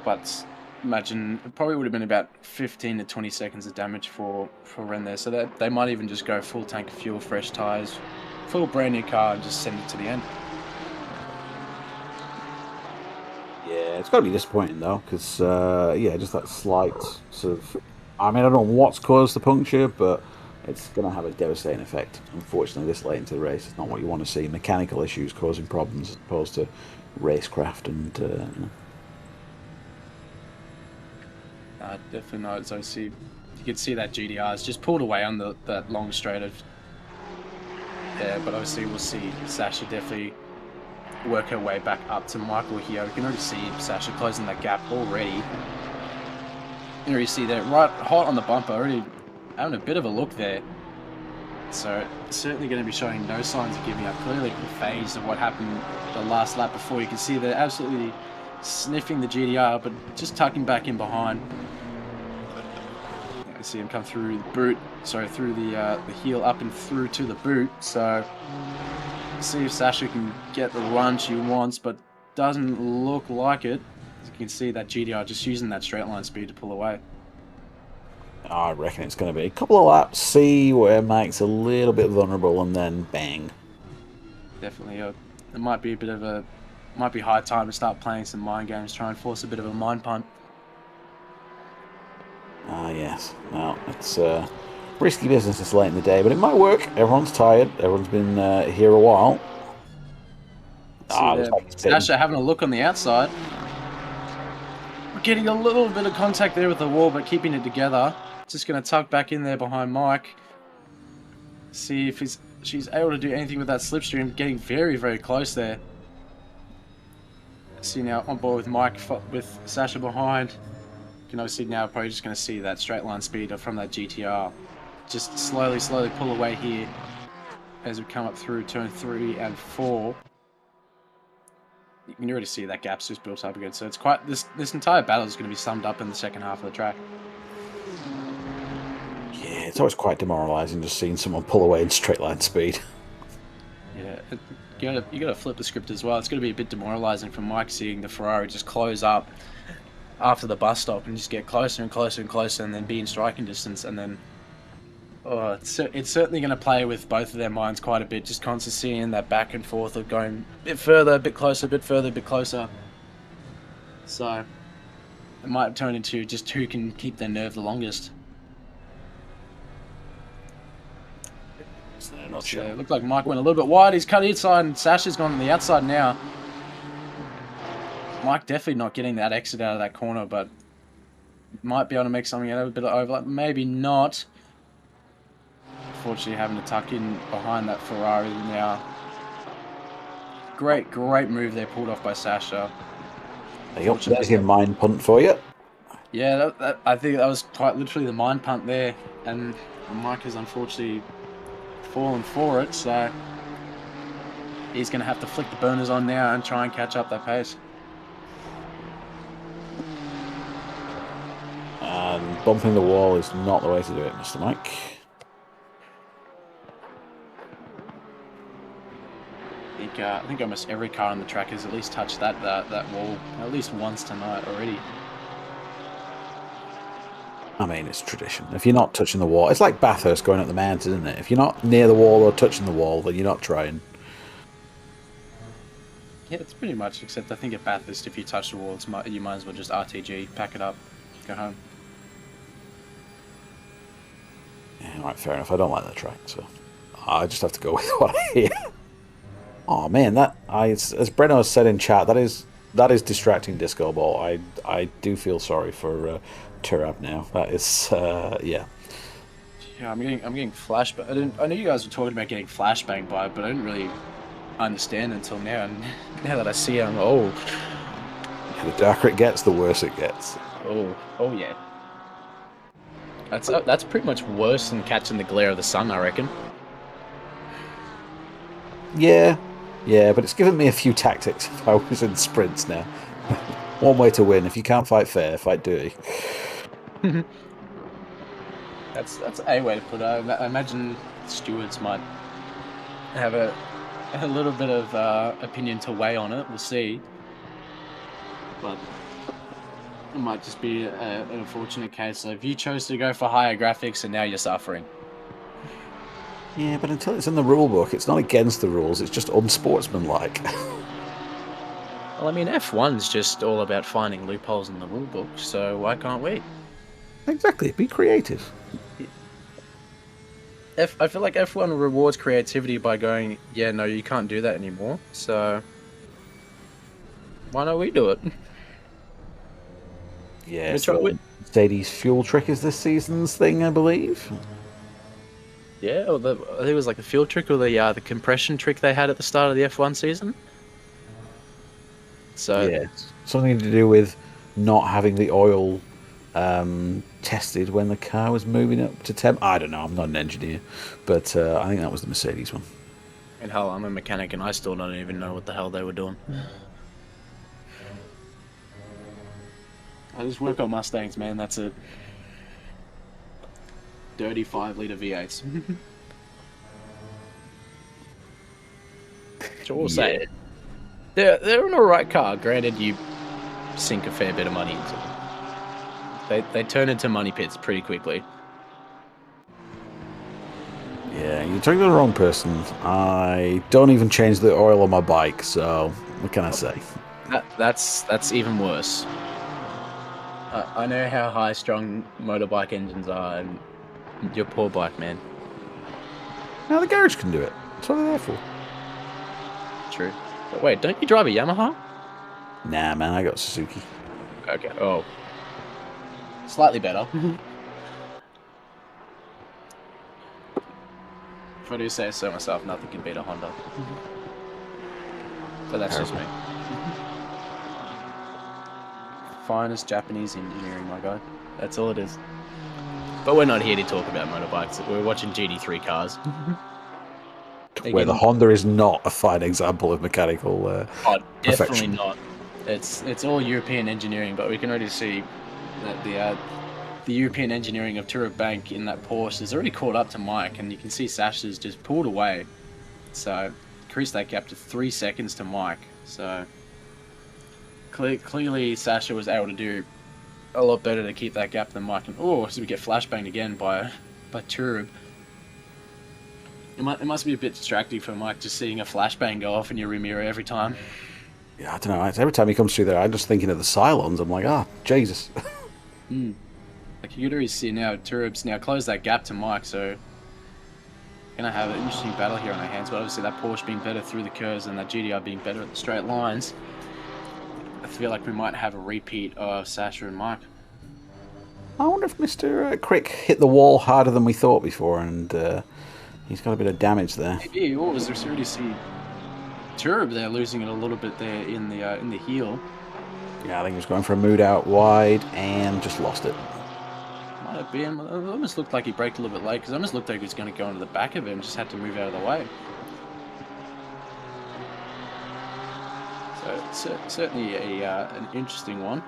But imagine it probably would have been about 15 to 20 seconds of damage for Ren there, so that they might even just go full tank of fuel, fresh tyres, full brand new car, and just send it to the end. Yeah, it's got to be disappointing though, because yeah, just that slight sort of. I mean, I don't know what's caused the puncture, but it's going to have a devastating effect. Unfortunately, this late into the race, it's not what you want to see. Mechanical issues causing problems as opposed to racecraft and. You know. Definitely not. So you can see that GDR is just pulled away on that long straight of. Yeah, but obviously we'll see Sasha definitely work her way back up to Michael here. We can already see Sasha closing that gap already. You can already see that right hot on the bumper, already having a bit of a look there. So certainly going to be showing no signs of giving up. Clearly the phase of what happened the last lap before. You can see they're absolutely sniffing the GDR, but just tucking back in behind. I see him come through the boot, sorry, through the heel up and through to the boot. So see if Sasha can get the run she wants, but doesn't look like it. As you can see, that GDR just using that straight line speed to pull away. I reckon it's going to be a couple of laps, see where Mike's a little bit vulnerable, and then bang. Definitely, it might be a bit of a, might be high time to start playing some mind games, try and force a bit of a mind punt. Ah, yes. Well, it's risky business this late in the day, but it might work. Everyone's tired. Everyone's been here a while. Sasha having a look on the outside. We're getting a little bit of contact there with the wall, but keeping it together. Just going to tuck back in there behind Mike. See if she's able to do anything with that slipstream. Getting very, very close there. See now on board with Mike, with Sasha behind. You can obviously now probably just going to see that straight line speed from that GTR. Just slowly pull away here as we come up through turn 3 and 4. You can already see that gap's just built up again. So it's quite, this entire battle is going to be summed up in the second half of the track. Yeah, it's always quite demoralising just seeing someone pull away in straight line speed. Yeah, you got to flip the script as well. It's going to be a bit demoralising for Mike seeing the Ferrari just close up after the bus stop and just get closer and closer and closer, and then be in striking distance, and then Oh, it's certainly going to play with both of their minds quite a bit, just constantly seeing that back and forth of going a bit further, a bit closer, a bit further, a bit closer. So it might turn into just who can keep their nerve the longest. So not sure. It looked like Mike went a little bit wide. He's cut inside, and Sasha's gone on the outside now. Mike definitely not getting that exit out of that corner, but might be able to make something out of a bit of overlap. Maybe not. Unfortunately, having to tuck in behind that Ferrari now. Great move there, pulled off by Sasha. There's your mind punt for you. Yeah, I think that was quite literally the mind punt there, and Mike has unfortunately fallen for it, so he's going to have to flick the burners on now and try and catch up that pace. And bumping the wall is not the way to do it, Mr. Mike. I think almost every car on the track has at least touched that wall at least once tonight already. I mean, it's tradition. If you're not touching the wall, it's like Bathurst going up the mountain, isn't it? If you're not near the wall or touching the wall, then you're not trying. Yeah, it's pretty much, except I think at Bathurst, if you touch the wall, you might as well just RTG, pack it up, go home. Yeah, right, fair enough. I don't like that track, so I just have to go with what I hear. Oh man, as Breno said in chat, that is distracting disco ball. I do feel sorry for Turab now. That is yeah. Yeah, I'm getting flashbang. I knew you guys were talking about getting flashbang by it, but I didn't really understand until now. And now that I see it, I'm The darker it gets, the worse it gets. Oh yeah. That's pretty much worse than catching the glare of the sun, I reckon. Yeah, but it's given me a few tactics if I was in sprints now. One way to win: if you can't fight fair, fight dirty. That's a way to put it. I imagine stewards might have a little bit of opinion to weigh on it. We'll see, but it might just be an unfortunate case of you chose to go for higher graphics and now you're suffering. Yeah, but until it's in the rule book, it's not against the rules. It's just unsportsmanlike. Well, I mean, F1's just all about finding loopholes in the rule book, so why can't we? Exactly. Be creative. I feel like F1 rewards creativity by going, yeah, no, you can't do that anymore, so why don't we do it? Yeah, so Mercedes fuel trick is this season's thing, I believe. Yeah, or I think it was like the fuel trick or the compression trick they had at the start of the F1 season. So yeah, something to do with not having the oil tested when the car was moving up to temp. I don't know. I'm not an engineer, but I think that was the Mercedes one. And hell, I'm a mechanic, and I still don't even know what the hell they were doing. I just work on Mustangs, man. That's it. Dirty 5-litre V8s. So we'll say it. They're an alright car. Granted, you sink a fair bit of money into them. They turn into money pits pretty quickly. Yeah, you're talking to the wrong person. I don't even change the oil on my bike, so what can I say? That's even worse. I know how high-strung motorbike engines are, and your poor bike, man. Now the garage can do it. That's what they're there for. True. But wait, don't you drive a Yamaha? Nah, man, I got Suzuki. Okay. Oh. Slightly better. If I do say so myself, nothing can beat a Honda. But that's just me. Finest Japanese engineering, my guy. That's all it is. But we're not here to talk about motorbikes. We're watching GT3 cars. Where the Honda is not a fine example of mechanical Definitely perfection. not. It's all European engineering, but we can already see that the European engineering of Turab Bank in that Porsche has already caught up to Mike, and you can see Sasha's just pulled away. So increased that gap to 3 seconds to Mike. So clearly Sasha was able to do a lot better to keep that gap than Mike. And so we get flashbanged again by Turab. It must be a bit distracting for Mike just seeing a flashbang go off in your rear mirror every time. Yeah, I don't know. Every time he comes through there, I'm just thinking of the Cylons. I'm like, Jesus. Like you could already see now, Turub's now closed that gap to Mike, so gonna have an interesting battle here on our hands. But obviously that Porsche being better through the curves and that GDR being better at the straight lines, I feel like we might have a repeat of Sasha and Mike. I wonder if Mr. Crick hit the wall harder than we thought before, and he's got a bit of damage there. Maybe, or was there already see Turub there losing it a little bit there in the heel? Yeah, I think he was going for a mood out wide and just lost it. Might have been. It almost looked like he braked a little bit late because it almost looked like he was going to go into the back of it and just had to move out of the way. So certainly an interesting one.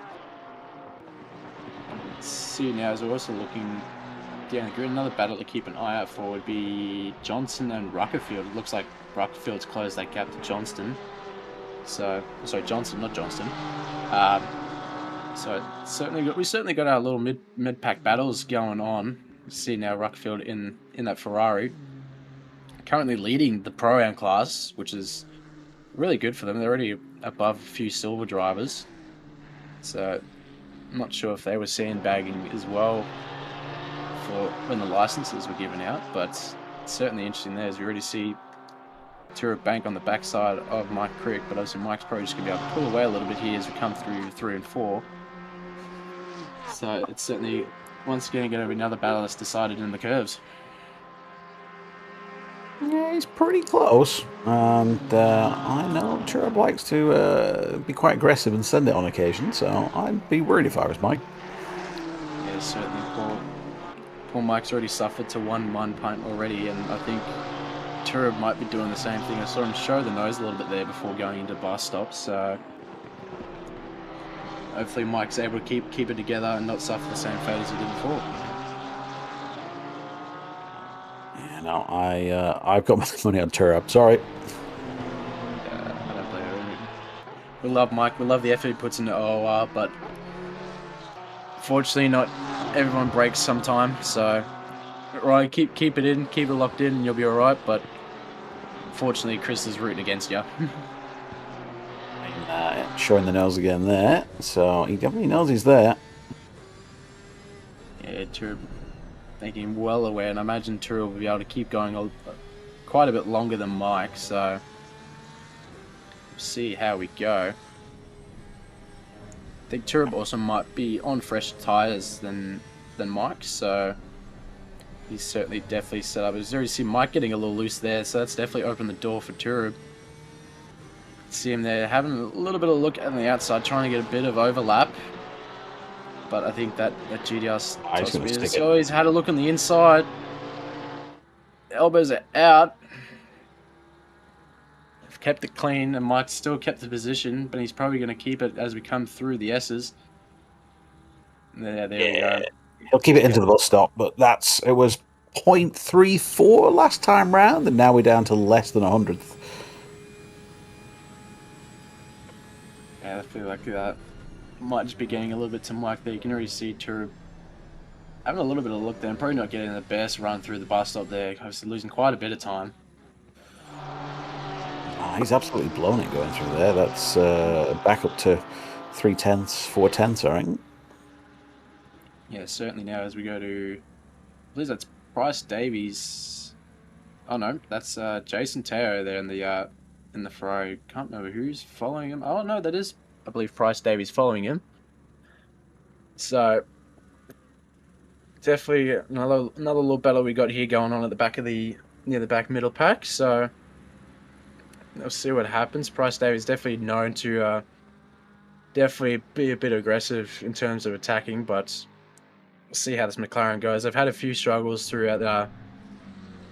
Let's see now as we're also looking down the grid. Another battle to keep an eye out for would be Johnson and Ruckerfield. It looks like Ruckerfield's closed that gap to Johnston. So sorry, Johnson, not Johnston. So we certainly got our little mid pack battles going on. You see now Ruckerfield in that Ferrari, currently leading the Pro-Am class, which is really good for them. They're already above a few silver drivers. So I'm not sure if they were sandbagging as well for when the licenses were given out, but it's certainly interesting there as you already see Turub Bank on the backside of Mike Crick, but obviously Mike's probably just going to be able to pull away a little bit here as we come through 3 and 4. So it's certainly once again going to be another battle that's decided in the curves. Yeah, he's pretty close, and I know Turub likes to be quite aggressive and send it on occasion, so I'd be worried if I was Mike. Yeah, certainly poor Mike's already suffered to 1-1 punt already, and I think Turub might be doing the same thing. I saw him show the nose a little bit there before going into bus stops, so hopefully Mike's able to keep it together and not suffer the same fate as he did before. Yeah, no, I've got my money on Turub. Sorry. I don't blame him. We love Mike. We love the effort he puts into OOR, but fortunately, not everyone breaks sometime. So, right, keep it in, keep it locked in, and you'll be all right. But fortunately, Chris is rooting against you. Showing the nose again there, so he definitely knows he's there. Yeah, Turub making him well aware, and I imagine Turub will be able to keep going quite a bit longer than Mike. So, we'll see how we go. I think Turub also might be on fresh tyres than Mike, so he's certainly definitely set up. As you already see Mike getting a little loose there, so that's definitely opened the door for Turub. See him there having a little bit of a look on the outside, trying to get a bit of overlap. But I think that GDR's top speed. So he's had a look on the inside. The elbows are out. They've kept it clean, and Mike's still kept the position, but he's probably going to keep it as we come through the S's. There we go. He'll keep it into the bus stop, but it was 0.34 last time round, and now we're down to less than 100th. Yeah, I feel like that might just be getting a little bit to Mike there. You can already see Turub having a little bit of a look there and probably not getting the best run through the bus stop there. Obviously losing quite a bit of time. Oh, he's absolutely blown it going through there. That's back up to 3/10, 4/10, I think. Yeah, certainly now as we go to, I believe that's Bryce Davies. Oh no, that's Jason Teo there in the Ferrari. Can't remember who's following him. Oh no, that is, I believe, Bryce Davies following him. So definitely another little battle we got here going on at the back of near the back middle pack. So we'll see what happens. Bryce Davies definitely known to definitely be a bit aggressive in terms of attacking, but we'll see how this McLaren goes. I've had a few struggles throughout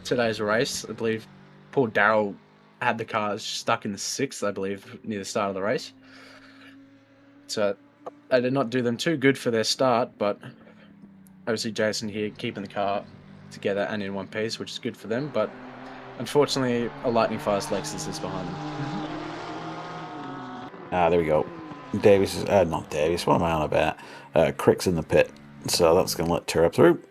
today's race. I believe poor Darryl had the car stuck in the 6th, I believe, near the start of the race. So I did not do them too good for their start, but obviously Jason here keeping the car together and in one piece, which is good for them, but unfortunately a lightning fast Lexus is behind them. There we go. Davis is, not Davis, what am I on about? Crick's in the pit, so that's going to let Turub through.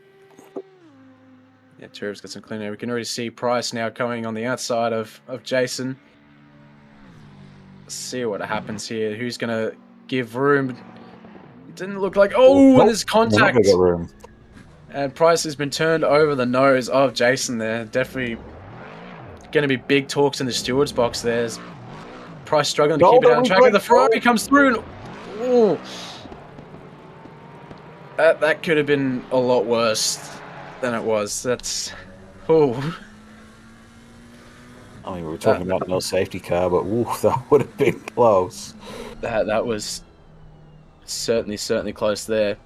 Yeah, Cherub's got some clean air. We can already see Price now coming on the outside of Jason. Let's see what happens here. Who's going to give room? It didn't look like... Oh, and there's contact. Room. And Price has been turned over the nose of Jason there. Definitely going to be big talks in the steward's box. There's Price struggling to keep it on track. And the Ferrari comes through. And, oh, that could have been a lot worse than it was. That's... Oh. I mean, we were talking about no safety car, but that would have been close. That was certainly close there.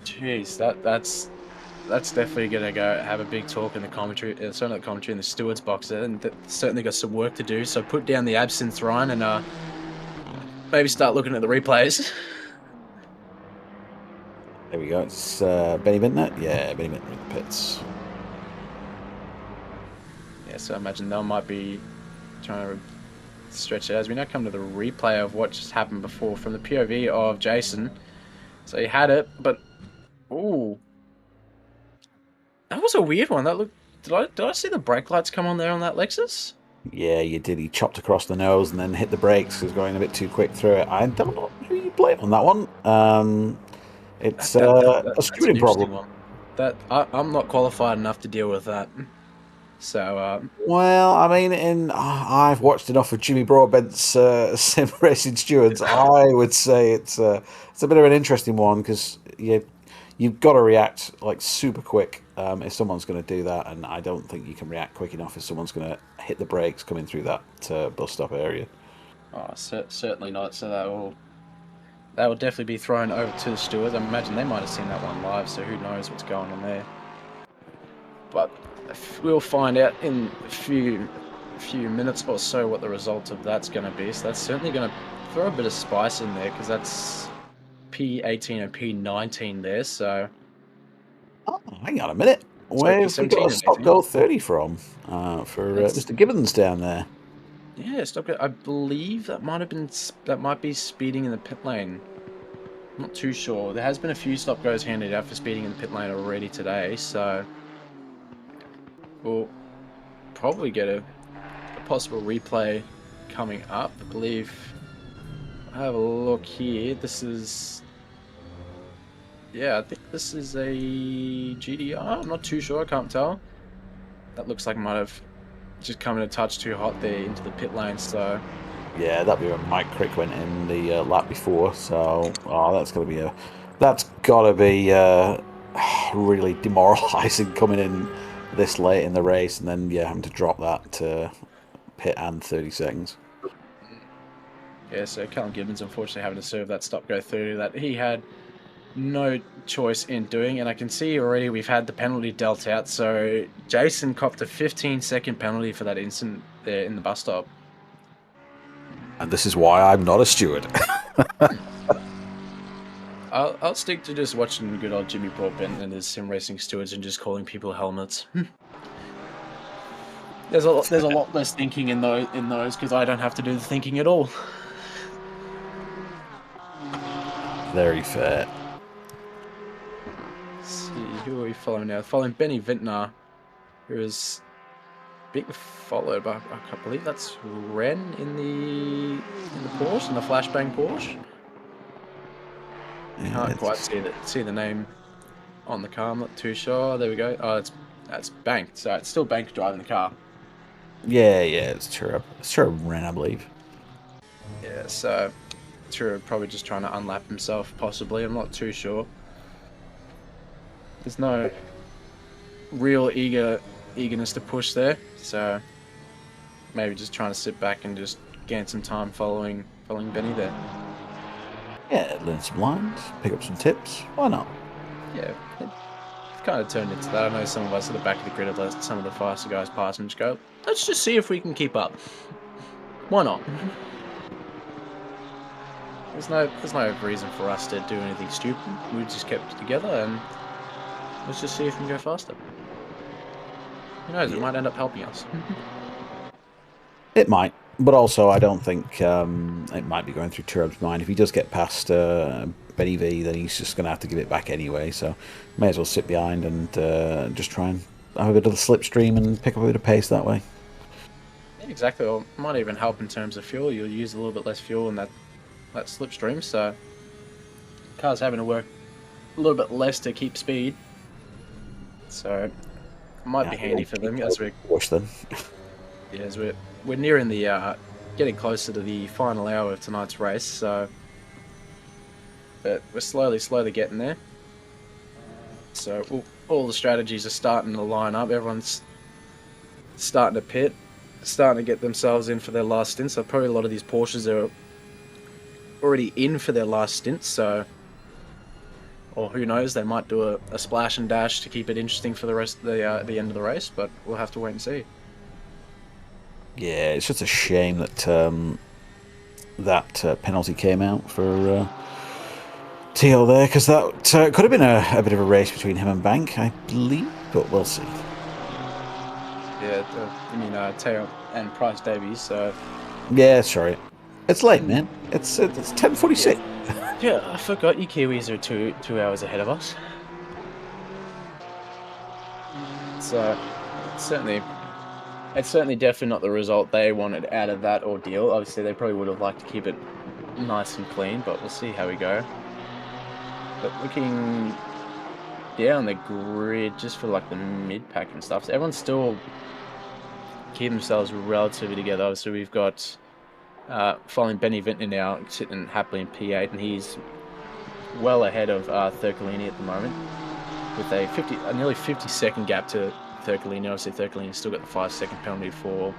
Jeez, that's definitely gonna go have a big talk in the commentary. Certainly the commentary in the stewards box there, and certainly got some work to do. So put down the absinthe, Ryan, and maybe start looking at the replays. There we go. It's Benny Vintner. Yeah, Benny Vintner in the pits. Yeah, so I imagine they might be trying to stretch it. As we now come to the replay of what just happened before from the POV of Jason. So he had it, but ooh, that was a weird one. That looked. Did I see the brake lights come on there on that Lexus? Yeah, you did. He chopped across the nose and then hit the brakes. He was going a bit too quick through it. I don't know who you blame on that one. It's a stewarding problem. One. I'm not qualified enough to deal with that. So, well, I mean, I've watched enough of Jimmy Broadbent's sim racing stewards. I would say it's a bit of an interesting one because you've got to react like super quick if someone's going to do that, and I don't think you can react quick enough if someone's going to hit the brakes coming through that bus stop area. Oh, certainly not. So that will definitely be thrown over to the stewards. I imagine they might have seen that one live, so who knows what's going on there. But we'll find out in a few minutes or so what the result of that's going to be. So that's certainly going to throw a bit of spice in there because that's P18 and P19 there. So, oh, hang on a minute. Where's we got a stop go 30 from for Mr. Gibbons down there? Yeah, stop go. I believe that might be speeding in the pit lane. I'm not too sure. There has been a few stop goes handed out for speeding in the pit lane already today, so we'll probably get a possible replay coming up. I believe. I have a look here. This is. Yeah, I think this is a GDR. I'm not too sure. I can't tell. That looks like it might have just come in a touch too hot there into the pit lane. So. Yeah, that'd be when Mike Crick went in the lap before. So, that's got to be really demoralising coming in this late in the race and then having to drop that to pit and 30 seconds. Yeah, so Callum Gibbons unfortunately having to serve that stop go 30 that he had no choice in doing, and I can see already we've had the penalty dealt out. So Jason copped a 15-second penalty for that incident there in the bus stop. And this is why I'm not a steward. I'll stick to just watching good old Jimmy Broadbent and his sim racing stewards and just calling people helmets. There's a lot less thinking in those because I don't have to do the thinking at all. Very fair. Let's see, who are we following now? Following Benny Vintner, who is being followed by, I believe that's Ren in the Porsche, in the flashbang Porsche. I can't quite see the name on the car. I'm not too sure. There we go. Oh, that's Bank. So it's still Bank driving the car. Yeah, it's true. It's true, Ren, I believe. Yeah, so true. Probably just trying to unlap himself, possibly. I'm not too sure. There's no real eagerness to push there, so maybe just trying to sit back and just gain some time following Benny there. Yeah, learn some lines, pick up some tips. Why not? Yeah, it's kind of turned into that. I know some of us at the back of the grid have let some of the faster guys pass and just go, let's just see if we can keep up. Why not? There's no reason for us to do anything stupid. We just kept it together and let's just see if we can go faster. Who knows, it might end up helping us. It might, but also I don't think it might be going through Turub's mind. If he does get past Benny V, then he's just going to have to give it back anyway. So may as well sit behind and just try and have a bit of the slipstream and pick up a bit of pace that way. Yeah, exactly. Or it might even help in terms of fuel. You'll use a little bit less fuel in that slipstream, so car's having to work a little bit less to keep speed. So it might be handy for them as we're push them. Yeah, as we're nearing the getting closer to the final hour of tonight's race. So, but we're slowly getting there. So all the strategies are starting to line up. Everyone's starting to pit, starting to get themselves in for their last stint. So probably a lot of these Porsches are already in for their last stint. So, or who knows, they might do a splash and dash to keep it interesting for the rest of the end of the race. But we'll have to wait and see. Yeah, it's just a shame that that penalty came out for Teal there, because that could have been a bit of a race between him and Bank, I believe, but we'll see. Yeah, I mean Teal and Price Davies. So yeah, sorry, it's late, man. It's 10:46. Yeah, I forgot you Kiwis are two hours ahead of us. So it's certainly definitely not the result they wanted out of that ordeal. Obviously, they probably would have liked to keep it nice and clean, but we'll see how we go. But looking down the grid, just for like the mid-pack and stuff, so everyone's still keeping themselves relatively together. Obviously, we've got following Benny Vintner now, sitting happily in P8, and he's well ahead of Thurcolini at the moment, with a nearly 50-second gap to Thurcolini. Obviously, Thurcolini's still got the 5-second penalty for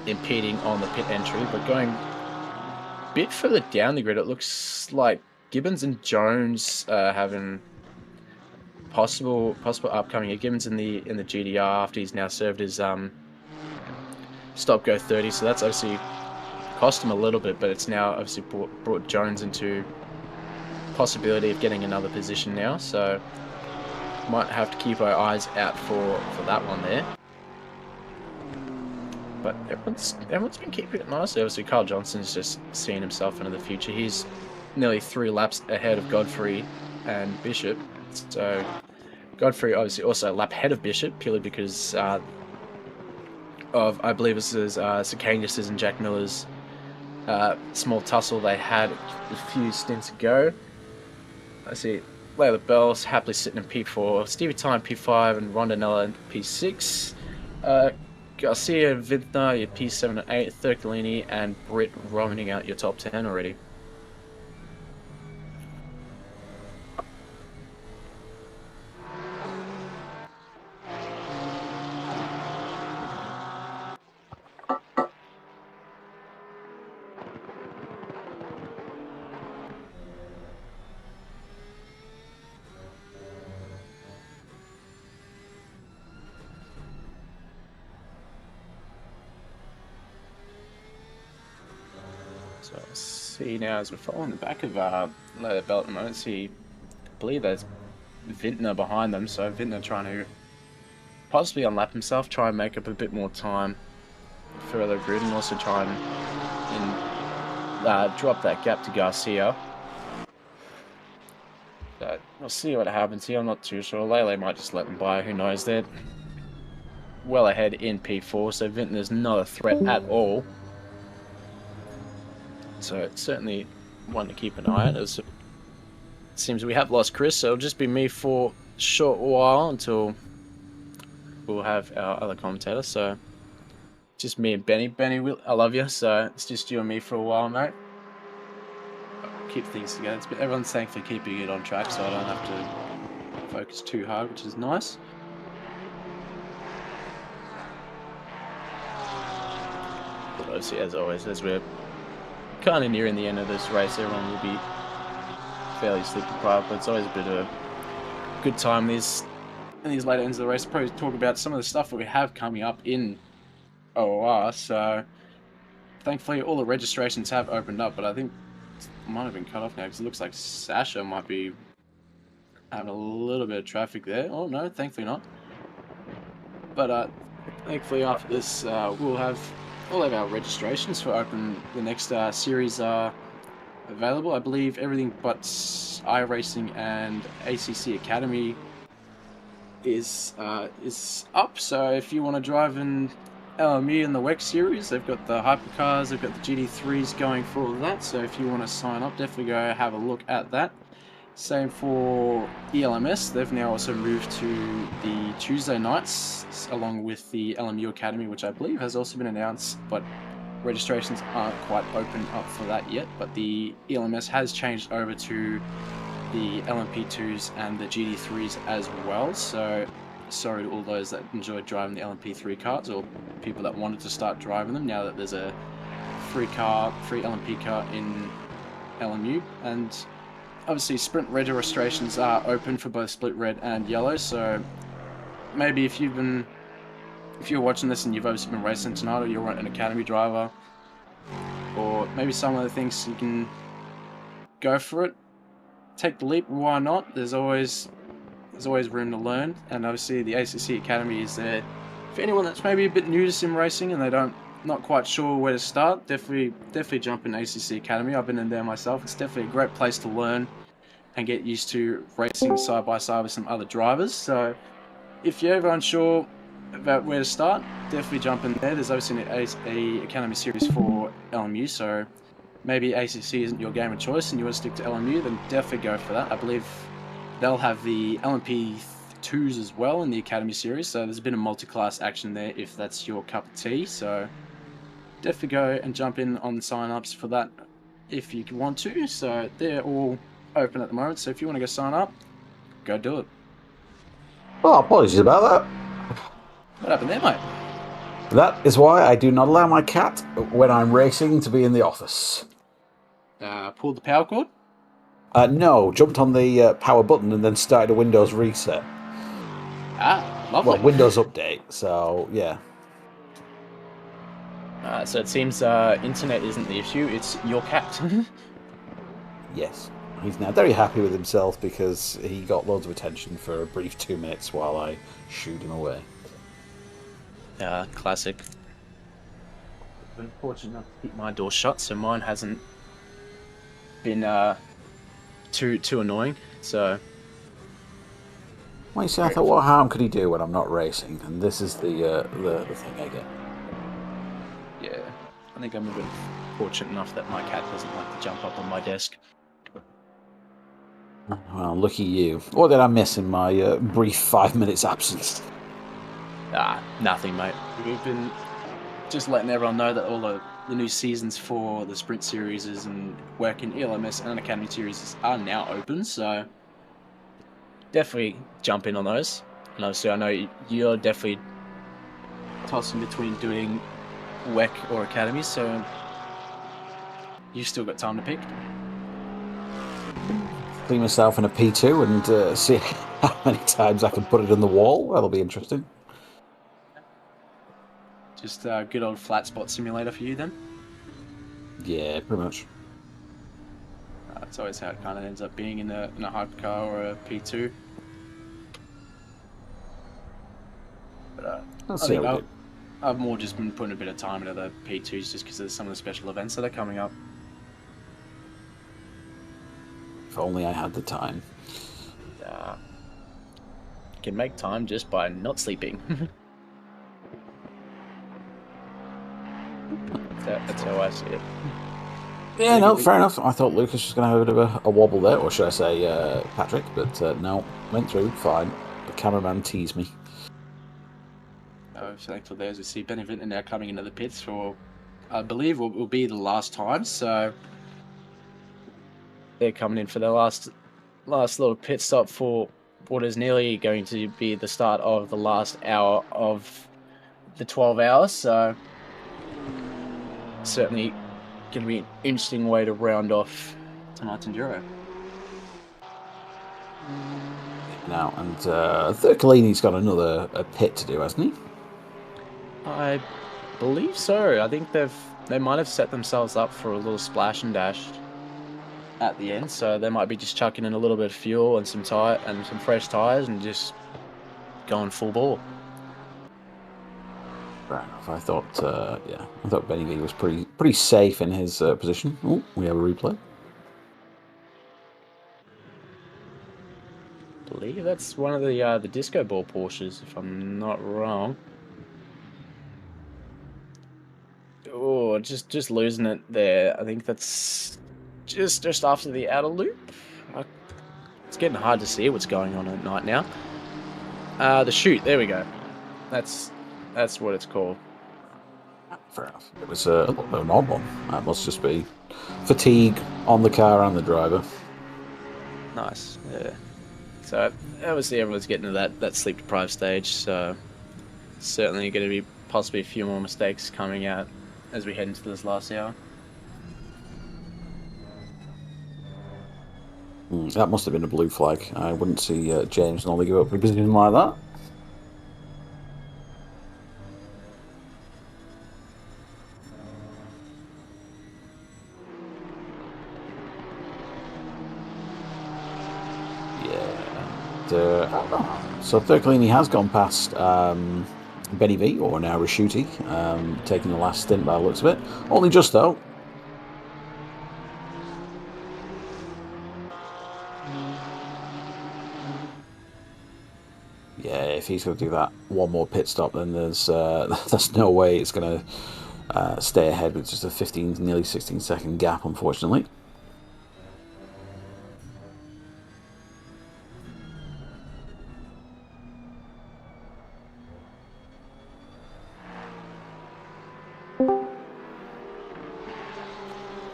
impeding on the pit entry, but going a bit further down the grid, it looks like Gibbons and Jones having possible upcoming. Gibbons in the GDR after he's now served his stop go 30, so that's obviously cost him a little bit, but it's now obviously brought Jones into possibility of getting another position now, so might have to keep our eyes out for that one there. But everyone's been keeping it nice. Obviously, Carl Johnson's just seeing himself into the future. He's nearly 3 laps ahead of Godfrey and Bishop. So Godfrey obviously also a lap ahead of Bishop purely because of, I believe this is Sakanius's and Jack Miller's small tussle they had a few stints ago. I see Layla Bell's happily sitting in P4, Stevie Time P5, and Rondinella in P6. Garcia, Vidna, your P7 and 8, Thurcolini, and Britt rounding out your top 10 already. So I'll see now as we're following the back of Layla Bell at the moment, I believe there's Vintner behind them, so Vintner trying to possibly unlap himself, try and make up a bit more time further grid, and also try and drop that gap to Garcia. So we'll see what happens here, I'm not too sure. Lele might just let them by, who knows. They're well ahead in P4, so Vintner's not a threat at all. So it's certainly one to keep an eye on. It seems we have lost Chris, so it'll just be me for a short while until we'll have our other commentator. So just me and Benny. Benny, I love you, so it's just you and me for a while, mate. Keep things together. Everyone's thankfully keeping it on track, so I don't have to focus too hard, which is nice. But obviously, as always, as we're kind of nearing the end of this race, everyone will be fairly sleep deprived, but it's always a bit of a good time in these later ends of the race. Probably talk about some of the stuff that we have coming up in OOR. So thankfully all the registrations have opened up, but I think it might have been cut off now because it looks like Sasha might be having a little bit of traffic there. Oh no, thankfully not. But thankfully after this we'll have all of our registrations for open the next series available. I believe everything but iRacing and ACC Academy is up. So if you want to drive in LMU in the WEC series, they've got the hypercars, they've got the GT3s going for all of that. So if you want to sign up, definitely go have a look at that. Same for ELMS. They've now also moved to the Tuesday nights along with the LMU Academy, which I believe has also been announced, but registrations aren't quite open up for that yet. But the ELMS has changed over to the LMP2s and the GT3s as well. So sorry to all those that enjoyed driving the LMP3 cars or people that wanted to start driving them now that there's a free LMP car in LMU. And obviously sprint registrations are open for both split red and yellow, so maybe if you're watching this and you've obviously been racing tonight, or you're an academy driver, or maybe some other things, you can go for it. Take the leap, why not? There's always room to learn, and obviously the ACC Academy is there for anyone that's maybe a bit new to sim racing and they not quite sure where to start. Definitely jump in ACC Academy. I've been in there myself. It's definitely a great place to learn and get used to racing side by side with some other drivers. So if you're ever unsure about where to start, definitely jump in there. There's obviously a Academy series for LMU, so maybe ACC isn't your game of choice and you want to stick to LMU, then definitely go for that. I believe they'll have the LMP2s as well in the Academy series, so there's a bit of multi-class action there if that's your cup of tea. So definitely go and jump in on sign-ups for that if you want to. So they're all open at the moment, so if you want to go sign up, go do it. Oh, apologies about that. What happened there, mate? That is why I do not allow my cat, when I'm racing, to be in the office. Pulled the power cord? No, jumped on the power button and then started a Windows reset. Ah, lovely. Well, Windows update, so yeah. So it seems internet isn't the issue, it's your cat. Yes. He's now very happy with himself because he got loads of attention for a brief 2 minutes while I shooed him away. Classic. I've been fortunate enough to keep my door shut, so mine hasn't been too annoying. So, Well, you see, I thought, what harm could he do when I'm not racing? And this is the thing I get. yeah, I think I'm a bit fortunate enough that my cat doesn't like to jump up on my desk. Well, lucky you. What did I miss in my brief 5 minutes absence? Nothing, mate. We've been just letting everyone know that all the new seasons for the Sprint series and work in ELMS and Academy series are now open, so definitely jump in on those. And obviously I know you're definitely tossing between doing WEC or Academy, so you've still got time to pick. Clean myself in a P2 and see how many times I can put it in the wall. That'll be interesting. Just a good old flat spot simulator for you then? Yeah, pretty much. That's always how it kind of ends up being in a hypercar or a P2. But Let's I see think how we do. I've more just been putting a bit of time into the P2s just because of some of the special events that are coming up. If only I had the time. You can make time just by not sleeping. That's how I see it. Yeah, no, fair enough. I thought Lucas was going to have a bit of a wobble there, or should I say Patrick, but no, went through, fine. The cameraman teased me. Thankful there as we see Ben and Vinton now coming into the pits for, I believe, will be the last time, so they're coming in for their last little pit stop for what is nearly going to be the start of the last hour of the 12 hours, so certainly going to be an interesting way to round off tonight's Enduro. Now, and Thurcolini's got another pit to do, hasn't he? I believe so. I think they might have set themselves up for a little splash and dash at the end, so they might be just chucking in a little bit of fuel and some fresh tires and just going full bore. Fair enough. I thought Benny V was pretty safe in his position. Oh, we have a replay. believe that's one of the disco ball Porsches, if I'm not wrong. Oh, just losing it there. I think that's just after the outer loop. It's getting hard to see what's going on at night now. The chute. There we go. That's what it's called. Fair enough. It was a little bit of an odd one. That must just be fatigue on the car and the driver. Nice. Yeah. So obviously everyone's getting to that sleep deprived stage. So certainly going to be possibly a few more mistakes coming out as we head into this last hour. That must have been a blue flag. I wouldn't see James and Ollie give up a position like that. So Thurklini has gone past Benny V, or now Rashuti, taking the last stint by the looks of it. Only just though. Yeah, if he's going to do that one more pit stop, then there's no way it's going to stay ahead with just a 15, nearly 16-second gap, unfortunately.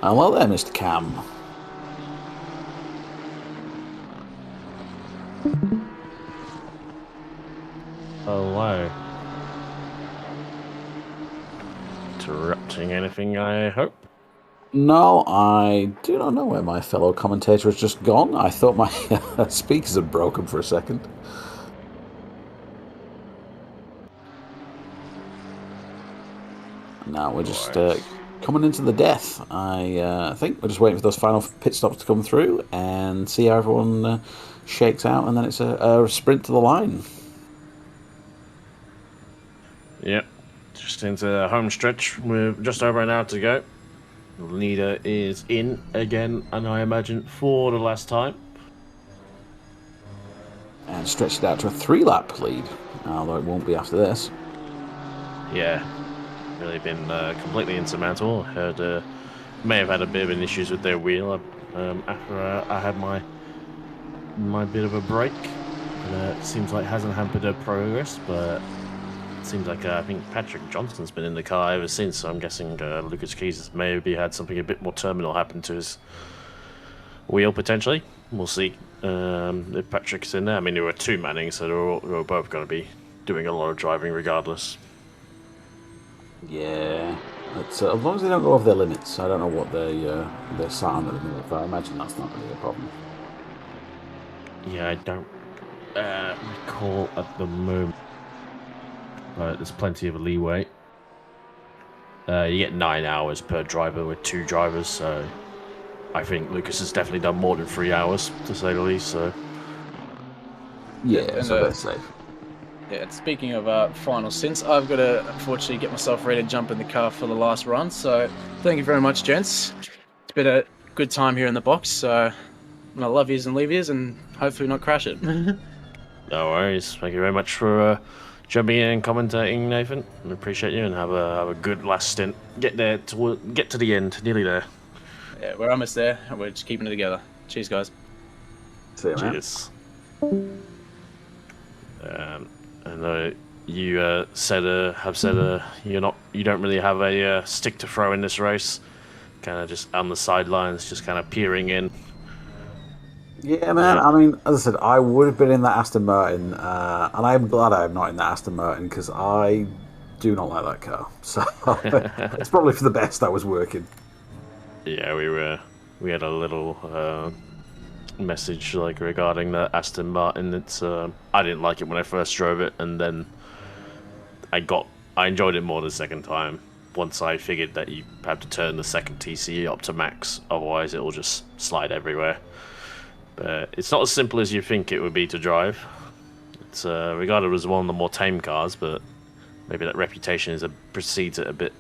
Hello there, Mr. Cam. Hello. Interrupting anything, I hope? No, I do not know where my fellow commentator has just gone. I thought my speakers had broken for a second. Now we're just coming into the death. I think we're just waiting for those final pit stops to come through and see how everyone shakes out, and then it's a sprint to the line. Yep, just into the home stretch. We're just over an hour to go. The leader is in again, and I imagine for the last time. And stretched it out to a 3-lap lead, although it won't be after this. Yeah, really been completely insurmountable. Heard may have had a bit of an issues with their wheel after I had my bit of a break. It seems like it hasn't hampered their progress, but it seems like I think Patrick Johnston's been in the car ever since, so I'm guessing Lucas Keys has maybe had something a bit more terminal happen to his wheel, potentially. We'll see if Patrick's in there. I mean, there were two Mannings, so they're both going to be doing a lot of driving regardless. Yeah, as long as they don't go over their limits. I don't know what they're sat on at the minute, but I imagine that's not really a problem. Yeah, I don't recall at the moment. But there's plenty of leeway. You get 9 hours per driver with 2 drivers, so I think Lucas has definitely done more than 3 hours, to say the least. So yeah, so that's safe. Yeah, speaking of final stints, I've got to unfortunately get myself ready to jump in the car for the last run. So thank you very much, gents. It's been a good time here in the box. So I love yous and leave yous, and hopefully not crash it. no worries. Thank you very much for jumping in and commentating, Nathan. I appreciate you, and have a good last stint. Get to the end, nearly there. Yeah, we're almost there. We're just keeping it together. Cheers, guys. See you, man. Cheers. I know you have said you don't really have a stick to throw in this race. Kind of just on the sidelines, just kind of peering in. Yeah, man. I mean, as I said, I would have been in that Aston Martin, and I'm glad I'm not in that Aston Martin because I do not like that car. So it's probably for the best that was working. Yeah, we had a little message regarding the Aston Martin. It's I didn't like it when I first drove it, and then I enjoyed it more the second time. Once I figured that you have to turn the second TCE up to max, otherwise it will just slide everywhere. But it's not as simple as you think it would be to drive. It's regarded as one of the more tame cars, but maybe that reputation precedes it a bit.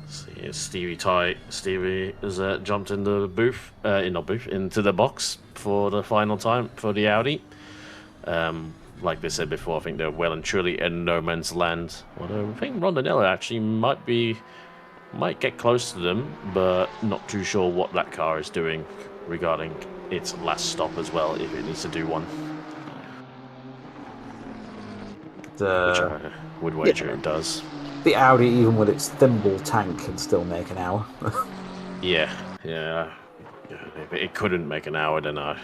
See, Stevie has jumped in the booth, into the box for the final time for the Audi. Like they said before, I think they're well and truly in no man's land. Although I think Rondinello actually might get close to them, but not too sure what that car is doing regarding its last stop as well, if it needs to do one. Which I would wager it does. The Audi, even with its thimble tank, can still make an hour. Yeah. If it couldn't make an hour, then I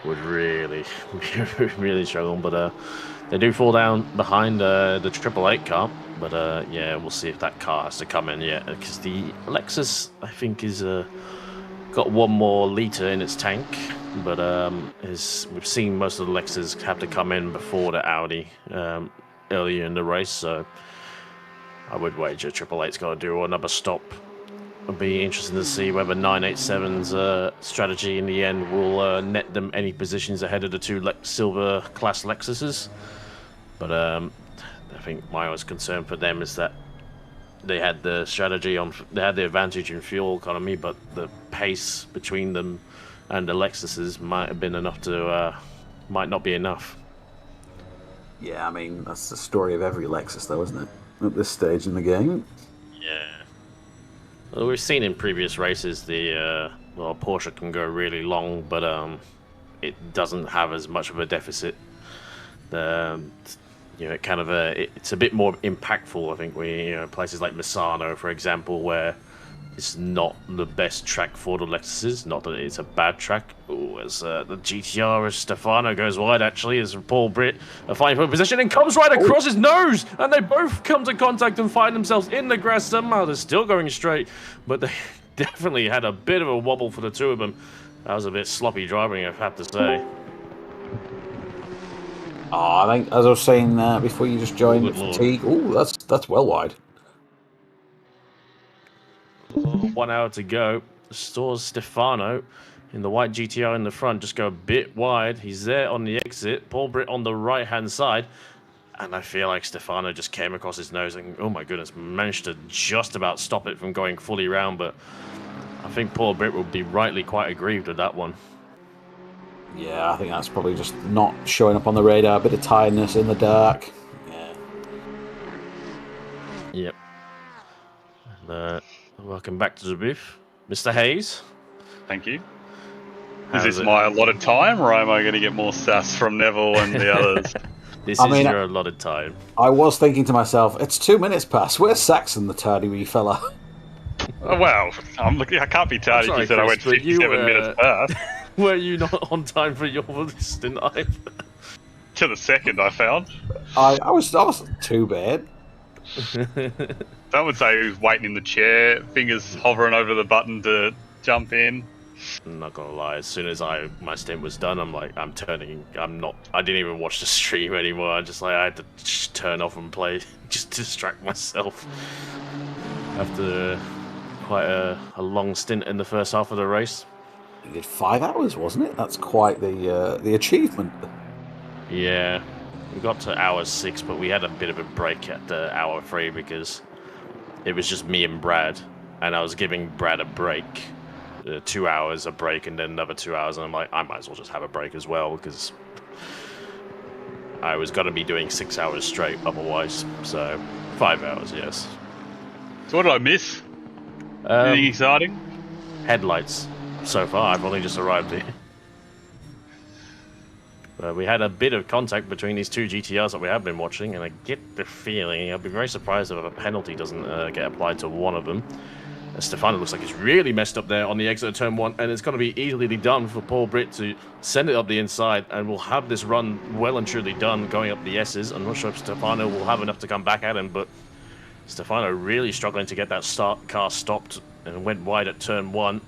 would really struggle. But they do fall down behind the 888 car. But yeah, we'll see if that car has to come in yet, because the Lexus, I think, is got 1 more litre in its tank. But we've seen most of the Lexus have to come in before the Audi earlier in the race, so I would wager 888's got to do another stop. It'll be interesting to see whether 987's strategy in the end will net them any positions ahead of the 2 silver class Lexuses. But I think my only concern for them is that they had the they had the advantage in fuel economy, but the pace between them and the Lexuses might have been enough to might not be enough. Yeah, I mean, that's the story of every Lexus, though, isn't it? At this stage in the game. Yeah. Well, we've seen in previous races Porsche can go really long, but it doesn't have as much of a deficit. It's a bit more impactful. I think places like Misano, for example, where it's not the best track for the Lexuses. Not that it's a bad track. Ooh, as the GTR as Stefano goes wide, actually, as Paul Britt fighting for position and comes right across his nose, and they both come to contact and find themselves in the grass. Somehow they're still going straight, but they definitely had a bit of a wobble for the 2 of them. That was a bit sloppy driving, I have to say. Oh, I think, as I was saying before you just joined, fatigue. Oh, that's well wide. 1 hour to go. Stores Stefano in the white GTR in the front, just go a bit wide. He's there on the exit. Paul Britt on the right-hand side. And I feel like Stefano just came across his nose and, oh my goodness, managed to just about stop it from going fully round. But I think Paul Britt will be rightly quite aggrieved with that one. Yeah, I think that's probably just not showing up on the radar. A bit of tiredness in the dark. Yeah. Yep. Welcome back to the booth, Mr. Hayes. Thank you. Is this my allotted time, or am I going to get more sass from Neville and the others? This is your allotted time. I was thinking to myself, it's 2 minutes past. Where's Saxon, the tardy wee fella? Oh, well, I can't be tardy if you said I went 57 minutes past. Were you not on time for your stint? To the second, I found. I wasn't too bad. Some would say he was waiting in the chair, fingers hovering over the button to jump in. I'm not gonna lie, as soon as my stint was done, I didn't even watch the stream anymore. I had to just turn off and play, just distract myself. After quite a long stint in the first half of the race. You did 5 hours, wasn't it? That's quite the achievement. Yeah. We got to hour 6, but we had a bit of a break at hour 3 because it was just me and Brad, and I was giving Brad a break, 2 hours a break, and then another 2 hours, and I'm like, I might as well just have a break as well because I was going to be doing 6 hours straight otherwise. So 5 hours, yes. So what did I miss? Anything exciting? Headlights. So far, I've only just arrived here. We had a bit of contact between these 2 GTRs that we have been watching, and I get the feeling I'd be very surprised if a penalty doesn't get applied to one of them. Stefano looks like he's really messed up there on the exit of turn 1, and it's going to be easily done for Paul Britt to send it up the inside, and we'll have this run well and truly done going up the S's. I'm not sure if Stefano will have enough to come back at him, but Stefano really struggling to get that car stopped and went wide at turn 1.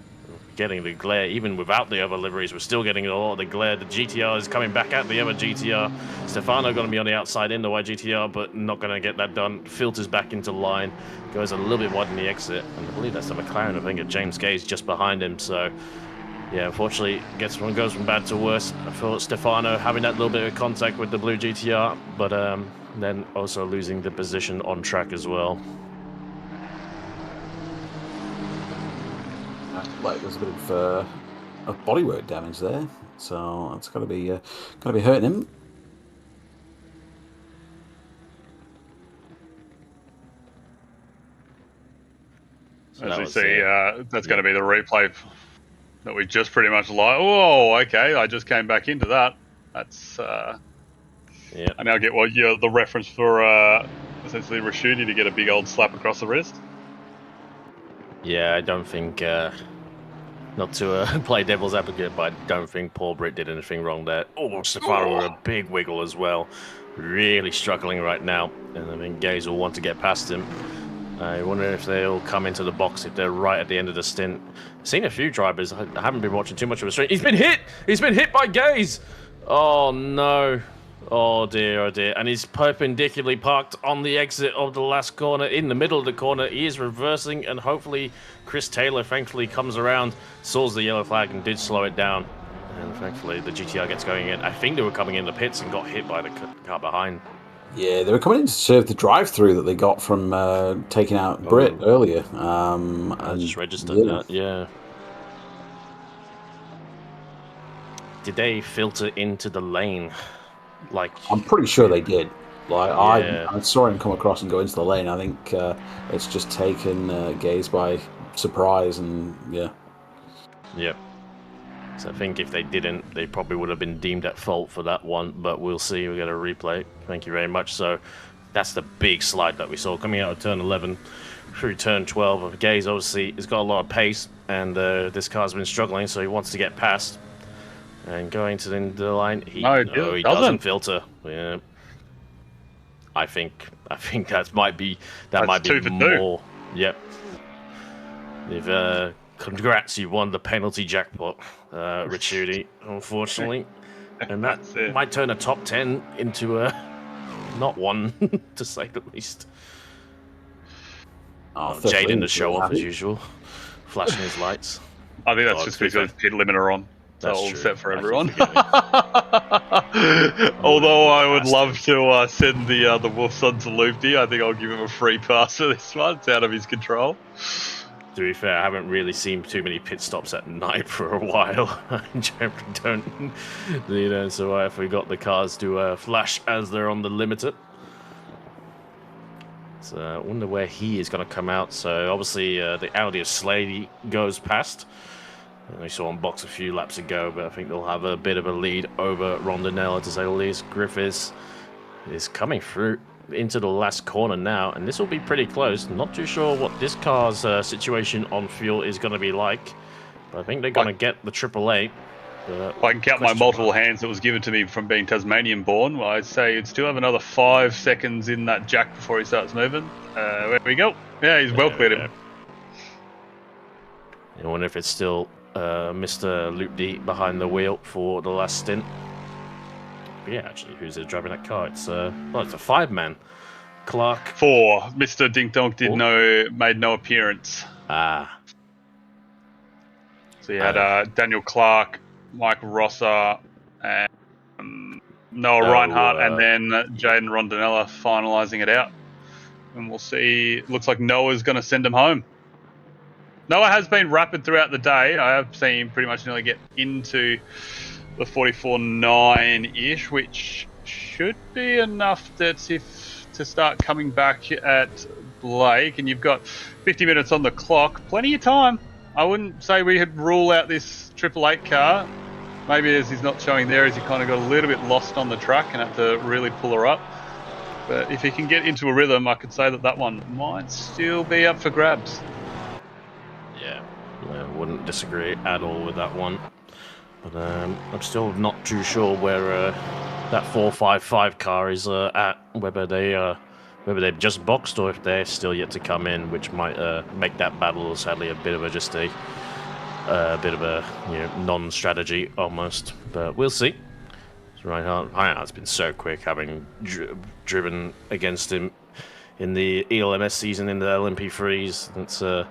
Getting the glare, even without the other liveries, we're still getting a lot of the glare. The GTR is coming back at the other GTR. Stefano going to be on the outside in the white GTR, but not going to get that done. Filters back into line, goes a little bit wide in the exit, and I believe that's the McLaren. I think of James Gay's just behind him. So, yeah, unfortunately, goes from bad to worse. I feel Stefano having that little bit of contact with the blue GTR, but then also losing the position on track as well. like there's a bit of bodywork damage there, so that's got to be hurting him. So As we was, see, that's going to be the replay that we just pretty much like. Oh, okay, I just came back into that. That's. Yeah. I now get the reference for essentially Rashudi to get a big old slap across the wrist. Yeah, I don't think, not to play devil's advocate, but I don't think Paul Britt did anything wrong there. Oh, Safari with a big wiggle as well. Really struggling right now, and I think Gaze will want to get past him. I wonder if they'll come into the box if they're right at the end of the stint. I've seen a few drivers. I haven't been watching too much of a stream. He's been hit! He's been hit by Gaze! Oh, no. Oh dear, and he's perpendicularly parked on the exit of the last corner, in the middle of the corner. He is reversing, and hopefully Chris Taylor thankfully comes around, saws the yellow flag and did slow it down. And thankfully the GTR gets going in. I think they were coming in the pits and got hit by the car behind. Yeah, they were coming in to serve the drive-through that they got from taking out Britt earlier. I just registered that, yeah. Did they filter into the lane? Like, I'm pretty sure they did. Like yeah. I saw him come across and go into the lane. I think it's just taken Gaze by surprise, and yeah. Yep. So I think if they didn't, they probably would have been deemed at fault for that one. But we'll see. We got a replay. Thank you very much. So that's the big slide that we saw coming out of turn 11 through turn 12. Gaze obviously has got a lot of pace, and this car's been struggling, so he wants to get past. And going to the end of the line, he doesn't filter. Yeah, I think that might be more. Yep. If congrats, you won the penalty jackpot, Ricciuti. Unfortunately, and that might turn a top 10 into a not one, to say the least. Jaden to show off as usual, flashing his lights. I think that's just because he's got his pit limiter on. That's all true. set for everyone. Although I would love to send the Wolf's on to Loopty, I think I'll give him a free pass for this one. It's out of his control. To be fair, I haven't really seen too many pit stops at night for a while. I generally don't, so if we got the cars to flash as they're on the limiter. So I wonder where he is going to come out. So obviously the Audi of Slady goes past. We saw on box a few laps ago, but I think they'll have a bit of a lead over Rondinella, to say the least. Griffiths is coming through into the last corner now, and this will be pretty close. Not too sure what this car's situation on fuel is going to be like, but I think they're going to get the AAA. If I can count my multiple hands that was given to me from being Tasmanian born, well, I'd say you'd still have another 5 seconds in that jack before he starts moving. There we go. Yeah, he's well cleared him. I wonder if it's still Mr. Loopdy behind the wheel for the last stint. But yeah, actually, who's driving that car? It's it's a 5-man. Clark. 4. Mr. Dink Donk made no appearance. Ah. So you had Daniel Clark, Mike Rosser, and Noah Reinhardt, and then Jaden Rondinella finalising it out. And we'll see. Looks like Noah's going to send him home. Noah has been rapid throughout the day. I have seen him pretty much nearly get into the 44.9-ish, which should be enough to start coming back at Blake. And you've got 50 minutes on the clock. Plenty of time. I wouldn't say we had rule out this 888 car. Maybe as he's not showing there, as he kind of got a little bit lost on the track and had to really pull her up. But if he can get into a rhythm, I could say that one might still be up for grabs. Yeah, I wouldn't disagree at all with that one. But I'm still not too sure where that 455 car is at. Whether they've just boxed or if they're still yet to come in, which might make that battle sadly a bit of a non-strategy almost. But we'll see. Reinhardt's been so quick, having driven against him in the ELMS season in the LMP3s.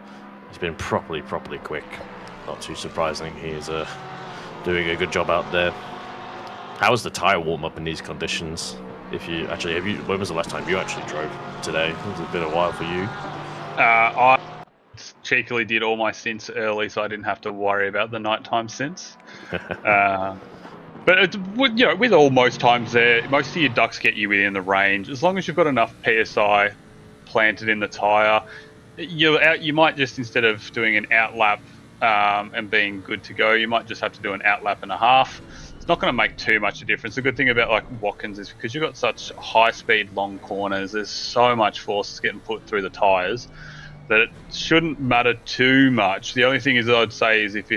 He's been properly quick. Not too surprising. He is doing a good job out there. How was the tyre warm up in these conditions? If you actually when was the last time you actually drove today? It's been a while for you. cheekily did all my stints early, so I didn't have to worry about the nighttime stints. But with all most times there, most of your ducks get you within the range. As long as you've got enough PSI planted in the tyre, you might just, instead of doing an out lap and being good to go, you might just have to do an out lap and a half. It's not going to make too much a difference. The good thing about like Watkins is because you've got such high speed, long corners, there's so much force getting put through the tyres that it shouldn't matter too much. The only thing is I'd say is if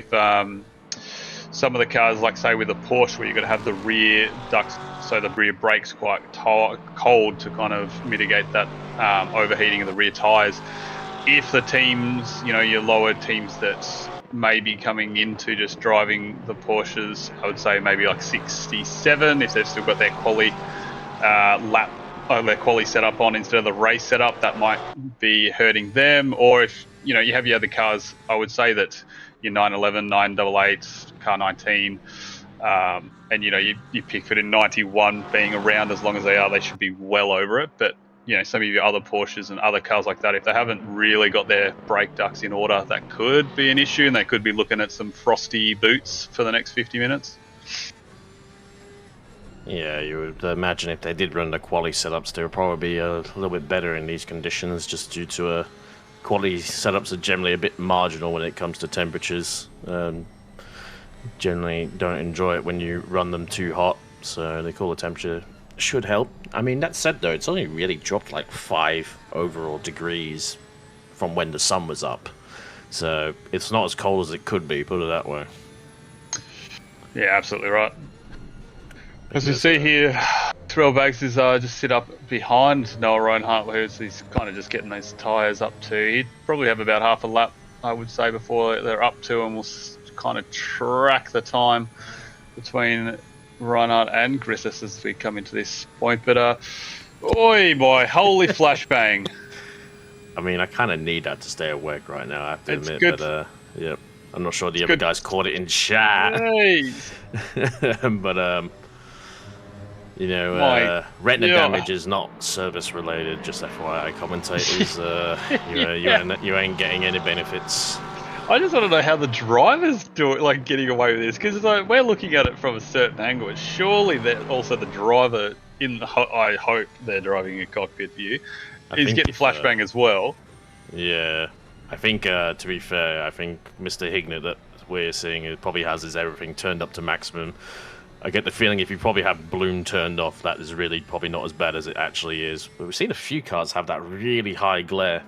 some of the cars, like say with a Porsche, where you've got to have the rear ducts, so the rear brakes quite cold to kind of mitigate that overheating of the rear tyres. If the teams, your lower teams that's maybe coming into just driving the Porsches, I would say maybe like 67, if they've still got their quali their quali set up on instead of the race setup, that might be hurting them. Or if you have your other cars, I would say that your 911, 988, car 19, and you Pickford in 91 being around, as long as they should be well over it. But some of your other Porsches and other cars like that, if they haven't really got their brake ducts in order, that could be an issue, and they could be looking at some frosty boots for the next 50 minutes. Yeah, you would imagine if they did run the quali setups, they would probably be a little bit better in these conditions, just due to quality setups are generally a bit marginal when it comes to temperatures. Generally don't enjoy it when you run them too hot, so the cooler temperature should help. I mean, that said though, it's only really dropped like 5 overall degrees from when the sun was up, so it's not as cold as it could be, put it that way. Yeah, absolutely right. As you see here, Thrill Bags is just sit up behind Noah Reinhardt, where he's kind of just getting those tyres up to. He'd probably have about half a lap, I would say, before they're up to, and we'll kind of track the time between Reinhardt and Griffiths as we come into this point. But, oi boy, holy flashbang. I mean, I kind of need that to stay awake right now, I have to admit. Good. But, yep. I'm not sure the other guys caught it in chat. But, retina damage is not service related, just FYI, commentators. You ain't getting any benefits. I just want to know how the drivers do it, like getting away with this, because we're looking at it from a certain angle. Surely that also the driver I hope they're driving a cockpit view is getting flashbang as well. Yeah, I think to be fair, I think Mr. Hignett that we're seeing it probably has his everything turned up to maximum. I get the feeling if you probably have bloom turned off, that is really probably not as bad as it actually is. But we've seen a few cars have that really high glare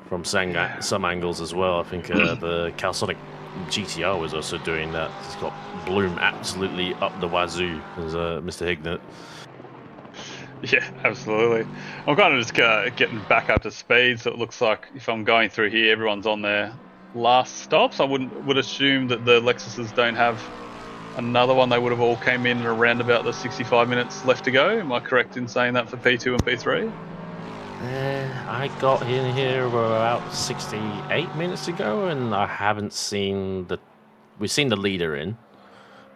from some angles as well. I think the Calsonic GTR was also doing that. It's got bloom absolutely up the wazoo, as Mr. Hignett. Yeah, absolutely. I'm kind of just getting back up to speed, so it looks like if I'm going through here, everyone's on their last stops. I would assume that the Lexuses don't have another one. They would have all came in around about the 65 minutes left to go. Am I correct in saying that for P2 and P3? I got in here about 68 minutes ago, and I haven't seen we've seen the leader in.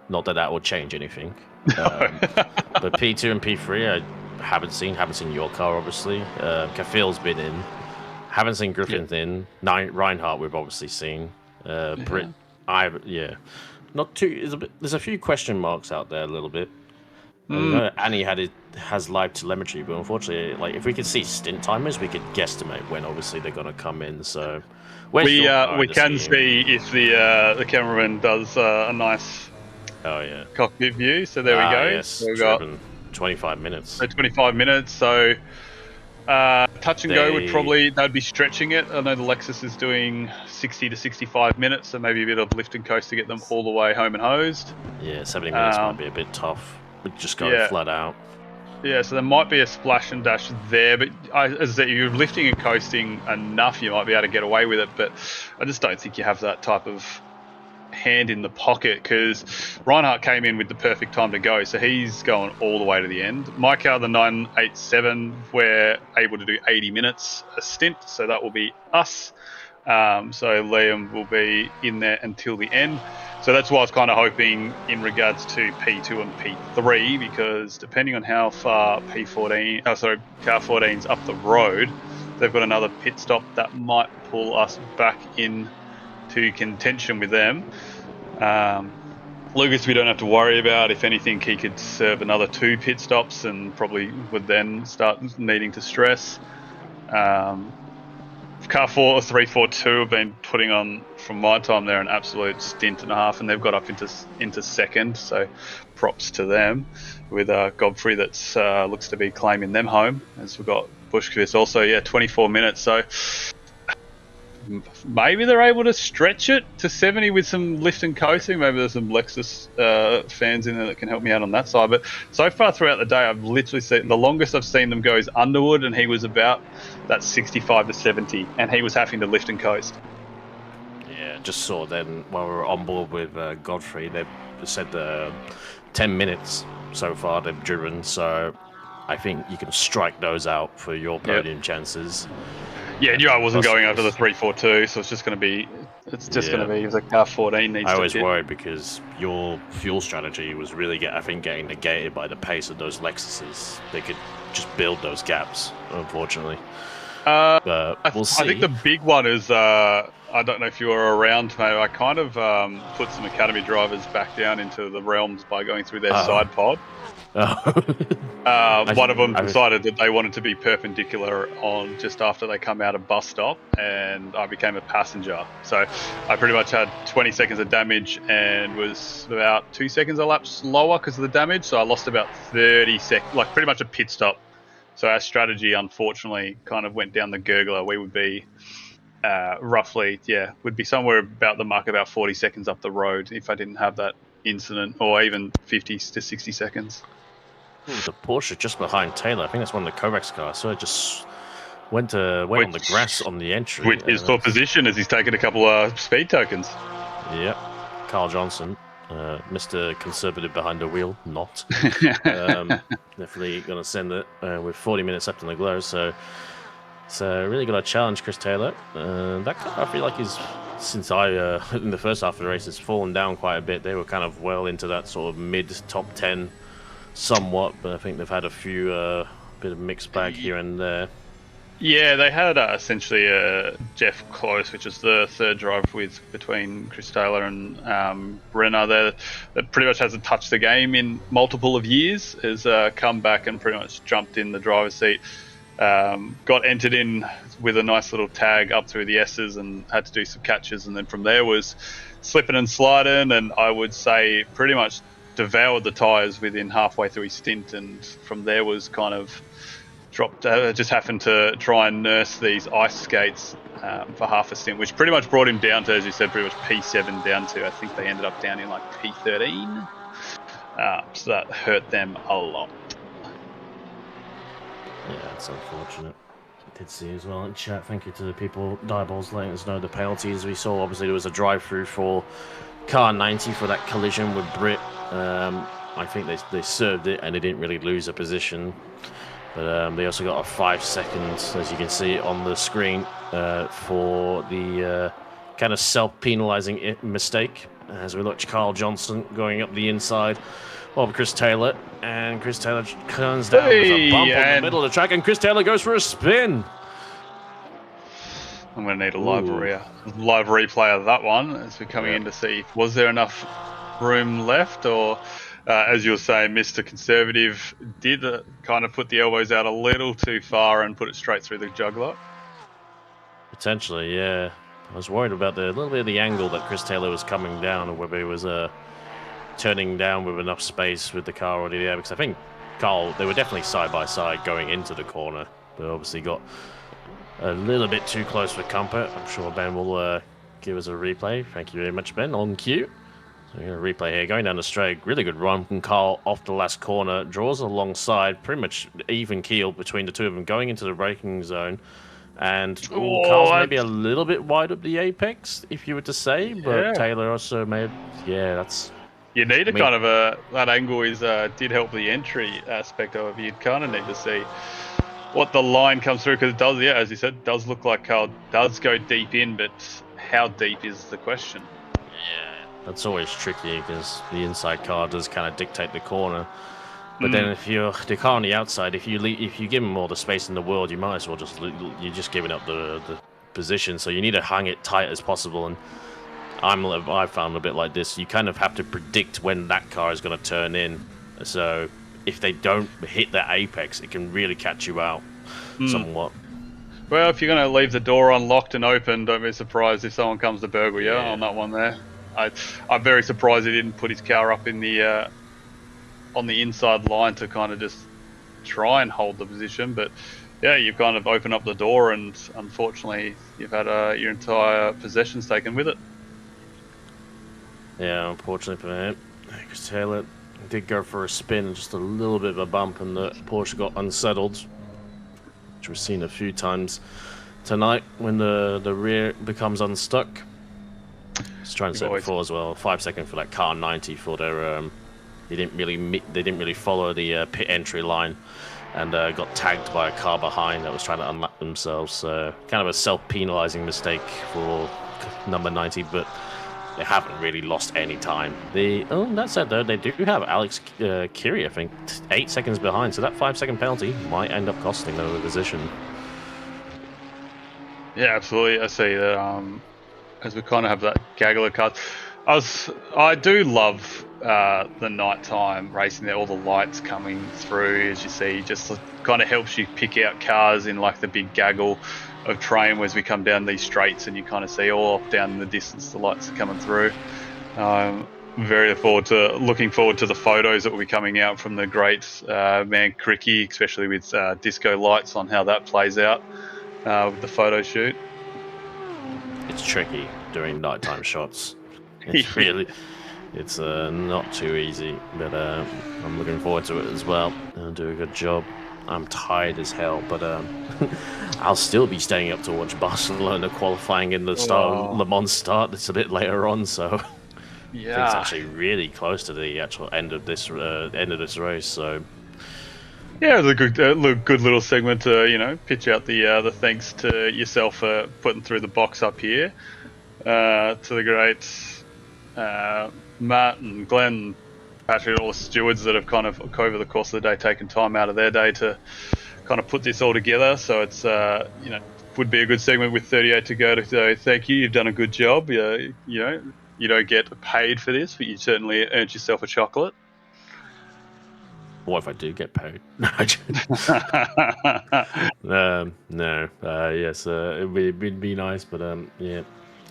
Not that will change anything. But P2 and P3 I haven't seen your car, obviously. Kafil's been in. Haven't seen Griffin in. Reinhardt we've obviously seen. Britt, not too. There's a few question marks out there a little bit. Annie has live telemetry, but unfortunately, like if we could see stint timers, we could guesstimate when obviously they're going to come in. So we can see if the cameraman does a nice cockpit view. So there we go. Yes, so we've got 25 minutes. So 25 minutes. So touch and go they'd be stretching it. I know the Lexus is doing 60 to 65 minutes, so maybe a bit of lift and coast to get them all the way home and hosed. Yeah, 70 minutes might be a bit tough. We'd just go flat out. Yeah, so there might be a splash and dash there, but as I said, if you're lifting and coasting enough, you might be able to get away with it. But I just don't think you have that type of hand in the pocket, because Reinhardt came in with the perfect time to go, so he's going all the way to the end. My car, the 987, we're able to do 80 minutes a stint, so that will be us. So Liam will be in there until the end. So that's why I was kind of hoping in regards to P2 and P3, because depending on how far car 14's up the road, they've got another pit stop that might pull us back in to contention with them. Lucas, we don't have to worry about. If anything, he could serve another 2 pit stops and probably would then start needing to stress. Car 4 or 342 have been putting on, from my time there, an absolute stint and a half, and they've got up into second, so props to them. With Godfrey that's looks to be claiming them home, as we've got Bushkvist also, 24 minutes, so maybe they're able to stretch it to 70 with some lift and coasting. Maybe there's some Lexus fans in there that can help me out on that side. But so far throughout the day, I've literally seen the longest I've seen them go is Underwood, and he was about that 65 to 70, and he was having to lift and coast. Yeah, just saw then while we were on board with Godfrey, they said 10 minutes so far they've driven. So I think you can strike those out for your podium chances. Yeah, I knew I wasn't going after the 342, so it's just going to be. It's just going to be the car 14 needs. I was worried because your fuel strategy was really, getting negated by the pace of those Lexuses. They could just build those gaps, unfortunately. But we'll see. I think the big one is. I don't know if you were around, mate. I kind of put some academy drivers back down into the realms by going through their side pod. One of them decided that they wanted to be perpendicular on just after they come out of bus stop, and I became a passenger. So I pretty much had 20 seconds of damage and was about 2 seconds a lap slower because of the damage. So I lost about 30 seconds, like pretty much a pit stop. So our strategy, unfortunately, kind of went down the gurgler. We would be roughly, would be somewhere about the mark about 40 seconds up the road if I didn't have that incident, or even 50 to 60 seconds. The Porsche just behind Taylor. I think that's one of the Kovacs cars. So it just went on the grass on the entry. Which is for position, as he's taken a couple of speed tokens. Yep. Carl Johnson, Mr. Conservative behind the wheel, not. Definitely going to send it with 40 minutes left on the glow. So really got to challenge Chris Taylor. That car, I feel like, is, since in the first half of the race, has fallen down quite a bit. They were kind of well into that sort of mid-top 10 somewhat, but I think they've had a few bit of mixed bag here and there. Yeah, they had essentially Jeff Close, which is the third drive between Chris Taylor and Brenner there, that pretty much hasn't touched the game in multiple of years, has come back and pretty much jumped in the driver's seat. Got entered in with a nice little tag up through the S's and had to do some catches, and then from there was slipping and sliding, and I would say pretty much devoured the tyres within halfway through his stint, and from there was kind of dropped, just happened to try and nurse these ice skates for half a stint, which pretty much brought him down to, as you said, pretty much P7 down to, I think they ended up down in like P13. So that hurt them a lot. Yeah, that's unfortunate. I did see as well in chat, thank you to the people, Diabol's letting us know the penalties we saw. Obviously there was a drive-through for car 90 for that collision with Britt. I think they served it and they didn't really lose a position. But they also got a 5 seconds, as you can see on the screen, for the kind of self-penalising mistake. As we watch Carl Johnson going up the inside of Chris Taylor. And Chris Taylor comes down with a bump on the middle of the track, and Chris Taylor goes for a spin. I'm going to need a live replay of that one as we're coming in to see, was there enough room left, or as you were saying, Mr. Conservative did kind of put the elbows out a little too far and put it straight through the jugular? Potentially, yeah. I was worried about a little bit of the angle that Chris Taylor was coming down, or whether he was turning down with enough space with the car already there, because I think Carl, they were definitely side by side going into the corner, but obviously got a little bit too close for comfort. I'm sure Ben will give us a replay. Thank you very much, Ben, on cue. So we're going to replay here. Going down the straight, really good run from Carl off the last corner. Draws alongside, pretty much even keel between the two of them, going into the braking zone. And Carl's maybe a little bit wide up the apex, if you were to say, but Taylor also made, that's... You need kind of that angle did help the entry aspect of it. You'd kind of need to see what the line comes through, because it does, as you said, does look like Carl does go deep in, but how deep is the question? Yeah, that's always tricky because the inside car does kind of dictate the corner. But then if you're the car on the outside, if you give them all the space in the world, you might as well you're just giving up the position. So you need to hang it tight as possible. And I found a bit like this. You kind of have to predict when that car is going to turn in. So if they don't hit that apex, it can really catch you out somewhat. Well, if you're going to leave the door unlocked and open, don't be surprised if someone comes to burgle you on that one there. I'm very surprised he didn't put his car up in the on the inside line to kind of just try and hold the position. But yeah, you've kind of opened up the door, and unfortunately, you've had your entire possessions taken with it. Yeah, unfortunately for him, because Taylor did go for a spin, just a little bit of a bump, and the Porsche got unsettled, which we've seen a few times tonight when the rear becomes unstuck. Just trying to say before as well, 5 seconds for that car 90 for their they didn't really follow the pit entry line, and got tagged by a car behind that was trying to unlap themselves. So kind of a self-penalizing mistake for number 90, but they haven't really lost any time. That said though, they do have Alex Kiri, I think, 8 seconds behind, so that 5 second penalty might end up costing them a position. Yeah, absolutely. I see that. As we kind of have that gaggle of cars, I do love the nighttime racing there, all the lights coming through, as you see, just kind of helps you pick out cars in like the big gaggle of train as we come down these straights, and you kind of see all down in the distance the lights are coming through. Looking forward to the photos that will be coming out from the great man Cricky, especially with disco lights, on how that plays out with the photo shoot. It's tricky doing nighttime shots. It's really, it's not too easy, but I'm looking forward to it as well. I'll do a good job. I'm tired as hell, but I'll still be staying up to watch Barcelona qualifying in the Le Mans start. It's a bit later on, so yeah, I think it's actually really close to the actual end of this race. So yeah, it was a good little segment to pitch out the thanks to yourself for putting through the box up here, to the great Matt and Glenn, Patrick, all the stewards that have kind of over the course of the day taken time out of their day to kind of put this all together. So it's would be a good segment with 38 to go to say thank you. You've done a good job. You don't get paid for this, but you certainly earned yourself a chocolate. What if I do get paid? No. Yes, it'd be nice, but yeah,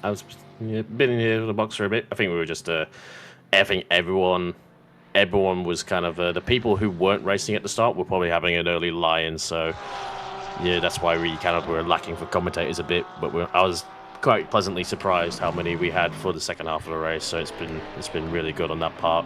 I was been in here in the box for a bit. I think we were just I think everyone was kind of the people who weren't racing at the start were probably having an early lie-in, so yeah, that's why we kind of were lacking for commentators a bit. But I was quite pleasantly surprised how many we had for the second half of the race, so it's been really good on that part.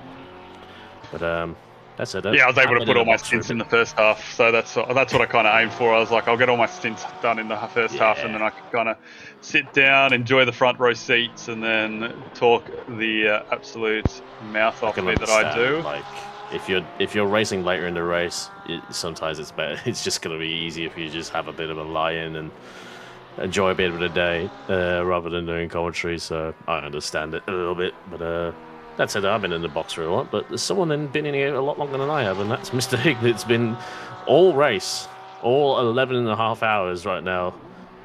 But that's it. Yeah, I was able to put all my stints in the first half, so that's what I kind of aimed for. I was like, I'll get all my stints done in the first half, and then I can kind of sit down, enjoy the front row seats, and then talk the absolute mouth off me that I do. Like, if you're racing later in the race, sometimes it's better. It's just going to be easy if you just have a bit of a lie-in and enjoy a bit of the day rather than doing commentary. So I understand it a little bit, but. That said, I've been in the box for a lot, but there's someone that's been in here a lot longer than I have, and that's Mr. Higg. It's been all race, all 11 and a half hours right now,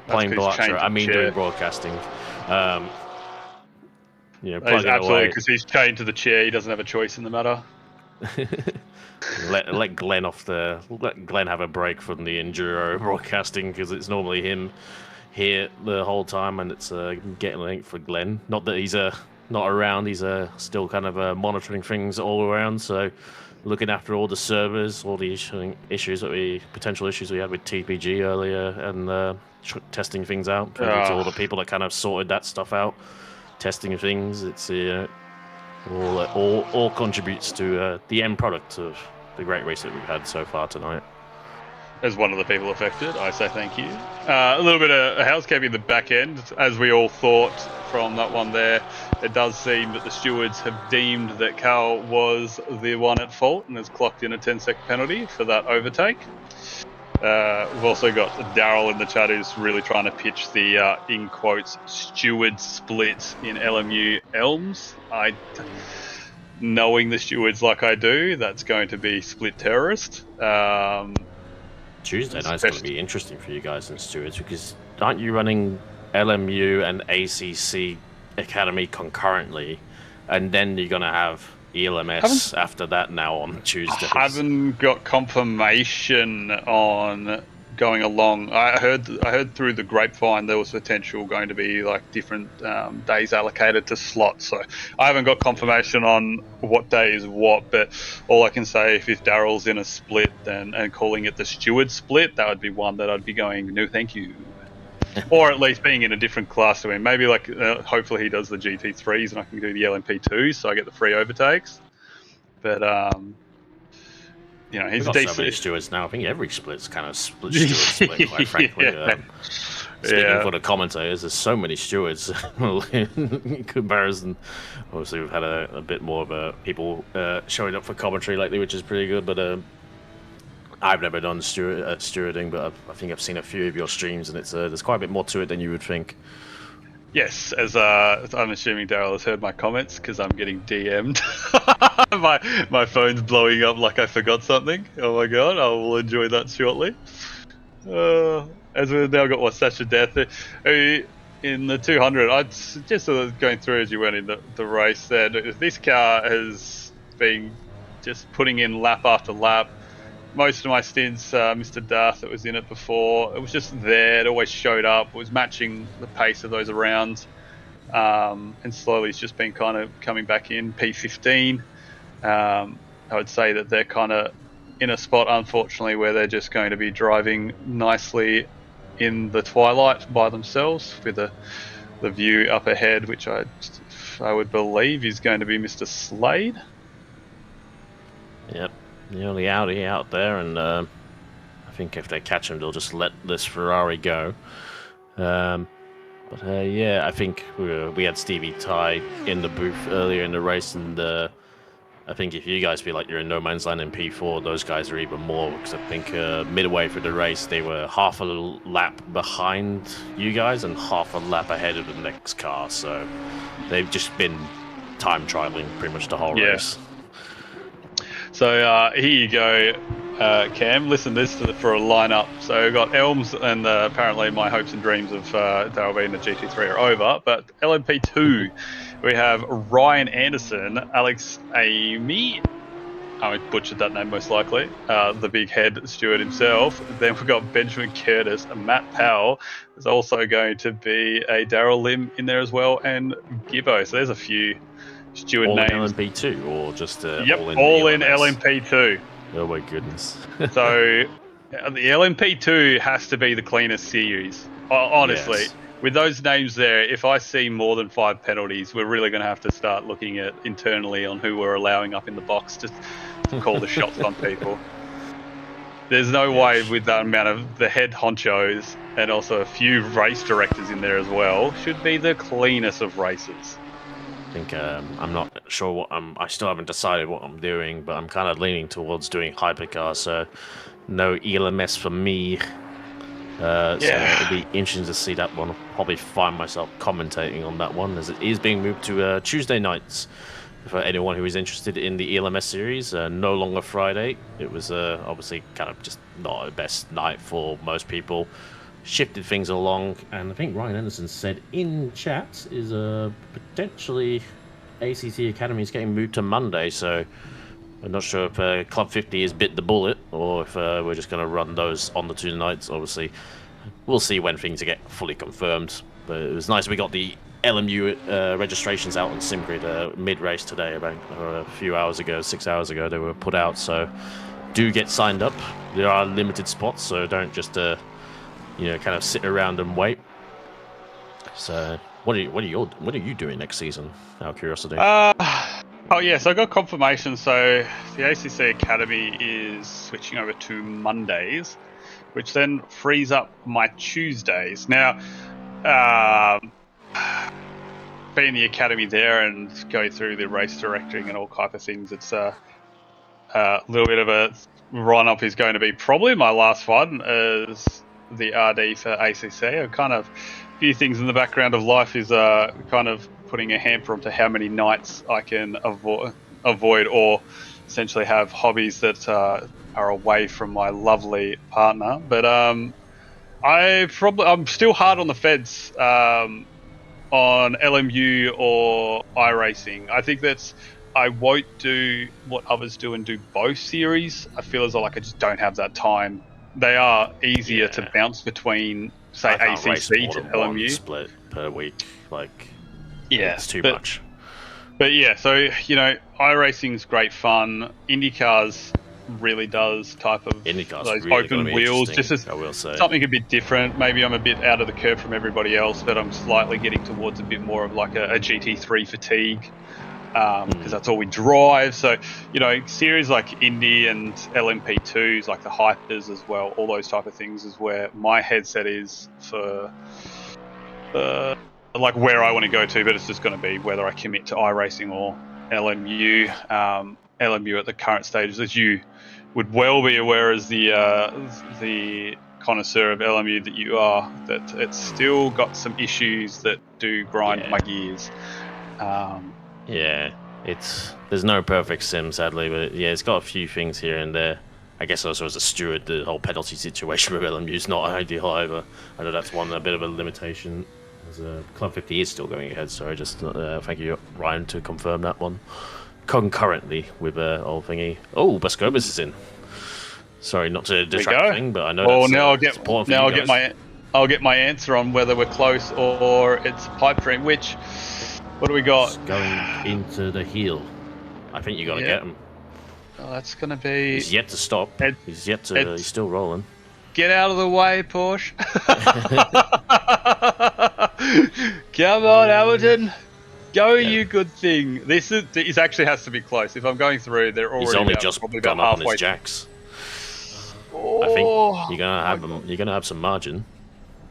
playing Blatcher. I mean, doing broadcasting. Absolutely, because he's chained to the chair. He doesn't have a choice in the matter. let Glenn let Glenn have a break from the enduro broadcasting, because it's normally him here the whole time, and it's getting late for Glenn. Not that he's not around, he's still kind of monitoring things all around, so looking after all the servers, all the potential issues we had with TPG earlier, and testing things out. It's all the people that kind of sorted that stuff out, testing things. It's all contributes to the end product of the great race that we've had so far tonight. As one of the people affected, I say thank you. A little bit of housekeeping at the back end, as we all thought from that one there. It does seem that the stewards have deemed that Carl was the one at fault and has clocked in a 10-second penalty for that overtake. We've also got Daryl in the chat who's really trying to pitch the, in quotes, steward split in LMU Elms. knowing the stewards like I do, that's going to be split terrorist. Tuesday night's going to be interesting for you guys and stewards, because aren't you running LMU and ACC Academy concurrently, and then you're going to have ELMS after that now on Tuesdays? I haven't got confirmation on going along. I heard through the grapevine there was potential going to be like different days allocated to slots, so I haven't got confirmation on what day is what, but all I can say, if Daryl's in a split and calling it the steward split, that would be one that I'd be going, no thank you. Or at least being in a different class to him. Maybe like hopefully he does the GT3s and I can do the LMP2s so I get the free overtakes. But you know, he's We've got decent. so many stewards now. I think every split's kind of split, quite frankly. Speaking for the commentators, there's so many stewards in comparison. Obviously, we've had a bit more of people showing up for commentary lately, which is pretty good. But I've never done stewarding, but I think I've seen a few of your streams, and it's there's quite a bit more to it than you would think. Yes, as I'm assuming Daryl has heard my comments because I'm getting DM'd. my phone's blowing up like I forgot something. Oh my god, I will enjoy that shortly. As we've now got Sasha Death in the 200. I just going through as you went in the race there. This car has been just putting in lap after lap. Most of my stints, Mr. Darth that was in it before, it was just there. It always showed up. It was matching the pace of those rounds. And slowly it's just been kind of coming back in. P15, I would say that they're kind of in a spot, unfortunately, where they're just going to be driving nicely in the twilight by themselves with the view up ahead, which I would believe is going to be Mr. Slade. Yep. The only Audi out there, and I think if they catch him, they'll just let this Ferrari go. Yeah, I think we had Stevie Ty in the booth earlier in the race, and I think if you guys feel like you're in no man's land in P4, those guys are even more, because I think midway through the race they were half a lap behind you guys and half a lap ahead of the next car, so they've just been time trialing pretty much the whole race. So here you go, Cam. Listen to this for a lineup. So we've got Elms, and apparently my hopes and dreams of Daryl being the GT3 are over. But LMP2, we have Ryan Anderson, Alex Amy. I butchered that name most likely. The big head steward himself. Then we've got Benjamin Curtis, and Matt Powell. There's also going to be a Daryl Lim in there as well, and Gibbo. So there's a few steward all names. All in LMP2 or just all in LMP2. Oh my goodness. So the LMP2 has to be the cleanest series. Honestly, yes. With those names there, if I see more than 5 penalties, we're really going to have to start looking at internally on who we're allowing up in the box to call the shots on people. There's no way with that amount of the head honchos and also a few race directors in there as well, should be the cleanest of races. I think I'm not sure what I still haven't decided what I'm doing, but I'm kind of leaning towards doing hypercar, so no ELMS for me. So it'll be interesting to see that one. I'll probably find myself commentating on that one, as it is being moved to Tuesday nights for anyone who is interested in the ELMS series. No longer Friday. It was obviously kind of just not the best night for most people. Shifted things along, and I think Ryan Anderson said in chat is potentially ACC Academy is getting moved to Monday, so I'm not sure if Club 50 has bit the bullet or if we're just going to run those on the 2 nights. Obviously, we'll see when things get fully confirmed, but it was nice we got the LMU registrations out on SimGrid mid-race today, about a few hours ago, 6 hours ago they were put out, so do get signed up. There are limited spots, so don't just kind of sit around and wait. So, what are you doing next season? Out of curiosity. So I got confirmation. So the ACC Academy is switching over to Mondays, which then frees up my Tuesdays. Now, being the academy there and go through the race directing and all type of things, it's a little bit of a run-up is going to be probably my last one as the RD for ACC. A kind of few things in the background of life is kind of putting a hamper onto how many nights I can avoid or essentially have hobbies that are away from my lovely partner. But I'm still hard on the fence on LMU or iRacing. I think I won't do what others do and do both series. I feel as though like I just don't have that time. They are easier to bounce between, say, ACC to LMU. Split per week, like it's too much. But yeah, so iRacing's great fun. IndyCars really does type of IndyCar's those really open wheels, just as I will say. Something a bit different. Maybe I'm a bit out of the curve from everybody else, but I'm slightly getting towards a bit more of like a GT3 fatigue. Because that's all we drive. So, series like Indy and LMP2s, like the Hypers as well, all those type of things is where my headset is for like where I want to go to, but it's just going to be whether I commit to iRacing or LMU. LMU at the current stages, as you would well be aware as the connoisseur of LMU that you are, that it's still got some issues that do grind my gears. Yeah, there's no perfect sim, sadly, but yeah, it's got a few things here and there. I guess also as a steward, the whole penalty situation with LMU is not ideal either. I know that's a bit of a limitation. As Club 50 is still going ahead, so just thank you, Ryan, to confirm that one. Concurrently with old thingy. Oh, Buscobus is in. Sorry, not to distract thing, but I know. Well, that's I'll get my answer on whether we're close or it's pipe dream. What do we got? It's going into the heel. I think you got to get him. Oh, that's going to be... He's yet to stop. He's still rolling. Get out of the way, Porsche. Come on, Hamilton. Go, you good thing. This actually has to be close. If I'm going through, they're already He's only just gone up on his jacks. I think you're gonna have some margin.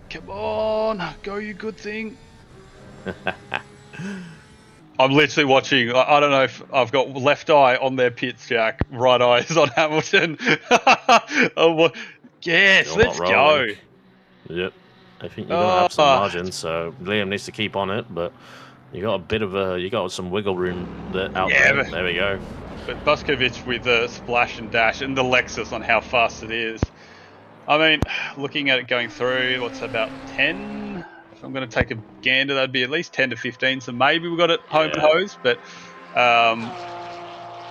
Come on, go, you good thing. I'm literally watching. I don't know if I've got left eye on their pits, Jack. Right eye is on Hamilton. Yes, let's go. Yep. I think you're gonna have some margin, so Liam needs to keep on it, but you got some wiggle room out there. There we go. But Buscovich with the splash and dash and the Lexus on how fast it is. I mean, looking at it going through, what's about 10? If I'm going to take a gander, that'd be at least 10 to 15. So maybe we got it home and hosed. But as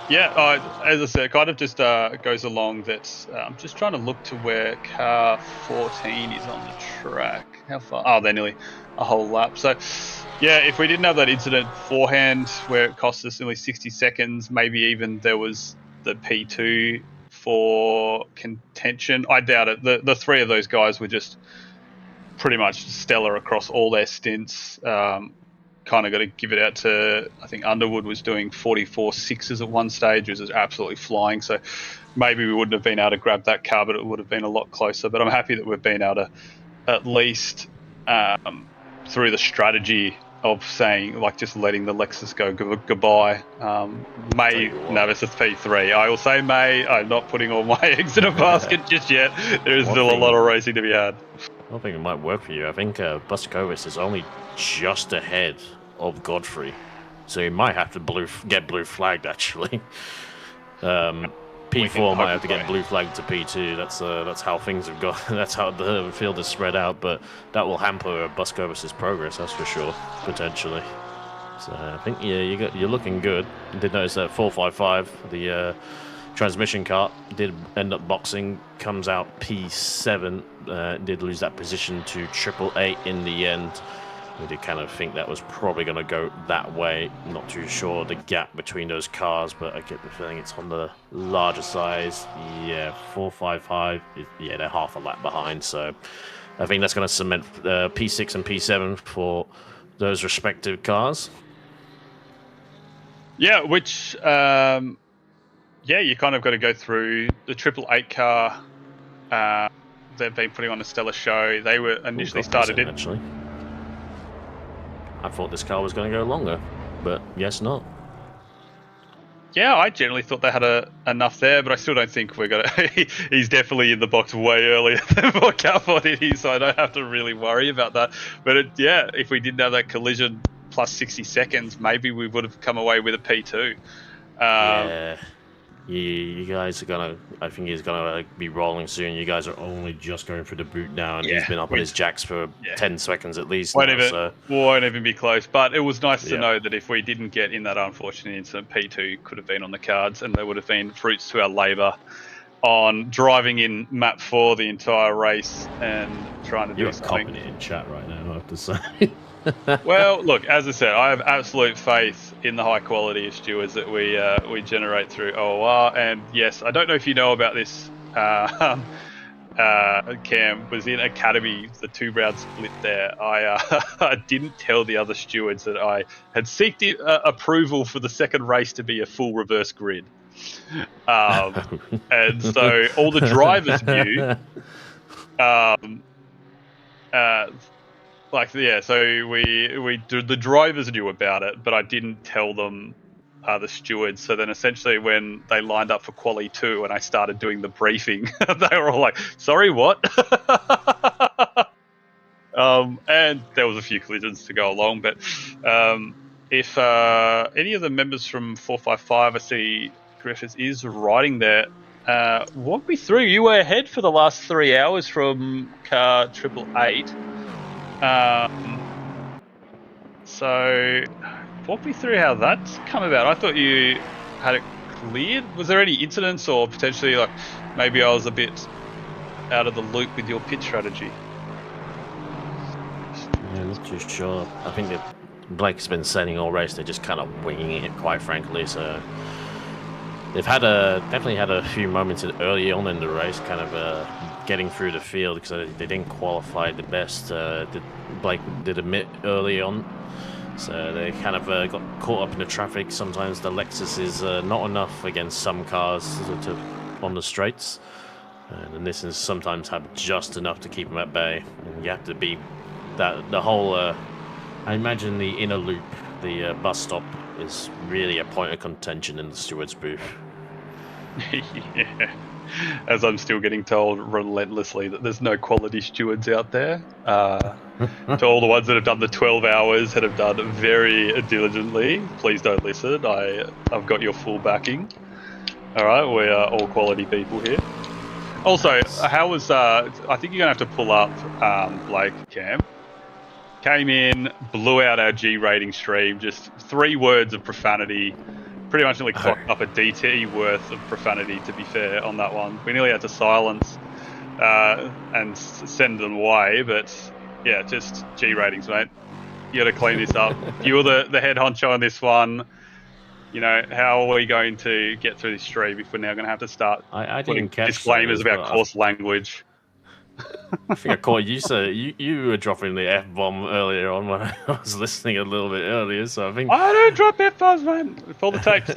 I said, it kind of just goes along that I'm just trying to look to where car 14 is on the track. How far? Oh, they're nearly a whole lap. So, yeah, if we didn't have that incident beforehand where it cost us nearly 60 seconds, maybe even there was the P2 for contention. I doubt it. The three of those guys were just pretty much stellar across all their stints. Kind of got to give it out to, I think Underwood was doing 44.6s at one stage, which was absolutely flying. So maybe we wouldn't have been able to grab that car, but it would have been a lot closer. But I'm happy that we've been able to at least through the strategy of saying, like, just letting the Lexus go goodbye. It's a P3. I will say May. I'm not putting all my eggs in a basket just yet. There is still a lot of racing to be had. I think it might work for you. I think Buscovich is only just ahead of Godfrey, so he might have to get blue flagged actually. P4 might have to get blue flagged to P2. That's how things have gone. That's how the field is spread out. But that will hamper Buscovich's progress, that's for sure, potentially. So I think you're looking good. I did notice that 455, the transmission car, did end up boxing. Comes out P7. Did lose that position to 888 in the end. We did kind of think that was probably going to go that way. Not too sure the gap between those cars, but I get the feeling it's on the larger size. Yeah, 455. Yeah, they're half a lap behind. So I think that's going to cement P6 and P7 for those respective cars. Yeah, which, you kind of got to go through the 888 car. They've been putting on a stellar show. They were initially started it. Actually, I thought this car was going to go longer, but guess not. Yeah, I generally thought they had enough there, but I still don't think we're going to... He's definitely in the box way earlier than what Calford is, so I don't have to really worry about that. But if we didn't have that collision plus 60 seconds, maybe we would have come away with a P2. Yeah. You guys are gonna. I think he's gonna be rolling soon. You guys are only just going through the boot now, and he's been up on his jacks for 10 seconds at least. Won't even be close. But it was nice to know that if we didn't get in that unfortunate incident, P2 could have been on the cards, and there would have been fruits to our labour on driving in map 4 the entire race and trying to do something. You're in chat right now, I have to say. Well, look, as I said, I have absolute faith in the high quality of stewards that we generate through OOR. And yes, I don't know if you know about this. Cam was in Academy, the 2-round split there. I didn't tell the other stewards that I had sought approval for the second race to be a full reverse grid. And so all the drivers knew. So the drivers knew about it, but I didn't tell them, the stewards. So then essentially when they lined up for Quali 2 and I started doing the briefing, they were all like, sorry, what? And there was a few collisions to go along, but if any of the members from 455, I see Griffiths is riding there, walk me through. You were ahead for the last 3 hours from car 888. So walk me through how that's come about. I thought you had it cleared. Was there any incidents, or potentially like maybe I was a bit out of the loop with your pit strategy? Yeah, not too sure. I think that Blake's been sailing all race. They're just kind of winging it, quite frankly. So they've definitely had a few moments early on in the race, kind of getting through the field, because they didn't qualify the best. Blake did admit early on, so they kind of got caught up in the traffic. Sometimes the Lexus is not enough against some cars on the straights, and this is sometimes have just enough to keep them at bay. And you have to be the whole. I imagine the inner loop, the bus stop, is really a point of contention in the steward's booth. Yeah. As I'm still getting told relentlessly that there's no quality stewards out there. To all the ones that have done the 12 hours and have done very diligently, please don't listen. I've got your full backing. All right, we are all quality people here. Also, how was... I think you're going to have to pull up Blake, Cam. Came in, blew out our G rating stream, just 3 words of profanity. Pretty much nearly clocked up a DT worth of profanity, to be fair, on that one. We nearly had to silence and send them away, but yeah, just G ratings, mate. You got to clean this up. You were the head honcho on this one. You know, how are we going to get through this stream if we're now going to have to start putting disclaimers about coarse language? I think I caught you, so you were dropping the F-bomb earlier on when I was listening a little bit earlier, so I think... I don't drop F-bombs, man! With all the tapes.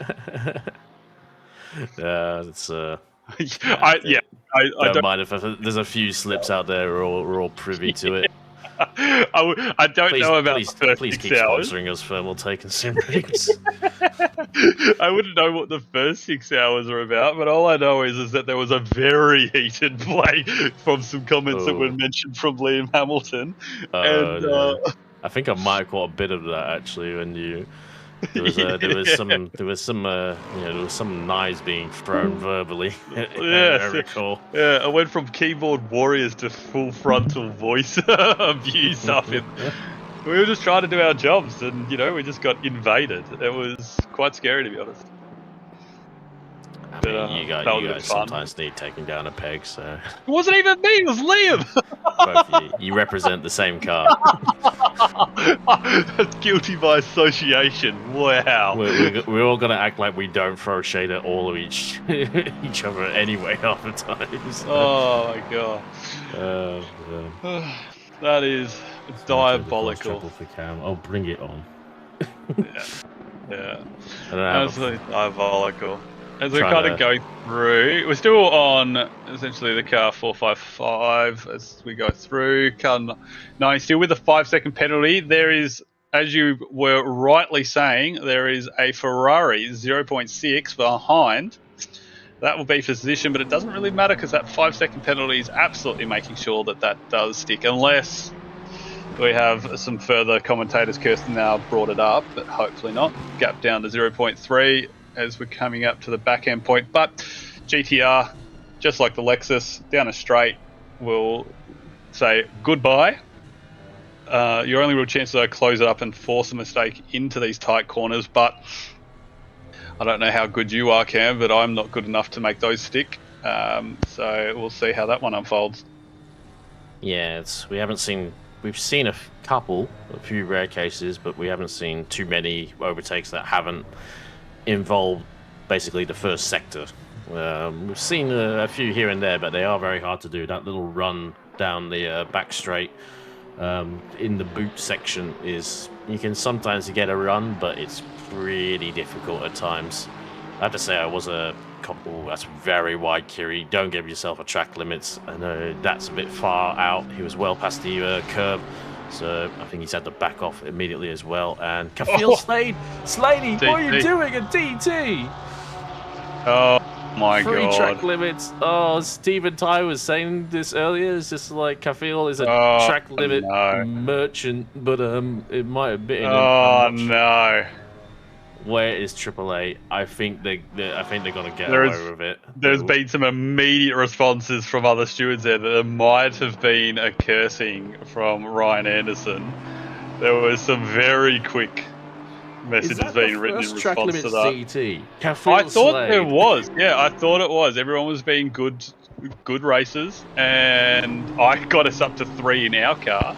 It's... I don't mind if there's a few slips out there, we're all privy to it. I don't know about the first please 6 keep hours. sponsoring us, Thermal Take and Simrix. I wouldn't know what the first 6 hours are about, but all I know is that there was a very heated play from some comments that were mentioned from Liam Hamilton. I think I might have caught a bit of that actually when you. There was some knives being thrown verbally. I recall. Yeah, I went from keyboard warriors to full frontal voice abuse up in. We were just trying to do our jobs, and we just got invaded. It was quite scary, to be honest. I mean, you guys sometimes need taking down a peg, so... It wasn't even me, it was Liam! Both you represent the same car. Guilty by association, wow. We're all going to act like we don't throw shade at all of each other anyway half the time. So. Oh my god. That is diabolical. For Cam. Oh, bring it on. Yeah. Absolutely diabolical. As we're kind of going through, we're still on essentially the car 455 as we go through. Car 9 still with a 5-second penalty. There is, as you were rightly saying, there is a Ferrari 0.6 behind. That will be for position, but it doesn't really matter because that 5-second penalty is absolutely making sure that does stick, unless we have some further commentators. Kirsten now brought it up, but hopefully not. Gap down to 0.3. as we're coming up to the back end point. But GTR, just like the Lexus, down a straight, will say goodbye. Your only real chance to close it up and force a mistake into these tight corners, but I don't know how good you are, Cam, but I'm not good enough to make those stick. So we'll see how that one unfolds. Yeah, we've seen a few rare cases, but we haven't seen too many overtakes that haven't involved basically the first sector. We've seen a few here and there, but they are very hard to do. That little run down the back straight in the boot section you can sometimes get a run, but it's pretty difficult at times. I have to say, I was a couple. That's very wide, Kiri. Don't give yourself a track limits. I know that's a bit far out. He was well past the curb, so I think he's had to back off immediately as well. And Kafil Slady, what are you doing at DT? Oh my Free god! Track limits. Oh, Stephen Ty was saying this earlier. It's just like Kafil is a track limit merchant, but it might have been. Oh no! Where is AAA? I think they're gonna get away with it. There's been some immediate responses from other stewards there that there might have been a cursing from Ryan Anderson. There was some very quick messages being written in response to that. I thought there was. Yeah, I thought it was. Everyone was being good racers, and I got us up to 3 in our car.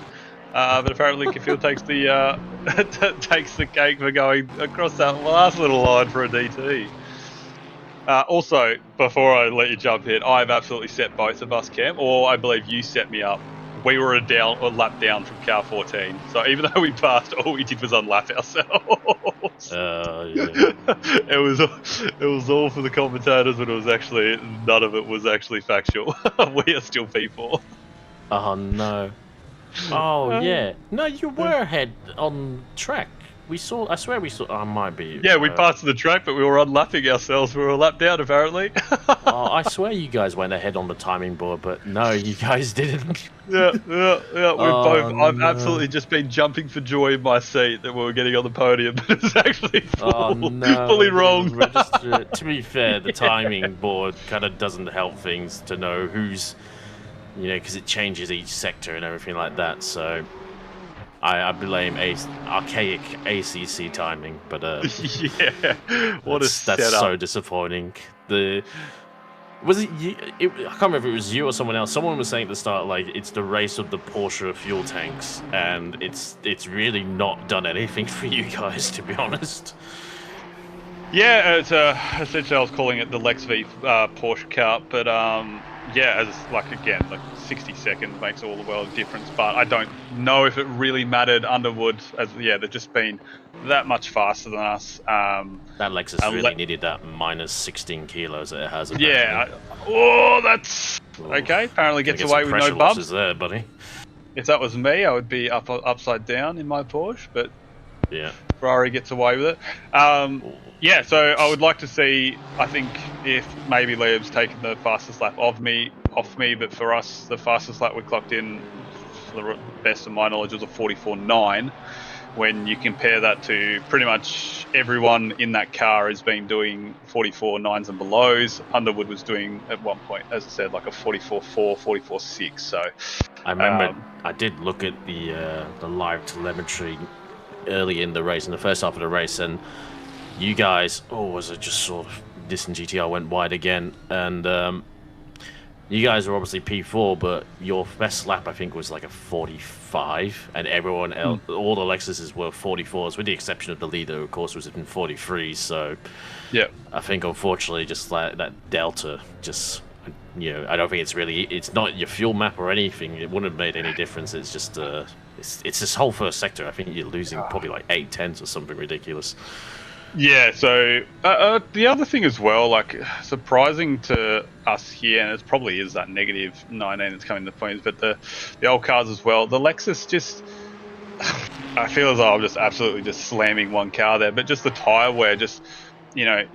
But apparently Kafil takes the cake for going across that last little line for a DT. Also, before I let you jump in, I've absolutely set both of us, Cam, or I believe you set me up. We were a lap down from car 14, so even though we passed, all we did was unlap ourselves. Yeah. It was all for the commentators, but none of it was actually factual. We are still people. Oh no. Oh yeah. No, you were ahead on track. I swear we saw. I might be. Yeah, we passed the track, but we were unlapping ourselves. We were a lap down, apparently. I swear you guys went ahead on the timing board, but no, you guys didn't. Yeah. I've absolutely just been jumping for joy in my seat that we were getting on the podium, but it's actually fully wrong. To be fair, the timing board kind of doesn't help things to know who's, because it changes each sector and everything like that. So I blame archaic ACC timing, but yeah, that's so disappointing. Was it you? I can't remember if it was you or someone else. Someone was saying at the start, like, it's the race of the Porsche fuel tanks, and it's really not done anything for you guys, to be honest. Yeah, it's essentially I was calling it the Lex v Porsche Cup, but yeah, as 60 seconds makes all the world of difference, but I don't know if it really mattered. Underwood, they've just been that much faster than us. That Lexus really needed that minus 16 kilos that it has. Yeah. That's okay. Apparently gets away with no bumps. There, buddy. If that was me, I would be upside down in my Porsche, but yeah, Ferrari gets away with it. Yeah, so I would like to see, I think, if maybe Liam's taken the fastest lap off me, but for us, the fastest lap we clocked in, for the best of my knowledge, was a 44.9. When you compare that to pretty much everyone in that car has been doing 44.9s and belows. Underwood was doing, at one point, as I said, like a 44.4, 44.6. So I remember I did look at the live telemetry early in the race, in the first half of the race, and you guys, was it just sort of distant GTR went wide again, and you guys were obviously P4, but your best lap I think was like a 45, and everyone else, all the Lexuses were 44s, with the exception of the leader, of course, was in 43s. So yeah, I think unfortunately just like that delta, just I don't think it's not your fuel map or anything. It wouldn't have made any difference. It's just it's this whole first sector. I think you're losing probably like 8/10 or something ridiculous. Yeah, so the other thing as well, like, surprising to us here, and it probably is that negative 19 that's coming to points, but the old cars as well, the Lexus just, I feel as though I'm just absolutely just slamming one car there, but just the tyre wear, just, you're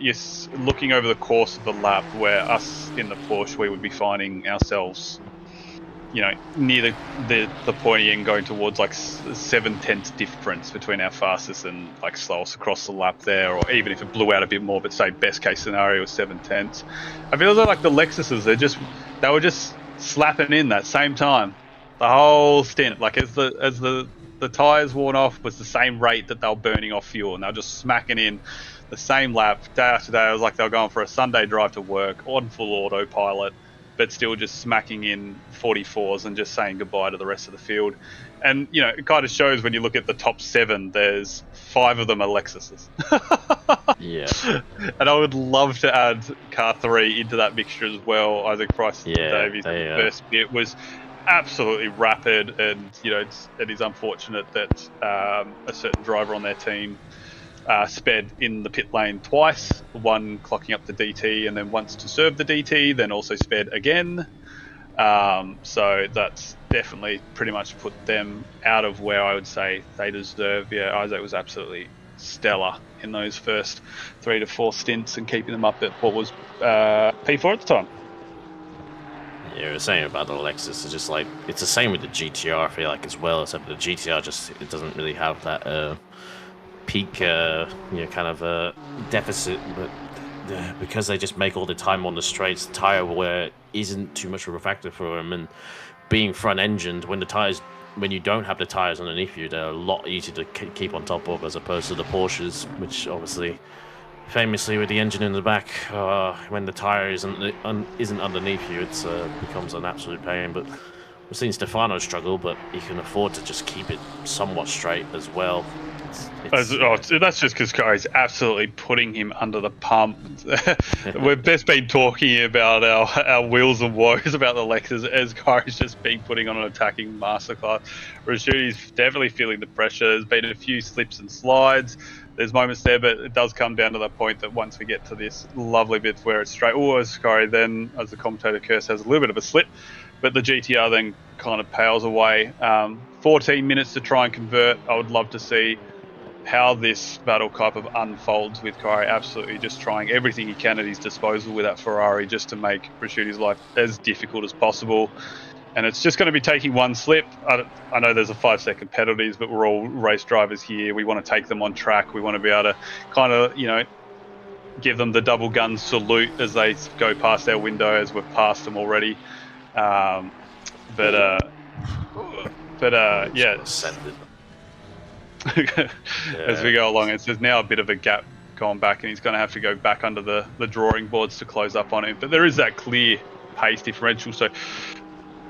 looking over the course of the lap, where us in the Porsche, we would be finding ourselves near the pointy end going towards like 7/10 difference between our fastest and like slowest across the lap there, or even if it blew out a bit more, but say best case scenario was 7/10. I feel like the Lexuses, they were just slapping in that same time, the whole stint. Like as the tires worn off was the same rate that they were burning off fuel, and they were just smacking in the same lap day after day. It was like they were going for a Sunday drive to work on full autopilot, but still just smacking in 44s and just saying goodbye to the rest of the field. And, it kind of shows when you look at the top 7, there's 5 of them are Lexuses. Yeah. And I would love to add car 3 into that mixture as well. Isaac Price Davies, the first bit was absolutely rapid, and, it is unfortunate that a certain driver on their team sped in the pit lane twice, one clocking up the DT and then once to serve the DT, then also sped again. So that's definitely pretty much put them out of where I would say they deserve. Yeah, Isaac was absolutely stellar in those first 3 to 4 stints and keeping them up at what was P4 at the time. Yeah, we were saying about the Lexus, it's just like, it's the same with the GTR, I feel like, as well, except the GTR it doesn't really have that peak, kind of deficit, but because they just make all the time on the straights, the tire wear isn't too much of a factor for them, and being front-engined, when you don't have the tires underneath you, they're a lot easier to keep on top of as opposed to the Porsches, which obviously, famously with the engine in the back, when the tire isn't underneath you, it becomes an absolute pain. But we've seen Stefano struggle, but he can afford to just keep it somewhat straight as well. That's just because Kyrie's absolutely putting him under the pump. We've best been talking about our wheels and woes about the Lexus as Kyrie's just been putting on an attacking masterclass. Rashudi's definitely feeling the pressure. There's been a few slips and slides. There's moments there, but it does come down to the point that once we get to this lovely bit where it's straight, as Kyrie then, as the commentator Curse, has a little bit of a slip, but the GTR then kind of pales away. 14 minutes to try and convert. I would love to see how this battle kind of unfolds with Kyrie absolutely just trying everything he can at his disposal with that Ferrari just to make Rashudi's life as difficult as possible. And it's just going to be taking one slip. I know there's a 5-second penalties, but we're all race drivers here. We want to take them on track. We want to be able to kind of, give them the double gun salute as they go past our window, as we've passed them already. Yeah. As we go along, there's now a bit of a gap going back, and he's going to have to go back under the drawing boards to close up on him. But there is that clear pace differential, so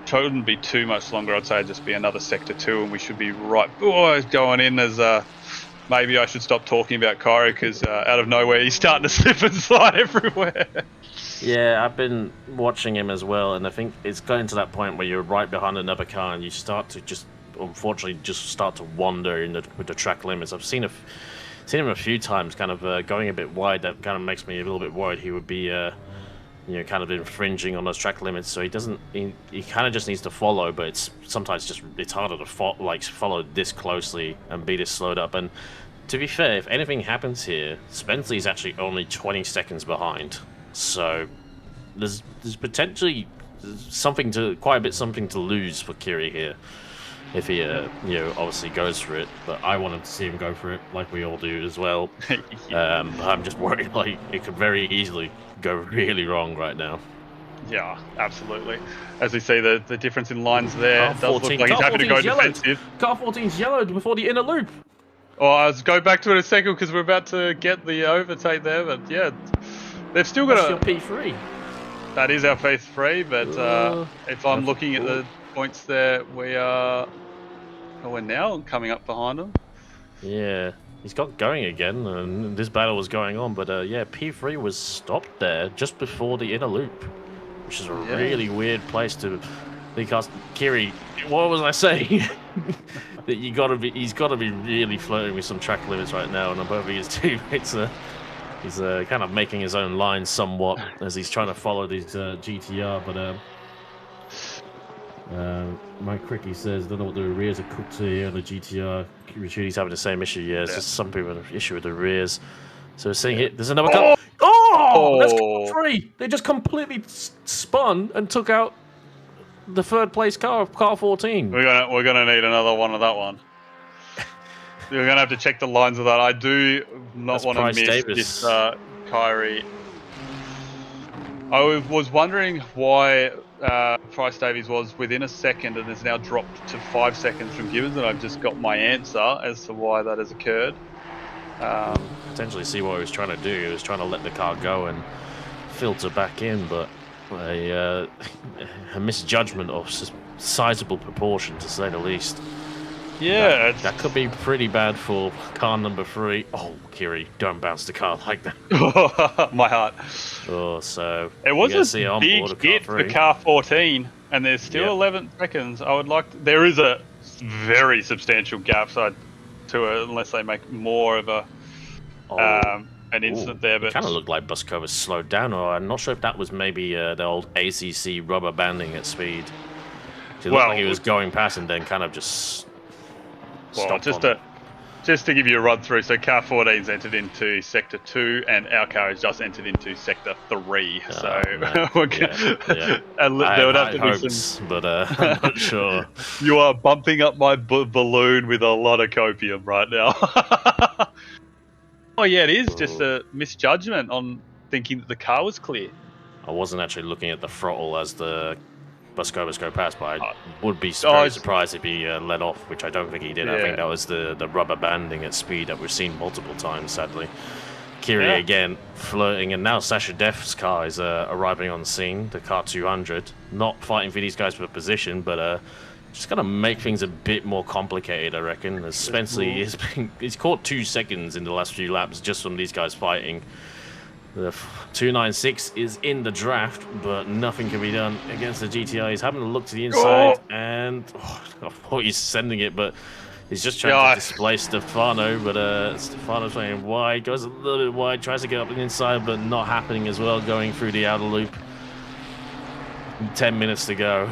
shouldn't be too much longer. I'd say it'd just be another sector 2, and we should be right going in. As maybe I should stop talking about Kyrie, because out of nowhere he's starting to slip and slide everywhere. Yeah, I've been watching him as well, and I think it's going to that point where you're right behind another car and you start to unfortunately start to wander with the track limits. I've seen him a few times kind of going a bit wide. That kind of makes me a little bit worried he would be kind of infringing on those track limits. So he kind of just needs to follow, but it's sometimes it's harder to follow this closely and be this slowed up. And to be fair, if anything happens here, Spenceley's actually only 20 seconds behind. So there's potentially something to lose for Kiri here if he obviously goes for it. But I wanted to see him go for it, like we all do as well. I'm just worried it could very easily go really wrong right now. Yeah, absolutely. As we see the difference in lines there, it does look like he's happy to go defensive. Car 14's yellowed before the inner loop. I'll go back to it in a second because we're about to get the overtake there, but yeah, they've still got your P3. That is our P3, but if I'm looking at the points there, we're now coming up behind them. Yeah, he's got going again, and this battle was going on, but P3 was stopped there just before the inner loop, which is a really weird place to, because Kiri, what was I saying? That he's got to be really flirting with some track limits right now, and I'm hoping his teammates he's kind of making his own line somewhat as he's trying to follow these GTR, but Mike Cricky says, don't know what the rears are cooked here on the GTR. Rashudi's having the same issue. Yeah, it's just some people have an issue with the rears. So we're seeing it. There's another car. That's car 3. They just completely spun and took out the third place car, car 14. We're gonna need another one of that one. We're gonna have to check the lines of that. I do not want to miss Davis. this Kyrie. I was wondering why Price Davies was within a second and has now dropped to 5 seconds from Gibbons, and I've just got my answer as to why that has occurred. Potentially see what he was trying to do. He was trying to let the car go and filter back in, but a misjudgment of sizable proportion, to say the least. Yeah, that could be pretty bad for car number 3. Oh, Kiri, don't bounce the car like that. My heart. Oh, so it was a big hit for car 14, and there's still 11 seconds. I would like there is a very substantial gap, so unless they make more of a an incident there. But it kind of looked like Buskova slowed down, or I'm not sure if that was maybe the old ACC rubber banding at speed. It looked like he was going past and then kind of just. Well, just to give you a run through, so car 14's entered into sector 2, and our car has just entered into sector 3. So we're and there would have to be some, but I'm not sure. You are bumping up my balloon with a lot of copium right now. Oh yeah, it is just a misjudgment on thinking that the car was clear. I wasn't actually looking at the throttle as the Buskovas go past, but I would be very surprised if he let off, which I don't think he did. I think that was the rubber banding at speed that we've seen multiple times, sadly. Kiri again flirting, and now Sasha Def's car is arriving on the scene, the car 200. Not fighting for these guys for position, but just going to make things a bit more complicated, I reckon. As Spencer, he's caught 2 seconds in the last few laps just from these guys fighting. The 296 is in the draft, but nothing can be done against the GTI. He's having a look to the inside, and I thought he's sending it, but he's just trying to displace Stefano. But Stefano's playing wide, goes a little bit wide, tries to get up the inside, but not happening as well, going through the outer loop. 10 minutes to go.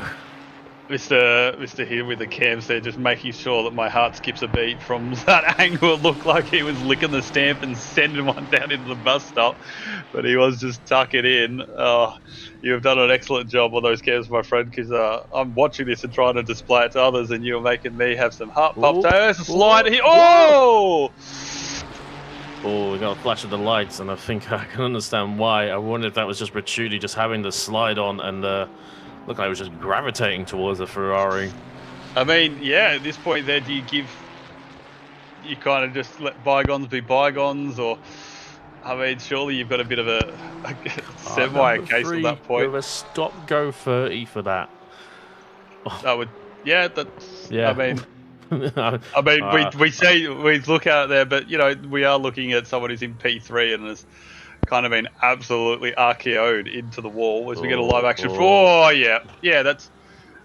Mr. here with the cams there, just making sure that my heart skips a beat from that angle. It looked like he was licking the stamp and sending one down into the bus stop, but he was just tucking in. You have done an excellent job on those cams, my friend, because I'm watching this and trying to display it to others, and you're making me have some heart pop. There's a slide here. Oh! Oh, we got a flash of the lights, and I think I can understand why. I wonder if that was just Ricciuti just having the slide on and looked like it was just gravitating towards the Ferrari. I mean, yeah, at this point there, do you kind of just let bygones be bygones, or, I mean, surely you've got a bit of a semi case at that point. With a stop-go 30 for that. That would, I mean, we look out there, but, you know, we are looking at someone who's in P3 and has kind of been absolutely RKO'd into the wall as we get a live action. That's,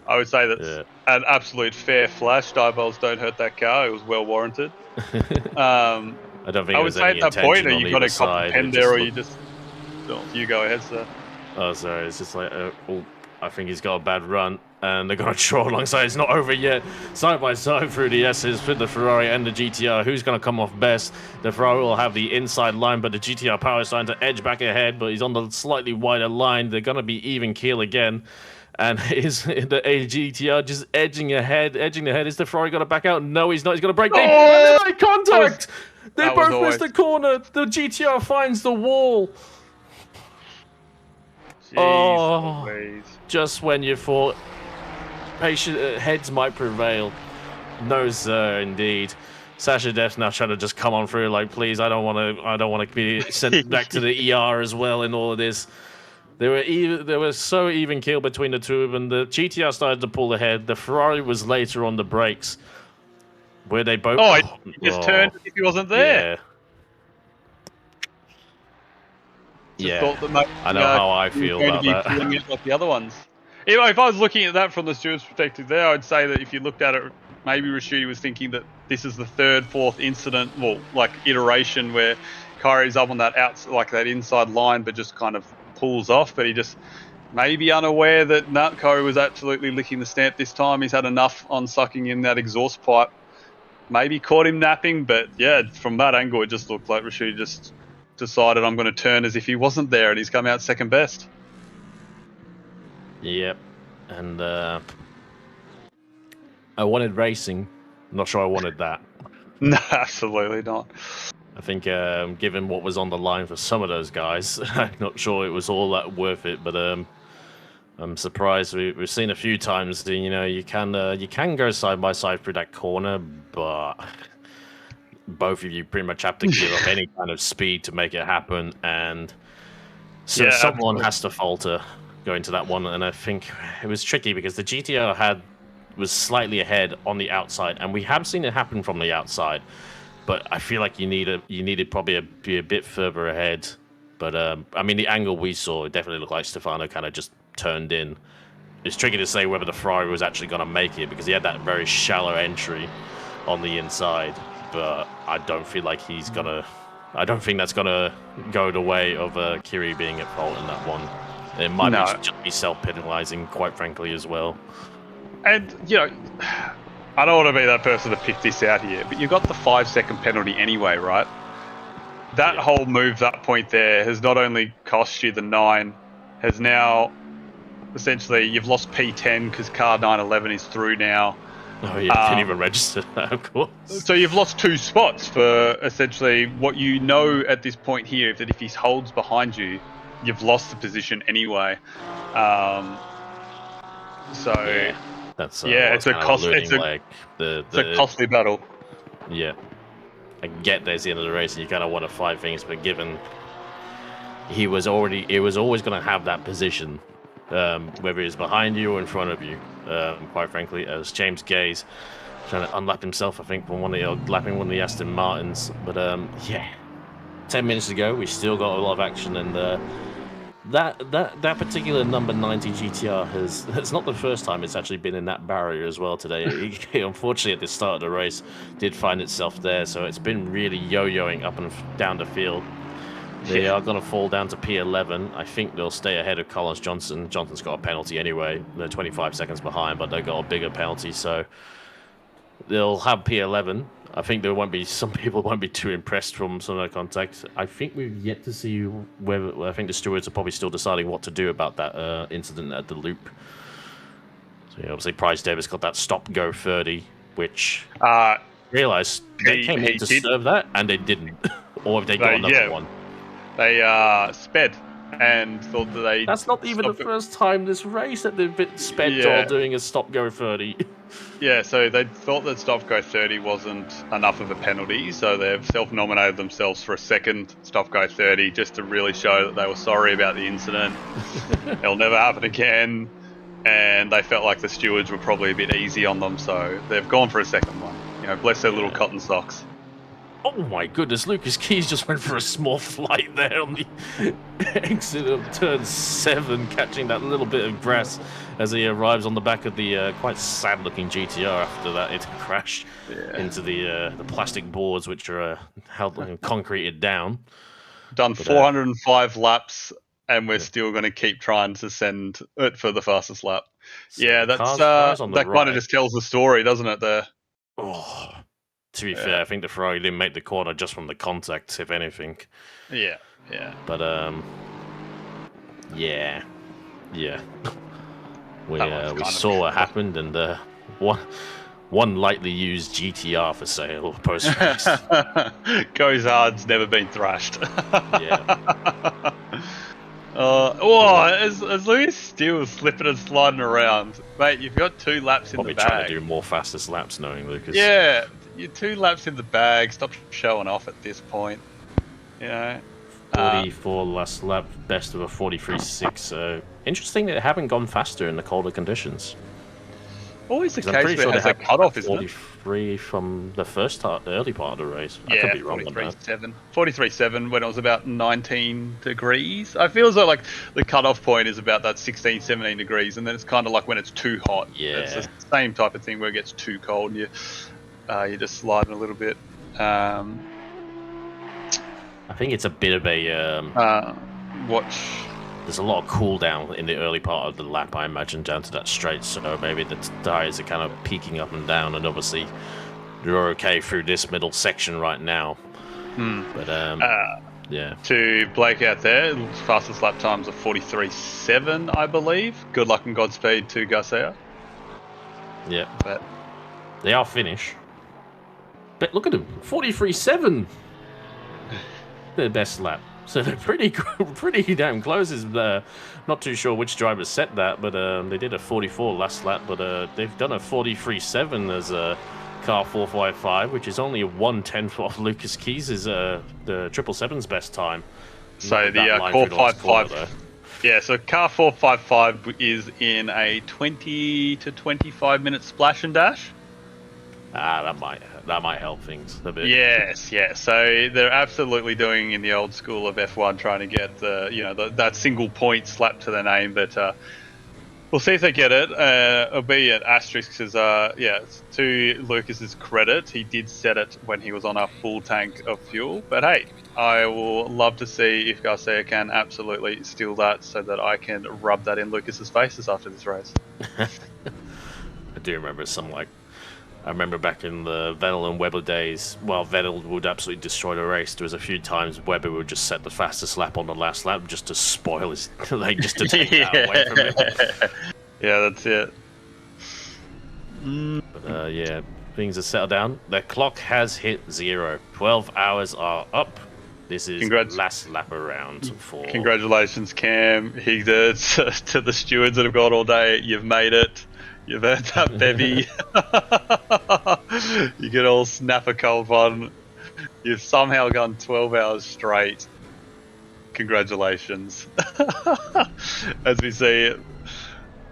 I would say that's an absolute fair flash. Diabolds don't hurt that car. It was well warranted. I don't think I would say at that point, you got a cop pen there, or you just... you go ahead, sir. Oh, sorry. It's just like, I think he's got a bad run, and they're going to draw alongside. It's not over yet. Side by side through the S's with the Ferrari and the GTR. Who's going to come off best? The Ferrari will have the inside line, but the GTR power is starting to edge back ahead, but he's on the slightly wider line. They're going to be even keel again. And is the GTR just edging ahead? Is the Ferrari going to back out? No, he's not. He's going to break. They make contact. They both missed the corner. The GTR finds the wall. Jeez, just when you thought patient heads might prevail. No, sir, indeed. Sasha Def's now trying to just come on through, like, please, I don't want to be sent back to the ER as well in all of this. They were so even keel between the two of them. The GTR started to pull ahead. The Ferrari was later on the brakes, where they both. He just turned as if he wasn't there. Yeah, I know how I feel about that. Like the other ones. If I was looking at that from the steward's perspective there, I'd say that if you looked at it, maybe Ricciuti was thinking that this is the third, fourth incident, iteration where Kyrie's up on that that inside line, but just kind of pulls off. But he just maybe unaware that Kyrie was absolutely licking the stamp this time. He's had enough on sucking in that exhaust pipe. Maybe caught him napping, but yeah, from that angle, it just looked like Ricciuti just decided I'm going to turn as if he wasn't there, and he's come out second best. Yep. and I wanted racing. I'm not sure I wanted that. No, absolutely not. I think, given what was on the line for some of those guys, I'm not sure it was all that worth it. But I'm surprised. We've seen a few times that, you know, you can go side by side through that corner, but both of you pretty much have to give up any kind of speed to make it happen, and so someone has to falter going to that one. And I think it was tricky because the GTR was slightly ahead on the outside, and we have seen it happen from the outside. But I feel like you needed probably be a bit further ahead. But I mean, the angle we saw, it definitely looked like Stefano kind of just turned in. It's tricky to say whether the Ferrari was actually going to make it because he had that very shallow entry on the inside. But I don't feel like he's gonna. I don't think that's gonna go the way of Kiri being at fault in that one. It might just be self-penalizing, quite frankly, as well. And you know, I don't want to be that person to pick this out here, but you got the 5-second penalty anyway, right? That whole move, that point there, has not only cost you the 9, has now essentially you've lost P10 because car 911 is through now. Oh yeah, didn't even register that, of course. So you've lost 2 spots for essentially what you know at this point here, that if he holds behind you, you've lost the position anyway. That's it's a costly battle. Yeah, I get there's the end of the race, and you kind of want to fight things, but given it was always going to have that position, whether it's behind you or in front of you. Quite frankly, as James Gay's trying to unlap himself, I think, from lapping one of the Aston Martins. But 10 minutes ago, we still got a lot of action, and that particular number 90 GTR it's not the first time it's actually been in that barrier as well today. It, unfortunately, at the start of the race, did find itself there, so it's been really yo-yoing up and down the field. They are going to fall down to P11. I think they'll stay ahead of Carlos Johnson. Johnson's got a penalty anyway. They're 25 seconds behind, but they've got a bigger penalty, so they'll have P11. I think some people won't be too impressed from some of the contact. I think we've yet to see whether. I think the stewards are probably still deciding what to do about that incident at the loop. So obviously, Price Davis got that stop-go 30, which realised they came in to serve that, and they didn't. Or if they got another one. They sped and thought that they... That's not even the first time this race that they've been sped or doing a stop-go 30. Yeah, so they thought that stop-go 30 wasn't enough of a penalty, so they've self-nominated themselves for a second stop-go 30 just to really show that they were sorry about the incident. It'll never happen again. And they felt like the stewards were probably a bit easy on them, so they've gone for a second one. You know, bless their little cotton socks. Oh my goodness, Lucas Keys just went for a small flight there on the exit of turn 7, catching that little bit of grass as he arrives on the back of the quite sad-looking GTR after that it crashed into the plastic boards, which are held concreted down. Done 405 laps, and we're still going to keep trying to send it for the fastest lap. So that kind of just tells the story, doesn't it, there? Oh... To be fair, I think the Ferrari didn't make the corner just from the contact, if anything. Yeah. But, yeah. We saw what happened, and one lightly used GTR for sale post-race. Gozard's never been thrashed. Yeah. As Lewis still slipping and sliding around, mate, you've got 2 laps in the bag. Probably trying to do more fastest laps, knowing Lucas. Yeah. You're 2 laps in the bag. Stop showing off at this point. You know, 44 last lap, best of a 43.6. So interesting that they haven't gone faster in the colder conditions. Always the case where it has a cutoff, isn't it? 43 from the early part of the race. I could be wrong on that. 43.7 when it was about 19 degrees. I feel as though like the cutoff point is about that 16, 17 degrees, and then it's kind of like when it's too hot. Yeah. It's the same type of thing where it gets too cold and you're just sliding a little bit. I think it's a bit of a There's a lot of cool down in the early part of the lap, I imagine, down to that straight. So maybe the tires are kind of peaking up and down, and obviously you're okay through this middle section right now. Hmm. But Yeah. to Blake out there. Fastest lap times are 43.7, I believe. Good luck and Godspeed to Garcia. Yeah. But they are Finnish. But look at them, 43.7. Their best lap. So they're pretty damn close. Is not too sure which driver set that, but they did a 44 last lap, but they've done a 43.7 as a car 455, which is only a 1/10 off Lucas Keys' the 777's best time. So the core 55. Yeah, so car 455 is in a 20 to 25 minute splash and dash. That might help things a bit. Yes, yeah. So they're absolutely doing in the old school of F1, trying to get that single point slapped to their name. But we'll see if they get it. It'll be at asterisk because to Lucas's credit, he did set it when he was on a full tank of fuel. But hey, I will love to see if Garcia can absolutely steal that, so that I can rub that in Lucas's faces after this race. I do remember I remember back in the Vettel and Webber days, while Vettel would absolutely destroy the race, there was a few times Webber would just set the fastest lap on the last lap just to spoil his, just to take that away from him. Yeah, that's it. But things are settled down. The clock has hit 0. 12 hours are up. This is last lap around for... Congratulations, Cam. To the stewards that have gone all day, you've made it. You've earned that bevy. You can all snap a cold one. You've somehow gone 12 hours straight. Congratulations. As we see,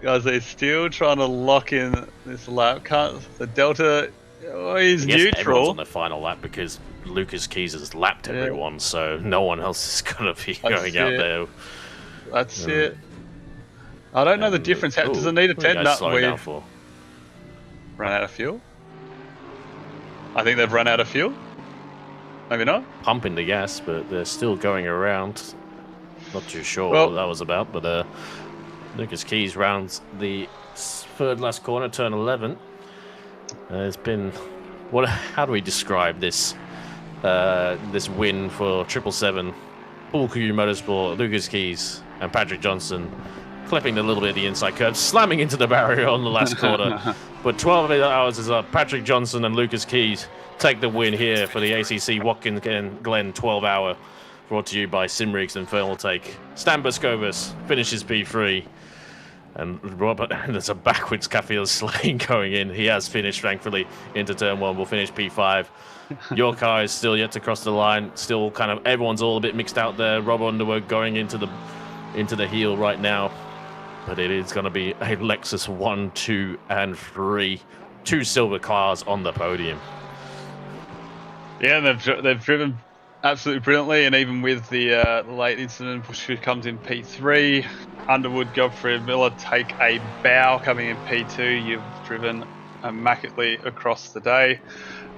guys, they're still trying to lock in this lap. The Delta is neutral. Everyone's on the final lap because Lucas Keys has lapped everyone, so no one else is going to be going out there. That's it. I don't know the difference. Does it need a 10 nut? We've run out of fuel. I think they've run out of fuel. Maybe not. Pumping the gas, but they're still going around. Not too sure what that was about, but Lucas Keys rounds the third last corner, turn 11. It's been how do we describe this this win for 777? Paul Q Motorsport, Lucas Keys, and Patrick Johnson clipping a little bit of the inside curve, slamming into the barrier on the last quarter. But 12 hours is up. Patrick Johnson and Lucas Keys take the win here for the ACC Watkins GLEN 12-hour, brought to you by Simrigs and Thermal Take. Stan Buscovas finishes P3. And Robert, there's a backwards Cafield Slane going in. He has finished, thankfully, into turn 1. We'll finish P5. Your car is still yet to cross the line. Still kind of, everyone's all a bit mixed out there. Rob Underwood going into the heel right now. But it is going to be a Lexus 1, 2, and 3. 2 silver cars on the podium. Yeah, they've driven absolutely brilliantly, and even with the late incident, Bush comes in P3. Underwood, Godfrey, Miller take a bow coming in P2. You've driven immaculately across the day.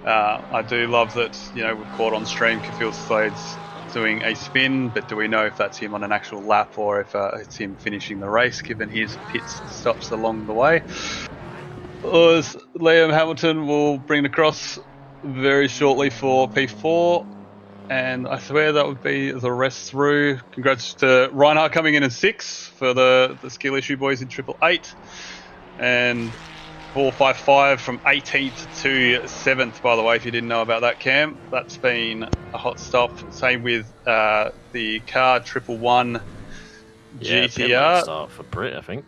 I do love that, we've caught on stream Cafield Slade's doing a spin, but do we know if that's him on an actual lap or if it's him finishing the race, given his pit stops along the way? Liam Hamilton will bring across very shortly for P4, and I swear that would be the rest through. Congrats to Reinhardt coming in 6 for the skill issue boys in 888, and 455 from 18th to 7th, by the way, if you didn't know about that, Cam. That's been a hot stop. Same with the car 111 GTR. Start for Brit, I think.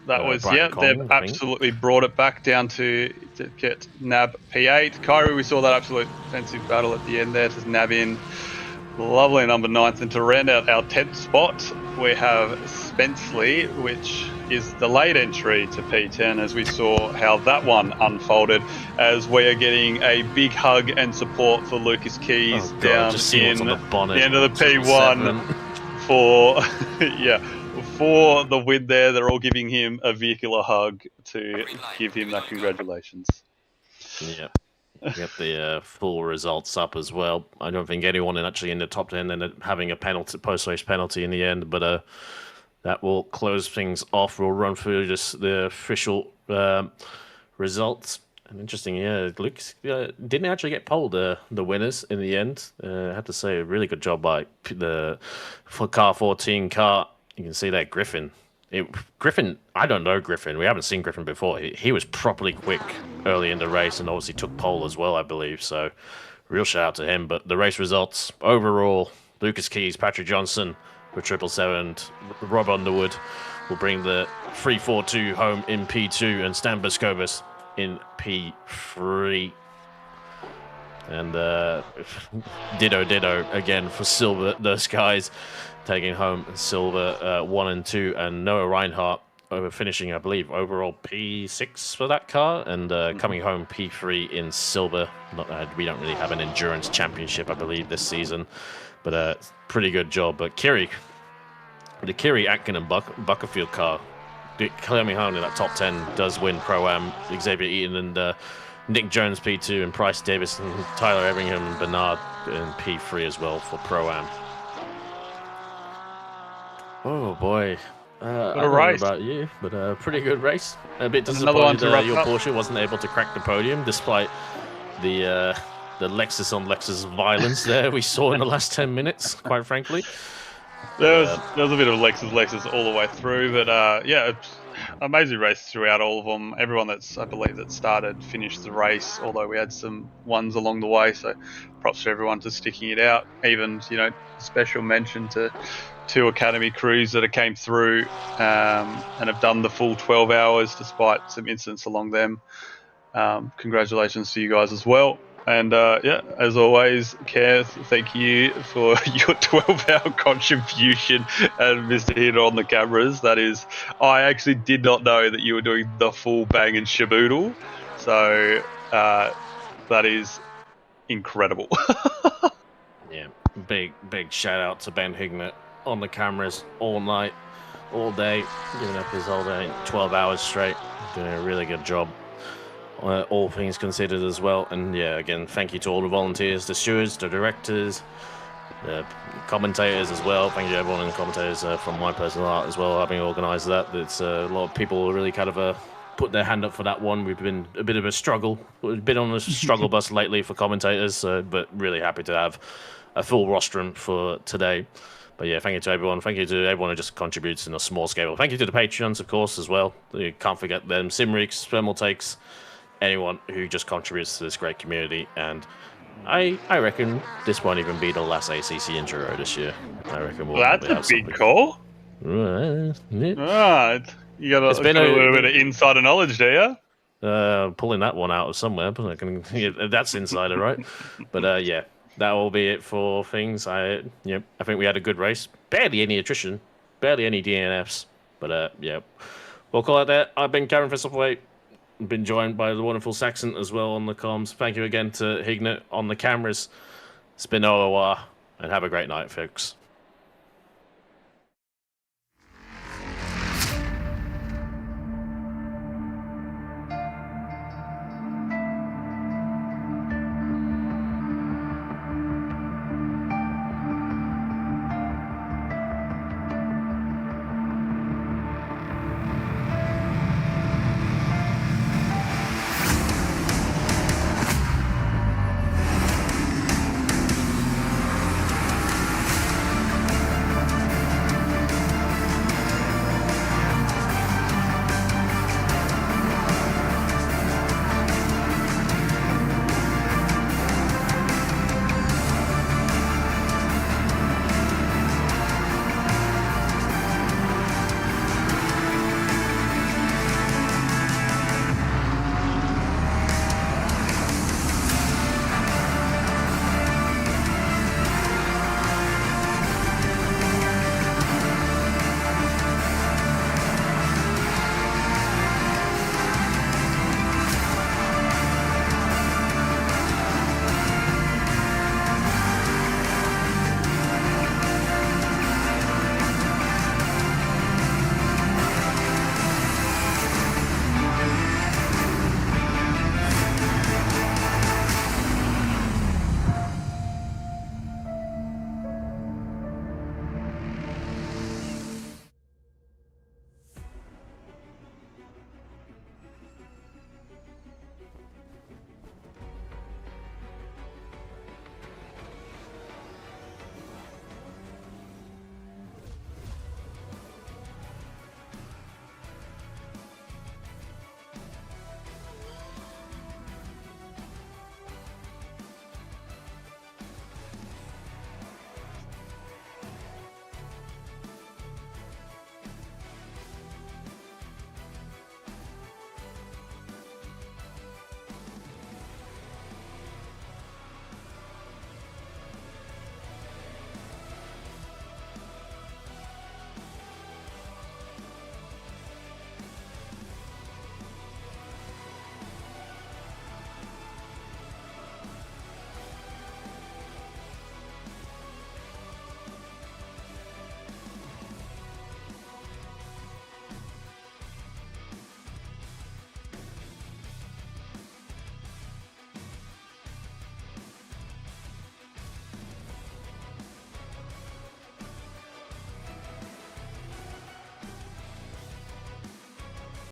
That was, they've absolutely brought it back down to get Nab P8. Kyrie, we saw that absolute defensive battle at the end there to nab in lovely number 9th. And to round out our 10th spot, we have Spenceley, which is the late entry to P10, as we saw how that one unfolded, as we are getting a big hug and support for Lucas Keys down in the end of the P1 for for the win there. They're all giving him a vehicular hug to give him that congratulations. Yep. Get the full results up as well. I don't think anyone actually in the top 10 ended up having a penalty, post-race penalty in the end, but that will close things off. We'll run through just the official results. And interesting, yeah. Luke didn't actually get polled the winners in the end. I have to say, a really good job by for car 14 car. You can see that Griffin. Griffin, I don't know Griffin. We haven't seen Griffin before. He was properly quick early in the race and obviously took pole as well, I believe. So, real shout out to him. But the race results overall: Lucas Keys, Patrick Johnson for 777, Rob Underwood will bring the 342 home in P2, and Stan Boscobus in P3. And ditto again for silver. Those guys taking home silver 1 and 2, and Noah Reinhardt finishing, I believe, overall P6 for that car, and coming home P3 in silver. We don't really have an endurance championship, I believe, this season, but pretty good job. But the Kiri, Atkin, and Buckerfield car coming home in that top 10 does win Pro-Am. Xavier Eaton and Nick Jones P2, and Bryce Davis and Tyler Everingham and Bernard in P3 as well for Pro-Am. Oh boy. I don't know about you, but a pretty good race. A bit disappointed your Porsche wasn't able to crack the podium, despite the Lexus on Lexus violence there we saw in the last 10 minutes, quite frankly. There was a bit of Lexus all the way through, but yeah, amazing race throughout all of them. Everyone I believe that started finished the race, although we had some ones along the way, so props to everyone for sticking it out. Even, special mention to 2 Academy crews that came through and have done the full 12 hours despite some incidents along them. Congratulations to you guys as well. And yeah, as always, Kev, thank you for your 12-hour contribution, and Mr. Hitter on the cameras. I actually did not know that you were doing the full bang and shaboodle, so that is incredible. Yeah, big shout out to Ben Hignett on the cameras all night, all day, giving up his whole day, 12 hours straight, doing a really good job. All things considered as well. And yeah, again, thank you to all the volunteers, the stewards, the directors, the commentators as well. Thank you to everyone in the commentators from my personal heart as well, having organised that. It's a lot of people really kind of put their hand up for that one. We've been a bit of a struggle. We've been on a struggle bus lately for commentators, but really happy to have a full rostrum for today. But yeah, thank you to everyone. Thank you to everyone who just contributes in a small scale. Thank you to the Patreons, of course, as well. You can't forget them. Simrix, Thermal Takes, anyone who just contributes to this great community. And I reckon this won't even be the last ACC intro this year. I reckon we'll that's a big call. Yeah. Right. You got a little bit of insider knowledge, do you? Pulling that one out of somewhere, but that's insider, right? But yeah, that will be it for things. I think we had a good race. Barely any attrition, barely any DNFs. But yeah, we'll call it that. I've been Karen Fisselthwaite. Been joined by the wonderful Saxon as well on the comms. Thank you again to Hignett on the cameras. It's been OOR, and have a great night, folks.